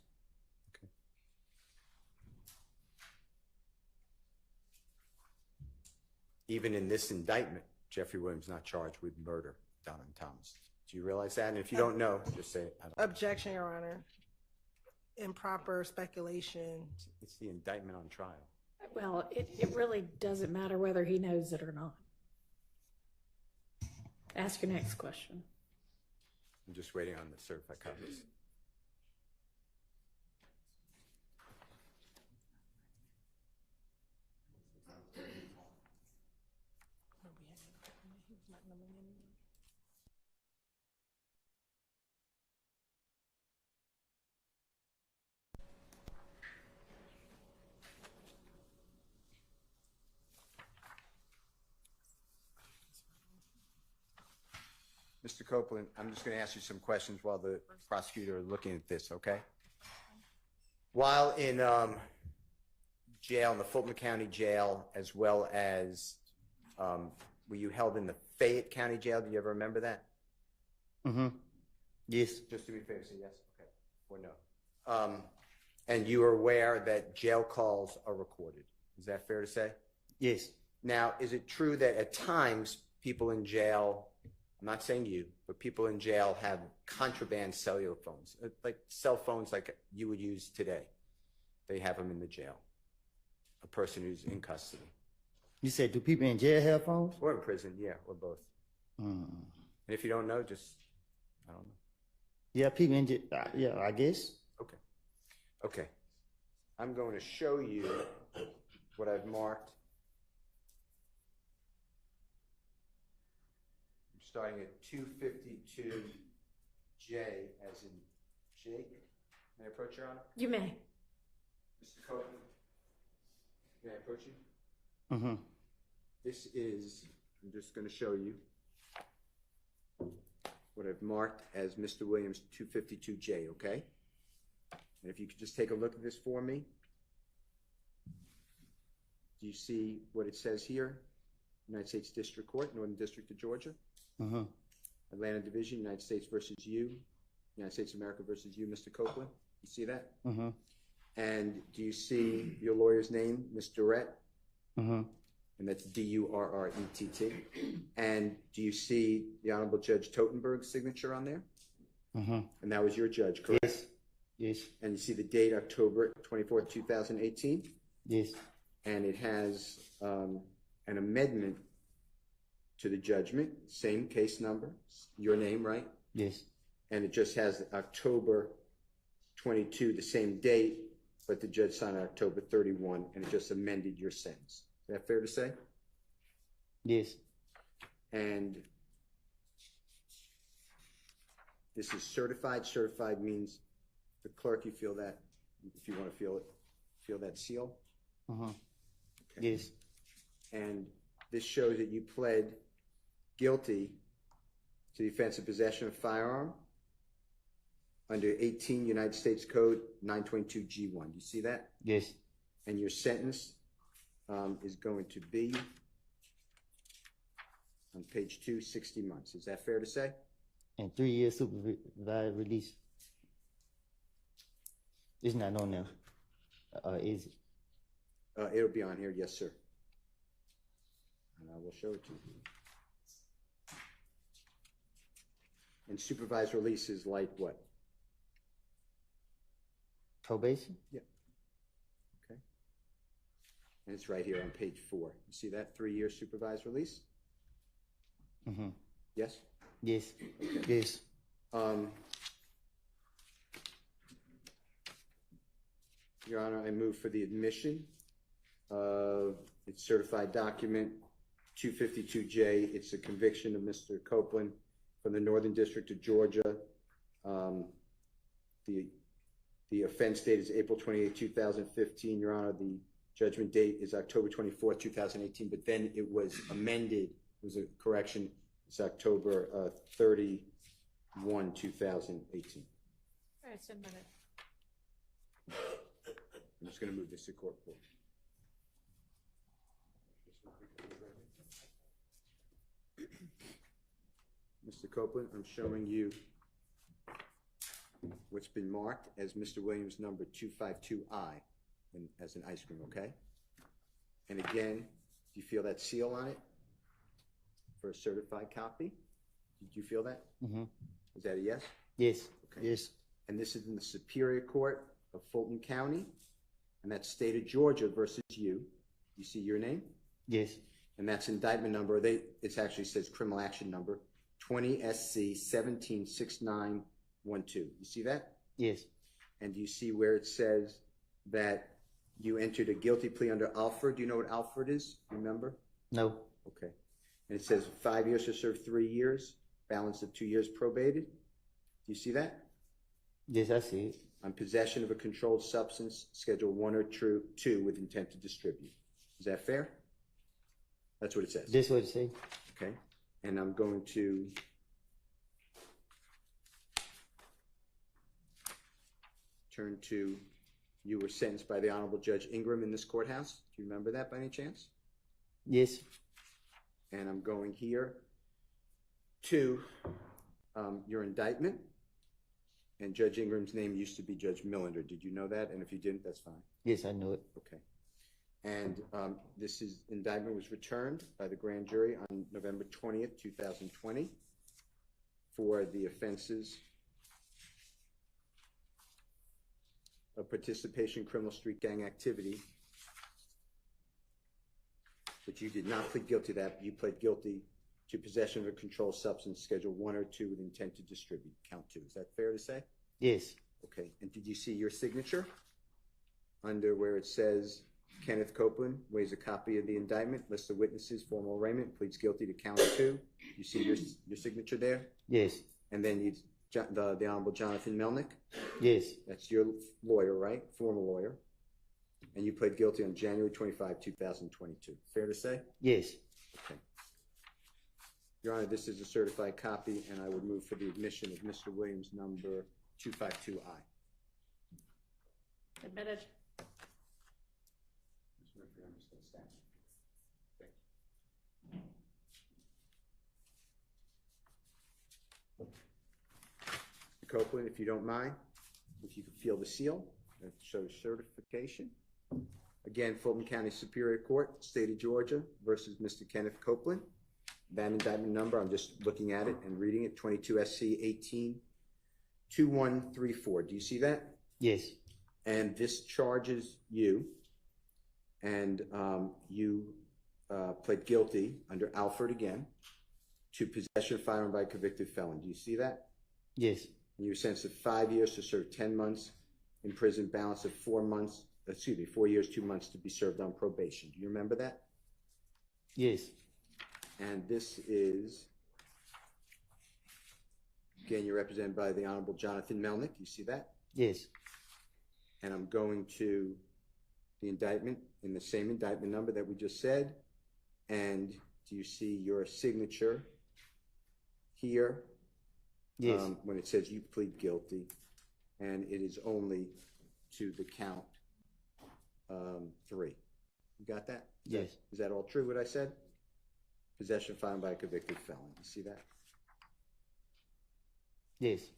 Even in this indictment, Jeffrey Williams not charged with murder of Donovan Thomas. Do you realize that? And if you don't know, just say it. I don't know. Objection, Your Honor. Improper speculation. It's the indictment on trial. Well, it really doesn't matter whether he knows it or not. Ask your next question. I'm just waiting on the certified copies. Mr. Copeland, I'm just going to ask you some questions while the prosecutor is looking at this, okay? While in jail, in the Fulton County Jail, as well as were you held in the Fayette County Jail? Do you ever remember that? Mm-hmm. Yes. Just to be fair, say yes, okay, or no. And you are aware that jail calls are recorded. Is that fair to say? Yes. Now, is it true that at times people in jail, I'm not saying you, but people in jail have contraband cellular phones, like cell phones like you would use today? They have them in the jail. A person who's in custody. You said, do people in jail have phones? Or in prison, yeah, or both. And if you don't know, just, I don't know. Yeah, people in jail, yeah, I guess. Okay. Okay. I'm going to show you what I've marked. I'm starting at 252J, as in Jake. May I approach, Your Honor? You may. Mr. Copeland, may I approach you? Mm-hmm. This is, I'm just going to show you what I've marked as Mr. Williams 252J, okay? And if you could just take a look at this for me. Do you see what it says here? United States District Court, Northern District of Georgia. Mm-hmm. Atlanta Division, United States versus you. United States of America versus you, Mr. Copeland. You see that? Mm-hmm. And do you see your lawyer's name, Ms. Durrett? Mm-hmm. And that's D-U-R-R-E-T-T. And do you see the Honorable Judge Totenberg's signature on there? Mm-hmm. And that was your judge, correct? Yes. Yes. And you see the date, October 24th, 2018? Yes. And it has an amendment to the judgment, same case number, your name, right? Yes. And it just has October 22, the same date, but the judge signed October 31, and it just amended your sentence. Is that fair to say? Yes. And this is certified. Certified means the clerk, you feel that, if you want to feel it, feel that seal? Uh-huh. Okay. Yes. And this shows that you pled guilty to the offense of possession of a firearm under 18 United States Code 922G1. Do you see that? Yes. And your sentence is going to be on page 2, 60 months. Is that fair to say? And 3 years supervised release. It's not on there. Is it? It'll be on here, yes, sir. And I will show it to you. And supervised release is like what? Probation? Yeah. Okay. And it's right here on page 4. You see that? 3-year supervised release? Mm-hmm. Yes? Yes. Okay. Yes. Your Honor, I move for the admission of its certified document 252J. It's a conviction of Mr. Copeland from the Northern District of Georgia. The offense date is April 28, 2015. Your Honor, the judgment date is October 24, 2018, but then it was amended. It was a correction. It's October 31, 2018. All right, send minute. I'm just going to move this to court. Mr. Copeland, I'm showing you what's been marked as Mr. Williams number 252I as an ice cream, okay? And again, do you feel that seal on it for a certified copy? Did you feel that? Mm-hmm. Is that a yes? Yes. Okay. Yes. And this is in the Superior Court of Fulton County, and that's state of Georgia versus you. You see your name? Yes. And that's indictment number, it actually says criminal action number 20 SC 176912. You see that? Yes. And do you see where it says that you entered a guilty plea under Alford? Do you know what Alford is? Remember? No. Okay. And it says 5 years to serve 3 years, balance of 2 years probated. Do you see that? Yes, I see it. On possession of a controlled substance, Schedule 1 or 2 with intent to distribute. Is that fair? That's what it says. That's what it says. Okay. And I'm going to turn to, you were sentenced by the Honorable Judge Ingram in this courthouse. Do you remember that by any chance? Yes. And I'm going here to your indictment. And Judge Ingram's name used to be Judge Millender. Did you know that? And if you didn't, that's fine. Yes, I know it. Okay. And this indictment was returned by the grand jury on November 20th, 2020 for the offenses of participation in criminal street gang activity. But you did not plead guilty to that. You pled guilty to possession of a controlled substance, Schedule 1 or 2 with intent to distribute, count 2. Is that fair to say? Yes. Okay. And did you see your signature under where it says Kenneth Copeland waives a copy of the indictment, lists of witnesses, formal arraignment, pleads guilty to count 2? You see your signature there? Yes. And then the Honorable Jonathan Melnick? Yes. That's your lawyer, right? Former lawyer. And you pled guilty on January 25, 2022. Fair to say? Yes. Okay. Your Honor, this is a certified copy, and I would move for the admission of Mr. Williams, number 252I. Admitted. Mr. Copeland, if you don't mind, if you could feel the seal, that shows certification. Again, Fulton County Superior Court, State of Georgia versus Mr. Kenneth Copeland. That indictment number, I'm just looking at it and reading it, 22 SC 182134. Do you see that? Yes. And this charges you, and you pled guilty under Alford again to possession of firearm by a convicted felon. Do you see that? Yes. And you were sentenced to 5 years to serve 10 months in prison, balance of 4 years, 2 months to be served on probation. Do you remember that? Yes. And this is, again, you're represented by the Honorable Jonathan Melnick. You see that? Yes. And I'm going to the indictment in the same indictment number that we just said. And do you see your signature here? Yes. When it says you plead guilty, and it is only to the count 3. You got that? Yes. Is that all true, what I said? Possession of firearm by a convicted felon. You see that? Yes.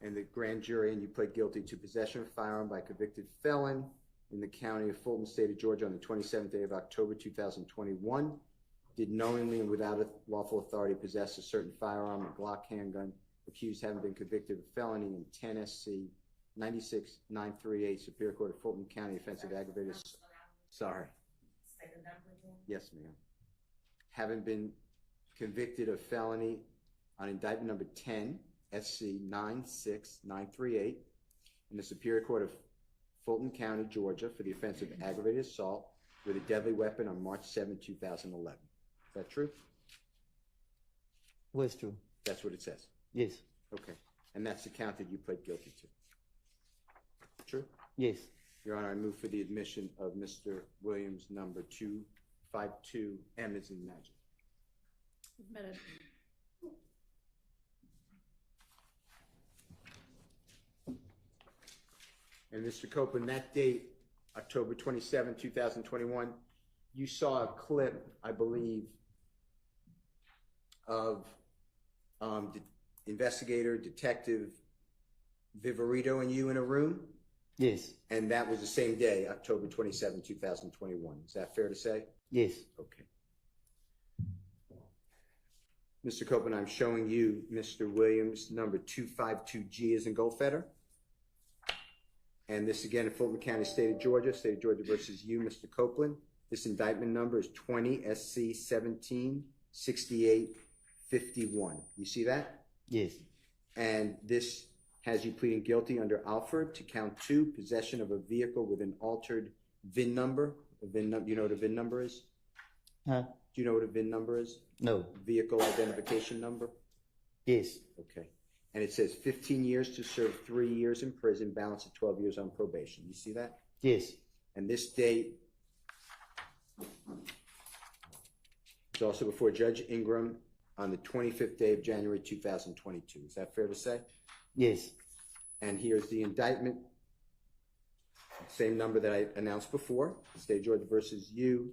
And the grand jury, and you pled guilty to possession of firearm by a convicted felon in the county of Fulton, State of Georgia on the 27th day of October 2021. Did knowingly and without a lawful authority possess a certain firearm, a Glock handgun, accused having been convicted of felony in 10 SC 96938, Superior Court of Fulton County, offensive aggravated. Sorry. Yes, ma'am. Having been convicted of felony on indictment number 10 SC 96938 in the Superior Court of Fulton County, Georgia, for the offense of aggravated assault with a deadly weapon on March 7, 2011. Is that true? What's true? That's what it says. Yes. Okay. And that's the count that you pled guilty to. True? Yes. Your Honor, I move for the admission of Mr. Williams, number 252M as in magic. Admitted. And Mr. Copeland, that date, October 27, 2021, you saw a clip, I believe, of Investigator, Detective Viverito and you in a room? Yes. And that was the same day, October 27, 2021. Is that fair to say? Yes. Okay. Mr. Copeland, I'm showing you Mr. Williams, number 252G is in Goldfetter. And this again in Fulton County, State of Georgia versus you, Mr. Copeland. This indictment number is 20 SC 17 68 51. You see that? Yes. And this has you pleading guilty under Alford to count 2, possession of a vehicle with an altered VIN number. You know what a VIN number is? Huh? Do you know what a VIN number is? No. Vehicle identification number? Yes. Okay. And it says 15 years to serve 3 years in prison, balance of 12 years on probation. You see that? Yes. And this date is also before Judge Ingram on the 25th day of January 2022. Is that fair to say? Yes. And here's the indictment. Same number that I announced before. State of Georgia versus you.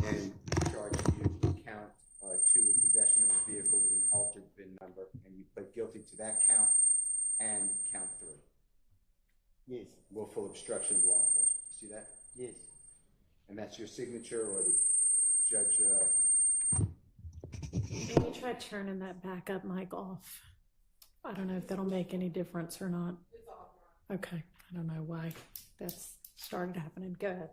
And charge you with count 2 with possession of a vehicle with an altered VIN number. And you pled guilty to that count and count 3. Yes. Willful obstruction of law enforcement. See that? Yes. And that's your signature, or the judge? Maybe try turning that backup mic off. I don't know if that'll make any difference or not. Okay. I don't know why that's started happening. Go ahead.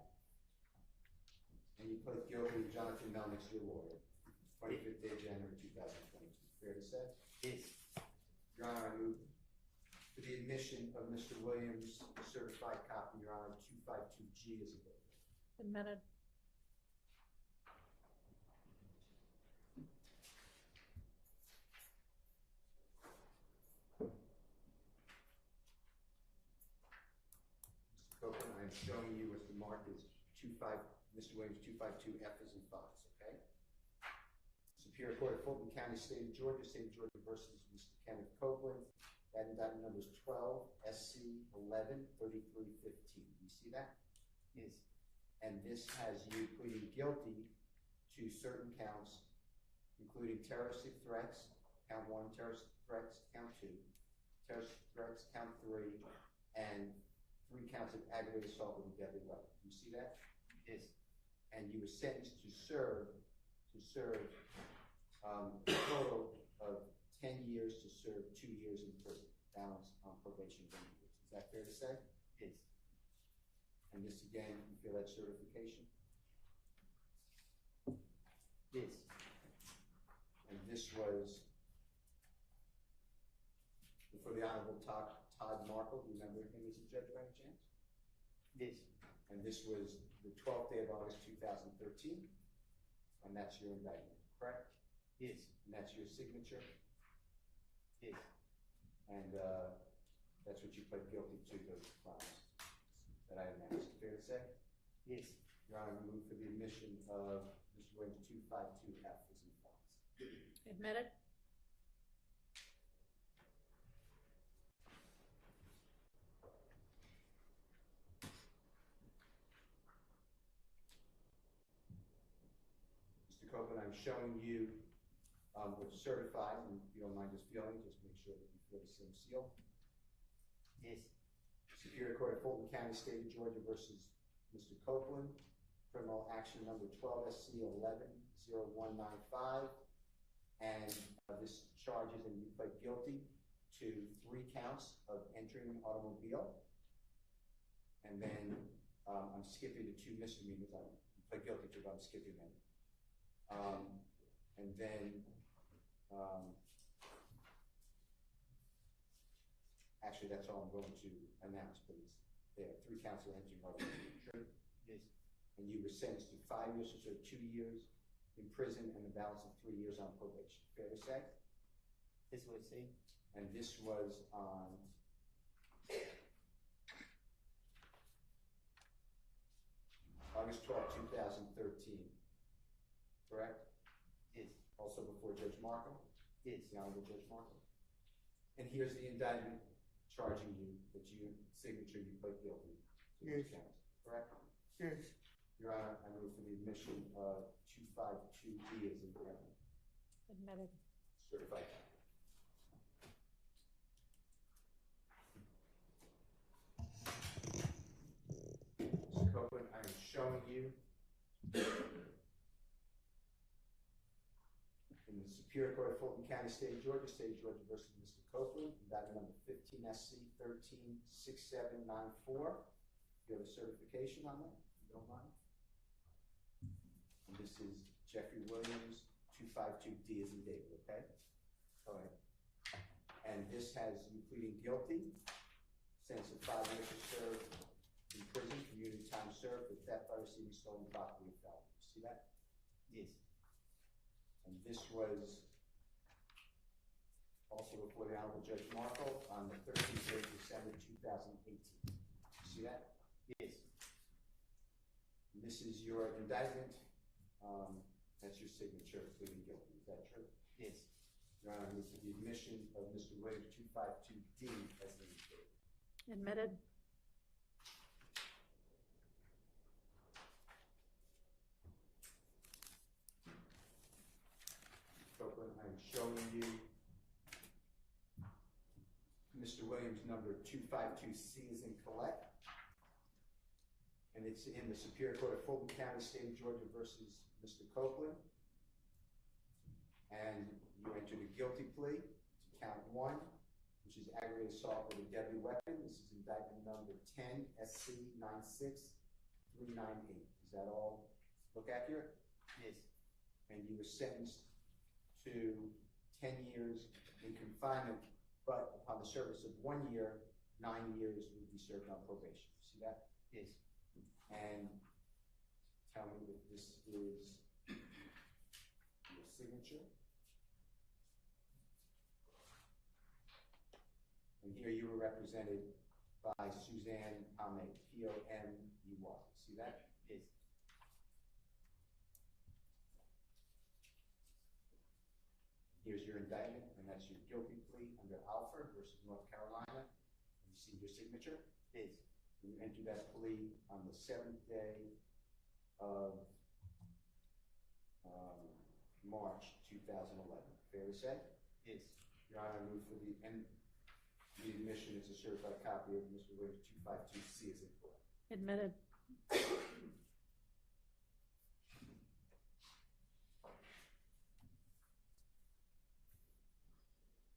And you pled guilty to Jonathan Melnick's your lawyer, 25th day of January 2022. Fair to say? Yes. Your Honor, I move for the admission of Mr. Williams' certified copy, Your Honor, 252G is a vote. Admitted. Mr. Copeland, I am showing you what the mark is Mr. Williams 252F is in Fox, okay? Superior Court of Fulton County, State of Georgia versus Mr. Kenneth Copeland. That indictment number is 12 SC 11 3315. You see that? Yes. And this has you pleading guilty to certain counts, including terroristic threats, count 1, terroristic threats, count 2, terroristic threats, count 3, and 3 counts of aggravated assault with a deadly weapon. You see that? Yes. And you were sentenced to serve a total of 10 years to serve 2 years in prison, balance on probation. Is that fair to say? Yes. And this again, you feel that certification? Yes. And this was before the Honorable Todd Markle. Do you remember him as a judge by any chance? Yes. And this was the 12th day of August 2013. And that's your indictment, correct? Yes. And that's your signature? Yes. And that's what you pled guilty to, those crimes that I announced. Fair to say? Yes. Your Honor, I move for the admission of Mr. Williams 252F is in Fox. Admitted. Mr. Copeland, I'm showing you what's certified, and if you don't mind just feeling, just make sure that you feel the same seal. Yes. Superior Court of Fulton County, State of Georgia versus Mr. Copeland, criminal action number 12 SC 110195, and this charges, and you pled guilty to 3 counts of entering an automobile, and then I'm skipping the 2 misdemeanors. I pled guilty to, but I'm skipping them. And then actually, that's all I'm going to announce, but it's there. 3 counts of entering automobile. Yes. And you were sentenced to 5 years to serve 2 years in prison and the balance of 3 years on probation. Fair to say? This would say. And this was on August 12, 2013. Correct? Yes. Also before Judge Markham? Yes. The Honorable Judge Markham. And here's the indictment charging you that you signature you pled guilty to these counts. Correct? Yes. Your Honor, I move for the admission of 252B as indictment. Admitted. Certified. Mr. Copeland, I am showing you in the Superior Court of Fulton County, State of Georgia versus Mr. Copeland, indictment number 15 SC 136794. You have a certification on that, if you don't mind? And this is Jeffrey Williams, 252D as in David, okay? All right. And this has you pleading guilty, sentence of 5 years to serve in prison, community time served for theft by receiving stolen property and felony. See that? Yes. And this was also before the Honorable Judge Markle on the 13th day of December 2018. See that? Yes. And this is your indictment. That's your signature, pleading guilty. Is that true? Yes. Your Honor, I move for the admission of Mr. Williams 252D as indicated. Admitted. Copeland, I am showing you Mr. Williams number 252C is in collect. And it's in the Superior Court of Fulton County, State of Georgia versus Mr. Copeland. And you entered a guilty plea to count 1, which is aggravated assault with a deadly weapon. This is indictment number 10 SC 96398. Does that all look accurate? Yes. And you were sentenced to 10 years in confinement, but upon the service of 1 year, 9 years would be served on probation. See that? Yes. And tell me if this is your signature. And here you were represented by Suzanne Pomey, P-O-M-E-Y. See that? Yes. Here's your indictment, and that's your guilty plea under Alford versus North Carolina. You see your signature? Yes. You entered that plea on the 7th day of March 2011. Fair to say? Yes. Your Honor, I move for the admission is a certified copy of Mr. Williams 252C is in court. Admitted.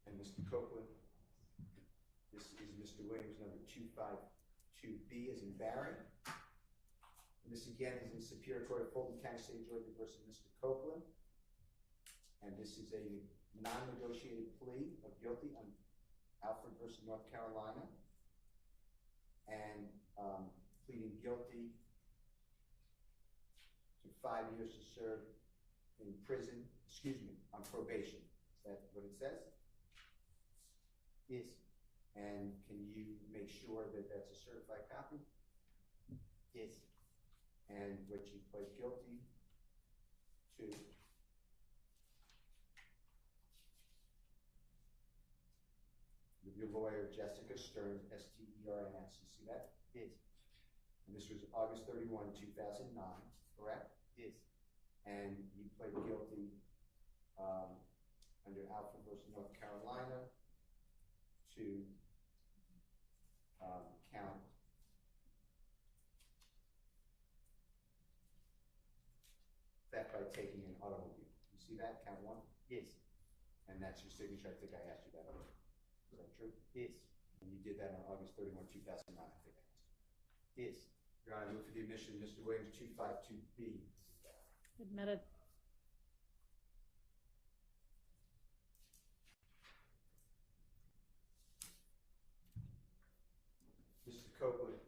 And Mr. Copeland, this is Mr. Williams number 252B as in Barry. And this again is in Superior Court of Fulton County, State of Georgia versus Mr. Copeland. And this is a non-negotiated plea of guilty on Alford versus North Carolina, and pleading guilty to 5 years to serve in prison, on probation. Is that what it says? Yes. And can you make sure that that's a certified copy? Yes. And what you pled guilty to? Your lawyer, Jessica Stearns, S-T-E-R-N-S. You see that? Yes. And this was August 31, 2009, correct? Yes. And you pled guilty under Alford versus North Carolina to count theft by taking an automobile. You see that? Count 1? Yes. And that's your signature. I think I asked you that earlier. Is that true? Yes. And you did that on August 31, 2009, I think I asked. Yes. Your Honor, I move for the admission of Mr. Williams 252B. Admitted. Mr. Copeland.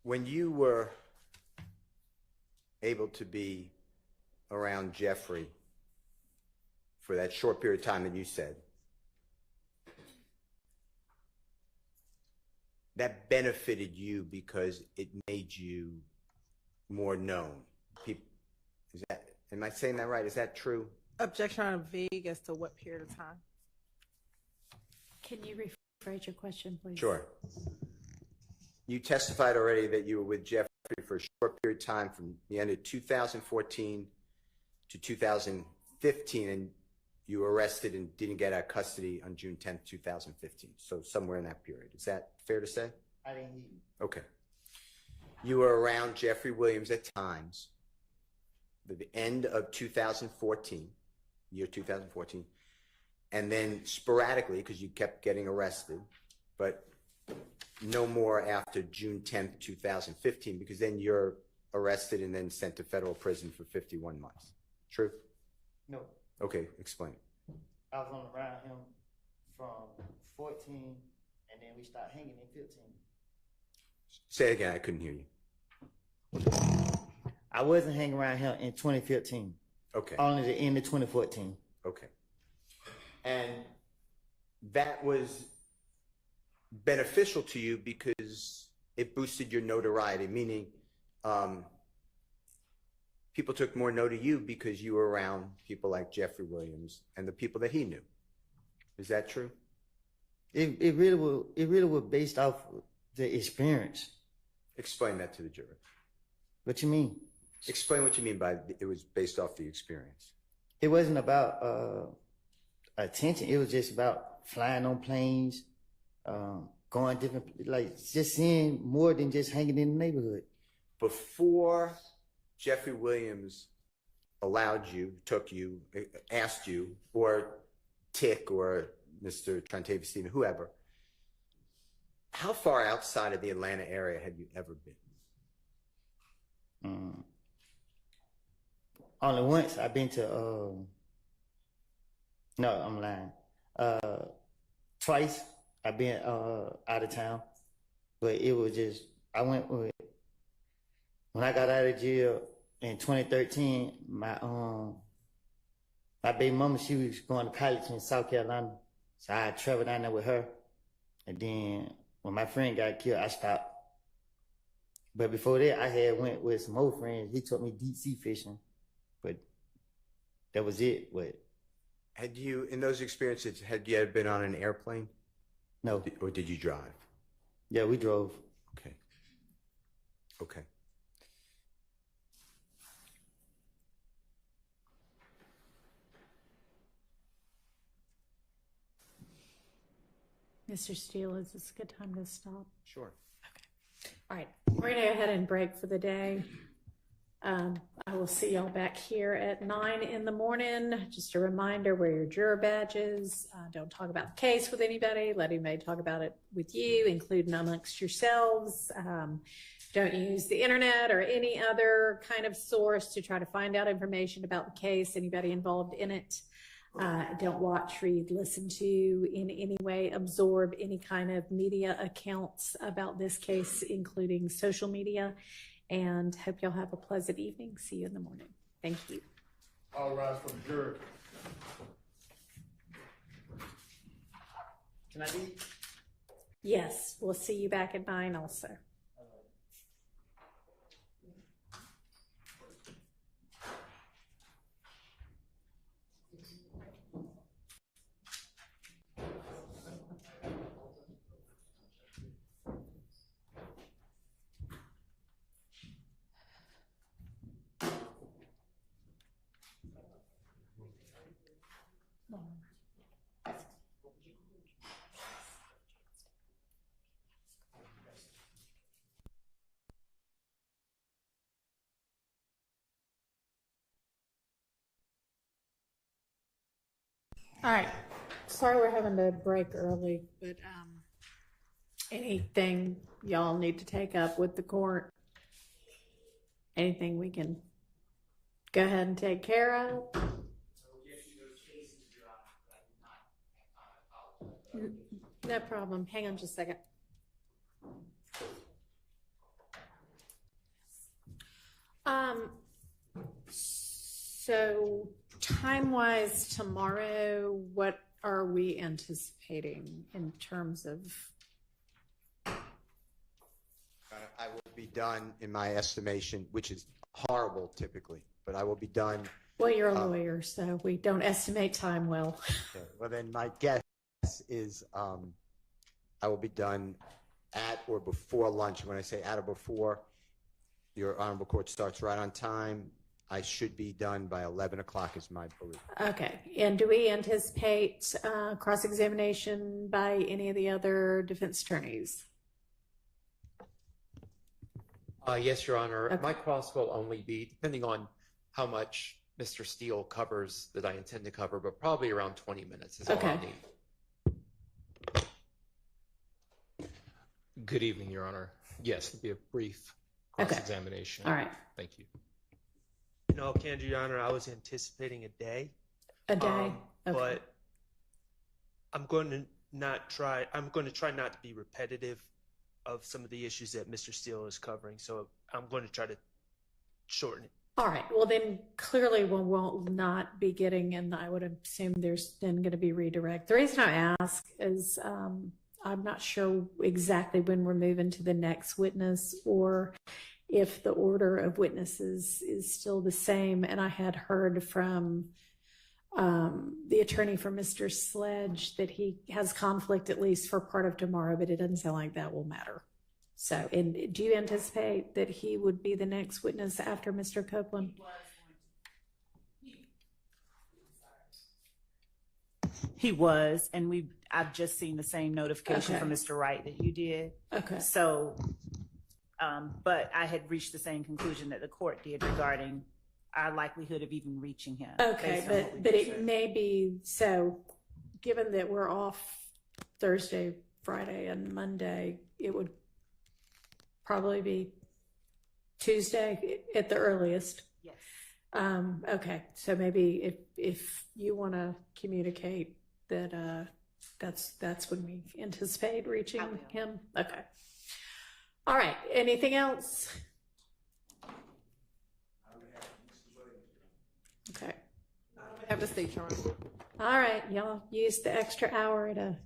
When you were able to be around Jeffrey for that short period of time that you said, that benefited you because it made you more known. People, am I saying that right? Is that true? Objection on vague as to what period of time? Can you rephrase your question, please? Sure. You testified already that you were with Jeffrey for a short period of time from the end of 2014 to 2015, and you were arrested and didn't get out of custody on June 10th, 2015. So somewhere in that period. Is that fair to say? I didn't hear you. Okay. You were around Jeffrey Williams at times, the end of 2014, year 2014, and then sporadically, because you kept getting arrested, but no more after June 10th, 2015, because then you're arrested and then sent to federal prison for 51 months. True? No. Okay, explain. I was on around him from 14, and then we started hanging in 15. Say it again, I couldn't hear you. I wasn't hanging around him in 2015. Okay. Only the end of 2014. Okay. And that was beneficial to you because it boosted your notoriety, meaning people took more note of you because you were around people like Jeffrey Williams and the people that he knew. Is that true? It really was based off the experience. Explain that to the jury. What you mean? Explain what you mean by it was based off the experience. It wasn't about attention. It was just about flying on planes, going different, like just seeing more than just hanging in the neighborhood. Before Jeffrey Williams allowed you, took you, asked you, or Tick or Mr. Trentavious Stephen, whoever, how far outside of the Atlanta area had you ever been? Only once. I've been to, no, I'm lying. Twice I've been out of town, but it was just, I went with, when I got out of jail in 2013, my baby mama, she was going to college in South Carolina, so I traveled down there with her, and then when my friend got killed, I stopped. But before that, I had went with some old friends. He took me deep sea fishing, but that was it. But had you, in those experiences, had you ever been on an airplane? No. Or did you drive? Yeah, we drove. Okay. Okay. Mr. Steele, is this a good time to stop? Sure. All right, we're gonna go ahead and break for the day. I will see y'all back here at 9 in the morning. Just a reminder, wear your juror badges. Don't talk about the case with anybody. Let anybody talk about it with you, including amongst yourselves. Don't use the internet or any other kind of source to try to find out information about the case, anybody involved in it. Don't watch, read, listen to, in any way absorb any kind of media accounts about this case, including social media. And hope y'all have a pleasant evening. See you in the morning. Thank you. All rise for the jury. Can I leave? Yes, we'll see you back at 9 also. All right. Sorry we're having to break early, but anything y'all need to take up with the court? Anything we can go ahead and take care of? No problem. Hang on just a second. So time-wise tomorrow, what are we anticipating in terms of? I will be done, in my estimation, which is horrible typically, but I will be done. Well, you're a lawyer, so we don't estimate time well. Okay, well, then my guess is I will be done at or before lunch. When I say at or before, your Honorable Court starts right on time. I should be done by 11 o'clock is my belief. Okay, and do we anticipate cross-examination by any of the other defense attorneys? Yes, Your Honor. Okay. My cross will only be, depending on how much Mr. Steele covers that I intend to cover, but probably around 20 minutes is all I need. Good evening, Your Honor. Yes, it'll be a brief cross-examination. All right. Thank you. In all candor, Your Honor, I was anticipating a day. A day? Okay. But I'm going to try not to be repetitive of some of the issues that Mr. Steele is covering. So I'm going to try to shorten it. All right. Well, then clearly we will not be getting, and I would assume there's then going to be redirect. The reason I ask is I'm not sure exactly when we're moving to the next witness or if the order of witnesses is still the same. And I had heard from the attorney for Mr. Sledge that he has conflict at least for part of tomorrow, but it doesn't sound like that will matter. So, and do you anticipate that he would be the next witness after Mr. Copeland? He was, and I've just seen the same notification Okay. from Mr. Wright that you did. Okay. So, but I had reached the same conclusion that the court did regarding our likelihood of even reaching him. Okay, based on what we but just it said. may be, so given that we're off Thursday, Friday, and Monday, it would probably be Tuesday at the earliest. Yes. Okay, so maybe if you want to communicate that that's when we anticipate reaching him. Okay. All right. Anything else? Okay. Have the state, Your Honor. All right. Y'all use the extra hour to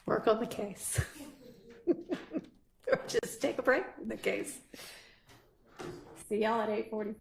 work on the case. Or just take a break from the case. See y'all at 8:40.